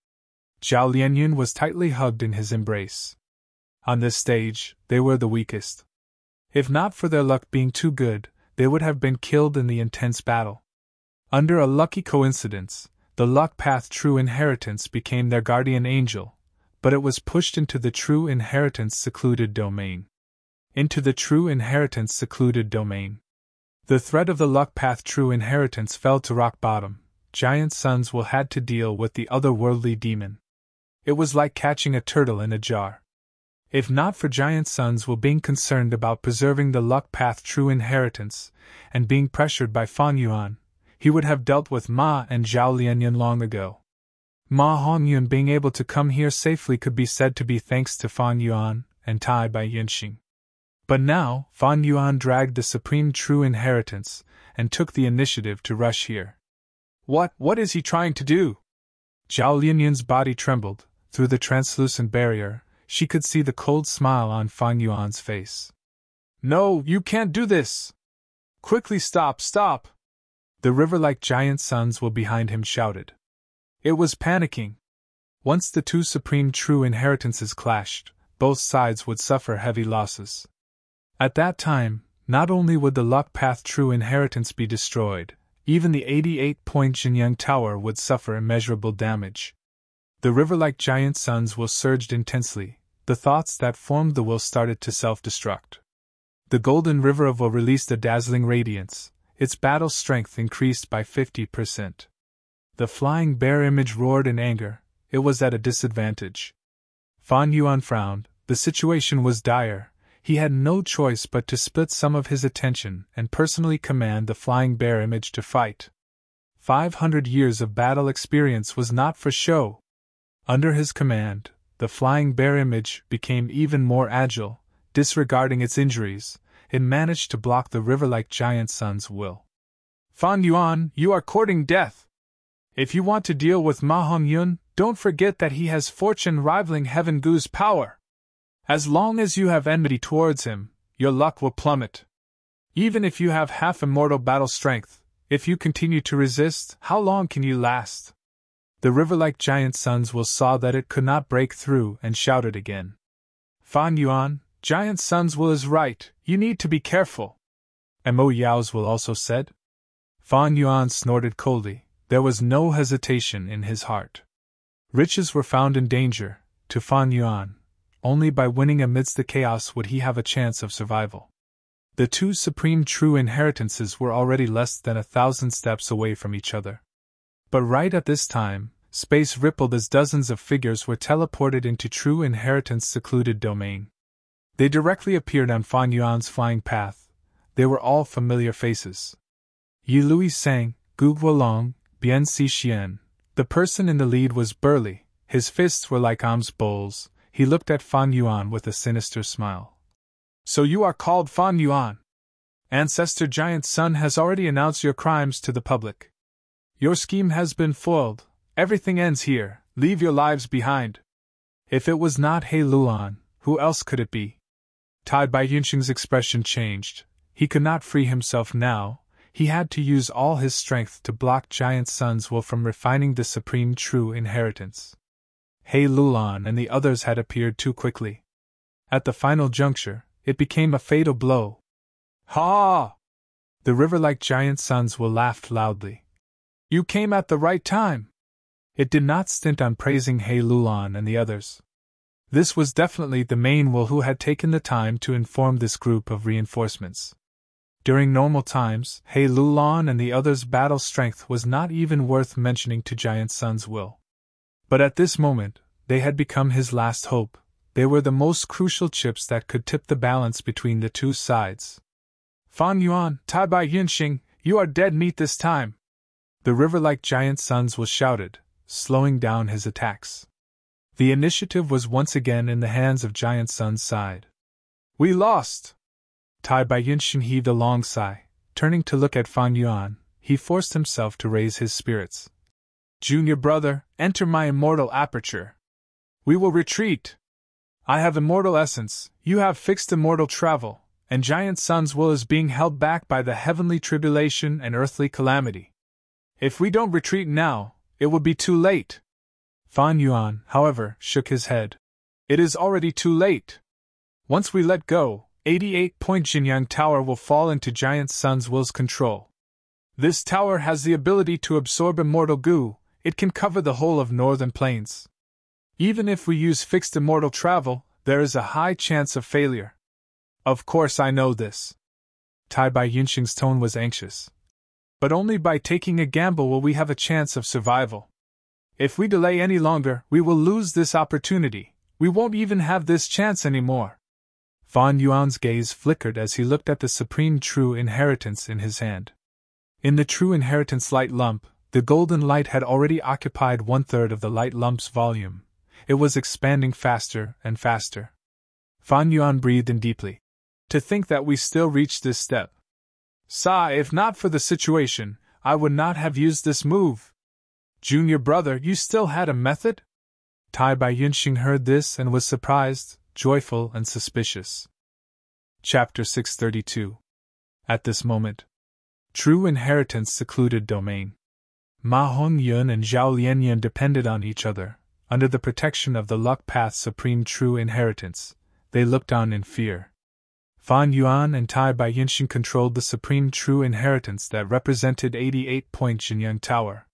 [SPEAKER 1] Zhao Lianyun was tightly hugged in his embrace. On this stage, they were the weakest. If not for their luck being too good, they would have been killed in the intense battle. Under a lucky coincidence, the luck path true inheritance became their guardian angel, but it was pushed into the true inheritance secluded domain. Into the true inheritance secluded domain. The threat of the luck path true inheritance fell to rock bottom. Giant Suns had to deal with the otherworldly demon. It was like catching a turtle in a jar. If not for Giant Suns being concerned about preserving the luck path true inheritance, and being pressured by Fan Yuan, he would have dealt with Ma and Zhao Lianyun long ago. Ma Hongyun being able to come here safely could be said to be thanks to Fan Yuan and Tai Bai Yunxing. But now, Fan Yuan dragged the supreme true inheritance, and took the initiative to rush here. What is he trying to do? Zhao Lianyun's body trembled. Through the translucent barrier, she could see the cold smile on Fan Yuan's face. No, you can't do this! Quickly stop! The river-like Giant Suns behind him shouted. It was panicking. Once the two supreme true inheritances clashed, both sides would suffer heavy losses. At that time, not only would the luck path true inheritance be destroyed, even the 88-point Jinyang Tower would suffer immeasurable damage. The river-like Giant Suns surged intensely. The thoughts that formed the will started to self-destruct. The golden river of will released a dazzling radiance. Its battle strength increased by 50%. The flying bear image roared in anger. It was at a disadvantage. Fan Yuan frowned. The situation was dire. He had no choice but to split some of his attention and personally command the flying bear image to fight. 500 years of battle experience was not for show. Under his command, the flying bear image became even more agile. Disregarding its injuries, it managed to block the river-like Giant Sun's will. Fan Yuan, you are courting death. If you want to deal with Ma Hongyun, don't forget that he has fortune rivaling Heaven Gu's power. As long as you have enmity towards him, your luck will plummet. Even if you have half immortal battle strength, if you continue to resist, how long can you last? The river-like Giant Suns saw that it could not break through and shouted again. Fan Yuan, Giant Suns is right, you need to be careful. Mo Yao's also said. Fan Yuan snorted coldly. There was no hesitation in his heart. Riches were found in danger. To Fan Yuan, only by winning amidst the chaos would he have a chance of survival. The two supreme true inheritances were already less than 1,000 steps away from each other. But right at this time, space rippled as dozens of figures were teleported into true inheritance secluded domain. They directly appeared on Fan Yuan's flying path. They were all familiar faces. Yi Lui Sang, Gu Guolong, Bian Si Xian. The person in the lead was burly. His fists were like alms bowls. He looked at Fan Yuan with a sinister smile. So you are called Fan Yuan. Ancestor Giant Sun has already announced your crimes to the public. Your scheme has been foiled. Everything ends here. Leave your lives behind. If it was not He Luan, who else could it be? Tai Bai Yunxing's expression changed. He could not free himself now. He had to use all his strength to block Giant Sun's will from refining the supreme true inheritance. He Luan and the others had appeared too quickly. At the final juncture, it became a fatal blow. Ha! The river-like Giant Sun's will laughed loudly. You came at the right time. It did not stint on praising He Luan and the others. This was definitely the main will who had taken the time to inform this group of reinforcements. During normal times, He Luan and the others' battle strength was not even worth mentioning to Giant Sun's will. But at this moment, they had become his last hope. They were the most crucial chips that could tip the balance between the two sides. Fan Yuan, Tai Bai Yunxing, you are dead meat this time. The river-like Giant Sun's will shouted, slowing down his attacks. The initiative was once again in the hands of Giant Sun's side. We lost! Tai Bai Yunxing heaved a long sigh. Turning to look at Fan Yuan, he forced himself to raise his spirits. Junior brother, enter my immortal aperture. We will retreat. I have immortal essence, you have fixed immortal travel, and Giant Sun's will is being held back by the heavenly tribulation and earthly calamity. If we don't retreat now, it will be too late. Fan Yuan, however, shook his head. It is already too late. Once we let go, 88-point Jinyang Tower will fall into Giant Sun's will's control. This tower has the ability to absorb immortal goo. It can cover the whole of northern plains. Even if we use fixed immortal travel, there is a high chance of failure. Of course I know this. Tai Bai Yunxing's tone was anxious. But only by taking a gamble will we have a chance of survival. If we delay any longer, we will lose this opportunity. We won't even have this chance anymore. Fan Yuan's gaze flickered as he looked at the supreme true inheritance in his hand. In the true inheritance light lump, the golden light had already occupied 1/3 of the light lump's volume. It was expanding faster and faster. Fan Yuan breathed in deeply. To think that we still reached this step. If not for the situation, I would not have used this move. Junior brother, you still had a method? Tai Bai Yunxing heard this and was surprised, joyful, and suspicious. Chapter 632. At this moment. True inheritance secluded domain. Ma Hongyun and Zhao Lianyun depended on each other. Under the protection of the luck path supreme true inheritance, they looked on in fear. Fan Yuan and Tai Bai Yunxing controlled the supreme true inheritance that represented 88-point Jinyang Tower.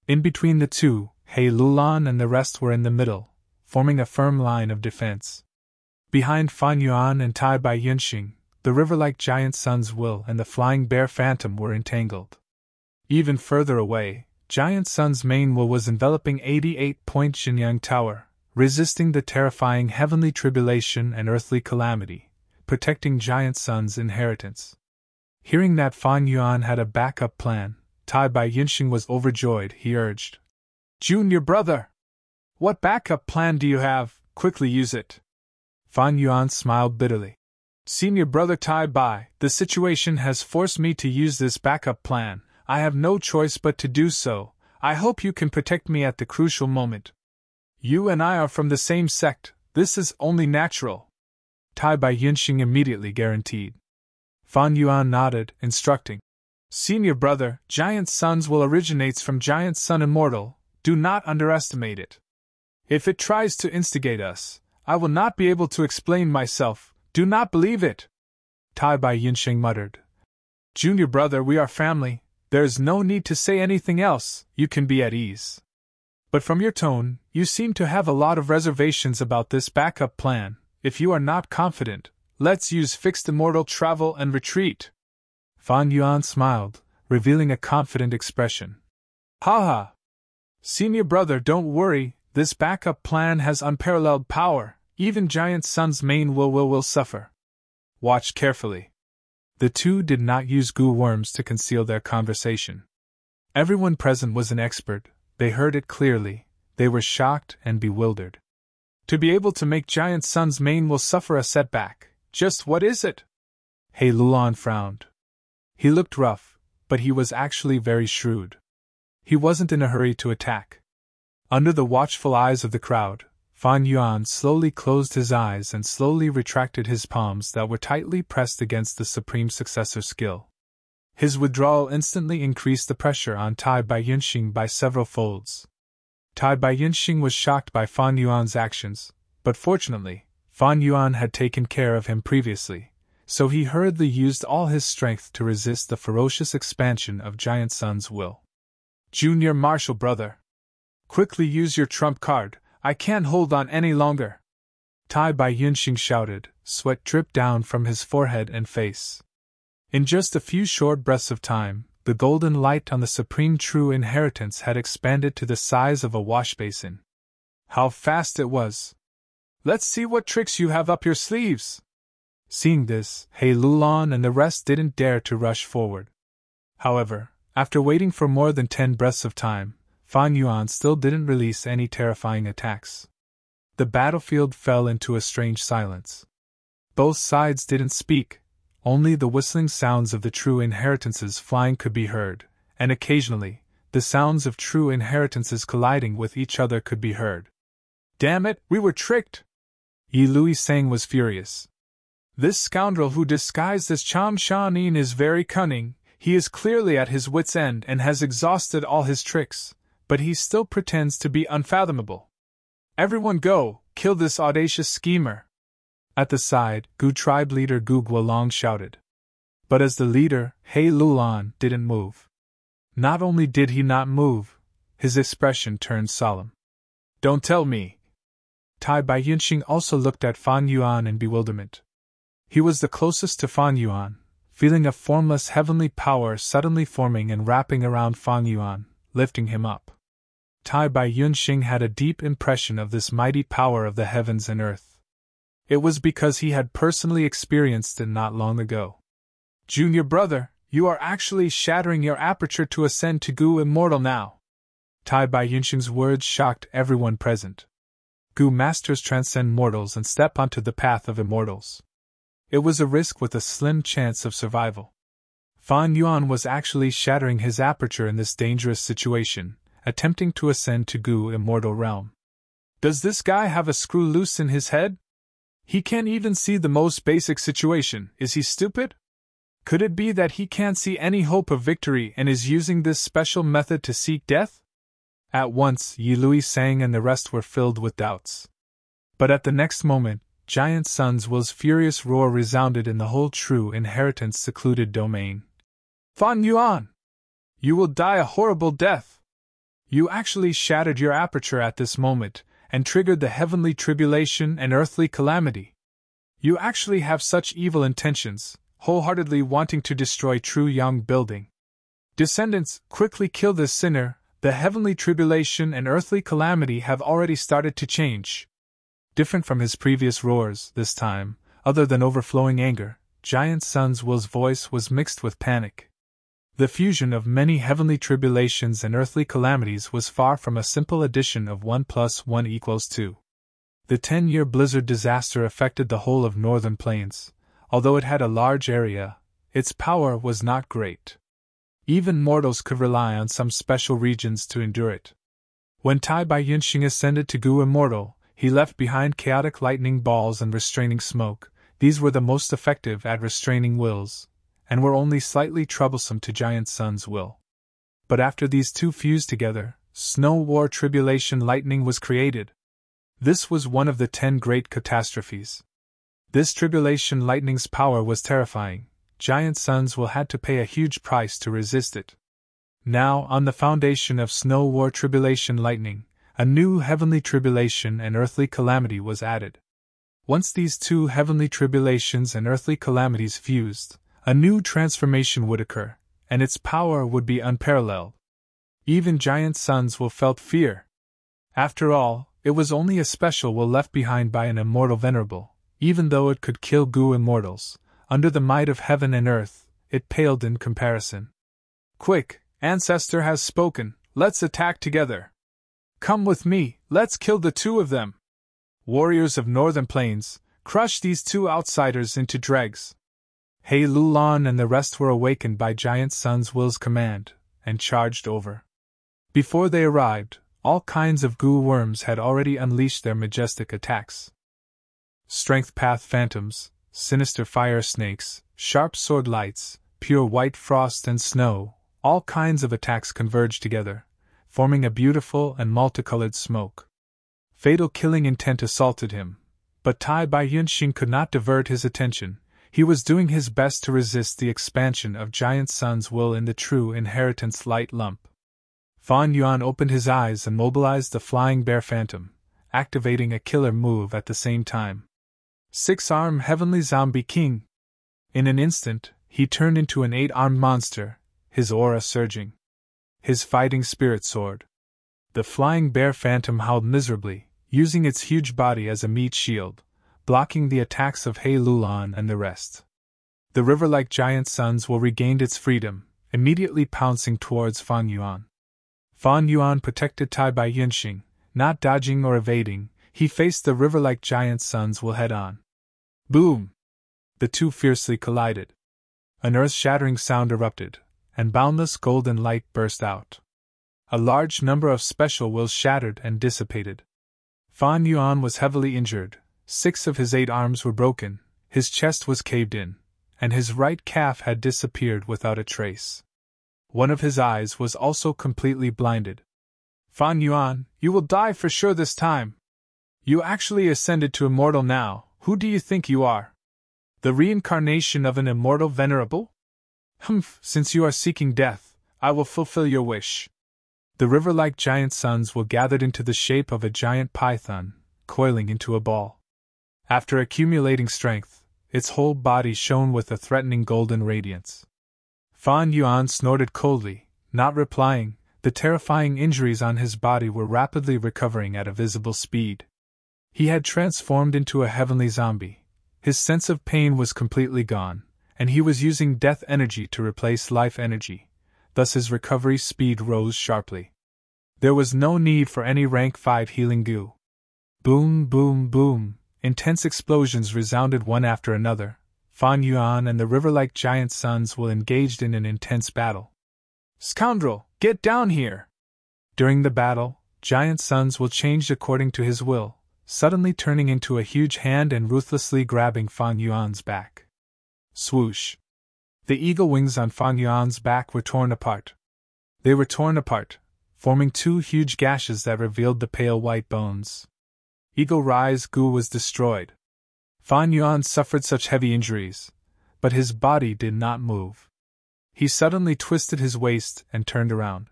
[SPEAKER 1] In between the two, He Lulan and the rest were in the middle, forming a firm line of defense. Behind Fan Yuan and Tai Bai Yunxing, the river-like Giant Sun's will and the flying bear phantom were entangled. Even further away, Giant Sun's main will was enveloping 88-point Jinyang Tower, resisting the terrifying heavenly tribulation and earthly calamity, protecting Giant Sun's inheritance. Hearing that Fan Yuan had a backup plan, Tai Bai Yunxing was overjoyed. He urged, Junior brother! What backup plan do you have? Quickly use it. Fan Yuan smiled bitterly. Senior brother Tai Bai, the situation has forced me to use this backup plan. I have no choice but to do so. I hope you can protect me at the crucial moment. You and I are from the same sect. This is only natural. Tai Bai Yunxing immediately guaranteed. Fan Yuan nodded, instructing. Senior brother, Giant Sun's will originates from Giant Sun Immortal. Do not underestimate it. If it tries to instigate us, I will not be able to explain myself. Do not believe it. Tai Bai Yunxing muttered. Junior brother, we are family. There is no need to say anything else. You can be at ease. But from your tone, you seem to have a lot of reservations about this backup plan. If you are not confident, let's use fixed immortal travel and retreat. Fan Yuan smiled, revealing a confident expression. Ha! Senior brother, don't worry, this backup plan has unparalleled power, even Giant Sun's main will suffer. Watch carefully. The two did not use goo worms to conceal their conversation. Everyone present was an expert, they heard it clearly, they were shocked and bewildered. To be able to make Giant Sun's main will suffer a setback, Just what is it? He Lulan frowned. He looked rough, but he was actually very shrewd. He wasn't in a hurry to attack. Under the watchful eyes of the crowd, Fan Yuan slowly closed his eyes and slowly retracted his palms that were tightly pressed against the Supreme Successor's skill. His withdrawal instantly increased the pressure on Tai Bai Yunxing by several folds. Tai Bai Yunxing was shocked by Fan Yuan's actions, but fortunately, Fan Yuan had taken care of him previously, so he hurriedly used all his strength to resist the ferocious expansion of Giant Sun's will. Junior Marshal Brother! Quickly use your trump card, I can't hold on any longer! Tai Bai Yunxing shouted, sweat dripped down from his forehead and face. In just a few short breaths of time, the golden light on the Supreme True Inheritance had expanded to the size of a washbasin. How fast it was! Let's see what tricks you have up your sleeves! Seeing this, He Lulan and the rest didn't dare to rush forward. However, after waiting for more than 10 breaths of time, Fan Yuan still didn't release any terrifying attacks. The battlefield fell into a strange silence. Both sides didn't speak, only the whistling sounds of the true inheritances flying could be heard, and occasionally, the sounds of true inheritances colliding with each other could be heard. Damn it, we were tricked! Yi Lui Sang was furious. This scoundrel who disguised as Cham Shanin is very cunning, he is clearly at his wit's end and has exhausted all his tricks, but he still pretends to be unfathomable. Everyone go, kill this audacious schemer! At the side, Gu tribe leader Gu Guolong shouted. But as the leader, He Lulan, didn't move. Not only did he not move, his expression turned solemn. Don't tell me! Tai Bai Yunxing also looked at Fan Yuan in bewilderment. He was the closest to Fan Yuan, feeling a formless heavenly power suddenly forming and wrapping around Fan Yuan, lifting him up. Tai Bai Yunxing had a deep impression of this mighty power of the heavens and earth. It was because he had personally experienced it not long ago. Junior brother, you are actually shattering your aperture to ascend to Gu Immortal now. Tai Bai Yunxing's words shocked everyone present. Gu masters transcend mortals and step onto the path of immortals. It was a risk with a slim chance of survival. Fan Yuan was actually shattering his aperture in this dangerous situation, attempting to ascend to Gu Immortal realm. Does this guy have a screw loose in his head? He can't even see the most basic situation. Is he stupid? Could it be that he can't see any hope of victory and is using this special method to seek death? At once, Yi Lui Sang and the rest were filled with doubts. But at the next moment, Giant Sun's will's furious roar resounded in the whole true inheritance secluded domain. Fan Yuan! You will die a horrible death! You actually shattered your aperture at this moment, and triggered the heavenly tribulation and earthly calamity. You actually have such evil intentions, wholeheartedly wanting to destroy True Yang building. Descendants, quickly kill this sinner. The heavenly tribulation and earthly calamity have already started to change. Different from his previous roars, this time, other than overflowing anger, Giant Sun's will's voice was mixed with panic. The fusion of many heavenly tribulations and earthly calamities was far from a simple addition of 1 + 1 = 2. The 10-year blizzard disaster affected the whole of northern plains. Although it had a large area, its power was not great. Even mortals could rely on some special regions to endure it. When Tai Bai Yunxing ascended to Gu Immortal, he left behind chaotic lightning balls and restraining smoke. These were the most effective at restraining wills, and were only slightly troublesome to Giant Sun's will. But after these two fused together, Snow War Tribulation Lightning was created. This was one of the 10 great catastrophes. This tribulation lightning's power was terrifying. Giant Sun's will had to pay a huge price to resist it. Now, on the foundation of Snow War Tribulation Lightning, a new heavenly tribulation and earthly calamity was added. Once these two heavenly tribulations and earthly calamities fused, a new transformation would occur, and its power would be unparalleled. Even Giant Sun's will felt fear. After all, it was only a special will left behind by an immortal venerable. Even though it could kill Gu Immortals, under the might of heaven and earth, it paled in comparison. Quick, Ancestor has spoken, let's attack together. Come with me, let's kill the two of them. Warriors of northern plains, Crush these two outsiders into dregs. Hei Lulan and the rest were awakened by Giant Sun's will's command, and charged over. Before they arrived, all kinds of goo worms had already unleashed their majestic attacks. Strength path phantoms, sinister fire snakes, sharp sword lights, pure white frost and snow, all kinds of attacks converged together, forming a beautiful and multicolored smoke. Fatal killing intent assaulted him, but Tai Bai Yunxing could not divert his attention. He was doing his best to resist the expansion of Giant Sun's will in the true inheritance light lump. Fan Yuan opened his eyes and mobilized the Flying Bear Phantom, activating a killer move at the same time. Six-arm Heavenly Zombie King. In an instant, he turned into an 8-armed monster, his aura surging. His fighting spirit soared. The Flying Bear Phantom howled miserably, using its huge body as a meat shield, blocking the attacks of Hei Lulan and the rest. The river-like Giant Sun's will regained its freedom, immediately pouncing towards Fan Yuan. Fan Yuan protected Tai Bai Yunxing, not dodging or evading. He faced the river-like Giant Sun's will head-on. Boom! The two fiercely collided. An earth-shattering sound erupted, and boundless golden light burst out. A large number of special wills shattered and dissipated. Fan Yuan was heavily injured. 6 of his 8 arms were broken, his chest was caved in, and his right calf had disappeared without a trace. One of his eyes was also completely blinded. Fan Yuan, you will die for sure this time. You actually ascended to immortal now. Who do you think you are? The reincarnation of an immortal venerable? Humph, since you are seeking death, I will fulfill your wish. The river-like Giant Sun's will gathered into the shape of a giant python, coiling into a ball. After accumulating strength, its whole body shone with a threatening golden radiance. Fan Yuan snorted coldly, not replying. The terrifying injuries on his body were rapidly recovering at a visible speed. He had transformed into a heavenly zombie. His sense of pain was completely gone, and he was using death energy to replace life energy. Thus his recovery speed rose sharply. There was no need for any rank 5 healing goo. Boom, boom, boom. Intense explosions resounded one after another. Fan Yuan and the river-like Giant Sun's will engaged in an intense battle. Scoundrel, get down here! During the battle, Giant Sun's will changed according to his will, suddenly turning into a huge hand and ruthlessly grabbing Fan Yuan's back. Swoosh! The eagle wings on Fan Yuan's back were torn apart. They were torn apart, forming 2 huge gashes that revealed the pale white bones. Eagle Rise goo was destroyed. Fan Yuan suffered such heavy injuries, but his body did not move. He suddenly twisted his waist and turned around.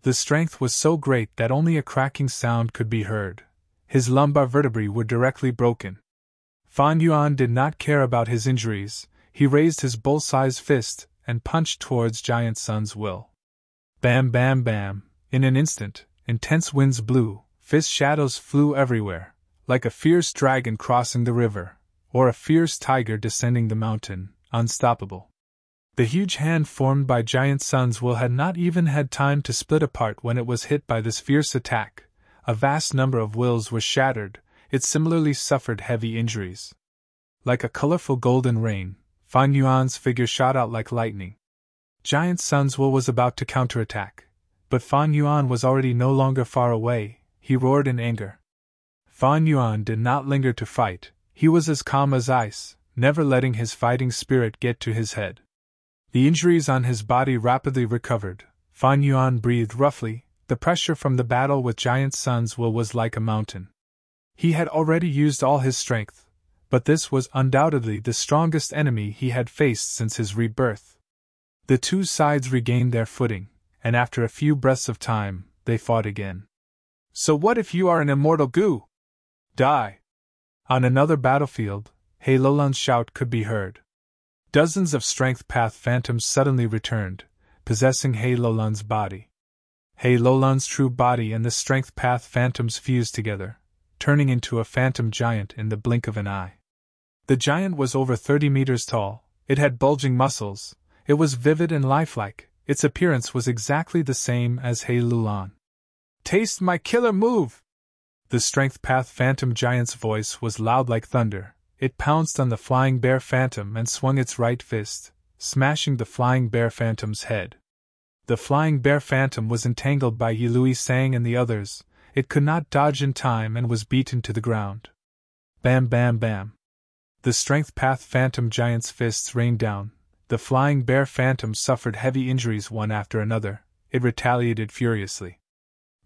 [SPEAKER 1] The strength was so great that only a cracking sound could be heard. His lumbar vertebrae were directly broken. Fan Yuan did not care about his injuries. He raised his bull-sized fist and punched towards Giant Sun's will. Bam, bam, bam. In an instant, intense winds blew, fist shadows flew everywhere, like a fierce dragon crossing the river, or a fierce tiger descending the mountain, unstoppable. The huge hand formed by Giant Sun's will had not even had time to split apart when it was hit by this fierce attack. A vast number of wills were shattered. It similarly suffered heavy injuries. Like a colorful golden rain, Fan Yuan's figure shot out like lightning. Giant Sun's will was about to counterattack, but Fan Yuan was already no longer far away. He roared in anger. Fan Yuan did not linger to fight. He was as calm as ice, never letting his fighting spirit get to his head. The injuries on his body rapidly recovered. Fan Yuan breathed roughly. The pressure from the battle with Giant Sun's will was like a mountain. He had already used all his strength, but this was undoubtedly the strongest enemy he had faced since his rebirth. The two sides regained their footing, and after a few breaths of time, they fought again. So what if you are an immortal goo? Die! On another battlefield, Hei Lulan's shout could be heard. Dozens of strength path phantoms suddenly returned, possessing Hei Lulan's body. Hei Lulan's true body and the strength path phantoms fused together, turning into a phantom giant in the blink of an eye. The giant was over 30 meters tall. It had bulging muscles. It was vivid and lifelike. Its appearance was exactly the same as Hei Lulan. Taste my killer move! The strength path phantom giant's voice was loud like thunder. it pounced on the flying bear phantom and swung its right fist, smashing the flying bear phantom's head. The flying bear phantom was entangled by Yilui Sang and the others. It could not dodge in time and was beaten to the ground. Bam bam bam. The Strength Path Phantom Giant's fists rained down. The flying bear phantom suffered heavy injuries one after another. It retaliated furiously.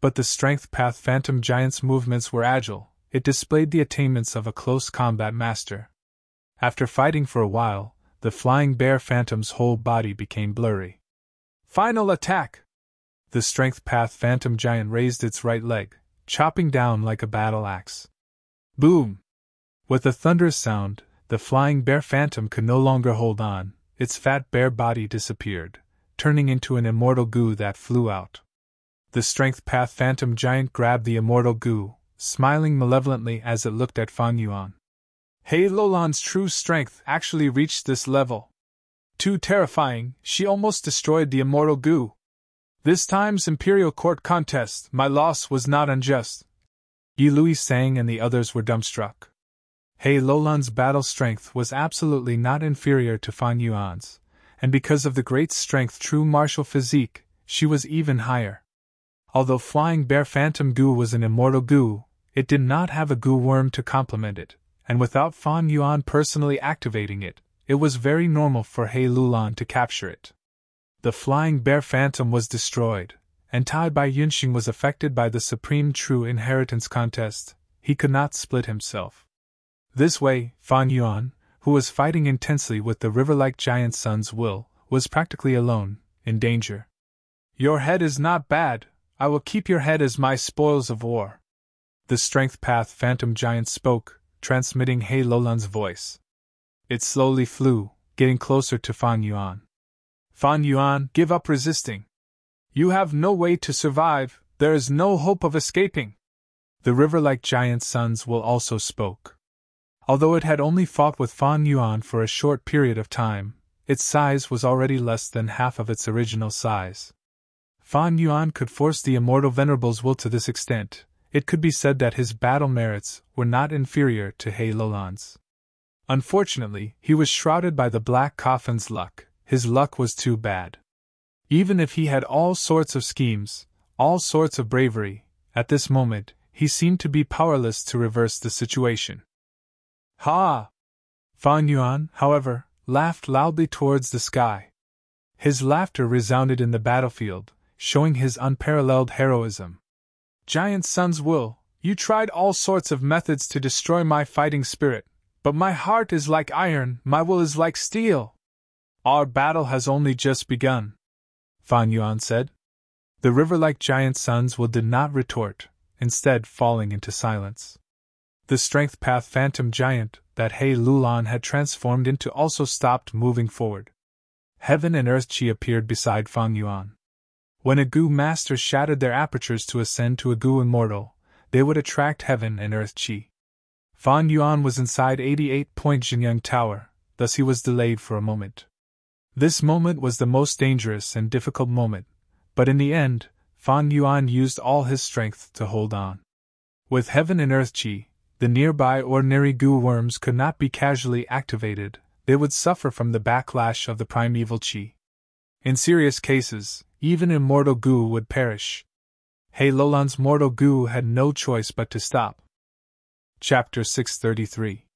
[SPEAKER 1] But the Strength Path Phantom Giant's movements were agile. It displayed the attainments of a close combat master. After fighting for a while, the flying bear phantom's whole body became blurry. Final attack! The Strength Path Phantom Giant raised its right leg, chopping down like a battle axe. Boom! With a thunderous sound, the flying bear phantom could no longer hold on. Its fat bear body disappeared, turning into an immortal goo that flew out. The Strength Path Phantom Giant grabbed the immortal goo, smiling malevolently as it looked at Fan Yuan. Hei Lolan's true strength actually reached this level. Too terrifying, she almost destroyed the immortal goo. This time's Imperial Court contest, my loss was not unjust. Yilui Sang and the others were dumbstruck. Hei Lolan's battle strength was absolutely not inferior to Fan Yuan's, and because of the great strength true martial physique, she was even higher. Although Flying Bear Phantom Goo was an immortal goo, it did not have a goo worm to complement it, and without Fan Yuan personally activating it, it was very normal for Hei Lulan to capture it. The Flying Bear Phantom was destroyed, and Tai Bai Yunxing was affected by the Supreme True Inheritance contest. He could not split himself. This way, Fan Yuan, who was fighting intensely with the river-like giant Sun's will, was practically alone, in danger. Your head is not bad. I will keep your head as my spoils of war. The Strength Path Phantom Giant spoke, transmitting Hei Lolan's voice. It slowly flew, getting closer to Fan Yuan. Fan Yuan, give up resisting. You have no way to survive, there is no hope of escaping. The river-like giant Sun's will also spoke. Although it had only fought with Fan Yuan for a short period of time, its size was already less than half of its original size. Fan Yuan could force the immortal Venerable's will to this extent. It could be said that his battle merits were not inferior to Hei Lolan's. Unfortunately, he was shrouded by the Black Coffin's luck. His luck was too bad. Even if he had all sorts of schemes, all sorts of bravery, at this moment, he seemed to be powerless to reverse the situation. Ha! Fan Yuan, however, laughed loudly towards the sky. His laughter resounded in the battlefield, showing his unparalleled heroism. Giant Sun's will, you tried all sorts of methods to destroy my fighting spirit, but my heart is like iron, my will is like steel. Our battle has only just begun, Fan Yuan said. The river-like giant Sun's will did not retort, instead falling into silence. The Strength Path Phantom Giant that Hei Lulan had transformed into also stopped moving forward. Heaven and Earth Chi appeared beside Fan Yuan. When a Goo Master shattered their apertures to ascend to a Goo Immortal, they would attract Heaven and Earth Chi. Fan Yuan was inside 88-point Jinyang Tower, thus he was delayed for a moment. This moment was the most dangerous and difficult moment, but in the end, Fan Yuan used all his strength to hold on. With Heaven and Earth Chi, the nearby ordinary goo worms could not be casually activated, they would suffer from the backlash of the primeval Chi. In serious cases, even immortal goo would perish. Hei Lolan's mortal goo had no choice but to stop. Chapter 633.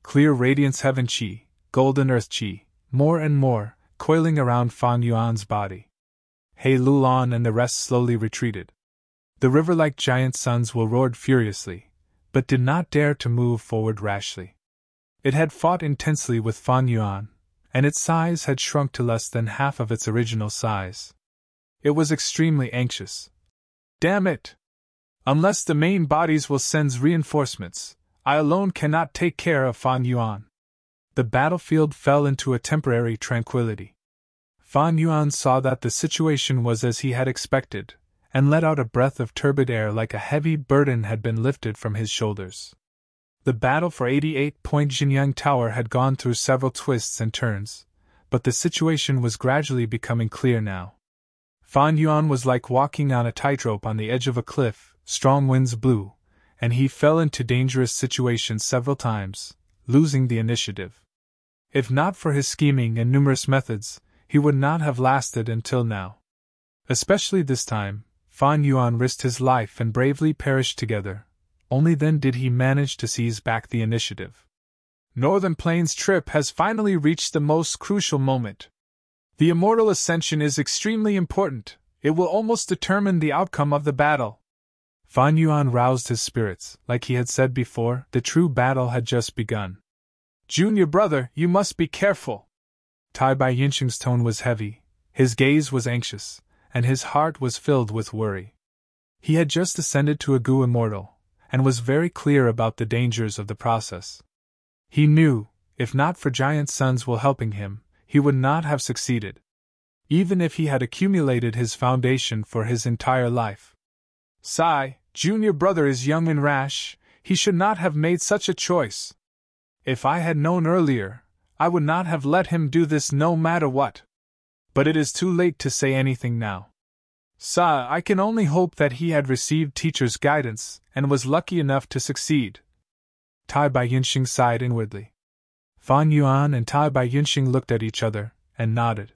[SPEAKER 1] Clear Radiance Heaven Chi, Golden Earth Chi, more and more, coiling around Fan Yuan's body. Hei Lulan and the rest slowly retreated. The river-like giant Sun's will roared furiously, but did not dare to move forward rashly. It had fought intensely with Fan Yuan, and its size had shrunk to less than half of its original size. It was extremely anxious. Damn it! Unless the main bodies will send reinforcements, I alone cannot take care of Fan Yuan. The battlefield fell into a temporary tranquility. Fan Yuan saw that the situation was as he had expected, and let out a breath of turbid air like a heavy burden had been lifted from his shoulders. The battle for 88-point Jinyang Tower had gone through several twists and turns, but the situation was gradually becoming clear now. Fan Yuan was like walking on a tightrope on the edge of a cliff. Strong winds blew, and he fell into dangerous situations several times, losing the initiative. If not for his scheming and numerous methods, he would not have lasted until now. Especially this time, Fan Yuan risked his life and bravely perished together. Only then did he manage to seize back the initiative. Northern Plains trip has finally reached the most crucial moment. The immortal ascension is extremely important. It will almost determine the outcome of the battle. Fan Yuan roused his spirits. Like he had said before, the true battle had just begun. Junior brother, you must be careful. Tai Bai Yinsheng's tone was heavy, his gaze was anxious, and his heart was filled with worry. He had just ascended to a Gu Immortal, and was very clear about the dangers of the process. He knew, if not for Giant Sun's will helping him, he would not have succeeded. Even if he had accumulated his foundation for his entire life. Sai, junior brother is young and rash, he should not have made such a choice. If I had known earlier, I would not have let him do this no matter what. But it is too late to say anything now. Sa, I can only hope that he had received teacher's guidance and was lucky enough to succeed. Tai Bai Yinsheng sighed inwardly. Fan Yuan and Tai Bai Yinsheng looked at each other and nodded.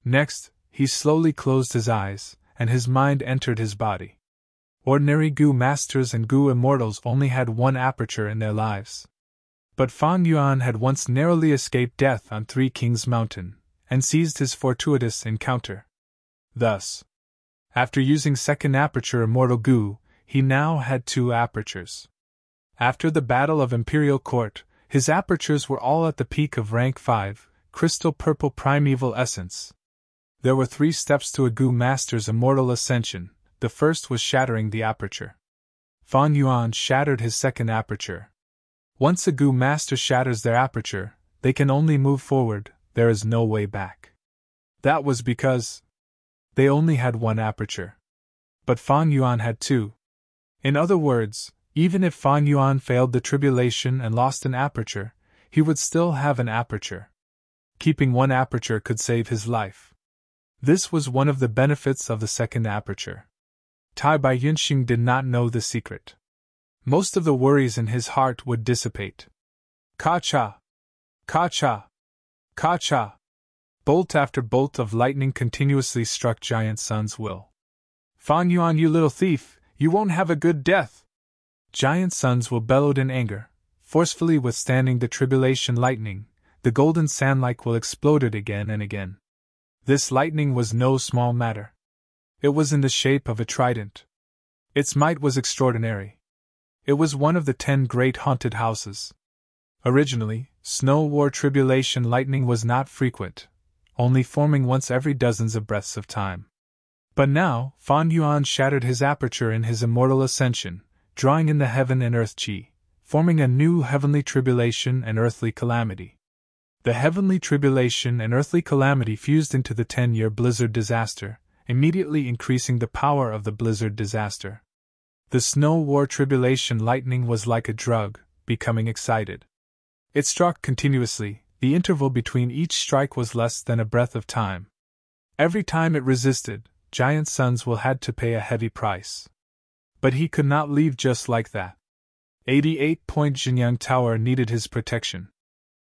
[SPEAKER 1] Next, he slowly closed his eyes, and his mind entered his body. Ordinary Gu Masters and Gu Immortals only had one aperture in their lives. But Fan Yuan had once narrowly escaped death on Three Kings Mountain, and seized his fortuitous encounter. Thus, after using second aperture Immortal Gu, he now had two apertures. After the Battle of Imperial Court, his apertures were all at the peak of rank 5, Crystal Purple Primeval Essence. There were 3 steps to a Gu Master's immortal ascension. The first was shattering the aperture. Fan Yuan shattered his second aperture. Once a Gu Master shatters their aperture, they can only move forward, there is no way back. That was because they only had one aperture. But Fan Yuan had 2. In other words, even if Fan Yuan failed the tribulation and lost an aperture, he would still have an aperture. Keeping one aperture could save his life. This was one of the benefits of the second aperture. Tai Bai Yinsheng did not know the secret. Most of the worries in his heart would dissipate. Ka-cha! Ka-cha! Ka-cha! Bolt after bolt of lightning continuously struck Giant Sun's will. Fan Yuan, you little thief, you won't have a good death! Giant Sun's will bellowed in anger, forcefully withstanding the tribulation lightning. The golden sandlike will exploded again and again. This lightning was no small matter. It was in the shape of a trident. Its might was extraordinary. It was one of the 10 great haunted houses. Originally, snow war tribulation lightning was not frequent, only forming once every dozens of breaths of time. But now, Fan Yuan shattered his aperture in his immortal ascension, drawing in the heaven and earth chi, forming a new heavenly tribulation and earthly calamity. The heavenly tribulation and earthly calamity fused into the 10-year blizzard disaster, immediately increasing the power of the blizzard disaster. The snow war tribulation lightning was like a drug, becoming excited. It struck continuously, the interval between each strike was less than a breath of time. Every time it resisted, Giant Sun's will had to pay a heavy price. But he could not leave just like that. 88-point Jinyang Tower needed his protection.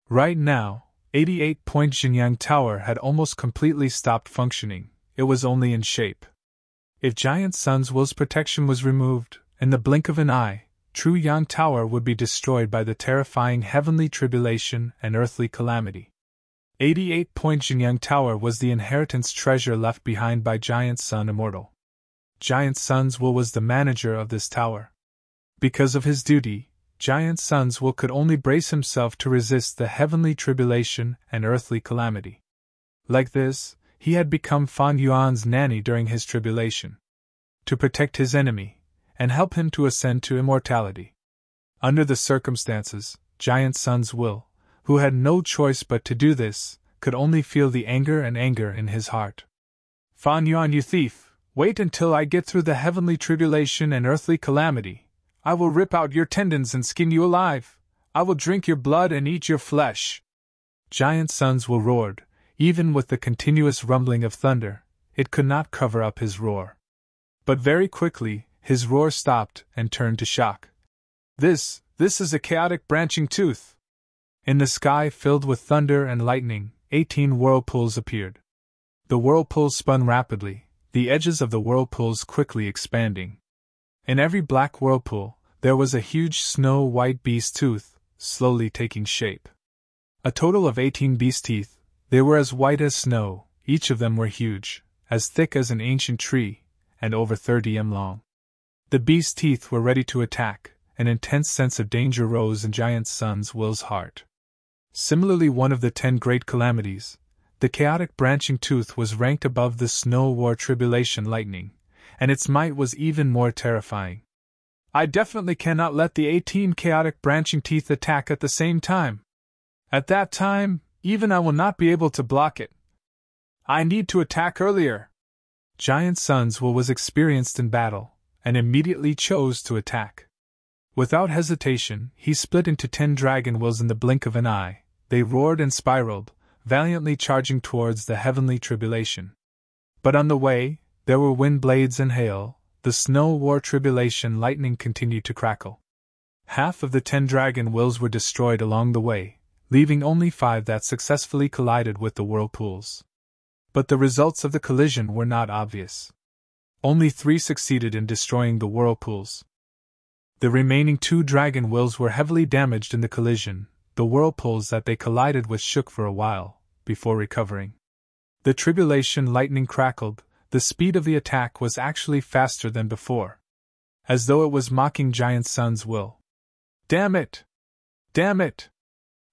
[SPEAKER 1] Right now, 88-point Jinyang Tower had almost completely stopped functioning, it was only in shape. If Giant Sun's will's protection was removed, in the blink of an eye, True Yang Tower would be destroyed by the terrifying heavenly tribulation and earthly calamity. 88-point Jinyang Tower was the inheritance treasure left behind by Giant Sun Immortal. Giant Sun's will was the manager of this tower. Because of his duty, Giant Sun's will could only brace himself to resist the heavenly tribulation and earthly calamity. Like this, he had become Fan Yuan's nanny during his tribulation. To protect his enemy, and help him to ascend to immortality. Under the circumstances, Giant Sun's will, who had no choice but to do this, could only feel the anger in his heart. Fan Yuan, you thief, wait until I get through the heavenly tribulation and earthly calamity. I will rip out your tendons and skin you alive. I will drink your blood and eat your flesh. Giant Sun's will roared, even with the continuous rumbling of thunder, it could not cover up his roar. But very quickly, his roar stopped and turned to shock. This is a chaotic branching tooth. In the sky filled with thunder and lightning, 18 whirlpools appeared. The whirlpools spun rapidly, the edges of the whirlpools quickly expanding. In every black whirlpool, there was a huge snow-white beast's tooth, slowly taking shape. A total of 18 beast teeth. They were as white as snow, each of them were huge, as thick as an ancient tree, and over 30 m long. The beast's teeth were ready to attack. An intense sense of danger rose in Giant Sun's Will's heart. Similarly, one of the 10 great calamities, the chaotic branching tooth, was ranked above the snow war tribulation lightning, and its might was even more terrifying. I definitely cannot let the 18 chaotic branching teeth attack at the same time. At that time, even I will not be able to block it. I need to attack earlier. Giant Sun's Will was experienced in battle, and immediately chose to attack. Without hesitation, he split into 10 dragon wills in the blink of an eye. They roared and spiraled, valiantly charging towards the heavenly tribulation. But on the way, there were wind blades and hail. The snow war tribulation lightning continued to crackle. Half of the 10 dragon wills were destroyed along the way, leaving only 5 that successfully collided with the whirlpools. But the results of the collision were not obvious. Only 3 succeeded in destroying the whirlpools. The remaining 2 dragon wills were heavily damaged in the collision. The whirlpools that they collided with shook for a while, before recovering. The tribulation lightning crackled. The speed of the attack was actually faster than before. As though it was mocking Giant Sun's Will. Damn it! Damn it!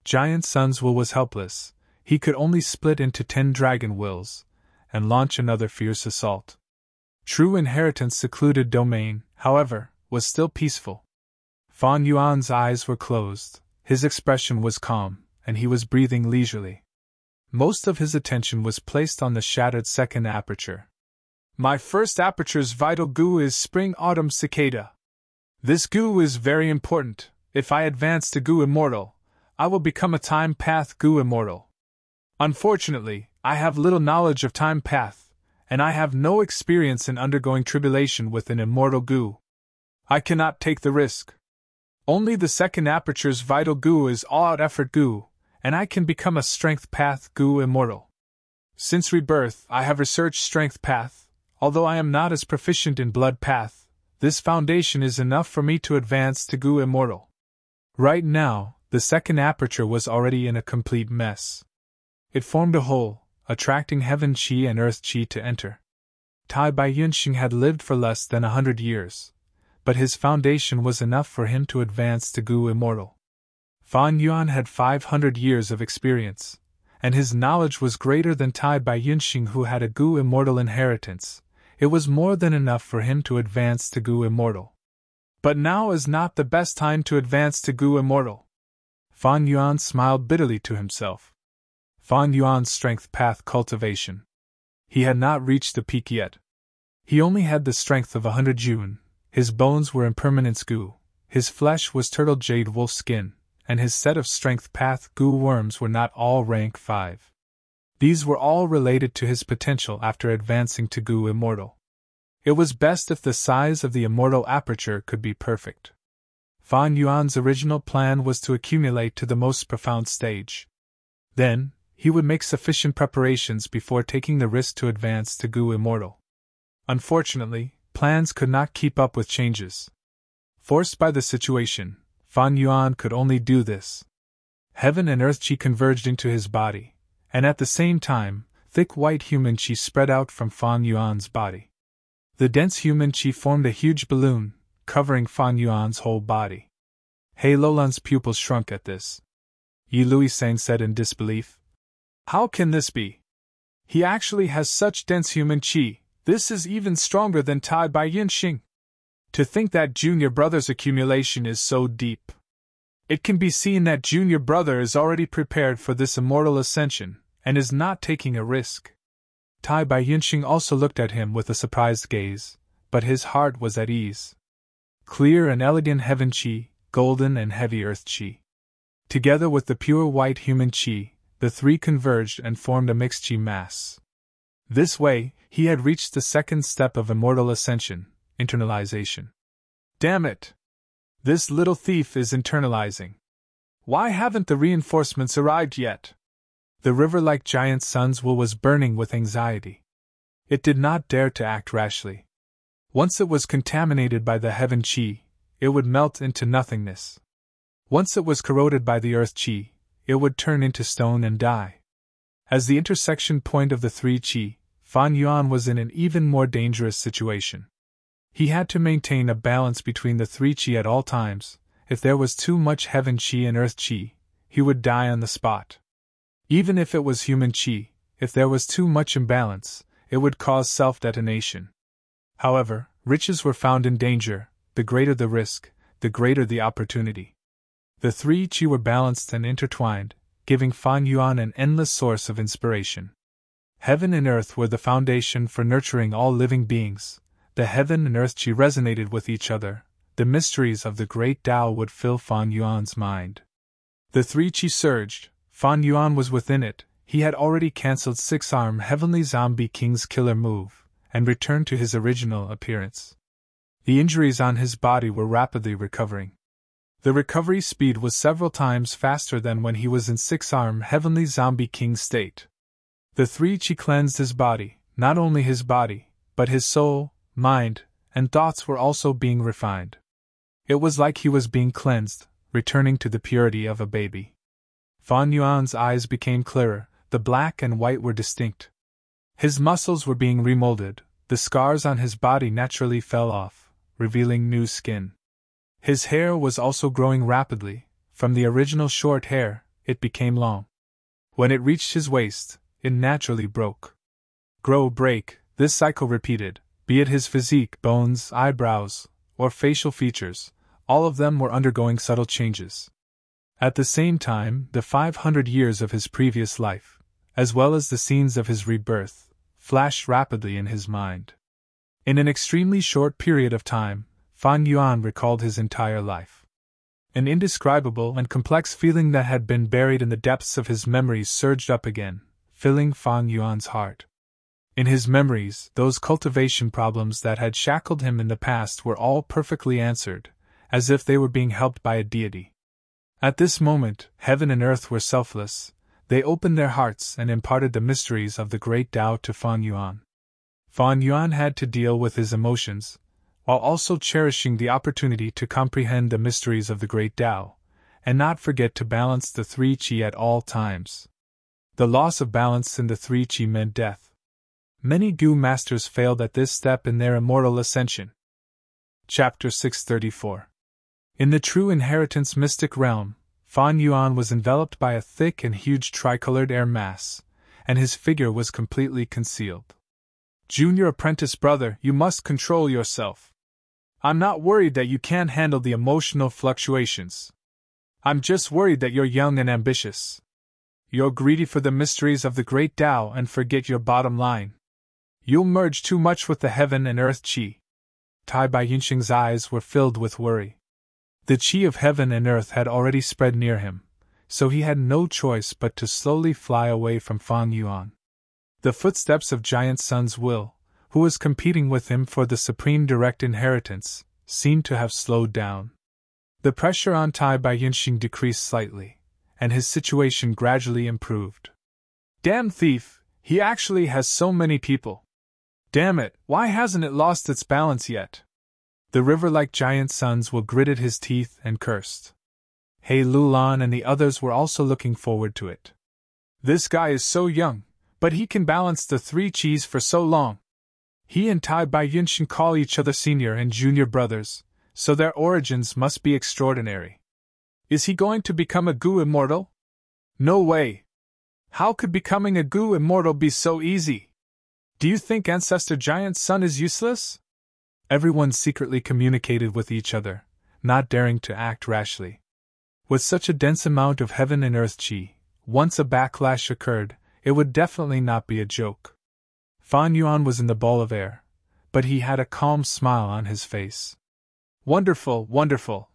[SPEAKER 1] Giant Sun's Will was helpless. He could only split into 10 dragon wills, and launch another fierce assault. True Inheritance' secluded domain, however, was still peaceful. Fan Yuan's eyes were closed. His expression was calm, and he was breathing leisurely. Most of his attention was placed on the shattered second aperture. My first aperture's vital goo is Spring-Autumn Cicada. This goo is very important. If I advance to Goo Immortal, I will become a Time Path Goo Immortal. Unfortunately, I have little knowledge of Time Path, and I have no experience in undergoing tribulation with an immortal goo. I cannot take the risk. Only the second aperture's vital goo is all-out effort goo, and I can become a Strength Path Goo Immortal. Since rebirth, I have researched Strength Path. Although I am not as proficient in Blood Path, this foundation is enough for me to advance to Goo Immortal. Right now, the second aperture was already in a complete mess. It formed a hole, attracting Heaven Qi and Earth Qi to enter. Tai Bai Yunxing had lived for less than 100 years, but his foundation was enough for him to advance to Goo Immortal. Fan Yuan had 500 years of experience, and his knowledge was greater than Tai Bai Yunxing, who had a Goo Immortal inheritance. It was more than enough for him to advance to Goo Immortal. But now is not the best time to advance to Goo Immortal. Fan Yuan smiled bitterly to himself. Fan Yuan's Strength Path cultivation. He had not reached the peak yet. He only had the strength of 100 Yun. His bones were impermanence goo, his flesh was turtle jade wolf skin, and his set of Strength Path goo worms were not all rank 5. These were all related to his potential after advancing to Goo Immortal. It was best if the size of the immortal aperture could be perfect. Fan Yuan's original plan was to accumulate to the most profound stage. Then, he would make sufficient preparations before taking the risk to advance to Goo Immortal. Unfortunately, plans could not keep up with changes. Forced by the situation, Fan Yuan could only do this. Heaven and Earth Qi converged into his body, and at the same time, thick white human Qi spread out from Fan Yuan's body. The dense human Qi formed a huge balloon, covering Fan Yuan's whole body. He Lolan's pupils shrunk at this. Yi Luisang said in disbelief. How can this be? He actually has such dense human Qi. This is even stronger than Tai Bai Yunxing. To think that Junior Brother's accumulation is so deep. It can be seen that Junior Brother is already prepared for this immortal ascension, and is not taking a risk. Tai Bai Yunxing also looked at him with a surprised gaze, but his heart was at ease. Clear and elegant Heaven Qi, golden and heavy Earth Qi. Together with the pure white human Qi, the three converged and formed a mixed Qi mass. This way, he had reached the second step of immortal ascension, internalization. Damn it! This little thief is internalizing. Why haven't the reinforcements arrived yet? The river-like giant sun's will was burning with anxiety. It did not dare to act rashly. Once it was contaminated by the heaven chi, it would melt into nothingness. Once it was corroded by the earth chi, it would turn into stone and die. As the intersection point of the three chi, Fan Yuan was in an even more dangerous situation. He had to maintain a balance between the three chi at all times. If there was too much heaven chi and earth chi, he would die on the spot. Even if it was human chi, if there was too much imbalance, it would cause self-detonation. However, riches were found in danger. The greater the risk, the greater the opportunity. The three chi were balanced and intertwined, giving Fan Yuan an endless source of inspiration. Heaven and earth were the foundation for nurturing all living beings. The heaven and earth chi resonated with each other. The mysteries of the great Tao would fill Fan Yuan's mind. The three chi surged. Fan Yuan was within it. He had already cancelled Six-Arm Heavenly Zombie King's killer move, and returned to his original appearance. The injuries on his body were rapidly recovering. The recovery speed was several times faster than when he was in Six-Arm Heavenly Zombie King state. The three chi cleansed his body. Not only his body, but his soul, mind, and thoughts were also being refined. It was like he was being cleansed, returning to the purity of a baby. Fan Yuan's eyes became clearer. The black and white were distinct. His muscles were being remolded. The scars on his body naturally fell off, revealing new skin. His hair was also growing rapidly. From the original short hair, it became long. When it reached his waist, it naturally broke. Grow, break, this cycle repeated, be it his physique, bones, eyebrows, or facial features, all of them were undergoing subtle changes. At the same time, the 500 years of his previous life, as well as the scenes of his rebirth, flashed rapidly in his mind. In an extremely short period of time, Fan Yuan recalled his entire life. An indescribable and complex feeling that had been buried in the depths of his memories surged up again, filling Fan Yuan's heart. In his memories, those cultivation problems that had shackled him in the past were all perfectly answered, as if they were being helped by a deity. At this moment, heaven and earth were selfless. They opened their hearts and imparted the mysteries of the great Tao to Fan Yuan. Fan Yuan had to deal with his emotions, while also cherishing the opportunity to comprehend the mysteries of the great Tao, and not forget to balance the three chi at all times. The loss of balance in the three chi meant death. Many Gu masters failed at this step in their immortal ascension. Chapter 634. In the true inheritance mystic realm, Fan Yuan was enveloped by a thick and huge tricolored air mass, and his figure was completely concealed. Junior apprentice brother, you must control yourself. I'm not worried that you can't handle the emotional fluctuations. I'm just worried that you're young and ambitious. You're greedy for the mysteries of the great Tao and forget your bottom line. You'll merge too much with the heaven and earth chi. Tai Bai Yinxing's eyes were filled with worry. The chi of heaven and earth had already spread near him, so he had no choice but to slowly fly away from Fan Yuan. The footsteps of Giant Sun's will, who was competing with him for the supreme direct inheritance, seemed to have slowed down. The pressure on Tai Bai Yinxing decreased slightly, and his situation gradually improved. Damn thief, he actually has so many people. Damn it, why hasn't it lost its balance yet? The river-like Giant Sun's will gritted his teeth and cursed. He Lulan and the others were also looking forward to it. This guy is so young, but he can balance the three chis for so long. He and Tai Bai Yinxing call each other senior and junior brothers, so their origins must be extraordinary. Is he going to become a Gu immortal? No way. How could becoming a Gu immortal be so easy? Do you think Ancestor Giant Sun is useless? Everyone secretly communicated with each other, not daring to act rashly. With such a dense amount of heaven and earth chi, once a backlash occurred, it would definitely not be a joke. Fan Yuan was in the ball of air, but he had a calm smile on his face. Wonderful, wonderful!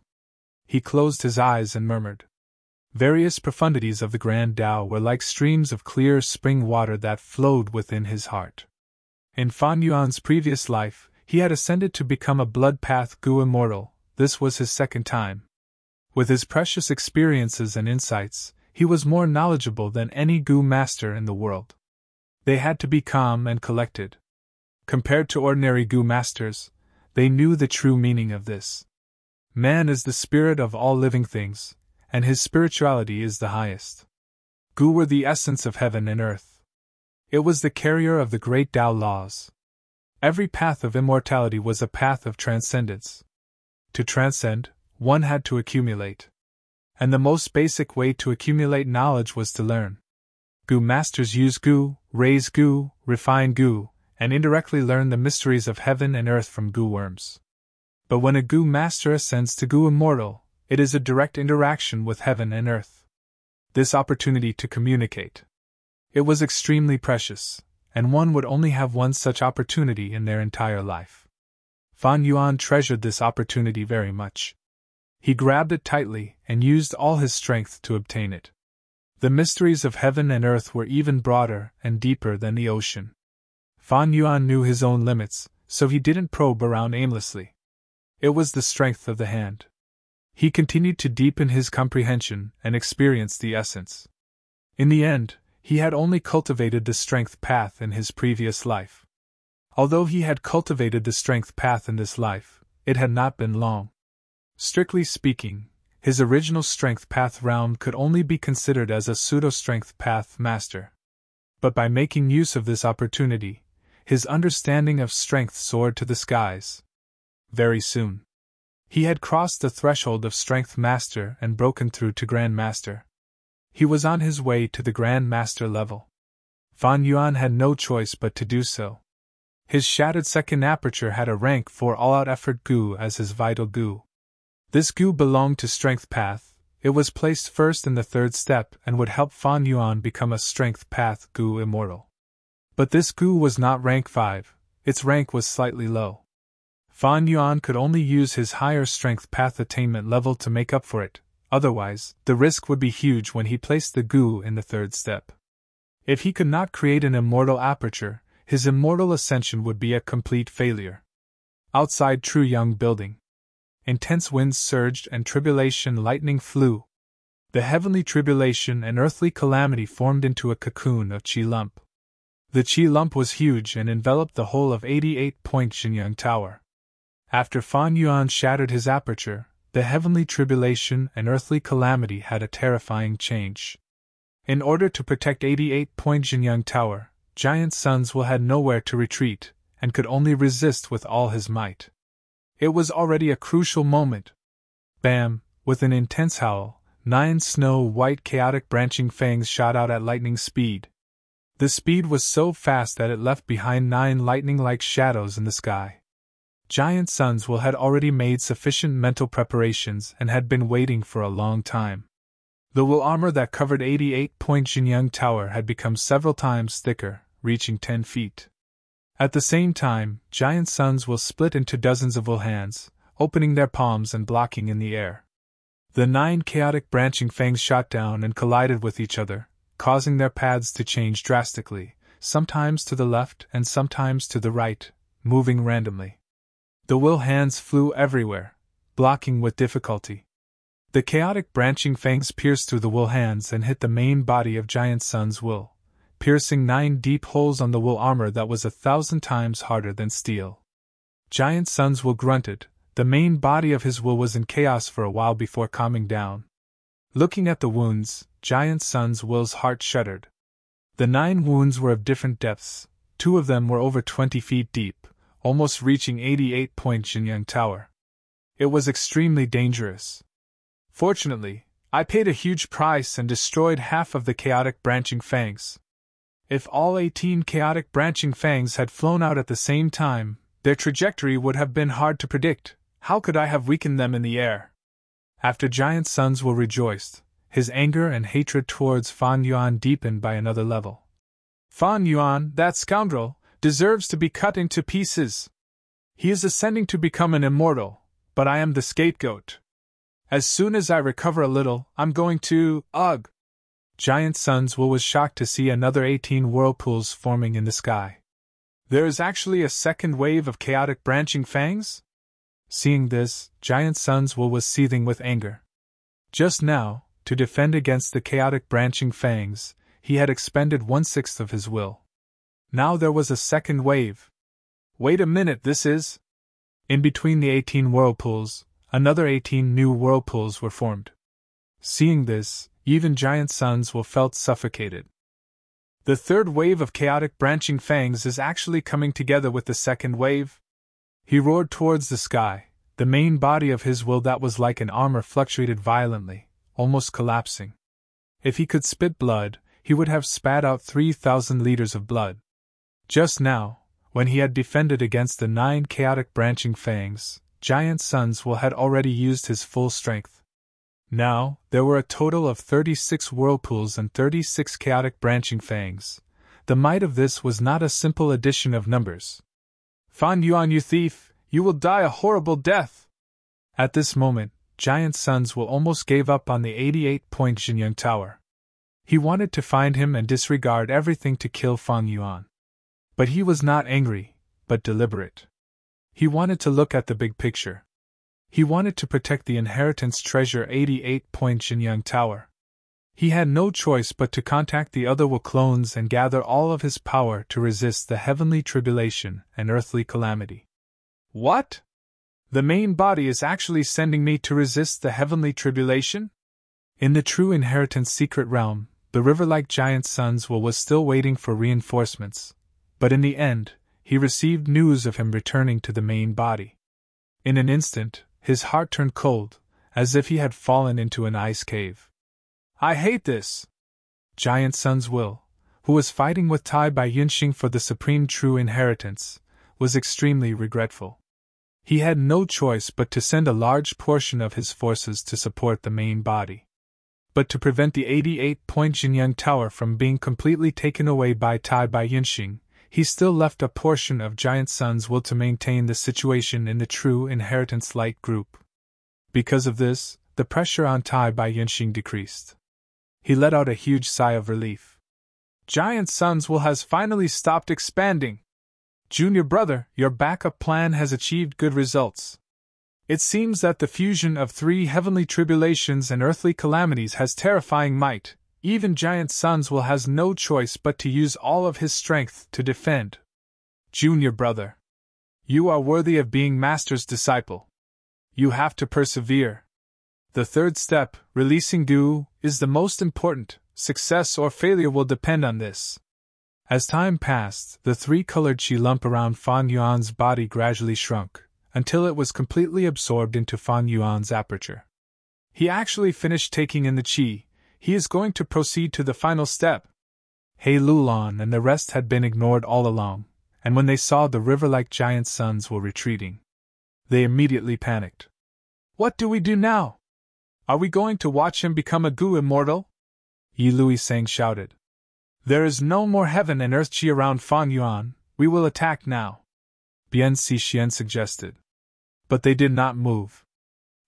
[SPEAKER 1] He closed his eyes and murmured. Various profundities of the Grand Tao were like streams of clear spring water that flowed within his heart. In Fan Yuan's previous life, he had ascended to become a blood path Gu immortal. This was his second time. With his precious experiences and insights, he was more knowledgeable than any Gu master in the world. They had to be calm and collected. Compared to ordinary Gu masters, they knew the true meaning of this. Man is the spirit of all living things, and his spirituality is the highest. Gu were the essence of heaven and earth. It was the carrier of the great Tao laws. Every path of immortality was a path of transcendence. To transcend, one had to accumulate. And the most basic way to accumulate knowledge was to learn. Gu masters use Gu, raise Gu, refine Gu, and indirectly learn the mysteries of heaven and earth from Gu worms. But when a Gu master ascends to Gu immortal, it is a direct interaction with heaven and earth. This opportunity to communicate. It was extremely precious, and one would only have one such opportunity in their entire life. Fan Yuan treasured this opportunity very much. He grabbed it tightly and used all his strength to obtain it. The mysteries of heaven and earth were even broader and deeper than the ocean. Fan Yuan knew his own limits, so he didn't probe around aimlessly. It was the strength of the hand. He continued to deepen his comprehension and experience the essence. In the end, he had only cultivated the strength path in his previous life. Although he had cultivated the strength path in this life, it had not been long. Strictly speaking, his original strength path round could only be considered as a pseudo-strength path master. But by making use of this opportunity, his understanding of strength soared to the skies. Very soon, he had crossed the threshold of strength master and broken through to Grand Master. He was on his way to the Grand Master level. Fan Yuan had no choice but to do so. His shattered second aperture had a rank for all-out effort Gu as his vital Gu. This Gu belonged to Strength Path. It was placed first in the third step and would help Fan Yuan become a Strength Path Gu immortal. But this Gu was not rank 5, its rank was slightly low. Fan Yuan could only use his higher Strength Path attainment level to make up for it, otherwise, the risk would be huge when he placed the Gu in the third step. If he could not create an immortal aperture, his immortal ascension would be a complete failure. Outside True Young Building, intense winds surged and tribulation lightning flew. The heavenly tribulation and earthly calamity formed into a cocoon of chi lump. The chi lump was huge and enveloped the whole of 88-point Xinyang Tower. After Fan Yuan shattered his aperture, the heavenly tribulation and earthly calamity had a terrifying change. In order to protect 88-point Xinyang Tower, Giant Sunswill had nowhere to retreat, and could only resist with all his might. It was already a crucial moment. Bam! With an intense howl, 9 snow-white chaotic branching fangs shot out at lightning speed. The speed was so fast that it left behind 9 lightning-like shadows in the sky. Giant Sunswill had already made sufficient mental preparations and had been waiting for a long time. The wool armor that covered 88-point Xinyang Tower had become several times thicker, reaching 10 feet. At the same time, Giant Sunswill split into dozens of wool hands, opening their palms and blocking in the air. The 9 chaotic branching fangs shot down and collided with each other, causing their paths to change drastically, sometimes to the left and sometimes to the right, moving randomly. The wool hands flew everywhere, blocking with difficulty. The chaotic branching fangs pierced through the wool hands and hit the main body of Giant Sunswill, piercing 9 deep holes on the wool armor that was 1,000 times harder than steel. Giant Sunswill grunted. The main body of his wool was in chaos for a while before calming down. Looking at the wounds, Giant Sunswill's heart shuddered. The 9 wounds were of different depths. 2 of them were over 20 feet deep, almost reaching 88-point Xinyang Tower. It was extremely dangerous. Fortunately, I paid a huge price and destroyed half of the chaotic branching fangs. If all 18 chaotic branching fangs had flown out at the same time, their trajectory would have been hard to predict. How could I have weakened them in the air? After Giant Sunswill rejoiced, his anger and hatred towards Fan Yuan deepened by another level. Fan Yuan, that scoundrel, deserves to be cut into pieces. He is ascending to become an immortal, but I am the scapegoat. As soon as I recover a little, I'm going to, ugh! Giant Sunswill was shocked to see another 18 whirlpools forming in the sky. There is actually a second wave of chaotic branching fangs? Seeing this, Giant Sunswill was seething with anger. Just now, to defend against the chaotic branching fangs, he had expended 1/6 of his will. Now there was a second wave. Wait a minute, this is… In between the 18 whirlpools, another 18 new whirlpools were formed. Seeing this, even Giant Sunswill felt suffocated. The third wave of chaotic branching fangs is actually coming together with the second wave? He roared towards the sky, the main body of his will that was like an armor fluctuated violently, almost collapsing. If he could spit blood, he would have spat out 3,000 liters of blood. Just now, when he had defended against the 9 chaotic branching fangs, Giant Sunswill had already used his full strength. Now, there were a total of 36 whirlpools and 36 chaotic branching fangs. The might of this was not a simple addition of numbers. Fan Yuan, you thief, you will die a horrible death! At this moment, Giant Sunswill almost gave up on the 88-point Jinyang Tower. He wanted to find him and disregard everything to kill Fan Yuan. But he was not angry, but deliberate. He wanted to look at the big picture. He wanted to protect the inheritance treasure 88-point Jinyang Tower. He had no choice but to contact the other Will clones and gather all of his power to resist the heavenly tribulation and earthly calamity. What? The main body is actually sending me to resist the heavenly tribulation? In the true inheritance secret realm, the river-like Giant Sunswill was still waiting for reinforcements, but in the end, he received news of him returning to the main body. In an instant, his heart turned cold, as if he had fallen into an ice cave. I hate this! Giant Sunswill, who was fighting with Tai Bai Yunxing for the supreme true inheritance, was extremely regretful. He had no choice but to send a large portion of his forces to support the main body. But to prevent the 88-point Jinyang Tower from being completely taken away by Tai Bai Yunxing, he still left a portion of Giant Sunswill to maintain the situation in the true inheritance light group. Because of this, the pressure on Tai Bai Yunxing decreased. He let out a huge sigh of relief. Giant Sunswill has finally stopped expanding. Junior brother, your backup plan has achieved good results. It seems that the fusion of 3 heavenly tribulations and earthly calamities has terrifying might. Even Giant Sunswill has no choice but to use all of his strength to defend. Junior brother, you are worthy of being Master's disciple. You have to persevere. The third step, releasing Du, is the most important. Success or failure will depend on this. As time passed, the 3-colored chi lump around Fan Yuan's body gradually shrunk, until it was completely absorbed into Fan Yuan's aperture. He actually finished taking in the chi. He is going to proceed to the final step. He Lulan and the rest had been ignored all along, and when they saw the river-like Giant Sunswill retreating, they immediately panicked. What do we do now? Are we going to watch him become a Gu immortal? Yi Lui Sang shouted. There is no more heaven and earth chi around Fan Yuan, we will attack now. Bian Xixian suggested. But they did not move.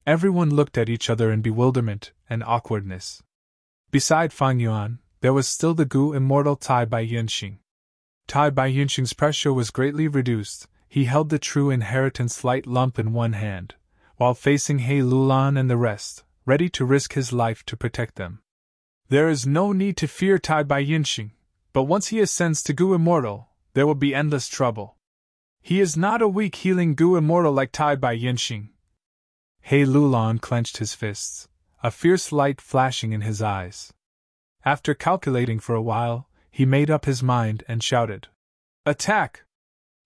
[SPEAKER 1] Everyone looked at each other in bewilderment and awkwardness. Beside Fan Yuan, there was still the Gu immortal Tai Bai Yunxing. Tai Bai Yunxing's pressure was greatly reduced. He held the true inheritance light lump in one hand, while facing He Lulan and the rest, ready to risk his life to protect them. There is no need to fear Tai Bai Yunxing, but once he ascends to Gu immortal, there will be endless trouble. He is not a weak healing Gu immortal like Tai Bai Yunxing. He Lulan clenched his fists, a fierce light flashing in his eyes. After calculating for a while, he made up his mind and shouted, Attack!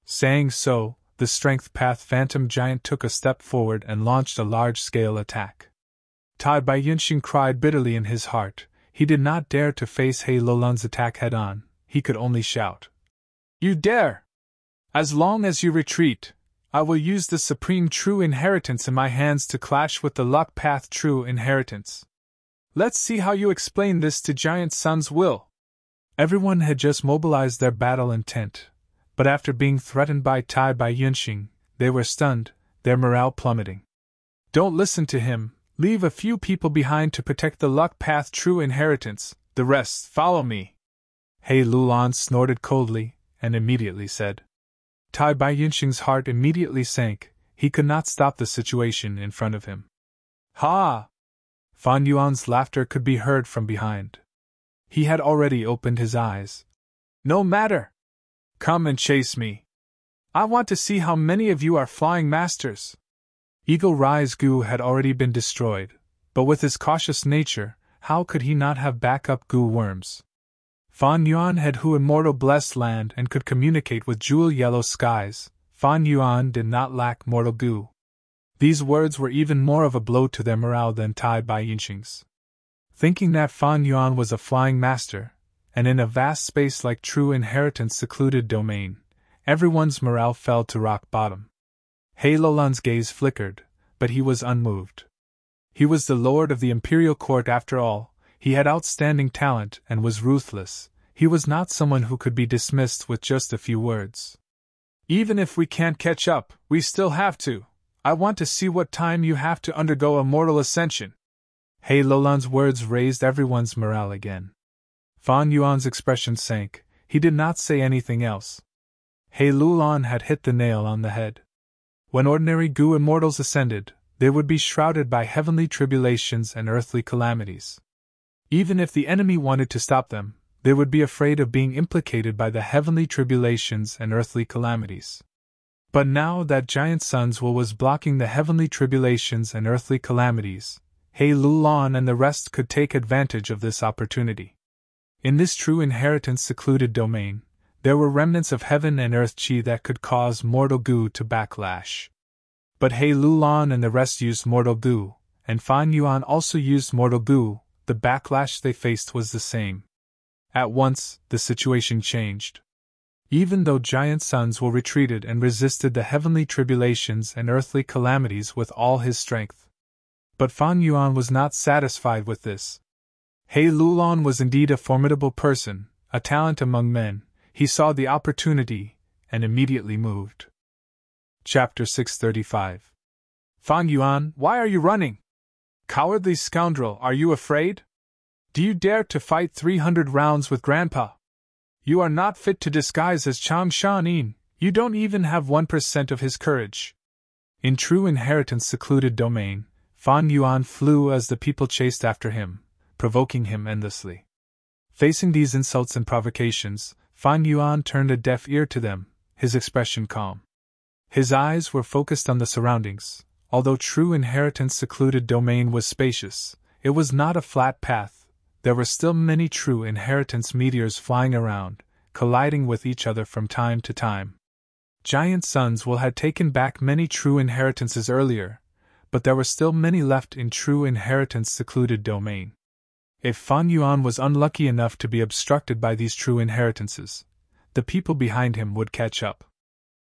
[SPEAKER 1] Saying so, the Strength Path Phantom Giant took a step forward and launched a large-scale attack. Tai Bai Yunxing cried bitterly in his heart. He did not dare to face He Lulan's attack head-on, he could only shout. You dare! As long as you retreat, I will use the supreme true inheritance in my hands to clash with the luck path true inheritance. Let's see how you explain this to Giant Sunswill. Everyone had just mobilized their battle intent, but after being threatened by Tai Bai Yunxing, they were stunned, their morale plummeting. Don't listen to him, leave a few people behind to protect the luck path true inheritance, the rest follow me. He Lulan snorted coldly, and immediately said. Tai Bai Yunxing's heart immediately sank, he could not stop the situation in front of him. Ha! Fan Yuan's laughter could be heard from behind. He had already opened his eyes. No matter! Come and chase me. I want to see how many of you are flying masters. Eagle Rise Gu had already been destroyed, but with his cautious nature, how could he not have backup Gu worms? Fan Yuan had Hu Immortal blessed land and could communicate with jewel yellow skies. Fan Yuan did not lack mortal Gu. These words were even more of a blow to their morale than Tai Bai Yinxing's. Thinking that Fan Yuan was a flying master, and in a vast space like true inheritance secluded domain, everyone's morale fell to rock bottom. He Lulan's gaze flickered, but he was unmoved. He was the lord of the imperial court after all, he had outstanding talent and was ruthless, he was not someone who could be dismissed with just a few words. Even if we can't catch up, we still have to. I want to see what time you have to undergo a mortal ascension. He Lulan's words raised everyone's morale again. Fan Yuan's expression sank, he did not say anything else. He Lulan had hit the nail on the head. When ordinary Gu immortals ascended, they would be shrouded by heavenly tribulations and earthly calamities. Even if the enemy wanted to stop them, they would be afraid of being implicated by the heavenly tribulations and earthly calamities. But now that Giant Sun's will was blocking the heavenly tribulations and earthly calamities, He Lulan and the rest could take advantage of this opportunity. In this true inheritance secluded domain, there were remnants of heaven and earth chi that could cause mortal Gu to backlash. But He Lulan and the rest used mortal Gu, and Fan Yuan also used mortal Gu, the backlash they faced was the same. At once, the situation changed. Even though Giant Sun's will retreated and resisted the heavenly tribulations and earthly calamities with all his strength. But Fan Yuan was not satisfied with this. He Lulan was indeed a formidable person, a talent among men. He saw the opportunity, and immediately moved. Chapter 635. Fan Yuan, why are you running? Cowardly scoundrel, are you afraid? Do you dare to fight 300 rounds with Grandpa? You are not fit to disguise as Chang Shanin, you don't even have 1% of his courage. In true inheritance secluded domain, Fan Yuan flew as the people chased after him, provoking him endlessly. Facing these insults and provocations, Fan Yuan turned a deaf ear to them, his expression calm. His eyes were focused on the surroundings. Although true inheritance secluded domain was spacious, it was not a flat path. There were still many true inheritance meteors flying around, colliding with each other from time to time. Giant Sun's will had taken back many true inheritances earlier, but there were still many left in true inheritance secluded domain. If Fan Yuan was unlucky enough to be obstructed by these true inheritances, the people behind him would catch up.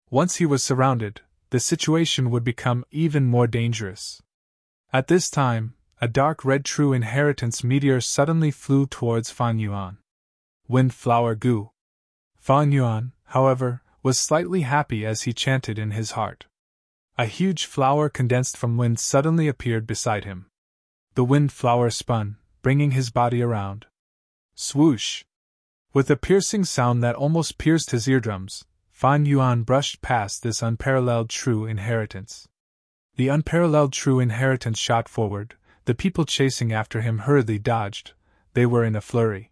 [SPEAKER 1] Once he was surrounded, the situation would become even more dangerous. At this time, a dark red true inheritance meteor suddenly flew towards Fan Yuan. Windflower Gu. Fan Yuan, however, was slightly happy as he chanted in his heart. A huge flower condensed from wind suddenly appeared beside him. The wind flower spun, bringing his body around. Swoosh! With a piercing sound that almost pierced his eardrums, Fan Yuan brushed past this unparalleled true inheritance. The unparalleled true inheritance shot forward, the people chasing after him hurriedly dodged, they were in a flurry.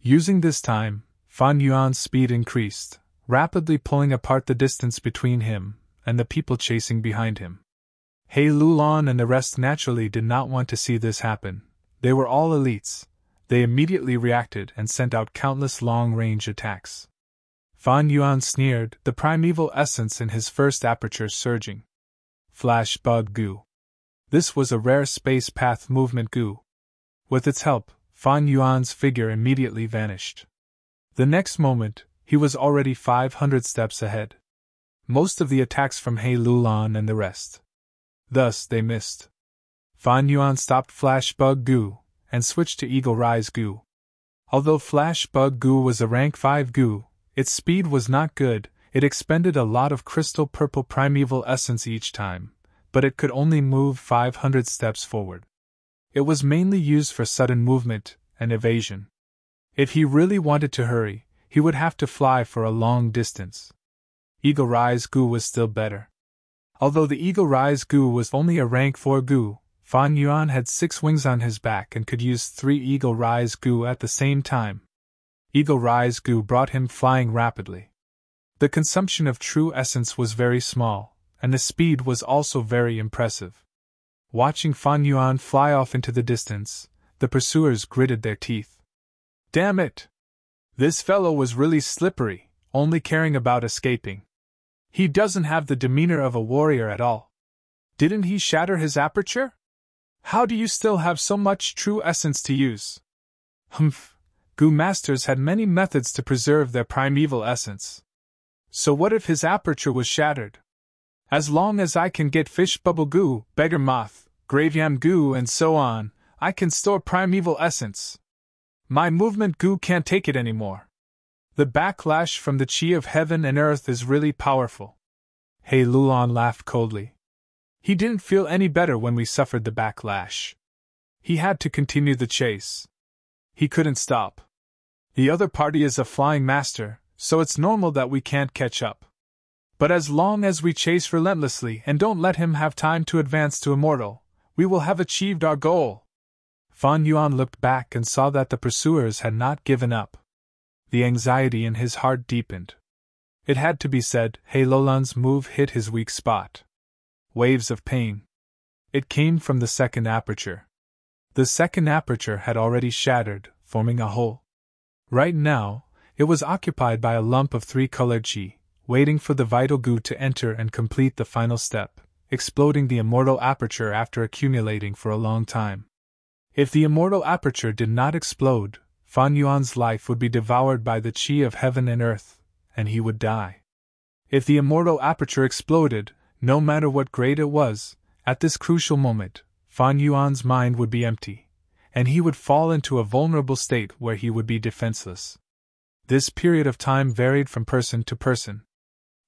[SPEAKER 1] Using this time, Fan Yuan's speed increased, rapidly pulling apart the distance between him and the people chasing behind him. He Lulan and the rest naturally did not want to see this happen. They were all elites. They immediately reacted and sent out countless long-range attacks. Fan Yuan sneered, the primeval essence in his first aperture surging. Flash Bug Gu. This was a rare space path movement Gu. With its help, Fan Yuan's figure immediately vanished. The next moment, he was already 500 steps ahead. Most of the attacks from He Lulan and the rest. Thus, they missed. Fan Yuan stopped Flash Bug Gu and switched to Eagle Rise Gu. Although Flash Bug Gu was a rank 5 Gu, its speed was not good, it expended a lot of crystal purple primeval essence each time, but it could only move 500 steps forward. It was mainly used for sudden movement and evasion. If he really wanted to hurry, he would have to fly for a long distance. Eagle Rise Gu was still better. Although the Eagle Rise Gu was only a rank 4 Gu, Fan Yuan had 6 wings on his back and could use 3 Eagle Rise Gu at the same time. Eagle Rise Gu brought him flying rapidly. The consumption of true essence was very small, and the speed was also very impressive. Watching Fan Yuan fly off into the distance, the pursuers gritted their teeth. Damn it! This fellow was really slippery, only caring about escaping. He doesn't have the demeanor of a warrior at all. Didn't he shatter his aperture? How do you still have so much true essence to use? Humph, Gu masters had many methods to preserve their primeval essence. So what if his aperture was shattered? As long as I can get fish bubble Gu, beggar moth, graveyam Gu, and so on, I can store primeval essence. My movement Gu can't take it anymore. The backlash from the chi of heaven and earth is really powerful. He Lulan laughed coldly. He didn't feel any better when we suffered the backlash. He had to continue the chase. He couldn't stop. The other party is a flying master, so it's normal that we can't catch up. But as long as we chase relentlessly and don't let him have time to advance to immortal, we will have achieved our goal. Fan Yuan looked back and saw that the pursuers had not given up. The anxiety in his heart deepened. It had to be said, He Lulan's move hit his weak spot. Waves of pain. It came from the second aperture. The second aperture had already shattered, forming a hole. Right now, it was occupied by a lump of 3-colored chi, waiting for the vital Gu to enter and complete the final step, exploding the immortal aperture after accumulating for a long time. If the immortal aperture did not explode, Fan Yuan's life would be devoured by the chi of heaven and earth, and he would die. If the immortal aperture exploded, no matter what grade it was, at this crucial moment, Fan Yuan's mind would be empty, and he would fall into a vulnerable state where he would be defenseless. This period of time varied from person to person.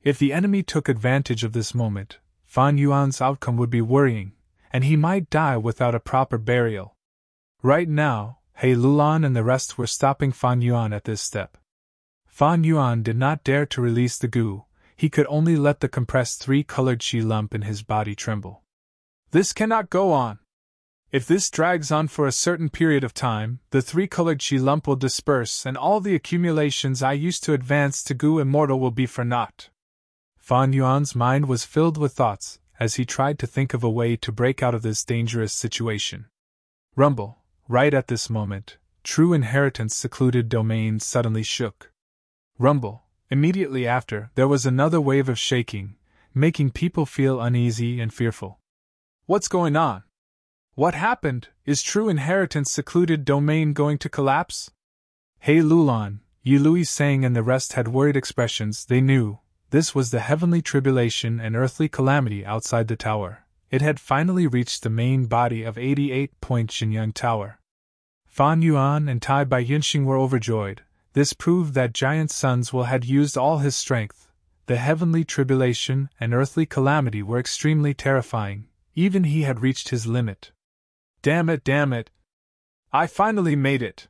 [SPEAKER 1] If the enemy took advantage of this moment, Fan Yuan's outcome would be worrying, and he might die without a proper burial. Right now, He Lulan and the rest were stopping Fan Yuan at this step. Fan Yuan did not dare to release the Gu, he could only let the compressed 3-colored chi lump in his body tremble. This cannot go on. If this drags on for a certain period of time, the 3-colored chi lump will disperse and all the accumulations I used to advance to Gu Immortal will be for naught. Fan Yuan's mind was filled with thoughts as he tried to think of a way to break out of this dangerous situation. Rumble. Right at this moment, True Inheritance secluded domain suddenly shook. Rumble. Immediately after, there was another wave of shaking, making people feel uneasy and fearful. What's going on? What happened? Is True Inheritance secluded domain going to collapse? He Lulan, Yilui Sang and the rest had worried expressions. They knew this was the heavenly tribulation and earthly calamity outside the tower. It had finally reached the main body of 88-point Xinyang Tower. Fan Yuan and Tai Bai Yinxing were overjoyed. This proved that Giant Sun's will had used all his strength. The heavenly tribulation and earthly calamity were extremely terrifying. Even he had reached his limit. Damn it! I finally made it!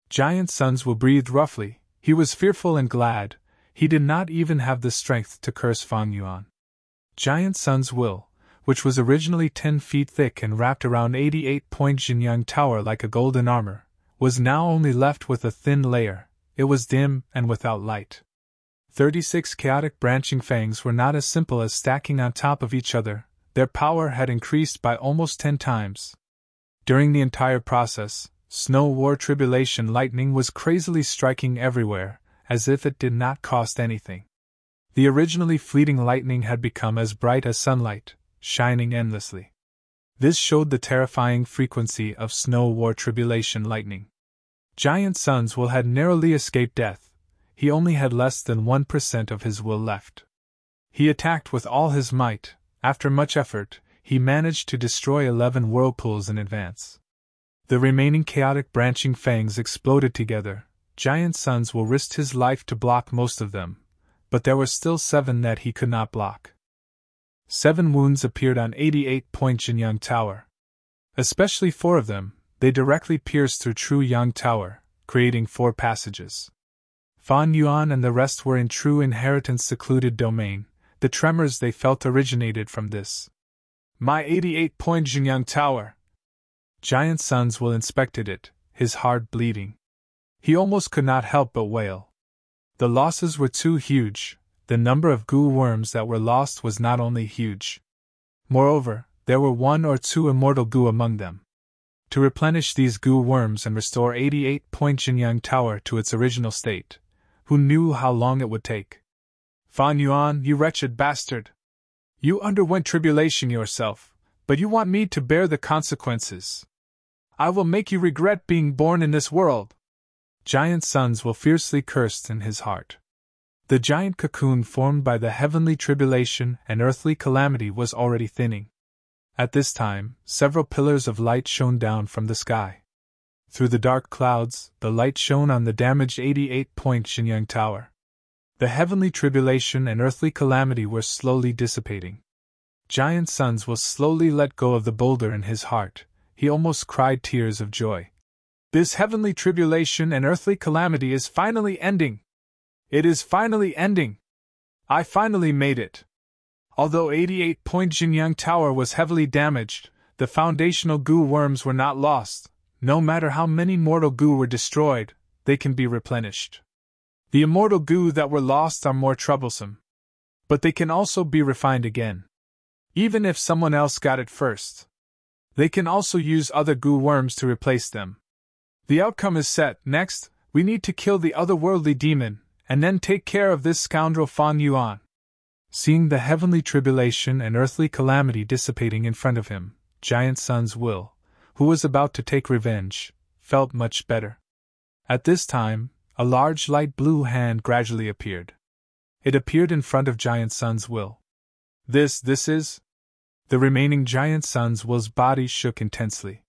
[SPEAKER 1] Giant Sun's will breathed roughly. He was fearful and glad. He did not even have the strength to curse Fan Yuan. Giant Sun's will, which was originally 10 feet thick and wrapped around 88-point Xinyang Tower like a golden armor, was now only left with a thin layer. It was dim and without light. 36 chaotic branching fangs were not as simple as stacking on top of each other. Their power had increased by almost 10 times. During the entire process, Snow War Tribulation lightning was crazily striking everywhere, as if it did not cost anything. The originally fleeting lightning had become as bright as sunlight, shining endlessly. This showed the terrifying frequency of Snow War Tribulation lightning. Giant Sun's will had narrowly escaped death. He only had less than 1% of his will left. He attacked with all his might. After much effort, he managed to destroy 11 whirlpools in advance. The remaining chaotic branching fangs exploded together. Giant Sun's will risked his life to block most of them, but there were still 7 that he could not block. 7 wounds appeared on 88-point Xinyang Tower. Especially 4 of them, they directly pierced through True Yang Tower, creating 4 passages. Fan Yuan and the rest were in True Inheritance secluded domain. The tremors they felt originated from this. My 88-point Jinyang Tower! Giant Sunswill inspected it, his heart bleeding. He almost could not help but wail. The losses were too huge. The number of goo worms that were lost was not only huge. Moreover, there were 1 or 2 immortal goo among them. To replenish these goo worms and restore 88-point Jinyang Tower to its original state, who knew how long it would take? Fan Yuan, you wretched bastard! You underwent tribulation yourself, but you want me to bear the consequences. I will make you regret being born in this world! Giant Sunswill fiercely cursed in his heart. The giant cocoon formed by the heavenly tribulation and earthly calamity was already thinning. At this time, several pillars of light shone down from the sky. Through the dark clouds, the light shone on the damaged 88-point Jinyang Tower. The heavenly tribulation and earthly calamity were slowly dissipating. Giant Sunswill slowly let go of the boulder in his heart. He almost cried tears of joy. This heavenly tribulation and earthly calamity is finally ending! It is finally ending! I finally made it! Although 88-point Jinyang Tower was heavily damaged, the foundational goo worms were not lost. No matter how many mortal goo were destroyed, they can be replenished. The immortal goo that were lost are more troublesome. But they can also be refined again. Even if someone else got it first. They can also use other goo worms to replace them. The outcome is set. Next, we need to kill the otherworldly demon, and then take care of this scoundrel Fan Yuan. Seeing the heavenly tribulation and earthly calamity dissipating in front of him, Giant Sunswill, who was about to take revenge, felt much better. At this time, a large light blue hand gradually appeared. It appeared in front of Giant Sunswill. This is? The remaining Giant Sunswill's body shook intensely.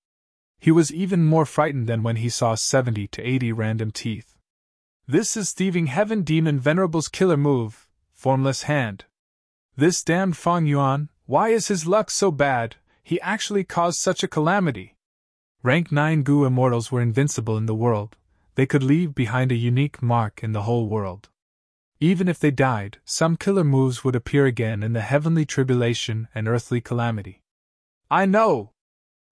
[SPEAKER 1] He was even more frightened than when he saw 70 to 80 random teeth. This is Thieving Heaven Demon Venerable's killer move, Formless Hand. This damned Fan Yuan, why is his luck so bad? He actually caused such a calamity. Rank 9 goo immortals were invincible in the world. They could leave behind a unique mark in the whole world. Even if they died, some killer moves would appear again in the heavenly tribulation and earthly calamity. I know!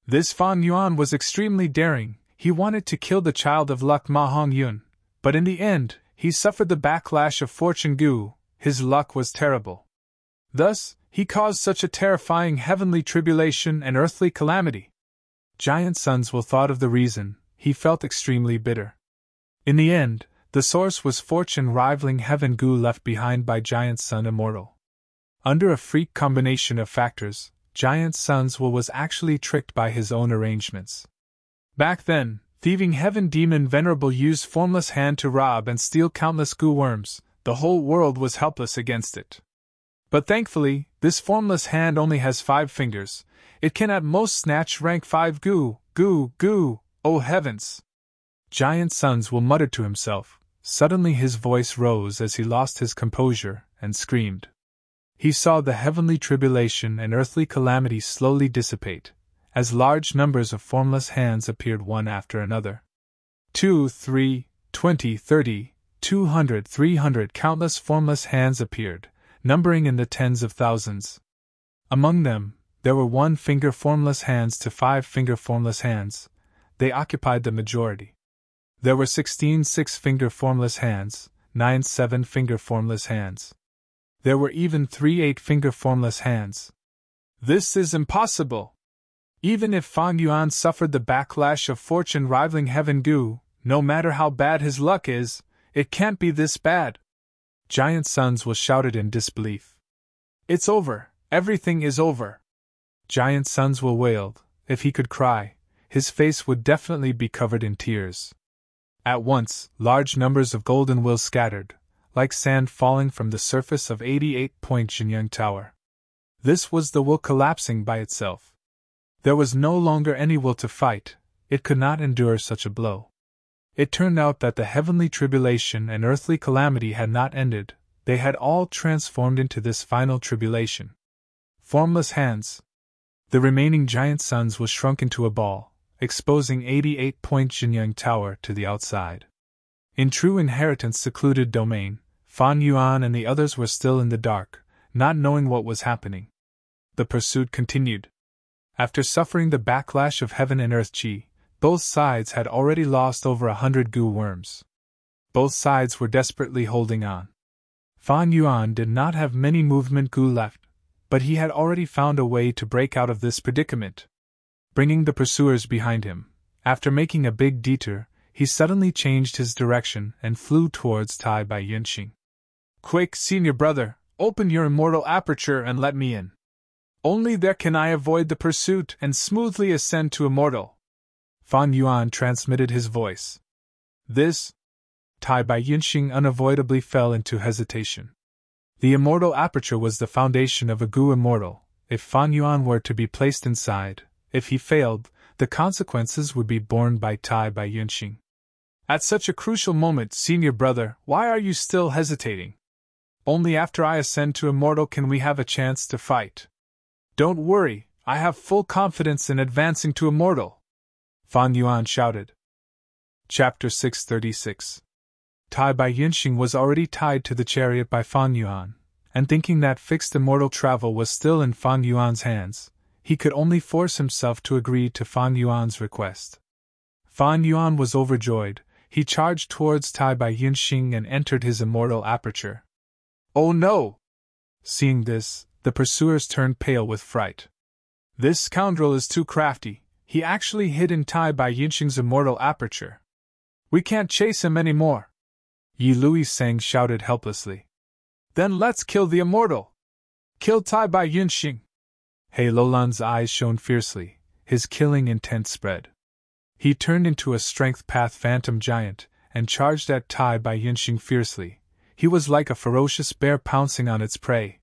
[SPEAKER 1] This Fan Yuan was extremely daring. He wanted to kill the child of luck Ma Hong Yun, but in the end, he suffered the backlash of fortune goo. His luck was terrible. Thus, he caused such a terrifying heavenly tribulation and earthly calamity. Giant Sunswill thought of the reason. He felt extremely bitter. In the end, the source was fortune rivaling heaven goo left behind by Giant Sun Immortal. Under a freak combination of factors, Giant Sunswill was actually tricked by his own arrangements. Back then, Thieving Heaven Demon Venerable used Formless Hand to rob and steal countless goo worms. The whole world was helpless against it. But thankfully, this Formless Hand only has 5 fingers. It can at most snatch rank 5 goo, oh heavens! Giant Sunswill muttered to himself. Suddenly his voice rose as he lost his composure and screamed. He saw the heavenly tribulation and earthly calamity slowly dissipate, as large numbers of formless hands appeared one after another. 2, 3, 20, 30, 200, 300 countless formless hands appeared, numbering in the tens of thousands. Among them, there were 1-finger formless hands to 5-finger formless hands. They occupied the majority. There were 16 6-finger formless hands, 9 7-finger formless hands. There were even 3 8-finger formless hands. This is impossible! Even if Fan Yuan suffered the backlash of fortune rivaling heaven goo, no matter how bad his luck is, it can't be this bad. Giant Sunswill shouted in disbelief. It's over, everything is over. Giant Sunswill wailed. If he could cry, his face would definitely be covered in tears. At once, large numbers of golden will scattered, like sand falling from the surface of 88-point Jinyang Tower. This was the will collapsing by itself. There was no longer any will to fight. It could not endure such a blow. It turned out that the heavenly tribulation and earthly calamity had not ended. They had all transformed into this final tribulation. Formless hands. The remaining giant suns was shrunk into a ball, exposing 88-point Jinyang Tower to the outside. In true inheritance secluded domain, Fan Yuan and the others were still in the dark, not knowing what was happening. The pursuit continued. After suffering the backlash of heaven and earth chi, both sides had already lost over 100 goo worms. Both sides were desperately holding on. Fan Yuan did not have many movement goo left, but he had already found a way to break out of this predicament. Bringing the pursuers behind him, after making a big detour, he suddenly changed his direction and flew towards Tai Bai Yinxing. Quick, senior brother, open your immortal aperture and let me in. Only there can I avoid the pursuit and smoothly ascend to immortal. Fan Yuan transmitted his voice. This? Tai Bai Yinxing unavoidably fell into hesitation. The immortal aperture was the foundation of a Gu immortal. If Fan Yuan were to be placed inside, if he failed, the consequences would be borne by Tai Bai Yinxing. At such a crucial moment, senior brother, why are you still hesitating? Only after I ascend to immortal can we have a chance to fight. Don't worry, I have full confidence in advancing to immortal. Fan Yuan shouted. Chapter 636. Tai Bai Yinxing was already tied to the chariot by Fan Yuan, and thinking that fixed immortal travel was still in Fan Yuan's hands, he could only force himself to agree to Fan Yuan's request. Fan Yuan was overjoyed. He charged towards Tai Bai Yinxing and entered his immortal aperture. Oh no! Seeing this, the pursuers turned pale with fright. This scoundrel is too crafty. He actually hid in Tai Bai Yinxing's immortal aperture. We can't chase him anymore. Yi Lui Sang shouted helplessly. Then let's kill the immortal! Kill Tai Bai Yinxing! He Lolan's eyes shone fiercely, his killing intent spread. He turned into a strength path phantom giant, and charged at Tai Bai Yinxing fiercely. He was like a ferocious bear pouncing on its prey.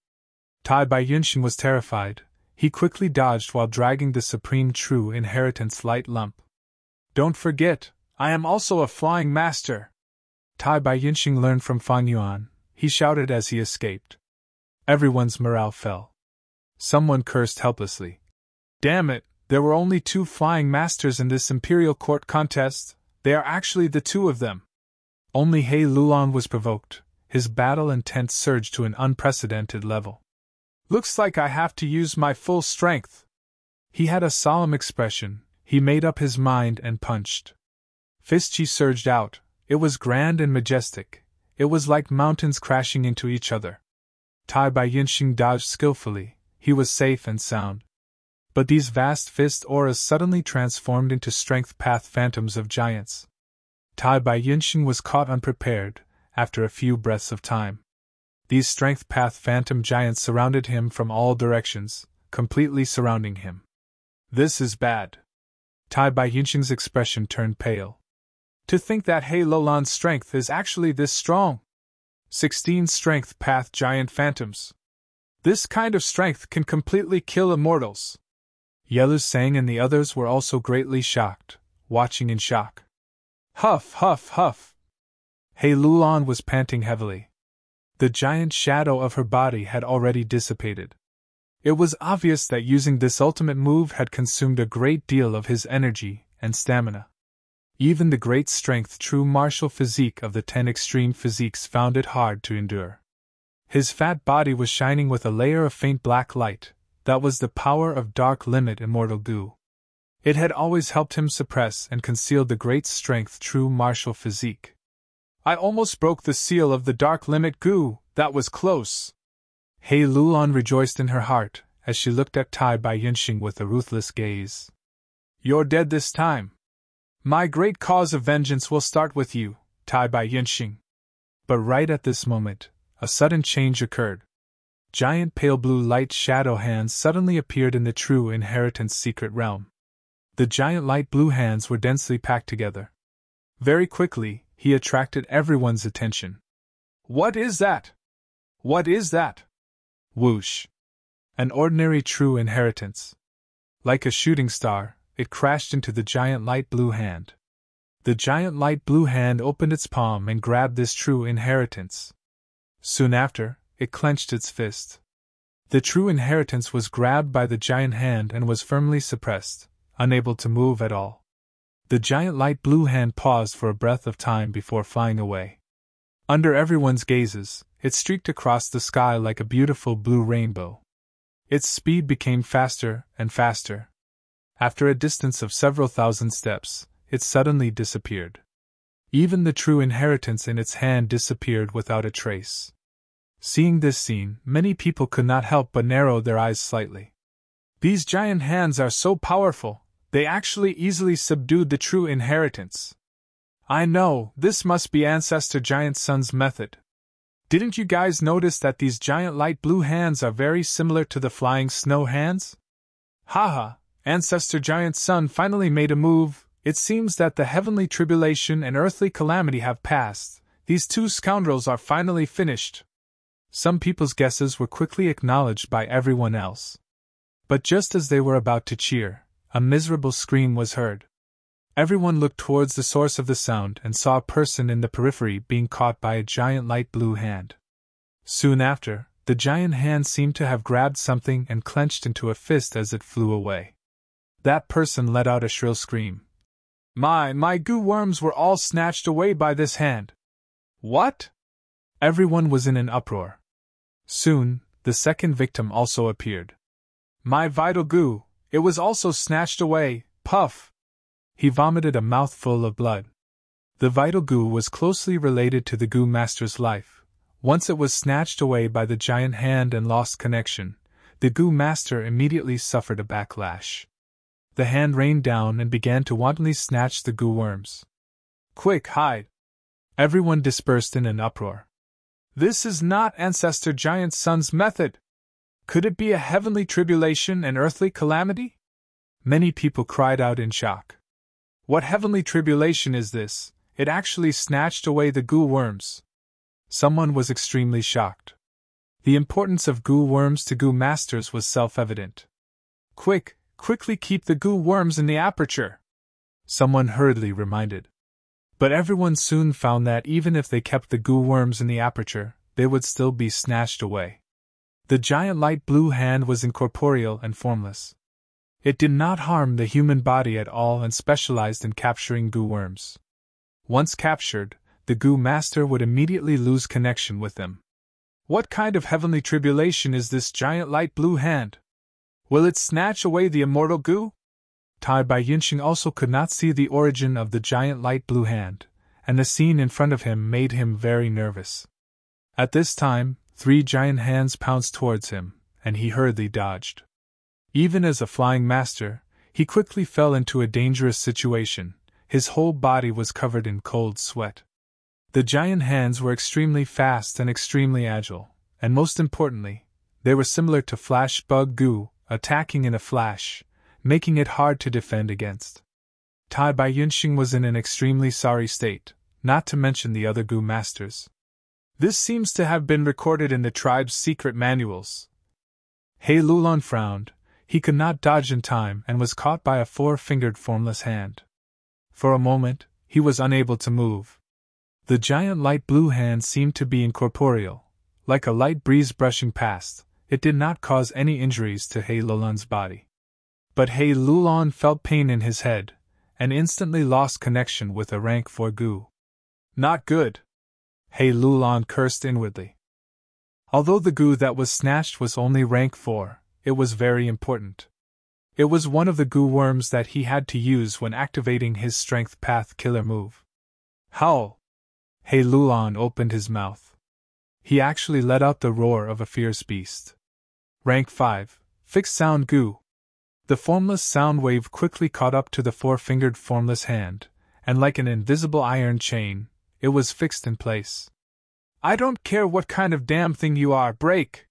[SPEAKER 1] Tai Bai Yinxing was terrified. He quickly dodged while dragging the supreme true inheritance light lump. Don't forget, I am also a flying master! Tai Bai Yinxing learned from Fan Yuan. He shouted as he escaped. Everyone's morale fell. Someone cursed helplessly. Damn it, there were only 2 flying masters in this imperial court contest. They are actually the 2 of them. Only He Lulan was provoked. His battle intent surged to an unprecedented level. Looks like I have to use my full strength. He had a solemn expression. He made up his mind and punched. Fist Chi surged out. It was grand and majestic. It was like mountains crashing into each other. Tai Bai Yinxing dodged skillfully. He was safe and sound. But these vast fist auras suddenly transformed into strength path phantoms of giants. Tai Bai Yinxing was caught unprepared, after a few breaths of time. These strength path phantom giants surrounded him from all directions, completely surrounding him. This is bad. Tai Bai Yinxing's expression turned pale. To think that He Lolan's strength is actually this strong. 16 strength path giant phantoms. This kind of strength can completely kill immortals. Yelu Sang and the others were also greatly shocked, watching in shock. Huff, huff, huff. He Lulan was panting heavily. The giant shadow of her body had already dissipated. It was obvious that using this ultimate move had consumed a great deal of his energy and stamina. Even the great strength true martial physique of the 10 extreme physiques found it hard to endure. His fat body was shining with a layer of faint black light. That was the power of dark limit immortal goo. It had always helped him suppress and conceal the great strength true martial physique. I almost broke the seal of the dark limit goo, that was close. He Lulan rejoiced in her heart, as she looked at Tai Bai Yinxing with a ruthless gaze. You're dead this time. My great cause of vengeance will start with you, Tai Bai Yinxing. But right at this moment, a sudden change occurred. Giant pale blue light shadow hands suddenly appeared in the true inheritance secret realm. The giant light blue hands were densely packed together. Very quickly, he attracted everyone's attention. What is that? What is that? Whoosh. An ordinary true inheritance. Like a shooting star, it crashed into the giant light blue hand. The giant light blue hand opened its palm and grabbed this true inheritance. Soon after, it clenched its fist. The true inheritance was grabbed by the giant hand and was firmly suppressed, unable to move at all. The giant light blue hand paused for a breath of time before flying away. Under everyone's gazes, it streaked across the sky like a beautiful blue rainbow. Its speed became faster and faster. After a distance of several thousand steps, it suddenly disappeared. Even the true inheritance in its hand disappeared without a trace. Seeing this scene, many people could not help but narrow their eyes slightly. These giant hands are so powerful, they actually easily subdued the true inheritance. I know, this must be Ancestor Giant Sun's method. Didn't you guys notice that these giant light blue hands are very similar to the flying snow hands? Haha, Ancestor Giant Sun finally made a move. It seems that the heavenly tribulation and earthly calamity have passed. These two scoundrels are finally finished. Some people's guesses were quickly acknowledged by everyone else. But just as they were about to cheer, a miserable scream was heard. Everyone looked towards the source of the sound and saw a person in the periphery being caught by a giant light blue hand. Soon after, the giant hand seemed to have grabbed something and clenched into a fist as it flew away. That person let out a shrill scream. My goo worms were all snatched away by this hand. What? Everyone was in an uproar. Soon, the second victim also appeared. My vital goo, it was also snatched away, puff! He vomited a mouthful of blood. The vital goo was closely related to the goo master's life. Once it was snatched away by the giant hand and lost connection, the goo master immediately suffered a backlash. The hand rained down and began to wantonly snatch the goo worms. Quick, hide! Everyone dispersed in an uproar. This is not Ancestor Giant Sun's method! Could it be a heavenly tribulation and earthly calamity? Many people cried out in shock. What heavenly tribulation is this? It actually snatched away the goo worms. Someone was extremely shocked. The importance of goo worms to goo masters was self-evident. Quickly keep the goo worms in the aperture! Someone hurriedly reminded. But everyone soon found that even if they kept the goo worms in the aperture, they would still be snatched away. The giant light blue hand was incorporeal and formless. It did not harm the human body at all and specialized in capturing goo worms. Once captured, the goo master would immediately lose connection with them. What kind of heavenly tribulation is this giant light blue hand? Will it snatch away the immortal goo? Tai Bai Yunxing also could not see the origin of the giant light blue hand, and the scene in front of him made him very nervous. At this time, 3 giant hands pounced towards him, and he hurriedly dodged. Even as a flying master, he quickly fell into a dangerous situation. His whole body was covered in cold sweat. The giant hands were extremely fast and extremely agile, and most importantly, they were similar to flash bug goo, attacking in a flash, making it hard to defend against. Tai Bai Yunxing was in an extremely sorry state, not to mention the other goo masters. This seems to have been recorded in the tribe's secret manuals. He Lulan frowned. He could not dodge in time and was caught by a 4-fingered formless hand. For a moment, he was unable to move. The giant light blue hand seemed to be incorporeal. Like a light breeze brushing past, it did not cause any injuries to He Lulan's body. But He Lulan felt pain in his head, and instantly lost connection with a rank 4 goo. Not good! He Lulan cursed inwardly. Although the goo that was snatched was only rank 4, it was very important. It was one of the goo worms that he had to use when activating his Strength Path killer move. Howl! He Lulan opened his mouth. He actually let out the roar of a fierce beast. Rank 5, Fixed Sound Goo. The formless sound wave quickly caught up to the 4-fingered formless hand, and like an invisible iron chain, it was fixed in place. I don't care what kind of damn thing you are, break!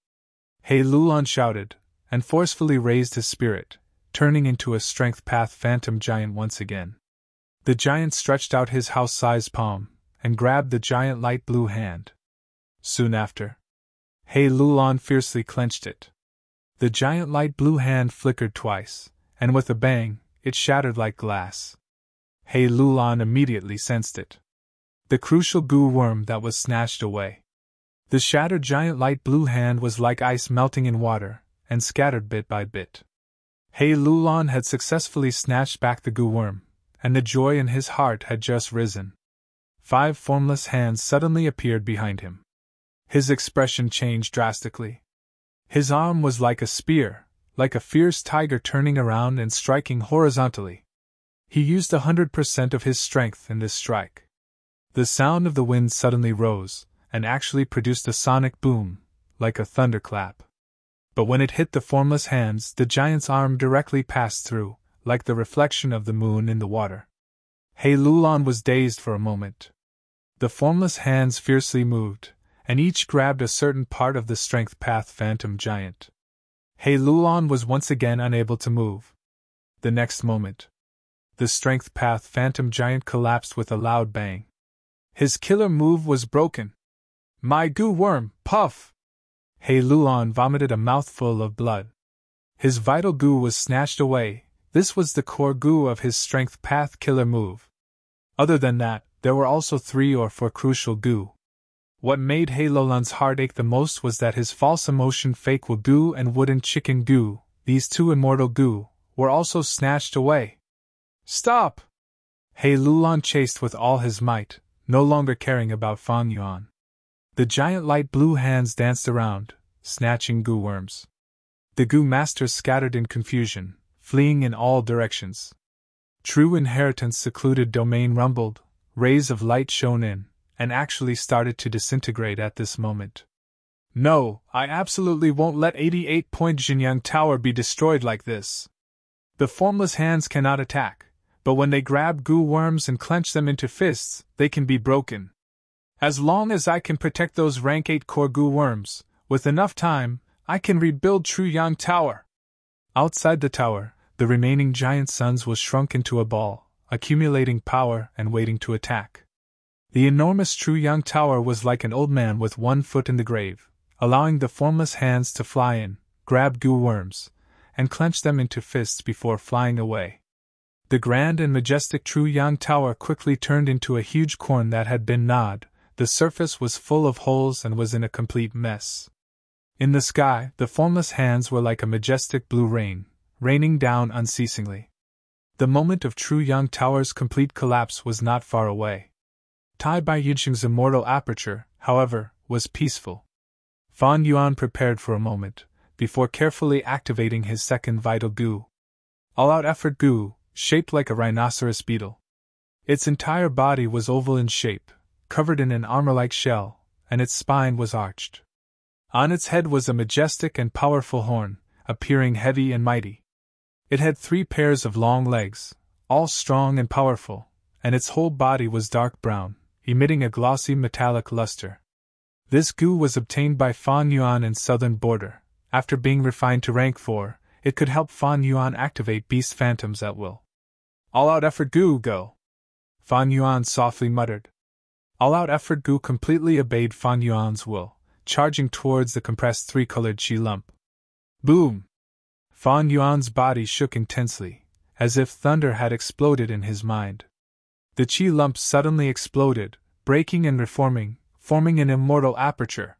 [SPEAKER 1] He Lulan shouted, and forcefully raised his spirit, turning into a Strength Path phantom giant once again. The giant stretched out his house-sized palm, and grabbed the giant light blue hand. Soon after, He Lulan fiercely clenched it. The giant light blue hand flickered twice, and with a bang, it shattered like glass. He Lulan immediately sensed it. The crucial goo worm that was snatched away. The shattered giant light blue hand was like ice melting in water, and scattered bit by bit. He Lulan had successfully snatched back the goo worm, and the joy in his heart had just risen. 5 formless hands suddenly appeared behind him. His expression changed drastically. His arm was like a spear, like a fierce tiger turning around and striking horizontally. He used 100% of his strength in this strike. The sound of the wind suddenly rose, and actually produced a sonic boom, like a thunderclap. But when it hit the formless hands, the giant's arm directly passed through, like the reflection of the moon in the water. Hei Lulan was dazed for a moment. The formless hands fiercely moved, and each grabbed a certain part of the strength path phantom giant. Hei Lulan was once again unable to move. The next moment, the strength path phantom giant collapsed with a loud bang. His killer move was broken. My goo worm, puff! Hei Lulan vomited a mouthful of blood. His vital goo was snatched away. This was the core goo of his strength path killer move. Other than that, there were also 3 or 4 crucial goo. What made Hei Lulan's heart ache the most was that his false emotion fake goo and wooden chicken goo, these 2 immortal goo, were also snatched away. Stop! Hei Lulan chased with all his might, no longer caring about Fan Yuan. The giant light blue hands danced around, snatching goo worms. The goo masters scattered in confusion, fleeing in all directions. True Inheritance secluded domain rumbled, rays of light shone in, and actually started to disintegrate at this moment. No, I absolutely won't let 88-point Jinyang Tower be destroyed like this. The formless hands cannot attack, but when they grab goo worms and clench them into fists, they can be broken. As long as I can protect those rank 8 core goo worms, with enough time, I can rebuild True Yang Tower. Outside the tower, the remaining giant suns was shrunk into a ball, accumulating power and waiting to attack. The enormous True Yang Tower was like an old man with 1 foot in the grave, allowing the formless hands to fly in, grab goo worms, and clench them into fists before flying away. The grand and majestic True Yang Tower quickly turned into a huge corn that had been gnawed. The surface was full of holes and was in a complete mess. In the sky, the formless hands were like a majestic blue rain, raining down unceasingly. The moment of True Yang Tower's complete collapse was not far away. Tai Bai Yinxing's immortal aperture, however, was peaceful. Fan Yuan prepared for a moment, before carefully activating his second vital goo. All-out effort goo, shaped like a rhinoceros beetle. Its entire body was oval in shape, covered in an armor-like shell, and its spine was arched. On its head was a majestic and powerful horn, appearing heavy and mighty. It had 3 pairs of long legs, all strong and powerful, and its whole body was dark brown, emitting a glossy metallic luster. This goo was obtained by Fan Yuan in southern border. After being refined to rank 4, it could help Fan Yuan activate beast phantoms at will. All-out effort goo, go! Fan Yuan softly muttered. All-out effort goo completely obeyed Fan Yuan's will, charging towards the compressed 3-colored chi lump. Boom! Fan Yuan's body shook intensely, as if thunder had exploded in his mind. The chi lump suddenly exploded, breaking and reforming, forming an immortal aperture.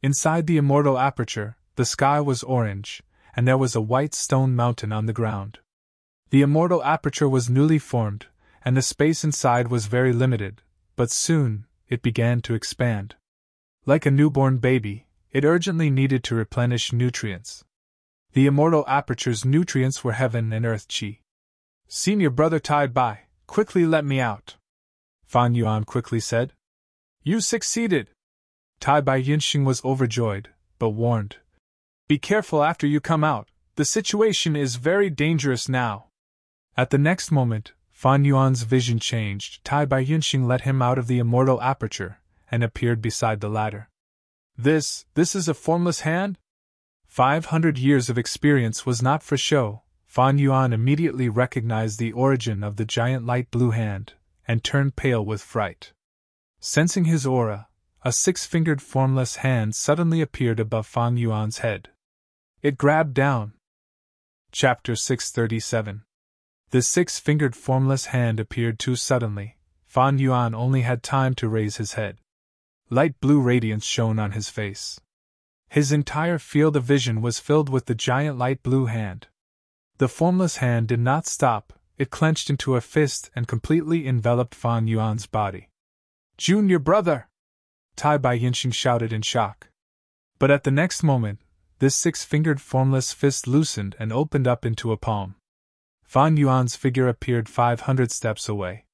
[SPEAKER 1] Inside the immortal aperture, the sky was orange, and there was a white stone mountain on the ground. The immortal aperture was newly formed, and the space inside was very limited, but soon, it began to expand. Like a newborn baby, it urgently needed to replenish nutrients. The immortal aperture's nutrients were heaven and earth chi. Senior brother Tai Bai, quickly let me out, Fan Yuan quickly said. You succeeded! Tai Bai Yinxing was overjoyed, but warned. Be careful after you come out, the situation is very dangerous now. At the next moment, Fan Yuan's vision changed. Tai Bai Yinxing let him out of the immortal aperture, and appeared beside the ladder. This is a formless hand? 500 years of experience was not for show. Fan Yuan immediately recognized the origin of the giant light blue hand, and turned pale with fright. Sensing his aura, a 6-fingered formless hand suddenly appeared above Fan Yuan's head. It grabbed down. Chapter 637. The 6-fingered formless hand appeared too suddenly. Fan Yuan only had time to raise his head. Light blue radiance shone on his face. His entire field of vision was filled with the giant light blue hand. The formless hand did not stop, it clenched into a fist and completely enveloped Fan Yuan's body. Junior brother! Tai Bai Yinxing shouted in shock. But at the next moment, this six-fingered formless fist loosened and opened up into a palm. Fan Yuan's figure appeared 500 steps away.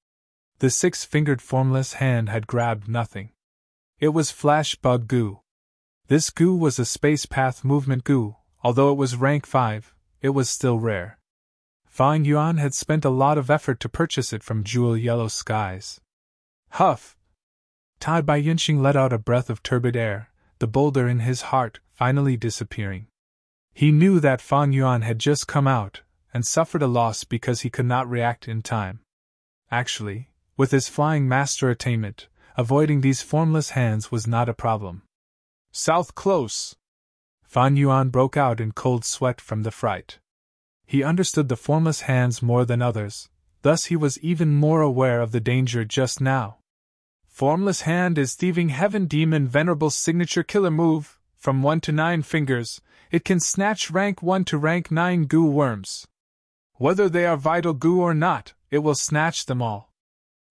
[SPEAKER 1] The six-fingered formless hand had grabbed nothing. It was flash bug goo. This goo was a space path movement goo. Although it was rank 5, it was still rare. Fan Yuan had spent a lot of effort to purchase it from Jewel Yellow Skies. Huff! Tai Bai Yinxing let out a breath of turbid air, the boulder in his heart finally disappearing. He knew that Fan Yuan had just come out, and suffered a loss because he could not react in time. Actually, with his flying master attainment, avoiding these formless hands was not a problem. South close! Fan Yuan broke out in cold sweat from the fright. He understood the formless hands more than others, thus he was even more aware of the danger just now. Formless hand is Thieving Heaven Demon Venerable's signature killer move. From 1 to 9 fingers, it can snatch rank 1 to rank 9 goo worms. Whether they are vital goo or not, it will snatch them all.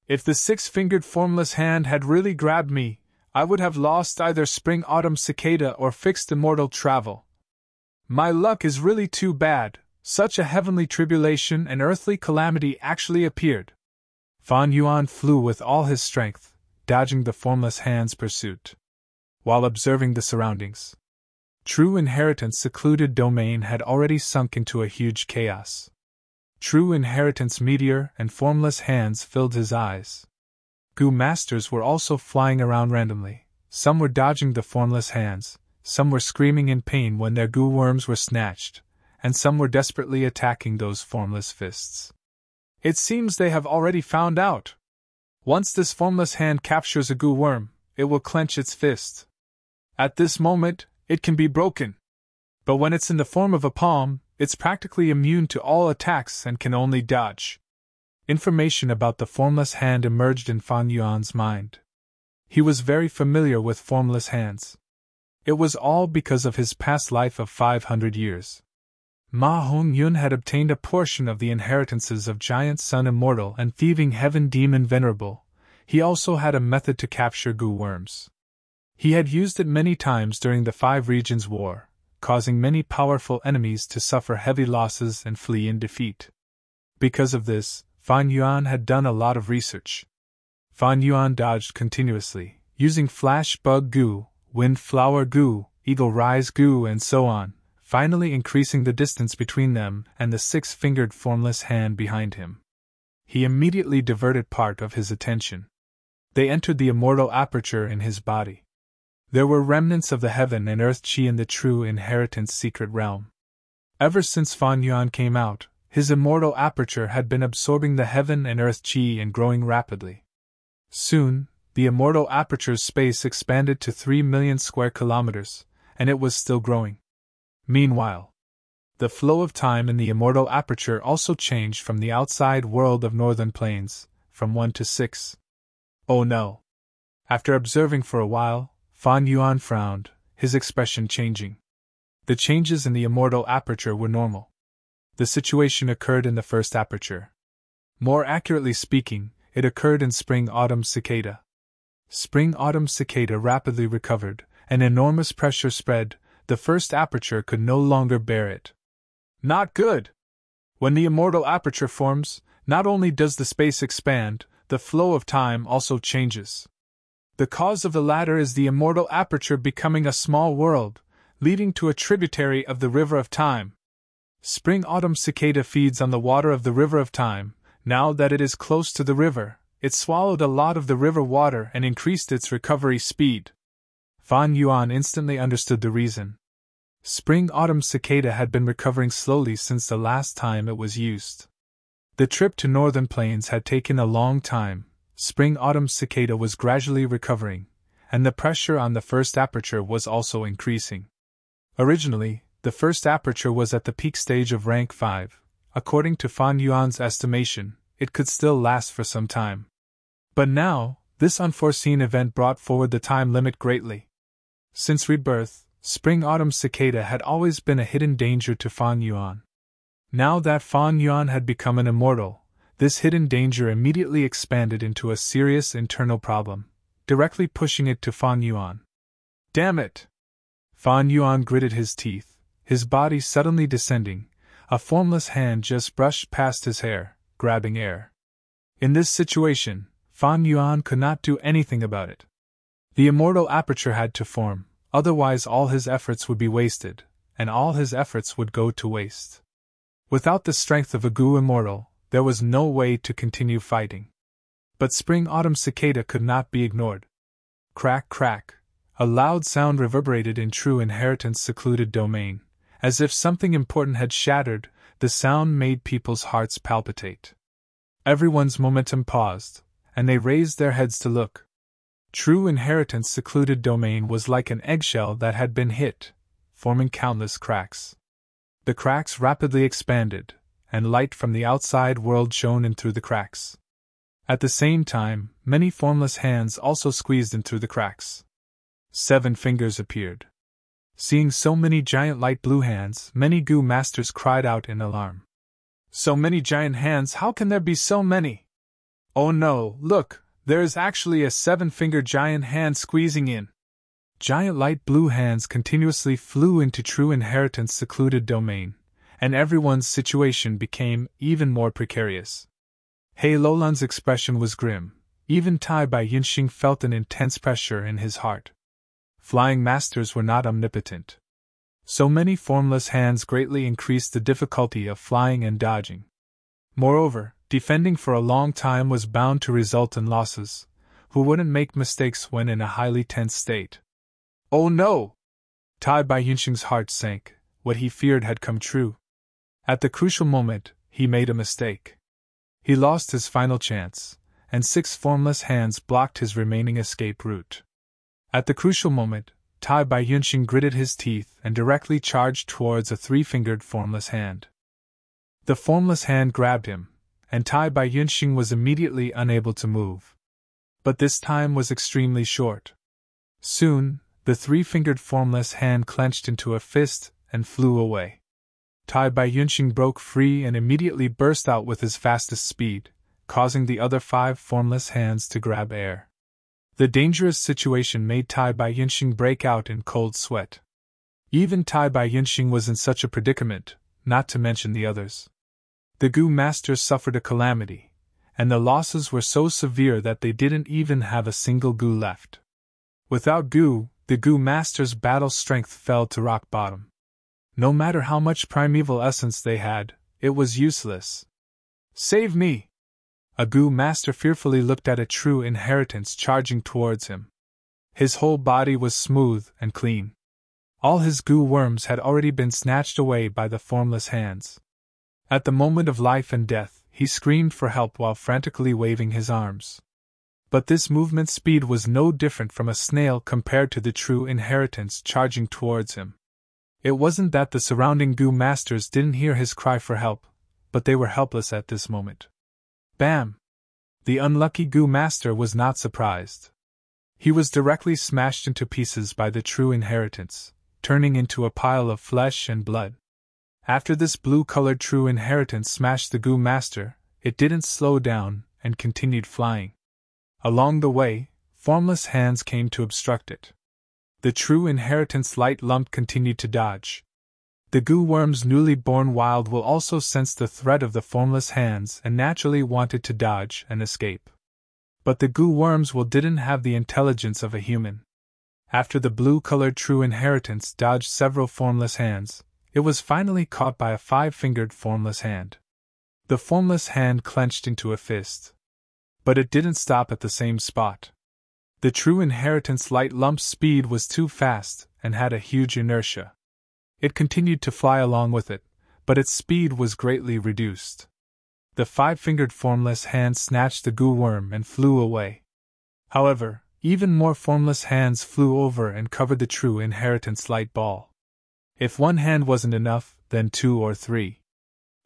[SPEAKER 1] If the six-fingered formless hand had really grabbed me, I would have lost either Spring Autumn Cicada or fixed immortal travel. My luck is really too bad, such a heavenly tribulation and earthly calamity actually appeared. Fan Yuan flew with all his strength, dodging the formless hand's pursuit, while observing the surroundings. True Inheritance secluded domain had already sunk into a huge chaos. True Inheritance meteor and formless hands filled his eyes. Goo masters were also flying around randomly. Some were dodging the formless hands, some were screaming in pain when their goo worms were snatched, and some were desperately attacking those formless fists. It seems they have already found out. Once this formless hand captures a goo worm, it will clench its fist. At this moment, it can be broken. But when it's in the form of a palm, it's practically immune to all attacks and can only dodge. Information about the formless hand emerged in Fan Yuan's mind. He was very familiar with formless hands. It was all because of his past life of 500 years. Ma Hongyun had obtained a portion of the inheritances of Giant Sun Immortal and Thieving Heaven Demon Venerable. He also had a method to capture goo worms. He had used it many times during the Five Regions War, causing many powerful enemies to suffer heavy losses and flee in defeat. Because of this, Fan Yuan had done a lot of research. Fan Yuan dodged continuously, using Flash Bug Goo, Wind Flower Goo, Eagle Rise Goo, and so on, finally increasing the distance between them and the six-fingered formless hand behind him. He immediately diverted part of his attention. They entered the immortal aperture in his body. There were remnants of the heaven and earth chi in the true inheritance secret realm. Ever since Fan Yuan came out, his immortal aperture had been absorbing the heaven and earth chi and growing rapidly. Soon, the immortal aperture's space expanded to 3 million square kilometers, and it was still growing. Meanwhile, the flow of time in the immortal aperture also changed from the outside world of northern plains, from 1 to 6. Oh no! After observing for a while, Fan Yuan frowned, his expression changing. The changes in the immortal aperture were normal. The situation occurred in the first aperture. More accurately speaking, it occurred in Spring-Autumn Cicada. Spring-Autumn Cicada rapidly recovered, an enormous pressure spread, the first aperture could no longer bear it. Not good! When the immortal aperture forms, not only does the space expand, the flow of time also changes. The cause of the latter is the immortal aperture becoming a small world, leading to a tributary of the River of Time. Spring-Autumn Cicada feeds on the water of the River of Time. Now that it is close to the river, it swallowed a lot of the river water and increased its recovery speed. Fan Yuan instantly understood the reason. Spring-Autumn Cicada had been recovering slowly since the last time it was used. The trip to northern plains had taken a long time. Spring-Autumn Cicada was gradually recovering, and the pressure on the first aperture was also increasing. Originally, the first aperture was at the peak stage of rank 5. According to Fan Yuan's estimation, it could still last for some time. But now, this unforeseen event brought forward the time limit greatly. Since rebirth, Spring-Autumn Cicada had always been a hidden danger to Fan Yuan. Now that Fan Yuan had become an immortal, this hidden danger immediately expanded into a serious internal problem, directly pushing it to Fan Yuan. Damn it! Fan Yuan gritted his teeth, his body suddenly descending. A formless hand just brushed past his hair, grabbing air. In this situation, Fan Yuan could not do anything about it. The immortal aperture had to form, otherwise all his efforts would be wasted, and all his efforts would go to waste. Without the strength of a Gu immortal, there was no way to continue fighting. But spring-autumn cicada could not be ignored. Crack, crack, a loud sound reverberated in True Inheritance' secluded domain. As if something important had shattered, the sound made people's hearts palpitate. Everyone's momentum paused, and they raised their heads to look. True Inheritance' secluded domain was like an eggshell that had been hit, forming countless cracks. The cracks rapidly expanded, and light from the outside world shone in through the cracks. At the same time, many formless hands also squeezed in through the cracks. 7 fingers appeared. Seeing so many giant light blue hands, many Gu masters cried out in alarm. So many giant hands, how can there be so many? Oh no, look, there is actually a 7-fingered giant hand squeezing in. Giant light blue hands continuously flew into True Inheritance' secluded domain, and everyone's situation became even more precarious. He Lolan's expression was grim. Even Tai Bai Yinxing felt an intense pressure in his heart. Flying masters were not omnipotent. So many formless hands greatly increased the difficulty of flying and dodging. Moreover, defending for a long time was bound to result in losses. Who wouldn't make mistakes when in a highly tense state? Oh no! Tai Bai Yinxing's heart sank. What he feared had come true. At the crucial moment, he made a mistake. He lost his final chance, and 6 formless hands blocked his remaining escape route. At the crucial moment, Tai Bai Yinxing gritted his teeth and directly charged towards a 3-fingered formless hand. The formless hand grabbed him, and Tai Bai Yinxing was immediately unable to move. But this time was extremely short. Soon, the 3-fingered formless hand clenched into a fist and flew away. Tai Bai Yinxing broke free and immediately burst out with his fastest speed, causing the other 5 formless hands to grab air. The dangerous situation made Tai Bai Yinxing break out in cold sweat. Even Tai Bai Yinxing was in such a predicament, not to mention the others. The Gu masters suffered a calamity, and the losses were so severe that they didn't even have a single Gu left. Without Gu, the Gu masters' battle strength fell to rock bottom. No matter how much primeval essence they had, it was useless. Save me! A Gu master fearfully looked at a True Inheritance charging towards him. His whole body was smooth and clean. All his Gu worms had already been snatched away by the formless hands. At the moment of life and death, he screamed for help while frantically waving his arms. But this movement speed was no different from a snail compared to the True Inheritance charging towards him. It wasn't that the surrounding Gu masters didn't hear his cry for help, but they were helpless at this moment. Bam! The unlucky Gu master was not surprised. He was directly smashed into pieces by the True Inheritance, turning into a pile of flesh and blood. After this blue-colored True Inheritance smashed the Gu master, it didn't slow down and continued flying. Along the way, formless hands came to obstruct it. The True Inheritance light lump continued to dodge. The Gu worm's newly born wild will also sensed the threat of the formless hands and naturally wanted to dodge and escape. But the Gu worm's will didn't have the intelligence of a human. After the blue-colored True Inheritance dodged several formless hands, it was finally caught by a 5-fingered formless hand. The formless hand clenched into a fist. But it didn't stop at the same spot. The True Inheritance light lump's speed was too fast and had a huge inertia. It continued to fly along with it, but its speed was greatly reduced. The 5-fingered formless hand snatched the Gu worm and flew away. However, even more formless hands flew over and covered the True Inheritance light ball. If one hand wasn't enough, then 2 or 3.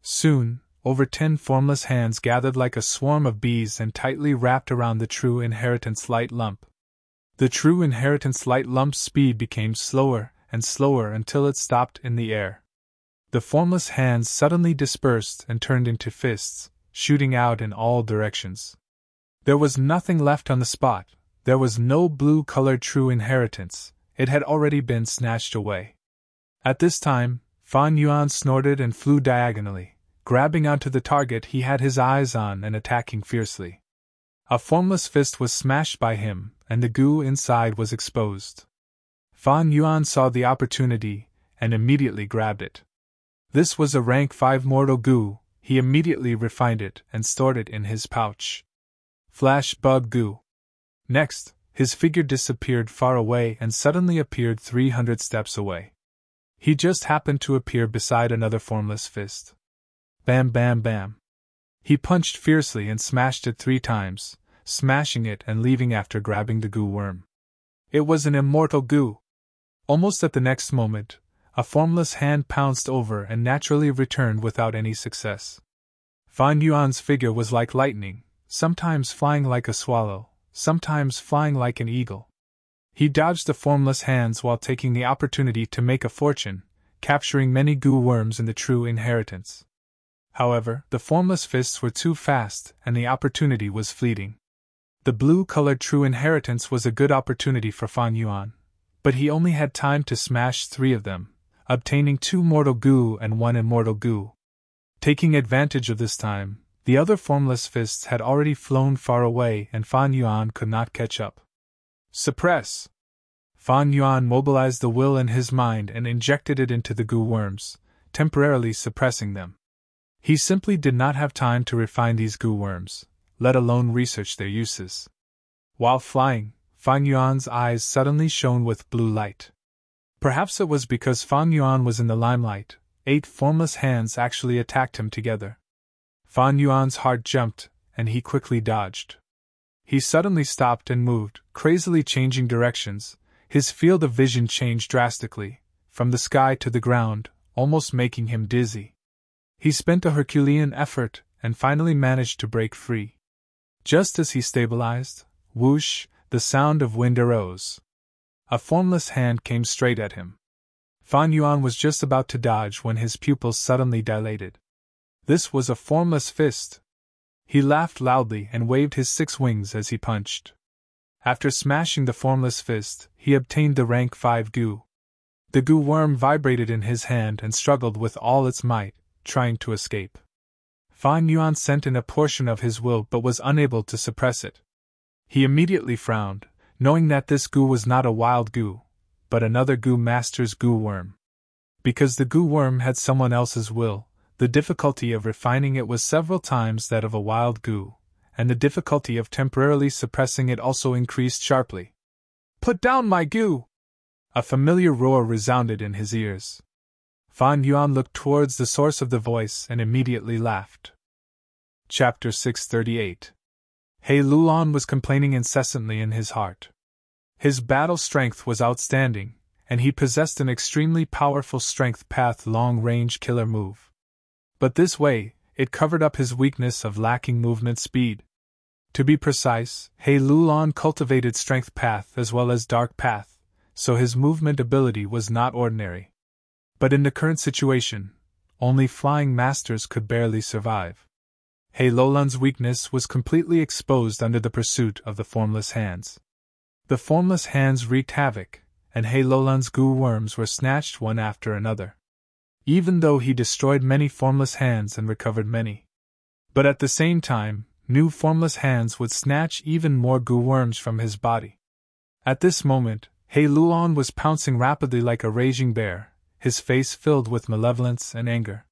[SPEAKER 1] Soon, over 10 formless hands gathered like a swarm of bees and tightly wrapped around the True Inheritance light lump. The True Inheritance light lump's speed became slower and slower until it stopped in the air. The formless hands suddenly dispersed and turned into fists, shooting out in all directions. There was nothing left on the spot. There was no blue-colored True Inheritance. it had already been snatched away. At this time, Fan Yuan snorted and flew diagonally, grabbing onto the target he had his eyes on and attacking fiercely. A formless fist was smashed by him, and the goo inside was exposed. Fan Yuan saw the opportunity and immediately grabbed it. This was a rank 5 mortal goo. He immediately refined it and stored it in his pouch. Flash bug goo. Next, his figure disappeared far away and suddenly appeared 300 steps away. He just happened to appear beside another formless fist. Bam bam bam. He punched fiercely and smashed it 3 times, smashing it and leaving after grabbing the goo worm. It was an immortal goo. Almost at the next moment, a formless hand pounced over and naturally returned without any success. Fan Yuan's figure was like lightning, sometimes flying like a swallow, sometimes flying like an eagle. He dodged the formless hands while taking the opportunity to make a fortune, capturing many goo worms in the true inheritance. However, the formless fists were too fast and the opportunity was fleeting. The blue-colored true inheritance was a good opportunity for Fan Yuan, but he only had time to smash 3 of them, obtaining 2 mortal goo and 1 immortal goo. Taking advantage of this time, the other formless fists had already flown far away and Fan Yuan could not catch up. Suppress! Fan Yuan mobilized the will in his mind and injected it into the goo worms, temporarily suppressing them. He simply did not have time to refine these goo worms, let alone research their uses. While flying, Fan Yuan's eyes suddenly shone with blue light. Perhaps it was because Fan Yuan was in the limelight, 8 formless hands actually attacked him together. Fan Yuan's heart jumped, and he quickly dodged. He suddenly stopped and moved, crazily changing directions. His field of vision changed drastically, from the sky to the ground, almost making him dizzy. He spent a Herculean effort, and finally managed to break free. Just as he stabilized, whoosh, the sound of wind arose. A formless hand came straight at him. Fan Yuan was just about to dodge when his pupils suddenly dilated. This was a formless fist. He laughed loudly and waved his 6 wings as he punched. After smashing the formless fist, he obtained the rank 5 goo. The goo worm vibrated in his hand and struggled with all its might, trying to escape. Fan Yuan sent in a portion of his will but was unable to suppress it. He immediately frowned, knowing that this goo was not a wild goo, but another goo master's goo worm. Because the goo worm had someone else's will, the difficulty of refining it was several times that of a wild goo, and the difficulty of temporarily suppressing it also increased sharply. "Put down my goo!" A familiar roar resounded in his ears. Fan Yuan looked towards the source of the voice and immediately laughed. Chapter 638. He Lulan was complaining incessantly in his heart. His battle strength was outstanding, and he possessed an extremely powerful strength path long-range killer move. But this way, it covered up his weakness of lacking movement speed. To be precise, He Lulan cultivated strength path as well as dark path, so his movement ability was not ordinary. But in the current situation, only flying masters could barely survive. He Lulan's weakness was completely exposed under the pursuit of the formless hands. The formless hands wreaked havoc, and He Lulan's goo worms were snatched one after another. Even though he destroyed many formless hands and recovered many. But at the same time, new formless hands would snatch even more goo worms from his body. At this moment, He Lulan was pouncing rapidly like a raging bear, his face filled with malevolence and anger.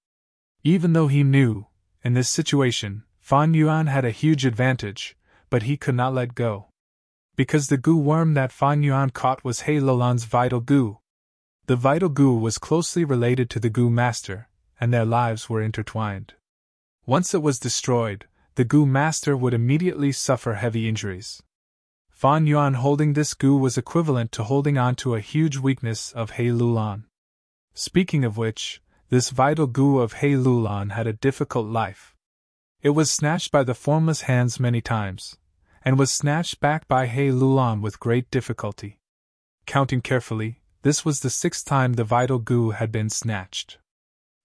[SPEAKER 1] Even though he knew, in this situation, Fan Yuan had a huge advantage, but he could not let go. Because the goo worm that Fan Yuan caught was He Lulan's vital goo. The vital goo was closely related to the goo master, and their lives were intertwined. Once it was destroyed, the goo master would immediately suffer heavy injuries. Fan Yuan holding this goo was equivalent to holding on to a huge weakness of He Lulan. Speaking of which, this vital goo of He Lulan had a difficult life. It was snatched by the formless hands many times, and was snatched back by He Lulan with great difficulty. Counting carefully, this was the 6th time the vital goo had been snatched.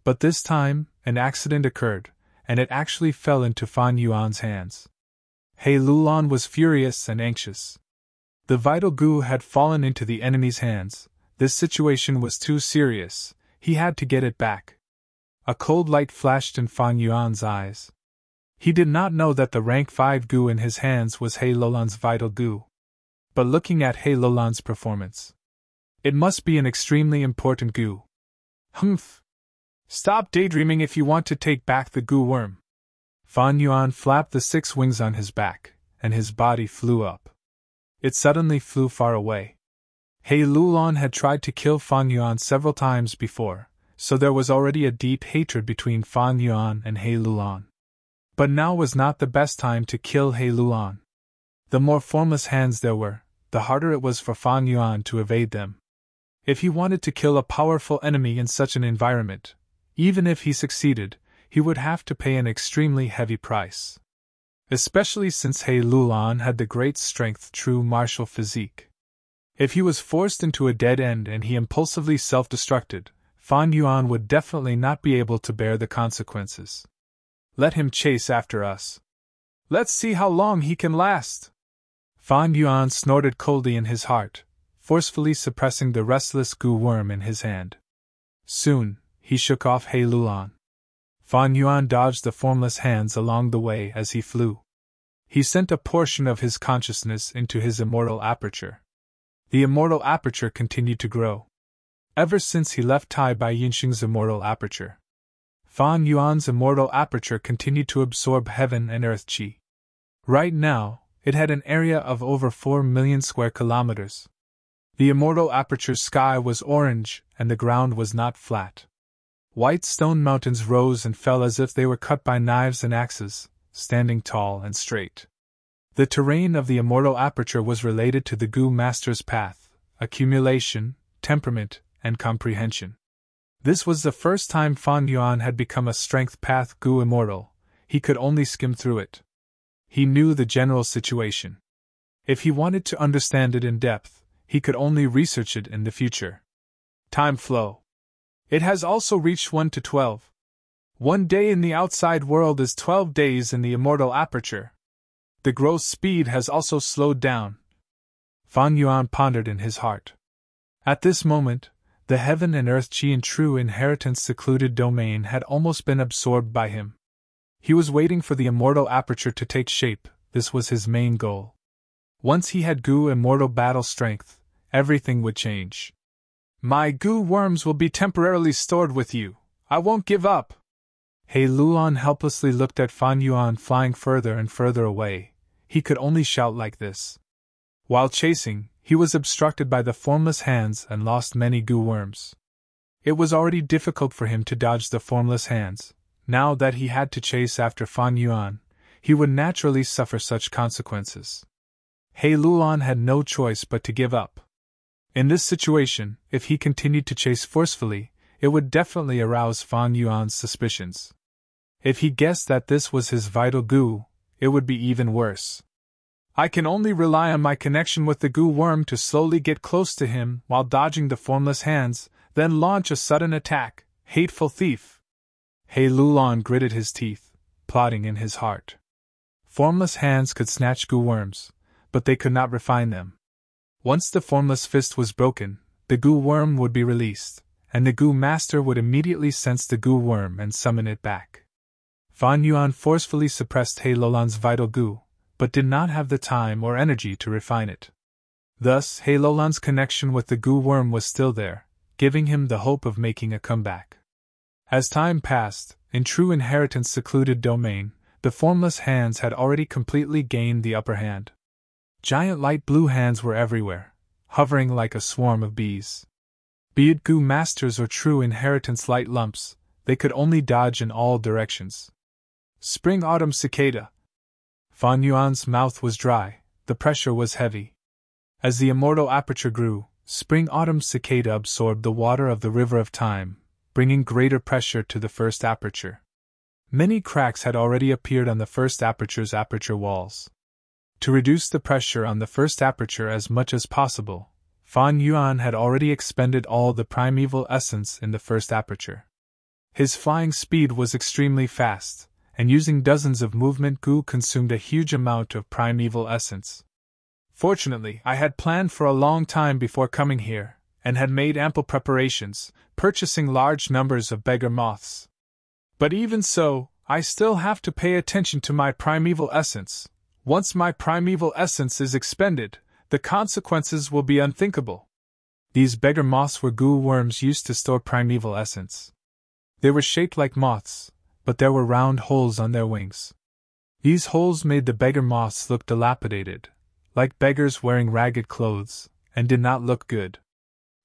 [SPEAKER 1] But this time, an accident occurred, and it actually fell into Fan Yuan's hands. He Lulan was furious and anxious. The vital goo had fallen into the enemy's hands. This situation was too serious. He had to get it back. A cold light flashed in Fan Yuan's eyes. He did not know that the rank 5 goo in his hands was He Lulan's vital goo. But looking at He Lulan's performance, it must be an extremely important goo. Humph! Stop daydreaming if you want to take back the goo worm. Fan Yuan flapped the 6 wings on his back, and his body flew up. It suddenly flew far away. He Lulan had tried to kill Fan Yuan several times before, so there was already a deep hatred between Fan Yuan and He Lulan. But now was not the best time to kill He Lulan. The more formless hands there were, the harder it was for Fan Yuan to evade them. If he wanted to kill a powerful enemy in such an environment, even if he succeeded, he would have to pay an extremely heavy price. Especially since He Lulan had the great strength true martial physique. If he was forced into a dead end and he impulsively self-destructed, Fan Yuan would definitely not be able to bear the consequences. Let him chase after us. Let's see how long he can last. Fan Yuan snorted coldly in his heart, forcefully suppressing the restless goo worm in his hand. Soon, he shook off He Lulan. Fan Yuan dodged the formless hands along the way as he flew. He sent a portion of his consciousness into his immortal aperture. The immortal aperture continued to grow. Ever since he left Tai Bai Yinxing's immortal aperture, Fan Yuan's immortal aperture continued to absorb heaven and earth qi. Right now, it had an area of over 4 million square kilometers. The immortal aperture's sky was orange, and the ground was not flat. White stone mountains rose and fell as if they were cut by knives and axes, standing tall and straight. The terrain of the immortal aperture was related to the Goo Master's path, accumulation, temperament, and comprehension. This was the first time Fan Yuan had become a strength path Goo immortal. He could only skim through it. He knew the general situation. If he wanted to understand it in depth, he could only research it in the future. Time flow. It has also reached 1 to 12. 1 day in the outside world is 12 days in the immortal aperture. The growth speed has also slowed down. Fan Yuan pondered in his heart. At this moment, the heaven and earth qi in true inheritance secluded domain had almost been absorbed by him. He was waiting for the immortal aperture to take shape. This was his main goal. Once he had Goo immortal battle strength, everything would change. My Goo worms will be temporarily stored with you. I won't give up. He Lulan helplessly looked at Fan Yuan flying further and further away. He could only shout like this. While chasing, he was obstructed by the formless hands and lost many Goo worms. It was already difficult for him to dodge the formless hands. Now that he had to chase after Fan Yuan, he would naturally suffer such consequences. He Lulan had no choice but to give up. In this situation, if he continued to chase forcefully, it would definitely arouse Fan Yuan's suspicions. If he guessed that this was his vital Goo, it would be even worse. I can only rely on my connection with the Goo worm to slowly get close to him while dodging the formless hands, then launch a sudden attack. Hateful thief! He Lulan gritted his teeth, plotting in his heart. Formless hands could snatch Goo worms, but they could not refine them. Once the formless fist was broken, the Goo worm would be released, and the Goo Master would immediately sense the Goo worm and summon it back. Fan Yuan forcefully suppressed He Lulan's vital Goo, but did not have the time or energy to refine it. Thus, He Lulan's connection with the Goo worm was still there, giving him the hope of making a comeback. As time passed, in true inheritance secluded domain, the formless hands had already completely gained the upper hand. Giant light blue hands were everywhere, hovering like a swarm of bees. Be it Goo Masters or true inheritance light lumps, they could only dodge in all directions. Spring-autumn cicada. Fan Yuan's mouth was dry, the pressure was heavy. As the immortal aperture grew, spring-autumn cicada absorbed the water of the river of time, bringing greater pressure to the first aperture. Many cracks had already appeared on the first aperture's aperture walls. To reduce the pressure on the first aperture as much as possible, Fan Yuan had already expended all the primeval essence in the first aperture. His flying speed was extremely fast, and using dozens of movement Goo consumed a huge amount of primeval essence. Fortunately, I had planned for a long time before coming here, and had made ample preparations, purchasing large numbers of beggar moths. But even so, I still have to pay attention to my primeval essence. Once my primeval essence is expended, the consequences will be unthinkable. These beggar moths were goo worms used to store primeval essence. They were shaped like moths, but there were round holes on their wings. These holes made the beggar moths look dilapidated, like beggars wearing ragged clothes, and did not look good.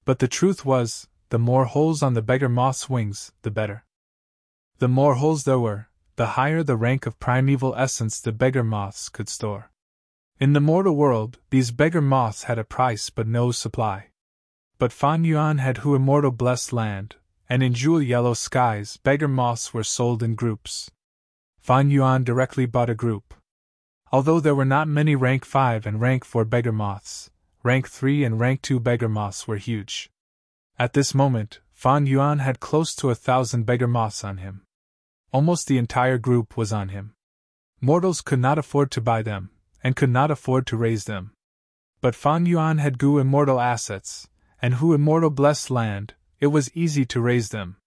[SPEAKER 1] But the truth was, the more holes on the beggar moth's wings, the better. The more holes there were, the higher the rank of primeval essence the beggar moths could store. In the mortal world, these beggar moths had a price but no supply. But Fan Yuan had Hu immortal blessed land, and in jewel yellow skies beggar moths were sold in groups. Fan Yuan directly bought a group. Although there were not many rank 5 and rank 4 beggar moths, rank 3 and rank 2 beggar moths were huge. At this moment, Fan Yuan had close to 1,000 beggar moths on him. Almost the entire group was on him. Mortals could not afford to buy them, and could not afford to raise them. But Fan Yuan had Gu immortal assets, and Hu immortal blessed land, it was easy to raise them.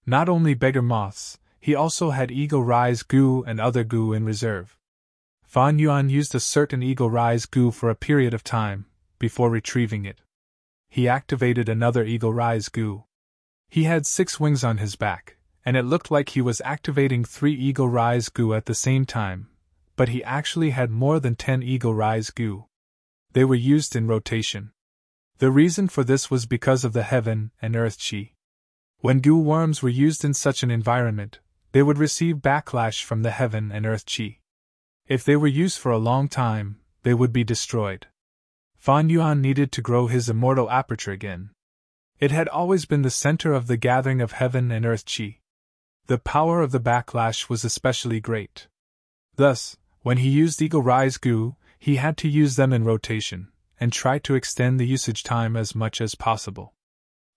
[SPEAKER 1] Not only beggar moths, he also had eagle rise Gu and other Gu in reserve. Fan Yuan used a certain eagle rise Gu for a period of time, before retrieving it. He activated another eagle rise Gu. He had 6 wings on his back, and it looked like he was activating 3 eagle rise Gu at the same time, but he actually had more than 10 eagle rise Gu. They were used in rotation. The reason for this was because of the heaven and earth chi. When Gu worms were used in such an environment, they would receive backlash from the heaven and earth chi. If they were used for a long time, they would be destroyed. Fan Yuan needed to grow his immortal aperture again. It had always been the center of the gathering of heaven and earth chi. The power of the backlash was especially great. Thus, when he used eagle rise Gu, he had to use them in rotation, and try to extend the usage time as much as possible.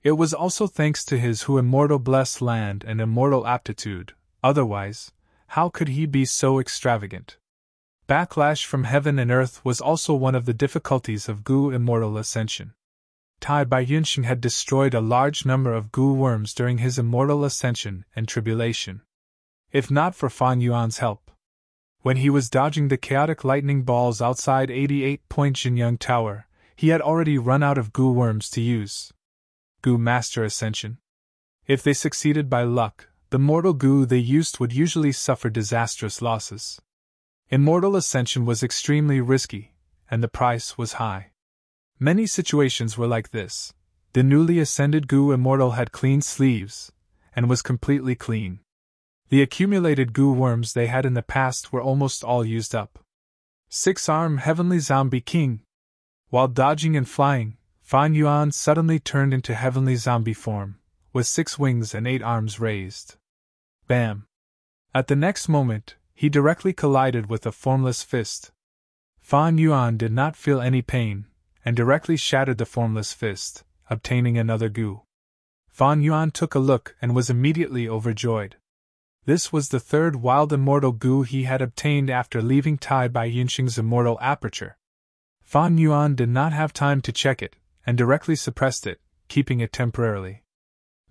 [SPEAKER 1] It was also thanks to his Hu immortal blessed land and immortal aptitude, otherwise, how could he be so extravagant? Backlash from heaven and earth was also one of the difficulties of Gu immortal ascension. Tai Bai Yunxing had destroyed a large number of Gu worms during his immortal ascension and tribulation. If not for Fan Yuan's help. When he was dodging the chaotic lightning balls outside 88-point Jinyang Tower, he had already run out of Gu worms to use. Gu Master Ascension. If they succeeded by luck, the mortal Gu they used would usually suffer disastrous losses. Immortal ascension was extremely risky, and the price was high. Many situations were like this. The newly ascended Gu immortal had clean sleeves, and was completely clean. The accumulated Gu worms they had in the past were almost all used up. 6-arm Heavenly Zombie King. While dodging and flying, Fan Yuan suddenly turned into Heavenly Zombie form, with 6 wings and 8 arms raised. Bam! At the next moment, he directly collided with a formless fist. Fan Yuan did not feel any pain, and directly shattered the formless fist, obtaining another Gu. Fan Yuan took a look and was immediately overjoyed. This was the 3rd wild immortal Gu he had obtained after leaving Tai Bai Yunxing's immortal aperture. Fan Yuan did not have time to check it, and directly suppressed it, keeping it temporarily.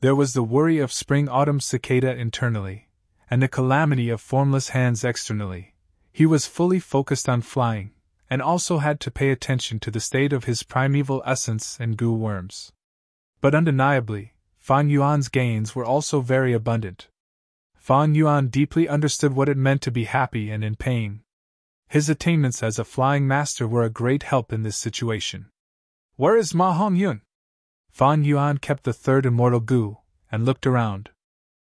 [SPEAKER 1] There was the worry of spring-autumn cicada internally, and the calamity of formless hands externally. He was fully focused on flying, and also had to pay attention to the state of his primeval essence and Gu worms. But undeniably, Fan Yuan's gains were also very abundant. Fan Yuan deeply understood what it meant to be happy and in pain. His attainments as a flying master were a great help in this situation. Where is Ma Hongyun? Fan Yuan kept the 3rd immortal Gu, and looked around.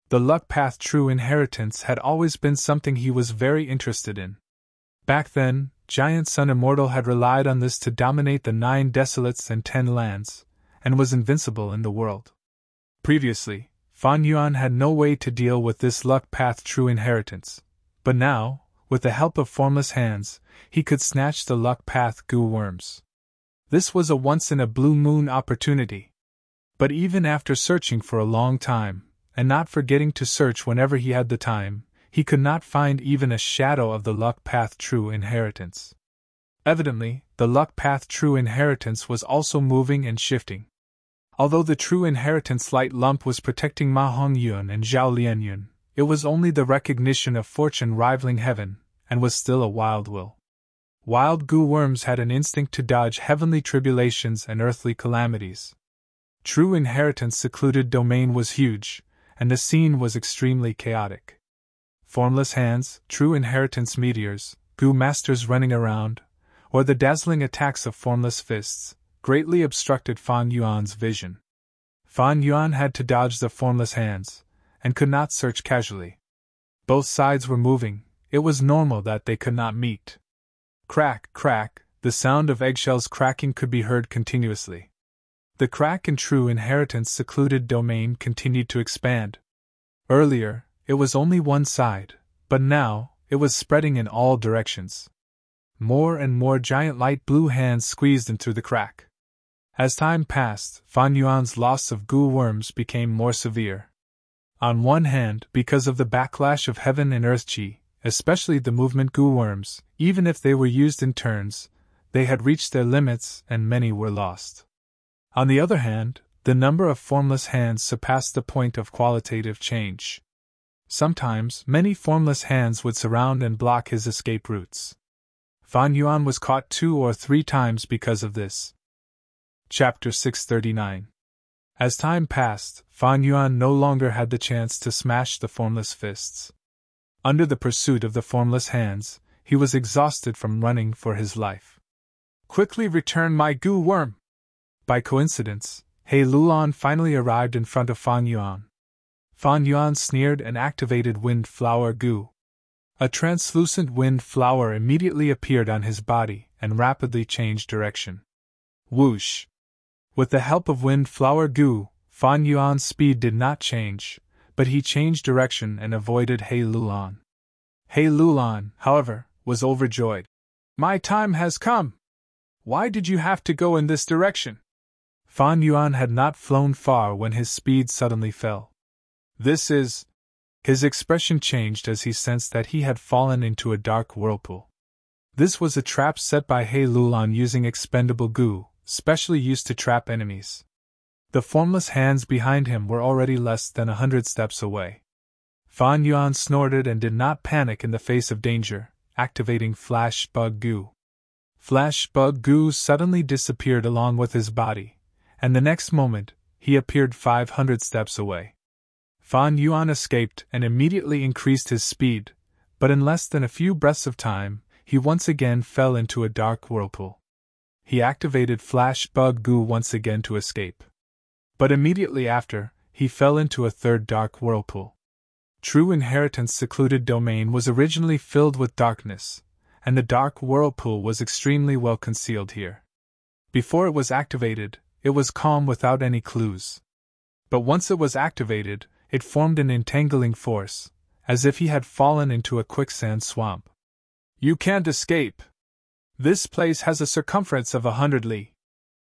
[SPEAKER 1] The luck path true inheritance had always been something he was very interested in. Back then, Giant Sun Immortal had relied on this to dominate the 9 desolates and 10 lands, and was invincible in the world. Previously, Fan Yuan had no way to deal with this luck path true inheritance, but now, with the help of formless hands, he could snatch the luck path Gu worms. This was a once-in-a-blue-moon opportunity. But even after searching for a long time, and not forgetting to search whenever he had the time, he could not find even a shadow of the luck path true inheritance. Evidently, the luck path true inheritance was also moving and shifting. Although the true inheritance light lump was protecting Ma Hongyun and Zhao Lianyun, it was only the recognition of fortune rivaling heaven, and was still a wild will. Wild goo worms had an instinct to dodge heavenly tribulations and earthly calamities. True inheritance secluded domain was huge, and the scene was extremely chaotic. Formless hands, true inheritance meteors, goo masters running around, or the dazzling attacks of formless fists, greatly obstructed Fan Yuan's vision. Fan Yuan had to dodge the formless hands, and could not search casually. Both sides were moving, it was normal that they could not meet. Crack, crack, the sound of eggshells cracking could be heard continuously. The crack in true inheritance secluded domain continued to expand. Earlier, it was only one side, but now, it was spreading in all directions. More and more giant light blue hands squeezed in through the crack. As time passed, Fan Yuan's loss of goo worms became more severe. On one hand, because of the backlash of heaven and earth chi, especially the movement goo worms, even if they were used in turns, they had reached their limits and many were lost. On the other hand, the number of formless hands surpassed the point of qualitative change. Sometimes, many formless hands would surround and block his escape routes. Fan Yuan was caught 2 or 3 times because of this. Chapter 639. As time passed, Fan Yuan no longer had the chance to smash the formless fists. Under the pursuit of the formless hands, he was exhausted from running for his life. Quickly return my goo worm! By coincidence, He Lulan finally arrived in front of Fan Yuan. Fan Yuan sneered and activated wind flower goo. A translucent wind flower immediately appeared on his body and rapidly changed direction. Whoosh! With the help of wind flower goo, Fan Yuan's speed did not change, but he changed direction and avoided He Lulan. He Lulan, however, was overjoyed. My time has come! Why did you have to go in this direction? Fan Yuan had not flown far when his speed suddenly fell. This is... His expression changed as he sensed that he had fallen into a dark whirlpool. This was a trap set by He Lulan using expendable goo, specially used to trap enemies. The formless hands behind him were already less than 100 steps away. Fan Yuan snorted and did not panic in the face of danger, activating Flash Bug Goo. Flash Bug Goo suddenly disappeared along with his body, and the next moment, he appeared 500 steps away. Fan Yuan escaped and immediately increased his speed, but in less than a few breaths of time, he once again fell into a dark whirlpool. He activated Flash Bug Goo once again to escape. But immediately after, he fell into a third dark whirlpool. True Inheritance secluded domain was originally filled with darkness, and the dark whirlpool was extremely well concealed here. Before it was activated, it was calm without any clues. But once it was activated, it formed an entangling force, as if he had fallen into a quicksand swamp. You can't escape. This place has a circumference of 100 li.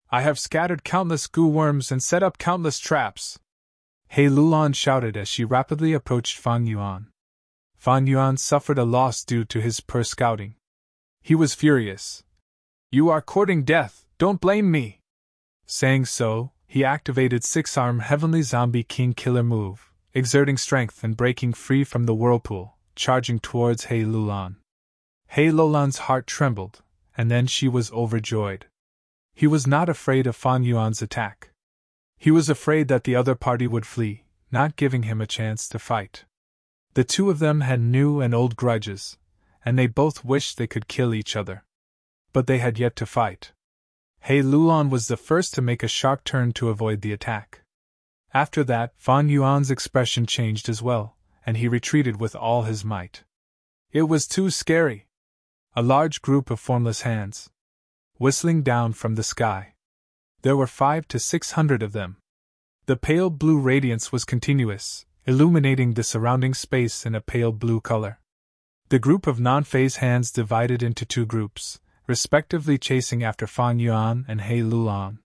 [SPEAKER 1] I have scattered countless goo worms and set up countless traps. He Lulan shouted as she rapidly approached Fan Yuan. Fan Yuan suffered a loss due to his poor scouting. He was furious. You are courting death, don't blame me. Saying so, he activated 6-arm Heavenly Zombie King Killer move, exerting strength and breaking free from the whirlpool, charging towards He Lulan. He Lulan's heart trembled, and then she was overjoyed. He was not afraid of Fan Yuan's attack. He was afraid that the other party would flee, not giving him a chance to fight. The two of them had new and old grudges, and they both wished they could kill each other. But they had yet to fight. He Lulan was the first to make a sharp turn to avoid the attack. After that, Fan Yuan's expression changed as well, and he retreated with all his might. It was too scary. A large group of formless hands, whistling down from the sky. There were 500 to 600 of them. The pale blue radiance was continuous, illuminating the surrounding space in a pale blue color. The group of non-phase hands divided into 2 groups, respectively chasing after Fan Yuan and He Lulan.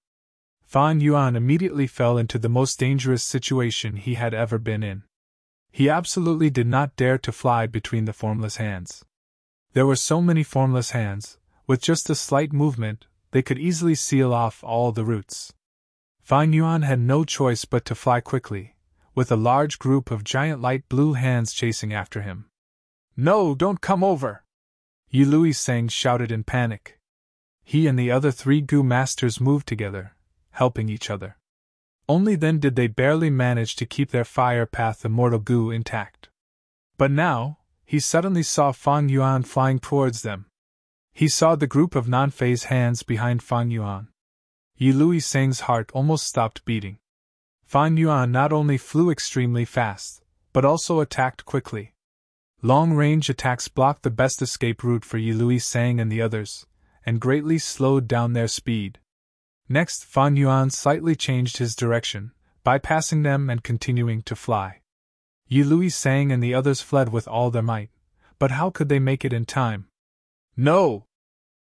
[SPEAKER 1] Fan Yuan immediately fell into the most dangerous situation he had ever been in. He absolutely did not dare to fly between the formless hands. There were so many formless hands, With just a slight movement, they could easily seal off all the roots. Fan Yuan had no choice but to fly quickly, with a large group of giant light blue hands chasing after him. "No, don't come over!" Yi Sang shouted in panic. He and the other 3 Gu masters moved together, helping each other. Only then did they barely manage to keep their fire path immortal Gu intact. But now, he suddenly saw Fan Yuan flying towards them. He saw the group of non-phase hands behind Fan Yuan. Yi Sang's heart almost stopped beating. Fan Yuan not only flew extremely fast, but also attacked quickly. Long-range attacks blocked the best escape route for Yi Sang and the others, and greatly slowed down their speed. Next, Fan Yuan slightly changed his direction, bypassing them and continuing to fly. Yi Sang and the others fled with all their might, but how could they make it in time? "No!"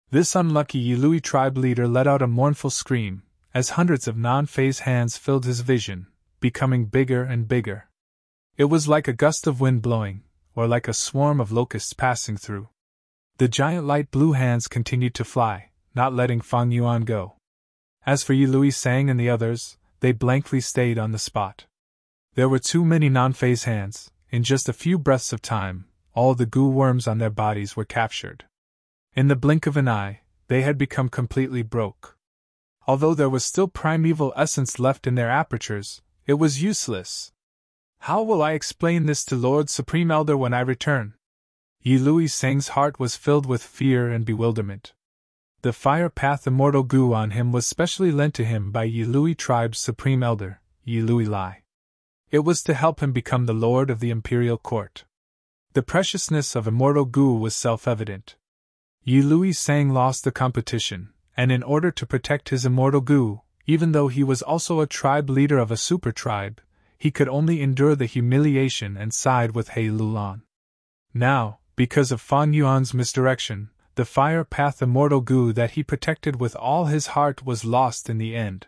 [SPEAKER 1] This unlucky Yi tribe leader let out a mournful scream, as hundreds of non-phase hands filled his vision, becoming bigger and bigger. It was like a gust of wind blowing, or like a swarm of locusts passing through. The giant light blue hands continued to fly, not letting Fan Yuan go. As for Yi Sang and the others, they blankly stayed on the spot. There were too many non-phase hands. In just a few breaths of time, all the goo worms on their bodies were captured. In the blink of an eye, they had become completely broke. Although there was still primeval essence left in their apertures, it was useless. "How will I explain this to Lord Supreme Elder when I return?" Yi Sang's heart was filled with fear and bewilderment. The fire path immortal goo on him was specially lent to him by Yi tribe's Supreme Elder, Yi Lai. It was to help him become the Lord of the Imperial Court. The preciousness of immortal goo was self-evident. Yi Sang lost the competition, and in order to protect his immortal goo, even though he was also a tribe leader of a super tribe, he could only endure the humiliation and side with He Lulan. Now, because of Fan Yuan's misdirection, the fire path immortal goo that he protected with all his heart was lost in the end.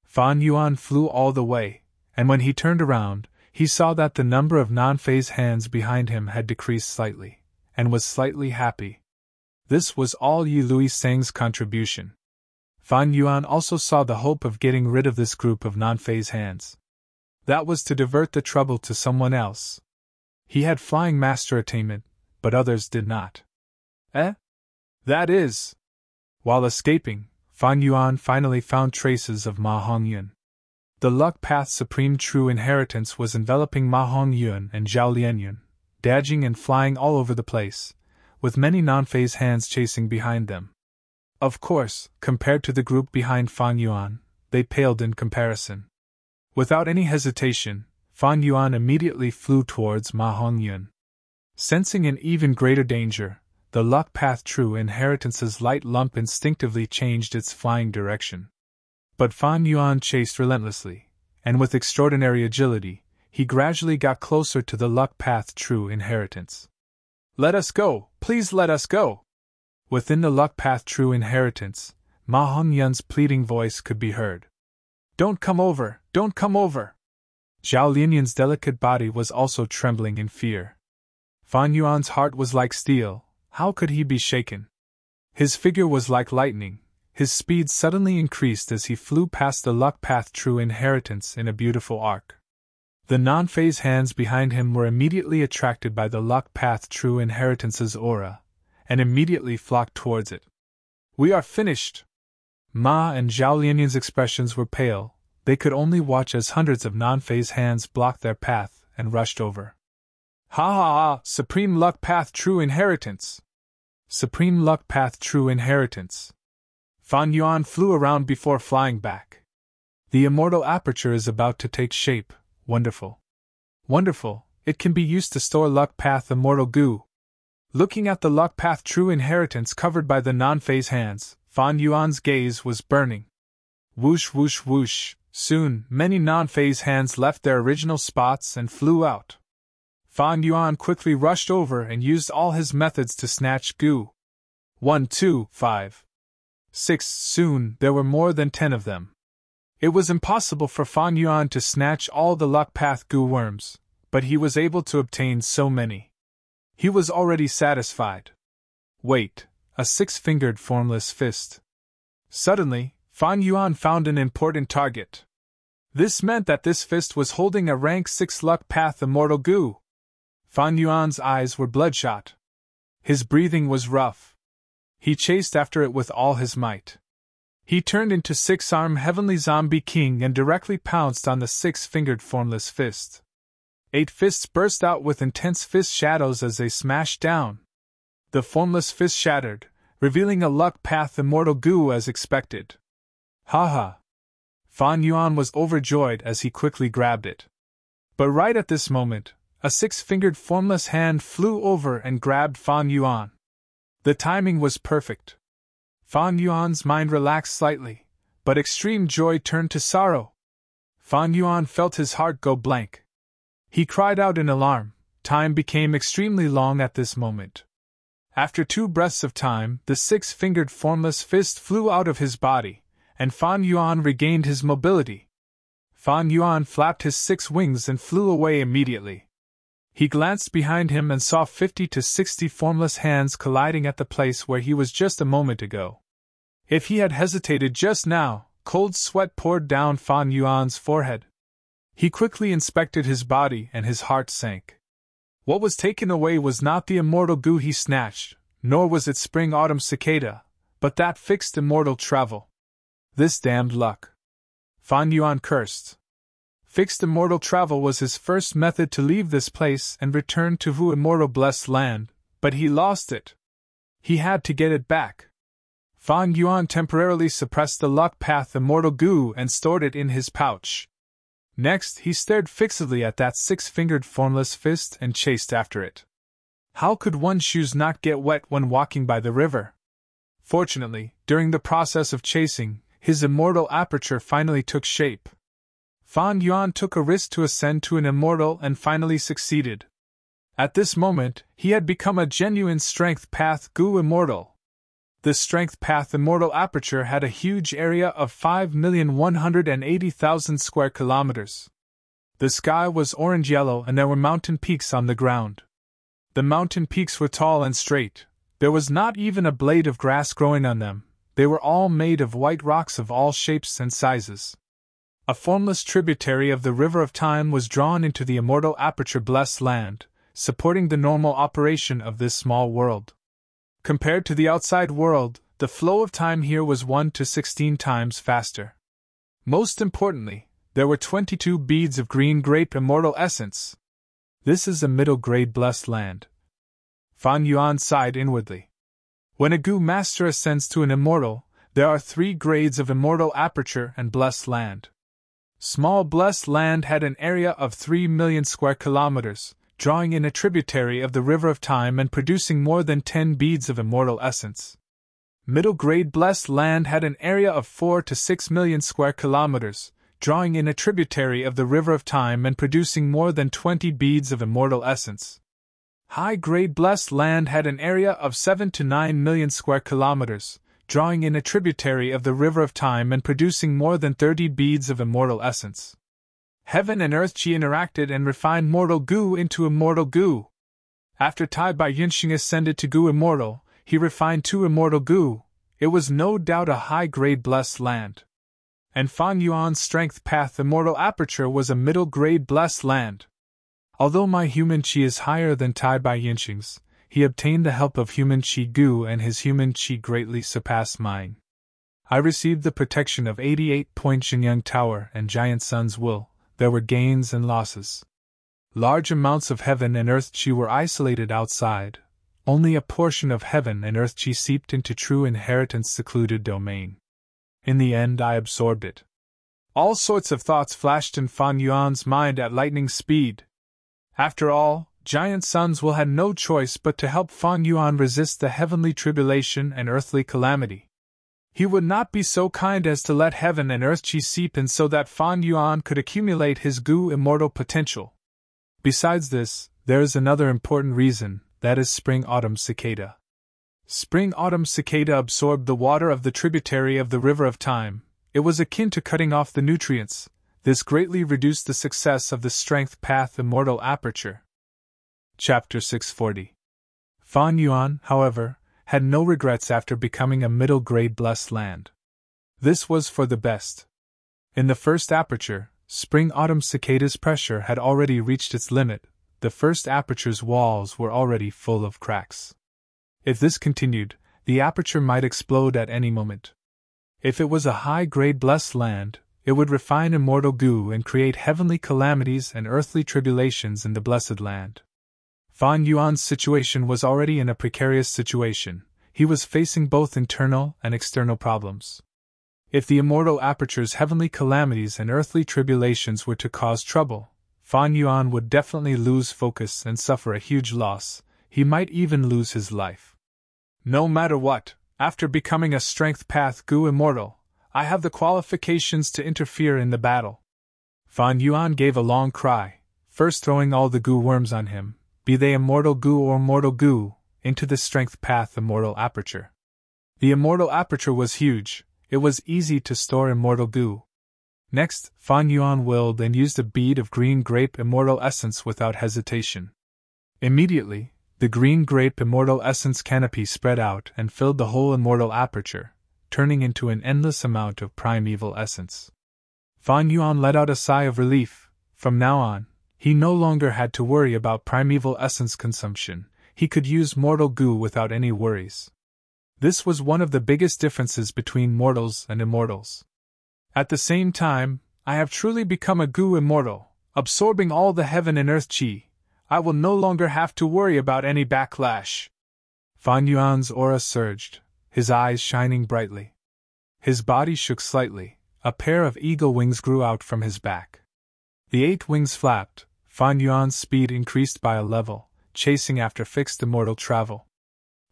[SPEAKER 1] Fan Yuan flew all the way, and when he turned around, he saw that the number of non-phase hands behind him had decreased slightly, and was slightly happy. This was all Yi Sang's contribution. Fan Yuan also saw the hope of getting rid of this group of non-phase hands. That was to divert the trouble to someone else. He had flying master attainment, but others did not. That is. While escaping, Fan Yuan finally found traces of Ma Hongyun. The Luck Path's supreme true inheritance was enveloping Ma Hongyun and Zhao Lianyun, dodging and flying all over the place, with many non-phase hands chasing behind them. Of course, compared to the group behind Fan Yuan, they paled in comparison. Without any hesitation, Fan Yuan immediately flew towards Ma Hongyun. Sensing an even greater danger, the Luck Path True Inheritance's light lump instinctively changed its flying direction. But Fan Yuan chased relentlessly, and with extraordinary agility, he gradually got closer to the Luck Path True Inheritance. "Let us go, please let us go!" Within the Luck Path True Inheritance, Ma Hongyun's pleading voice could be heard. "Don't come over, don't come over!" Zhao Lianyun's delicate body was also trembling in fear. Fan Yuan's heart was like steel. How could he be shaken? His figure was like lightning. His speed suddenly increased as he flew past the Luck Path True Inheritance in a beautiful arc. The non-phase hands behind him were immediately attracted by the Luck Path True Inheritance's aura, and immediately flocked towards it. "We are finished!" Ma and Zhao Lianyun's expressions were pale. They could only watch as hundreds of non-phase hands blocked their path and rushed over. "Ha ha ha! Supreme Luck Path True Inheritance! Supreme Luck Path True Inheritance!" Fan Yuan flew around before flying back. "The immortal aperture is about to take shape. Wonderful. Wonderful, it can be used to store Luck Path Immortal Goo." Looking at the Luck Path True Inheritance covered by the non-phase hands, Fan Yuan's gaze was burning. Whoosh whoosh whoosh, soon many non-phase hands left their original spots and flew out. Fan Yuan quickly rushed over and used all his methods to snatch goo. 1, 2, 5, 6. Soon there were more than 10 of them. It was impossible for Fan Yuan to snatch all the Luck Path goo worms, but he was able to obtain so many. He was already satisfied. Wait, a six-fingered formless fist. Suddenly, Fan Yuan found an important target. This meant that this fist was holding a rank 6 luck path immortal goo. Fan Yuan's eyes were bloodshot. His breathing was rough. He chased after it with all his might. He turned into six-armed heavenly zombie king and directly pounced on the six-fingered formless fist. 8 fists burst out with intense fist shadows as they smashed down. The formless fist shattered, revealing a luck path immortal goo as expected. Haha! Fan Yuan was overjoyed as he quickly grabbed it. But right at this moment, a six-fingered formless hand flew over and grabbed Fan Yuan. The timing was perfect. Fan Yuan's mind relaxed slightly, but extreme joy turned to sorrow. Fan Yuan felt his heart go blank. He cried out in alarm. Time became extremely long at this moment. After 2 breaths of time, the six-fingered formless fist flew out of his body, and Fan Yuan regained his mobility. Fan Yuan flapped his 6 wings and flew away immediately. He glanced behind him and saw 50 to 60 formless hands colliding at the place where he was just a moment ago. If he had hesitated just now, cold sweat poured down Fan Yuan's forehead. He quickly inspected his body and his heart sank. What was taken away was not the immortal goo he snatched, nor was it spring-autumn cicada, but that fixed immortal travel. This damned luck. Fan Yuan cursed. Fixed immortal travel was his first method to leave this place and return to Wu immortal blessed land, but he lost it. He had to get it back. Fan Yuan temporarily suppressed the luck path immortal goo and stored it in his pouch. Next, he stared fixedly at that six-fingered formless fist and chased after it. How could one's shoes not get wet when walking by the river? Fortunately, during the process of chasing, his immortal aperture finally took shape. Fan Yuan took a risk to ascend to an immortal and finally succeeded. At this moment, he had become a genuine strength path goo immortal. The strength path immortal aperture had a huge area of 5,180,000 square kilometers. The sky was orange-yellow and there were mountain peaks on the ground. The mountain peaks were tall and straight. There was not even a blade of grass growing on them. They were all made of white rocks of all shapes and sizes. A formless tributary of the River of Time was drawn into the immortal aperture blessed land, supporting the normal operation of this small world. Compared to the outside world, the flow of time here was 1 to 16 times faster. Most importantly, there were 22 beads of green grape immortal essence. This is a middle-grade blessed land. Fan Yuan sighed inwardly. When a goo master ascends to an immortal, there are 3 grades of immortal aperture and blessed land. Small blessed land had an area of 3 million square kilometers, drawing in a tributary of the River of Time and producing more than 10 beads of immortal essence. Middle-grade blessed land had an area of 4 to 6 million square kilometers, drawing in a tributary of the River of Time and producing more than 20 beads of immortal essence. High-grade blessed land had an area of 7 to 9 million square kilometers, drawing in a tributary of the River of Time and producing more than 30 beads of immortal essence. Heaven and earth chi interacted and refined mortal goo into immortal goo. After Tai Bai Yinxing ascended to goo immortal, he refined to immortal goo. It was no doubt a high-grade blessed land. And Fan Yuan's strength path immortal aperture was a middle-grade blessed land. Although my human chi is higher than Tai Bai Yinxing's, he obtained the help of human chi goo and his human chi greatly surpassed mine. I received the protection of 88-point Xingyang Tower and Giant Sun's will. There were gains and losses. Large amounts of heaven and earth chi were isolated outside. Only a portion of heaven and earth chi seeped into true inheritance secluded domain. In the end I absorbed it. All sorts of thoughts flashed in Fan Yuan's mind at lightning speed. After all, Giant Sun's will had no choice but to help Fan Yuan resist the heavenly tribulation and earthly calamity. He would not be so kind as to let heaven and earth chi seep in so that Fan Yuan could accumulate his goo immortal potential. Besides this, there is another important reason, that is spring-autumn cicada. Spring-autumn cicada absorbed the water of the tributary of the River of Time. It was akin to cutting off the nutrients. This greatly reduced the success of the strength path immortal aperture. Chapter 640. Fan Yuan, however, had no regrets after becoming a middle-grade blessed land. This was for the best. In the first aperture, spring-autumn cicada's pressure had already reached its limit. The first aperture's walls were already full of cracks. If this continued, the aperture might explode at any moment. If it was a high-grade blessed land, it would refine immortal goo and create heavenly calamities and earthly tribulations in the blessed land. Fan Yuan's situation was already in a precarious situation. He was facing both internal and external problems. If the immortal aperture's heavenly calamities and earthly tribulations were to cause trouble, Fan Yuan would definitely lose focus and suffer a huge loss. He might even lose his life. No matter what, after becoming a strength path goo immortal, I have the qualifications to interfere in the battle. Fan Yuan gave a long cry, first throwing all the goo worms on him, be they immortal goo or mortal goo, into the strength path immortal aperture. The immortal aperture was huge. It was easy to store immortal goo. Next, Fan Yuan willed and used a bead of green grape immortal essence without hesitation. Immediately, the green grape immortal essence canopy spread out and filled the whole immortal aperture, turning into an endless amount of primeval essence. Fan Yuan let out a sigh of relief. From now on, he no longer had to worry about primeval essence consumption. He could use mortal goo without any worries. This was one of the biggest differences between mortals and immortals. At the same time, I have truly become a goo immortal, absorbing all the heaven and earth chi. I will no longer have to worry about any backlash. Fan Yuan's aura surged, his eyes shining brightly. His body shook slightly, a pair of eagle wings grew out from his back. The 8 wings flapped, Fan Yuan's speed increased by a level, chasing after fixed immortal travel.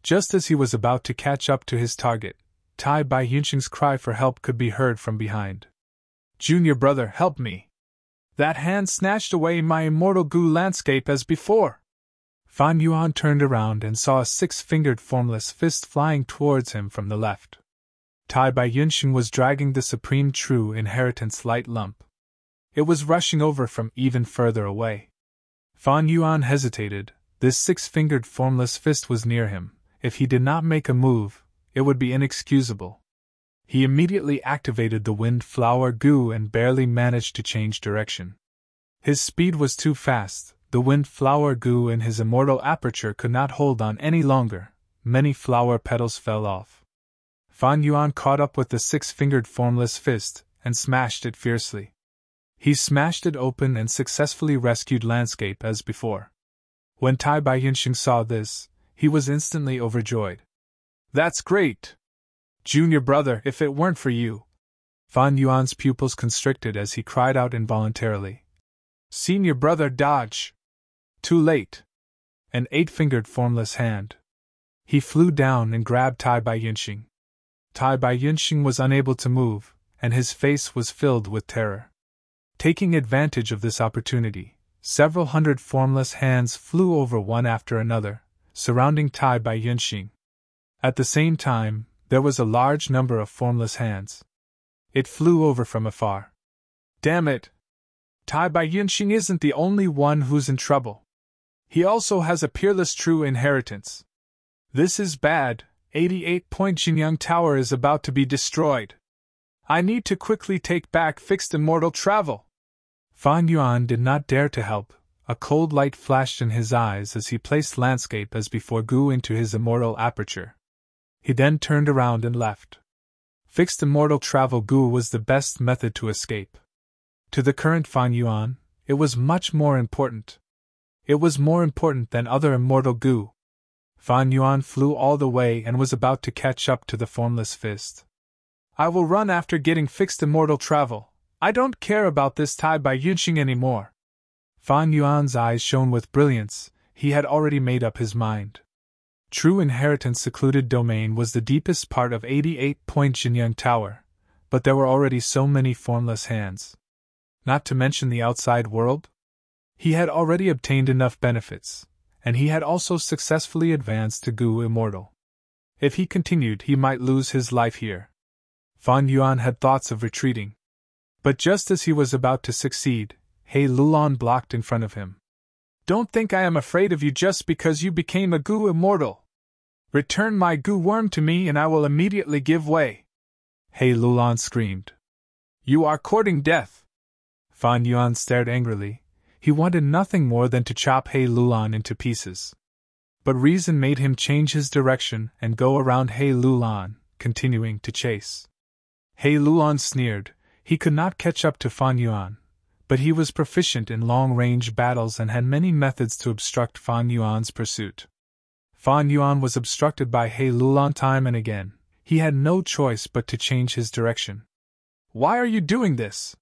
[SPEAKER 1] Just as he was about to catch up to his target, Tai Bai Yunxing's cry for help could be heard from behind. "Junior brother, help me! That hand snatched away my immortal goo landscape as before!" Fan Yuan turned around and saw a 6-fingered formless fist flying towards him from the left. Tai Bai Yunxing was dragging the supreme true inheritance light lump. It was rushing over from even further away. Fan Yuan hesitated. This 6-fingered formless fist was near him. If he did not make a move, it would be inexcusable. He immediately activated the wind flower goo and barely managed to change direction. His speed was too fast. The wind flower goo in his immortal aperture could not hold on any longer. Many flower petals fell off. Fan Yuan caught up with the 6-fingered formless fist and smashed it fiercely. He smashed it open and successfully rescued landscape as before. When Tai Bai Yunxing saw this, he was instantly overjoyed. "That's great! Junior brother, if it weren't for you..." Fan Yuan's pupils constricted as he cried out involuntarily. "Senior brother, dodge!" Too late. An 8-fingered formless hand. He flew down and grabbed Tai Bai Yunxing. Tai Bai Yunxing was unable to move, and his face was filled with terror. Taking advantage of this opportunity, several hundred formless hands flew over one after another, surrounding Tai Bai Yunxing. At the same time, there was a large number of formless hands. It flew over from afar. Damn it! Tai Bai Yunxing isn't the only one who's in trouble. He also has a peerless true inheritance. This is bad. 88-point Jinyang Tower is about to be destroyed. I need to quickly take back fixed immortal travel. Fan Yuan did not dare to help. A cold light flashed in his eyes as he placed landscape as before goo into his immortal aperture. He then turned around and left. Fixed immortal travel goo was the best method to escape. To the current Fan Yuan, it was much more important. It was more important than other immortal goo. Fan Yuan flew all the way and was about to catch up to the formless fist. "I will run after getting fixed immortal travel. I don't care about this Tai Bai Yunxing anymore." Fan Yuan's eyes shone with brilliance. He had already made up his mind. True Inheritance Secluded Domain was the deepest part of 88-point Jinyang Tower, but there were already so many formless hands. Not to mention the outside world? He had already obtained enough benefits, and he had also successfully advanced to Goo Immortal. If he continued, he might lose his life here. Fan Yuan had thoughts of retreating. But just as he was about to succeed, He Lulon blocked in front of him. "Don't think I am afraid of you just because you became a Goo Immortal. Return my goo worm to me and I will immediately give way! He Lulan screamed. You are courting death! Fan Yuan stared angrily. He wanted nothing more than to chop He Lulan into pieces. But reason made him change his direction and go around He Lulan, continuing to chase. He Lulan sneered. He could not catch up to Fan Yuan, but he was proficient in long-range battles and had many methods to obstruct Fan Yuan's pursuit. Fan Yuan was obstructed by He Lulan time and again. He had no choice but to change his direction. Why are you doing this?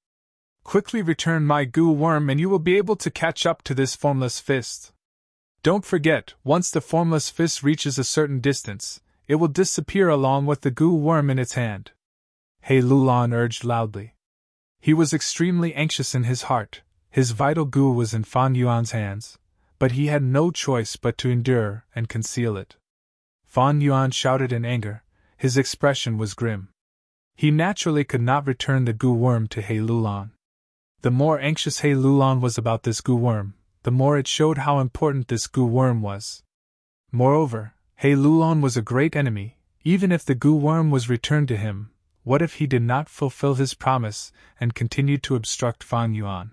[SPEAKER 1] Quickly return my goo worm and you will be able to catch up to this formless fist. Don't forget, once the formless fist reaches a certain distance, it will disappear along with the goo worm in its hand. He Lulan urged loudly. He was extremely anxious in his heart. His vital goo was in Fan Yuan's hands, but he had no choice but to endure and conceal it. Fan Yuan shouted in anger. His expression was grim. He naturally could not return the goo worm to He Lulan. The more anxious He Lulan was about this goo worm, the more it showed how important this goo worm was. Moreover, He Lulan was a great enemy. Even if the goo worm was returned to him, what if he did not fulfill his promise and continued to obstruct Fan Yuan?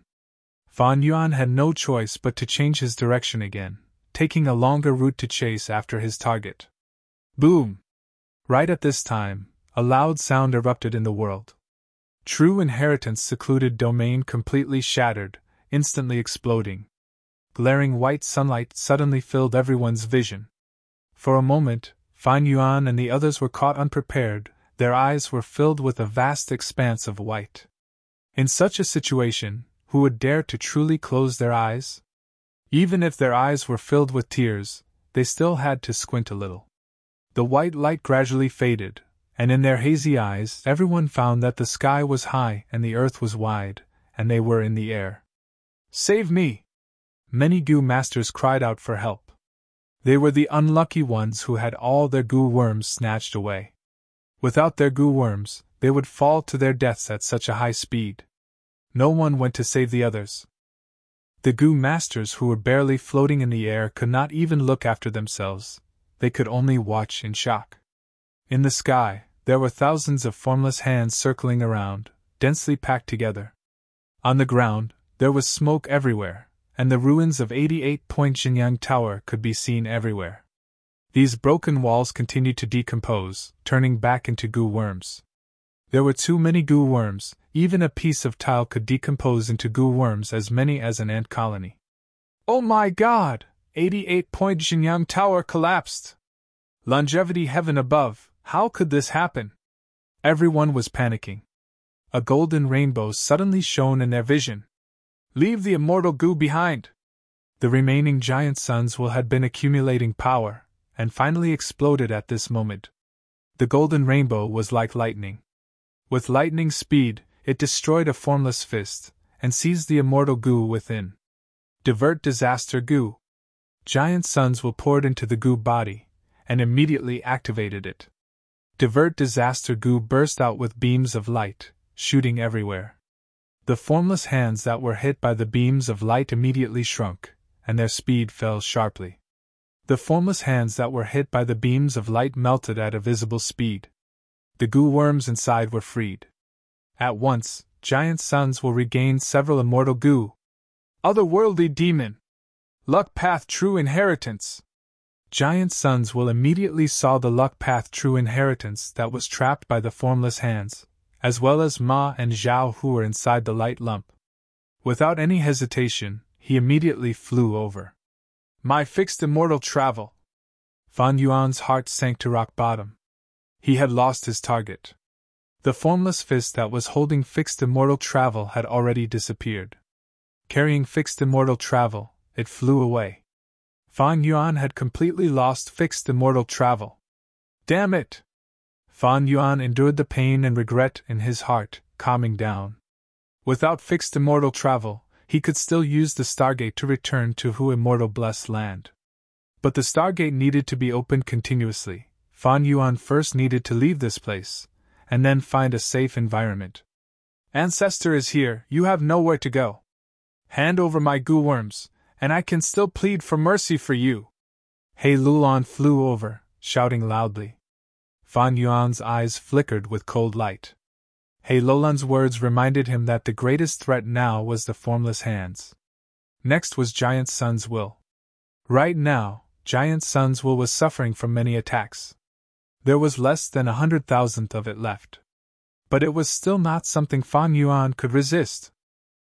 [SPEAKER 1] Fan Yuan had no choice but to change his direction again, taking a longer route to chase after his target. Boom! Right at this time, a loud sound erupted in the world. True Inheritance secluded domain completely shattered, instantly exploding. Glaring white sunlight suddenly filled everyone's vision. For a moment, Fan Yuan and the others were caught unprepared. Their eyes were filled with a vast expanse of white. In such a situation, who would dare to truly close their eyes? Even if their eyes were filled with tears, they still had to squint a little. The white light gradually faded, and in their hazy eyes everyone found that the sky was high and the earth was wide, and they were in the air. Save me! Many goo masters cried out for help. They were the unlucky ones who had all their goo worms snatched away. Without their goo worms, they would fall to their deaths at such a high speed. No one went to save the others. The goo masters who were barely floating in the air could not even look after themselves. They could only watch in shock. In the sky, there were thousands of formless hands circling around, densely packed together. On the ground, there was smoke everywhere, and the ruins of 88-point Jinyang Tower could be seen everywhere. These broken walls continued to decompose, turning back into goo worms. There were too many goo worms. Even a piece of tile could decompose into goo worms as many as an ant colony. Oh my God! 88-point Jinyang Tower collapsed! Longevity heaven above, how could this happen? Everyone was panicking. A golden rainbow suddenly shone in their vision. Leave the immortal goo behind! The remaining giant suns had been accumulating power, and finally exploded at this moment. The golden rainbow was like lightning. With lightning speed, it destroyed a formless fist, and seized the immortal goo within. Divert disaster goo. Giant suns poured into the goo body, and immediately activated it. Divert disaster goo burst out with beams of light, shooting everywhere. The formless hands that were hit by the beams of light immediately shrunk, and their speed fell sharply. The formless hands that were hit by the beams of light melted at a visible speed. The goo worms inside were freed. At once, giant suns regained several immortal goo. Otherworldly demon! Luck Path True Inheritance! Giant suns immediately saw the Luck Path True Inheritance that was trapped by the formless hands, as well as Ma and Zhao who were inside the light lump. Without any hesitation, he immediately flew over. My fixed immortal travel! Fan Yuan's heart sank to rock bottom. He had lost his target. The formless fist that was holding fixed immortal travel had already disappeared. Carrying fixed immortal travel, it flew away. Fan Yuan had completely lost fixed immortal travel. Damn it! Fan Yuan endured the pain and regret in his heart, calming down. Without fixed immortal travel, he could still use the Stargate to return to Hu Immortal Blessed Land. But the Stargate needed to be opened continuously. Fan Yuan first needed to leave this place, and then find a safe environment. Ancestor is here, you have nowhere to go. Hand over my goo worms, and I can still plead for mercy for you. He Lulan flew over, shouting loudly. Fan Yuan's eyes flickered with cold light. He Lulan's words reminded him that the greatest threat now was the formless hands. Next was Giant Sun's will. Right now, Giant Sun's will was suffering from many attacks. There was less than 100,000 of it left. But it was still not something Fan Yuan could resist.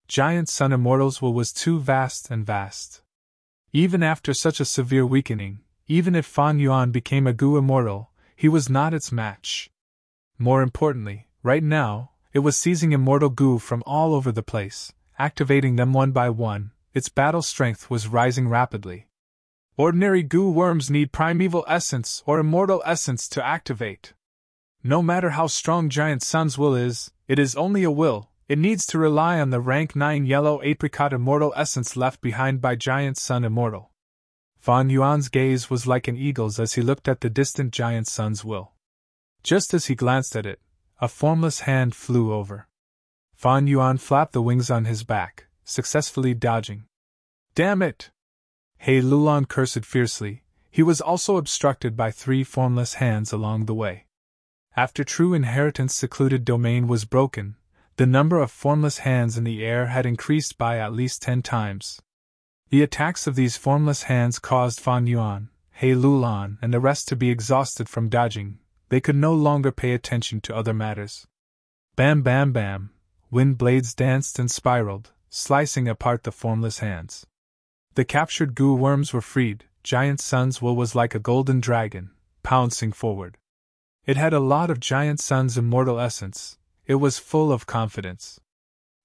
[SPEAKER 1] Giant Sun Immortal's will was too vast and vast. Even after such a severe weakening, even if Fan Yuan became a Gu Immortal, he was not its match. More importantly, right now, it was seizing immortal Gu from all over the place, activating them one by one. Its battle strength was rising rapidly. Ordinary Gu worms need primeval essence or immortal essence to activate. No matter how strong Giant Sun's will is, it is only a will. It needs to rely on the rank 9 yellow apricot immortal essence left behind by Giant Sun Immortal. Fan Yuan's gaze was like an eagle's as he looked at the distant Giant Sun's will. Just as he glanced at it, a formless hand flew over. Fan Yuan flapped the wings on his back, successfully dodging. Damn it! He Lulan cursed fiercely. He was also obstructed by 3 formless hands along the way. After True Inheritance secluded domain was broken, the number of formless hands in the air had increased by at least 10 times. The attacks of these formless hands caused Fan Yuan, He Lulan, and the rest to be exhausted from dodging. They could no longer pay attention to other matters. Bam bam bam, wind blades danced and spiraled, slicing apart the formless hands. The captured Gu worms were freed. Giant Sun's will was like a golden dragon, pouncing forward. It had a lot of Giant Sun's immortal essence. It was full of confidence.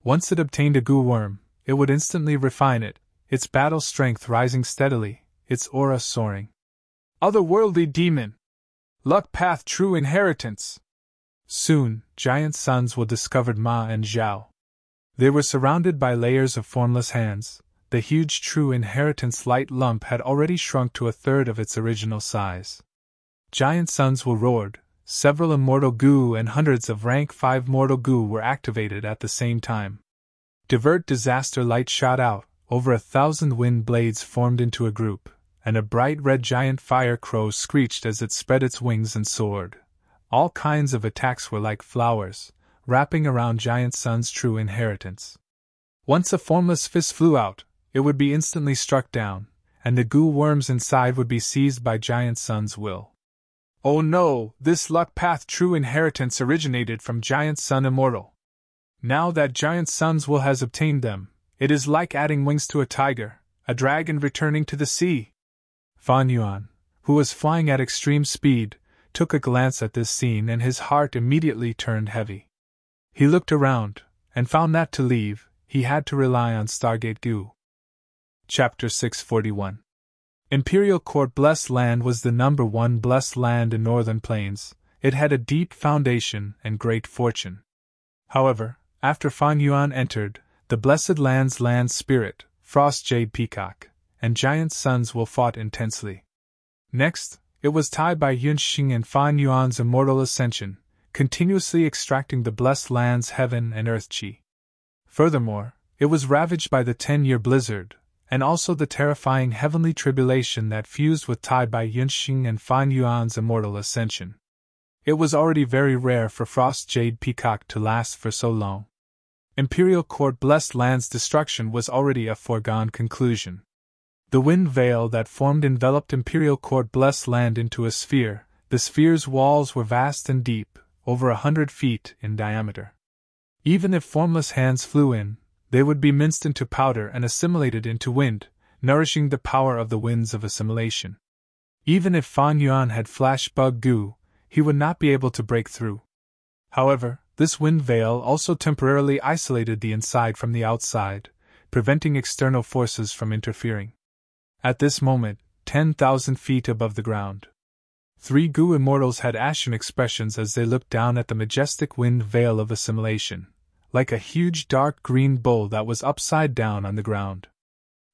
[SPEAKER 1] Once it obtained a Gu worm, it would instantly refine it, its battle strength rising steadily, its aura soaring. Otherworldly demon! Luck path True Inheritance! Soon, Giant Sun's will discovered Ma and Zhao. They were surrounded by layers of formless hands. The huge True Inheritance light lump had already shrunk to 1/3 of its original size. Giant Sun's will roared. Several immortal Gu and hundreds of rank 5 mortal Gu were activated at the same time. Divert Disaster light shot out, over 1,000 wind blades formed into a group, and a bright red giant fire crow screeched as it spread its wings and soared. All kinds of attacks were like flowers, wrapping around Giant Sun's True Inheritance. Once a formless fist flew out, it would be instantly struck down, and the Gu worms inside would be seized by Giant Sun's will. Oh no, this luck path True Inheritance originated from Giant Sun Immortal. Now that Giant Sun's will has obtained them, it is like adding wings to a tiger, a dragon returning to the sea. Fan Yuan, who was flying at extreme speed, took a glance at this scene and his heart immediately turned heavy. He looked around, and found that to leave, he had to rely on Stargate Gu. Chapter 641. Imperial Court Blessed Land was the number 1 blessed land in Northern Plains. It had a deep foundation and great fortune. However, after Fan Yuan entered, the Blessed Land's land spirit, Frost Jade Peacock, and Giant Sun's will fought intensely. Next, it was tied by Yunxing and Fan Yuan's immortal ascension, continuously extracting the Blessed Land's heaven and earth chi. Furthermore, it was ravaged by the 10-year blizzard, and also the terrifying heavenly tribulation that fused with tied by Yunxing and Fan Yuan's immortal ascension. It was already very rare for Frost Jade Peacock to last for so long. Imperial Court Blessed Land's destruction was already a foregone conclusion. The wind veil that formed enveloped Imperial Court Blessed Land into a sphere. The sphere's walls were vast and deep, over 100 feet in diameter. Even if formless hands flew in, they would be minced into powder and assimilated into wind, nourishing the power of the winds of assimilation. Even if Fan Yuan had flash bug Gu, he would not be able to break through. However, this wind veil also temporarily isolated the inside from the outside, preventing external forces from interfering. At this moment, 10,000 feet above the ground, 3 Gu immortals had ashen expressions as they looked down at the majestic wind veil of assimilation, like a huge dark green bull that was upside down on the ground.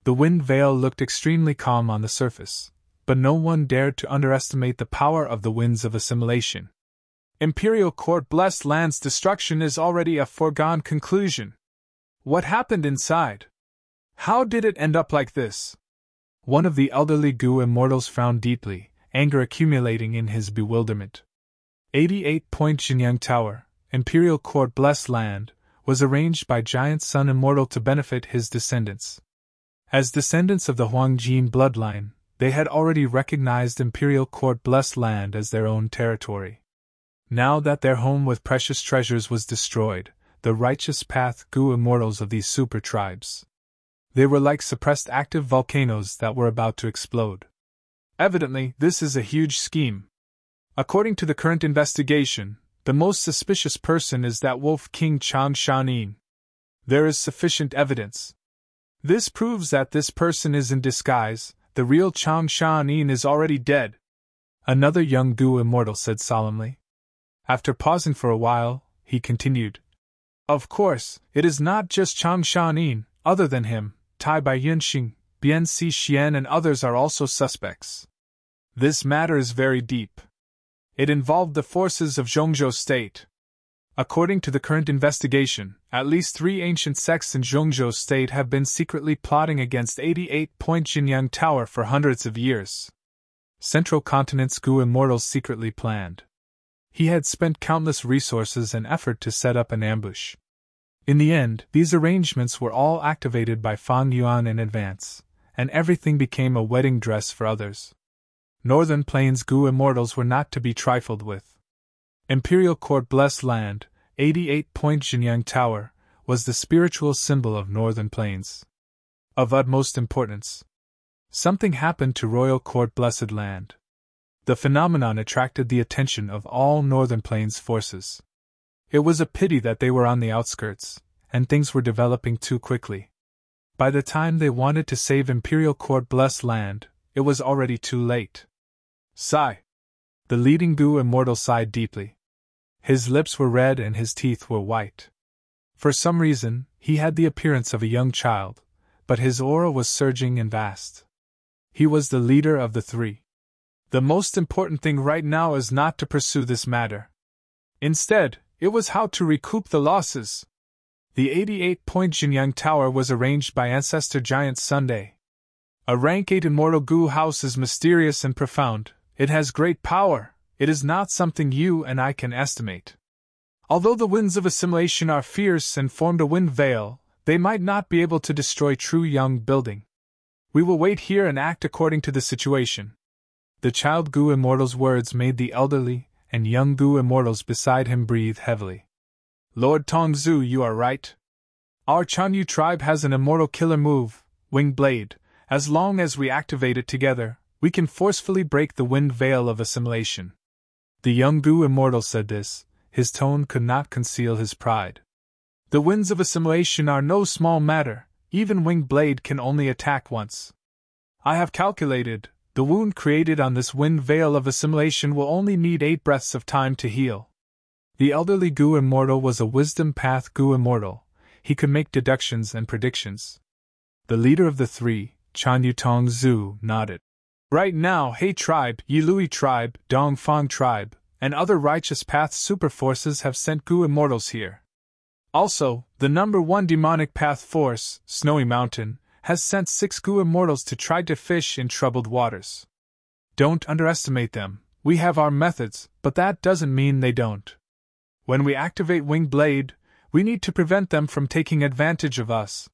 [SPEAKER 1] The wind veil looked extremely calm on the surface, but no one dared to underestimate the power of the winds of assimilation. Imperial Court Blessed Land's destruction is already a foregone conclusion. What happened inside? How did it end up like this? One of the elderly Gu immortals frowned deeply, anger accumulating in his bewilderment. 88-point Jinyang Tower, Imperial Court Blessed Land, was arranged by Giant Sun Immortal to benefit his descendants. As descendants of the Huangjin bloodline, they had already recognized Imperial Court Blessed Land as their own territory. Now that their home with precious treasures was destroyed, the righteous path Gu immortals of these super tribes. They were like suppressed active volcanoes that were about to explode. Evidently, this is a huge scheme. According to the current investigation, the most suspicious person is that Wolf King Chang Shanin. There is sufficient evidence. This proves that this person is in disguise. The real Chang Shanin is already dead. Another young Gu immortal said solemnly. After pausing for a while, he continued. Of course, it is not just Chang Shanin. Other than him, Tai Bai Yunxing, Bian Si Xian and others are also suspects. This matter is very deep. It involved the forces of Zhongzhou State. According to the current investigation, at least 3 ancient sects in Zhongzhou State have been secretly plotting against 88-point Jinyang Tower for hundreds of years. Central Continent's Gu immortals secretly planned. He had spent countless resources and effort to set up an ambush. In the end, these arrangements were all activated by Fang Yuan in advance, and everything became a wedding dress for others. Northern Plains Gu immortals were not to be trifled with. Imperial Court Blessed Land, 88-point Jinyang Tower, was the spiritual symbol of Northern Plains. Of utmost importance. Something happened to Royal Court Blessed Land. The phenomenon attracted the attention of all Northern Plains forces. It was a pity that they were on the outskirts, and things were developing too quickly. By the time they wanted to save Imperial Court Blessed Land, it was already too late. Sigh. The leading Gu immortal sighed deeply. His lips were red and his teeth were white. For some reason, he had the appearance of a young child, but his aura was surging and vast. He was the leader of the 3. The most important thing right now is not to pursue this matter. Instead, it was how to recoup the losses. The 88-point Jinyang Tower was arranged by Ancestor Giant Sunday. A rank 8 immortal Gu house is mysterious and profound. It has great power. It is not something you and I can estimate. Although the winds of assimilation are fierce and formed a wind veil, they might not be able to destroy true young building. We will wait here and act according to the situation. The child Gu immortal's words made the elderly and young Gu immortals beside him breathe heavily. Lord Tongzu, you are right. Our Chanyu tribe has an immortal killer move, Winged Blade. As long as we activate it together, we can forcefully break the wind veil of assimilation. The young Gu immortal said this. His tone could not conceal his pride. The winds of assimilation are no small matter. Even Winged Blade can only attack once. I have calculated, the wound created on this wind veil of assimilation will only need 8 breaths of time to heal. The elderly Gu immortal was a wisdom path Gu immortal. He could make deductions and predictions. The leader of the 3, Chanyu Tongzu, nodded. Right now, He tribe, Yilui tribe, Dongfang tribe, and other righteous path super forces have sent Gu immortals here. Also, the number 1 demonic path force, Snowy Mountain, has sent 6 Gu immortals to try to fish in troubled waters. Don't underestimate them. We have our methods, but that doesn't mean they don't. When we activate Winged Blade, we need to prevent them from taking advantage of us.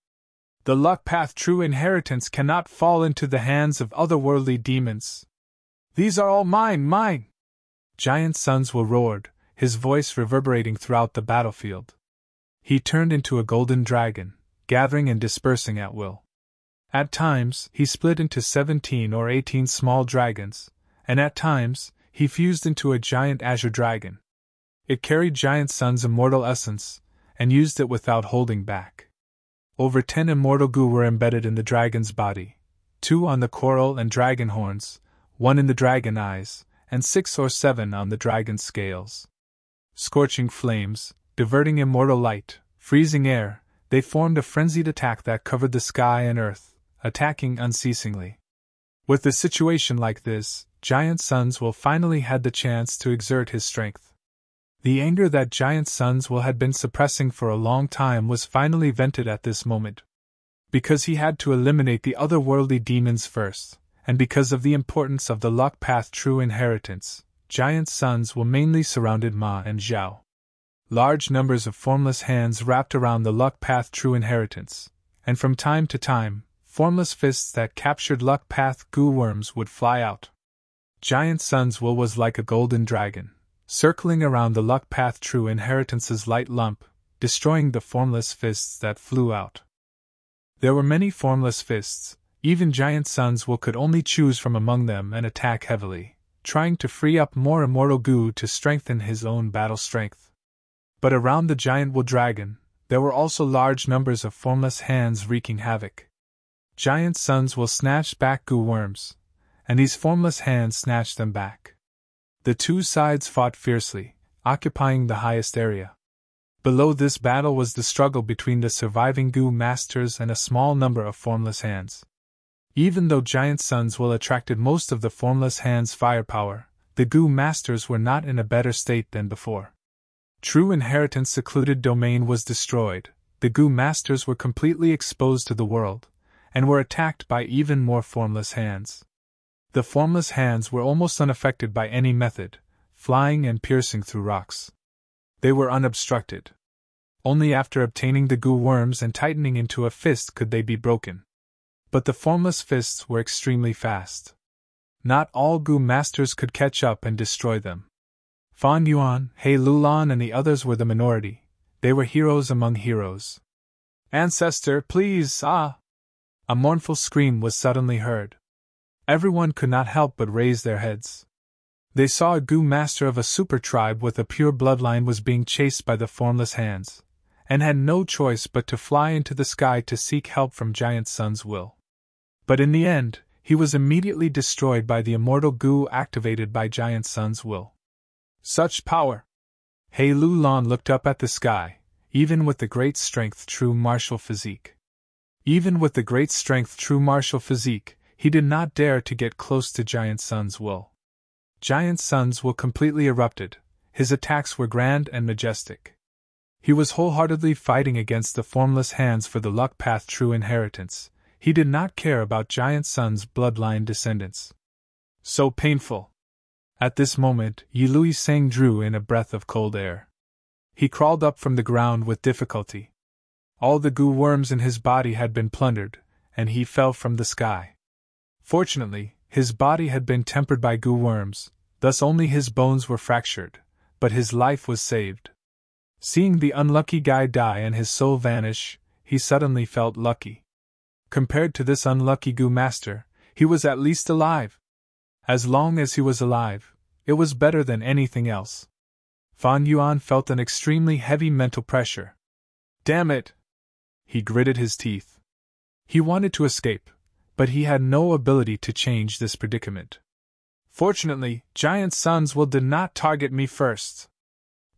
[SPEAKER 1] The luck path true inheritance cannot fall into the hands of otherworldly demons. These are all mine! Giant Sun's roared, his voice reverberating throughout the battlefield. He turned into a golden dragon, gathering and dispersing at will. At times, he split into 17 or 18 small dragons, and at times, he fused into a giant azure dragon. It carried Giant Sun's immortal essence, and used it without holding back. Over 10 immortal Gu were embedded in the dragon's body, 2 on the coral and dragon horns, 1 in the dragon eyes, and 6 or 7 on the dragon's scales. Scorching flames, diverting immortal light, freezing air, they formed a frenzied attack that covered the sky and earth, attacking unceasingly. With a situation like this, Giant Sun's will finally had the chance to exert his strength. The anger that Giant Sun's will had been suppressing for a long time was finally vented at this moment. Because he had to eliminate the otherworldly demons first, and because of the importance of the luck path true inheritance, giant suns will mainly surrounded Ma and Zhao. Large numbers of formless hands wrapped around the luck path true inheritance, and from time to time, formless fists that captured luck path goo worms would fly out. Giant Sun's will was like a golden dragon, circling around the luck path true inheritance's light lump, destroying the formless fists that flew out. There were many formless fists, even Giant Sun's will could only choose from among them and attack heavily, trying to free up more immortal goo to strengthen his own battle strength. But around the giant will dragon, there were also large numbers of formless hands wreaking havoc. Giant Sun's will snatched back goo worms, and these formless hands snatched them back. The two sides fought fiercely, occupying the highest area. Below this battle was the struggle between the surviving goo masters and a small number of formless hands. Even though Giant Sun's will attracted most of the formless hands' firepower, the goo masters were not in a better state than before. True Inheritance secluded domain was destroyed, the goo masters were completely exposed to the world, and were attacked by even more formless hands. The formless hands were almost unaffected by any method, flying and piercing through rocks. They were unobstructed. Only after obtaining the goo worms and tightening into a fist could they be broken. But the formless fists were extremely fast. Not all goo masters could catch up and destroy them. Fan Yuan, He Lulan and the others were the minority. They were heroes among heroes. "Ancestor, please, ah!" A mournful scream was suddenly heard. Everyone could not help but raise their heads. They saw a goo master of a super tribe with a pure bloodline was being chased by the formless hands, and had no choice but to fly into the sky to seek help from Giant Sun's will. But in the end, he was immediately destroyed by the immortal goo activated by Giant Sun's will. Such power! He Lulan looked up at the sky, even with the great strength true martial physique. Even with the great strength true martial physique, he did not dare to get close to Giant Sun's will. Giant Sun's will completely erupted, his attacks were grand and majestic. He was wholeheartedly fighting against the formless hands for the luck path true inheritance. He did not care about Giant Sun's bloodline descendants. So painful! At this moment, Yilui Sang drew in a breath of cold air. He crawled up from the ground with difficulty. All the goo worms in his body had been plundered, and he fell from the sky. Fortunately, his body had been tempered by goo worms, thus only his bones were fractured, but his life was saved. Seeing the unlucky guy die and his soul vanish, he suddenly felt lucky. Compared to this unlucky goo master, he was at least alive. As long as he was alive, it was better than anything else. Fan Yuan felt an extremely heavy mental pressure. Damn it! He gritted his teeth. He wanted to escape, but he had no ability to change this predicament. Fortunately, Giant Sun's will did not target me first.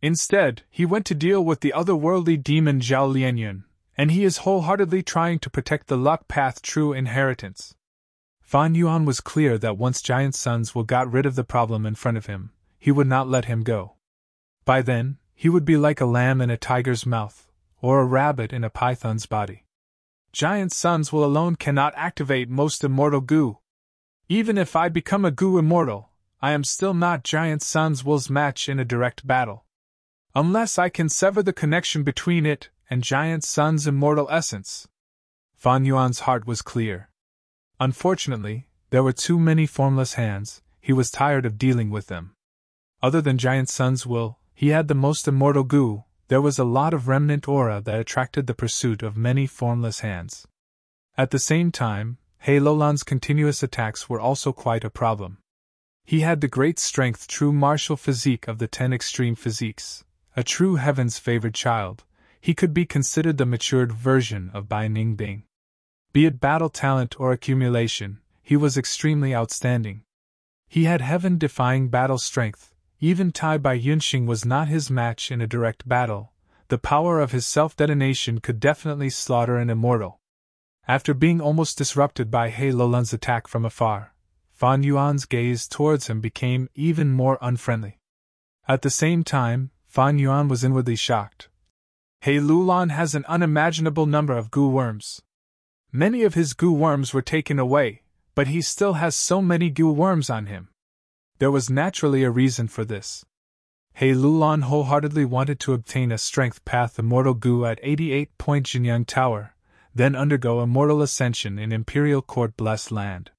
[SPEAKER 1] Instead, he went to deal with the otherworldly demon Zhao Lianyun, and he is wholeheartedly trying to protect the luck path true inheritance. Fan Yuan was clear that once Giant Sun's will got rid of the problem in front of him, he would not let him go. By then, he would be like a lamb in a tiger's mouth, or a rabbit in a python's body. Giant Sun's will alone cannot activate most immortal goo. Even if I become a goo immortal, I am still not Giant Sun's will's match in a direct battle. Unless I can sever the connection between it and Giant Sun's immortal essence. Fan Yuan's heart was clear. Unfortunately, there were too many formless hands, he was tired of dealing with them. Other than Giant Sun's will, he had the most immortal goo. There was a lot of remnant aura that attracted the pursuit of many formless hands. At the same time, He Lulan's continuous attacks were also quite a problem. He had the great strength true martial physique of the 10 extreme physiques, a true heaven's favored child. He could be considered the matured version of Bai Ningbing. Be it battle talent or accumulation, he was extremely outstanding. He had heaven-defying battle strength. Even Tai Bai Yunxing was not his match in a direct battle. The power of his self-detonation could definitely slaughter an immortal. After being almost disrupted by He Lulan's attack from afar, Fan Yuan's gaze towards him became even more unfriendly. At the same time, Fan Yuan was inwardly shocked. He Lulan has an unimaginable number of goo worms. Many of his goo worms were taken away, But he still has so many goo worms on him. There was naturally a reason for this. He Lulon wholeheartedly wanted to obtain a strength path immortal goo at 88-point Jinyang Tower, then undergo immortal ascension in Imperial Court Blessed Land.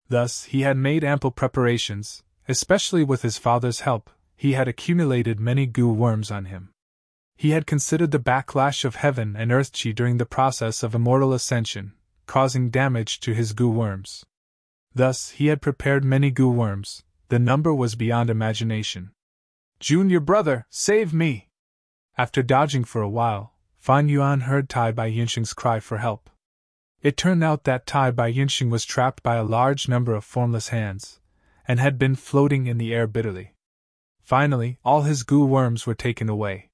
[SPEAKER 1] Thus, he had made ample preparations, especially with his father's help. He had accumulated many goo worms on him. He had considered the backlash of heaven and earth chi during the process of immortal ascension, causing damage to his goo worms. Thus, he had prepared many goo worms. The number was beyond imagination. "Junior brother, save me!" After dodging for a while, Fan Yuan heard Tai Bai Yinsheng's cry for help. It turned out that Tai Bai Yinsheng was trapped by a large number of formless hands, and had been floating in the air bitterly. Finally, all his goo worms were taken away.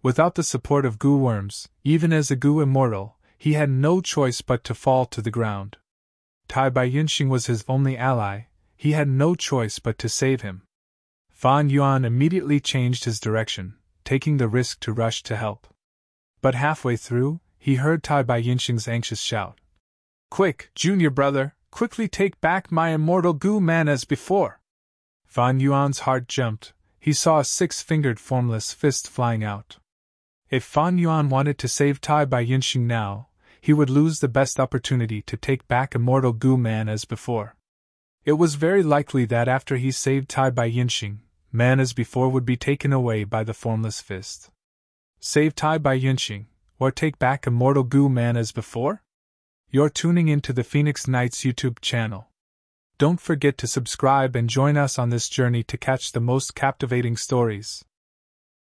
[SPEAKER 1] Without the support of goo worms, even as a goo immortal, he had no choice but to fall to the ground. Tai Bai Yinsheng was his only ally. He had no choice but to save him. Fan Yuan immediately changed his direction, taking the risk to rush to help. But halfway through, he heard Tai Bai Yinsheng's anxious shout. "Quick, junior brother, quickly take back my immortal goo man as before!" Fan Yuan's heart jumped. He saw a six-fingered formless fist flying out. If Fan Yuan wanted to save Tai Bai Yinsheng now, he would lose the best opportunity to take back immortal goo man as before. It was very likely that after he saved Tai Bai Yinsheng, man as before would be taken away by the formless fist. Save Tai Bai Yinsheng, or take back immortal goo man as before? You're tuning into the Phoenix Knights YouTube channel. Don't forget to subscribe and join us on this journey to catch the most captivating stories.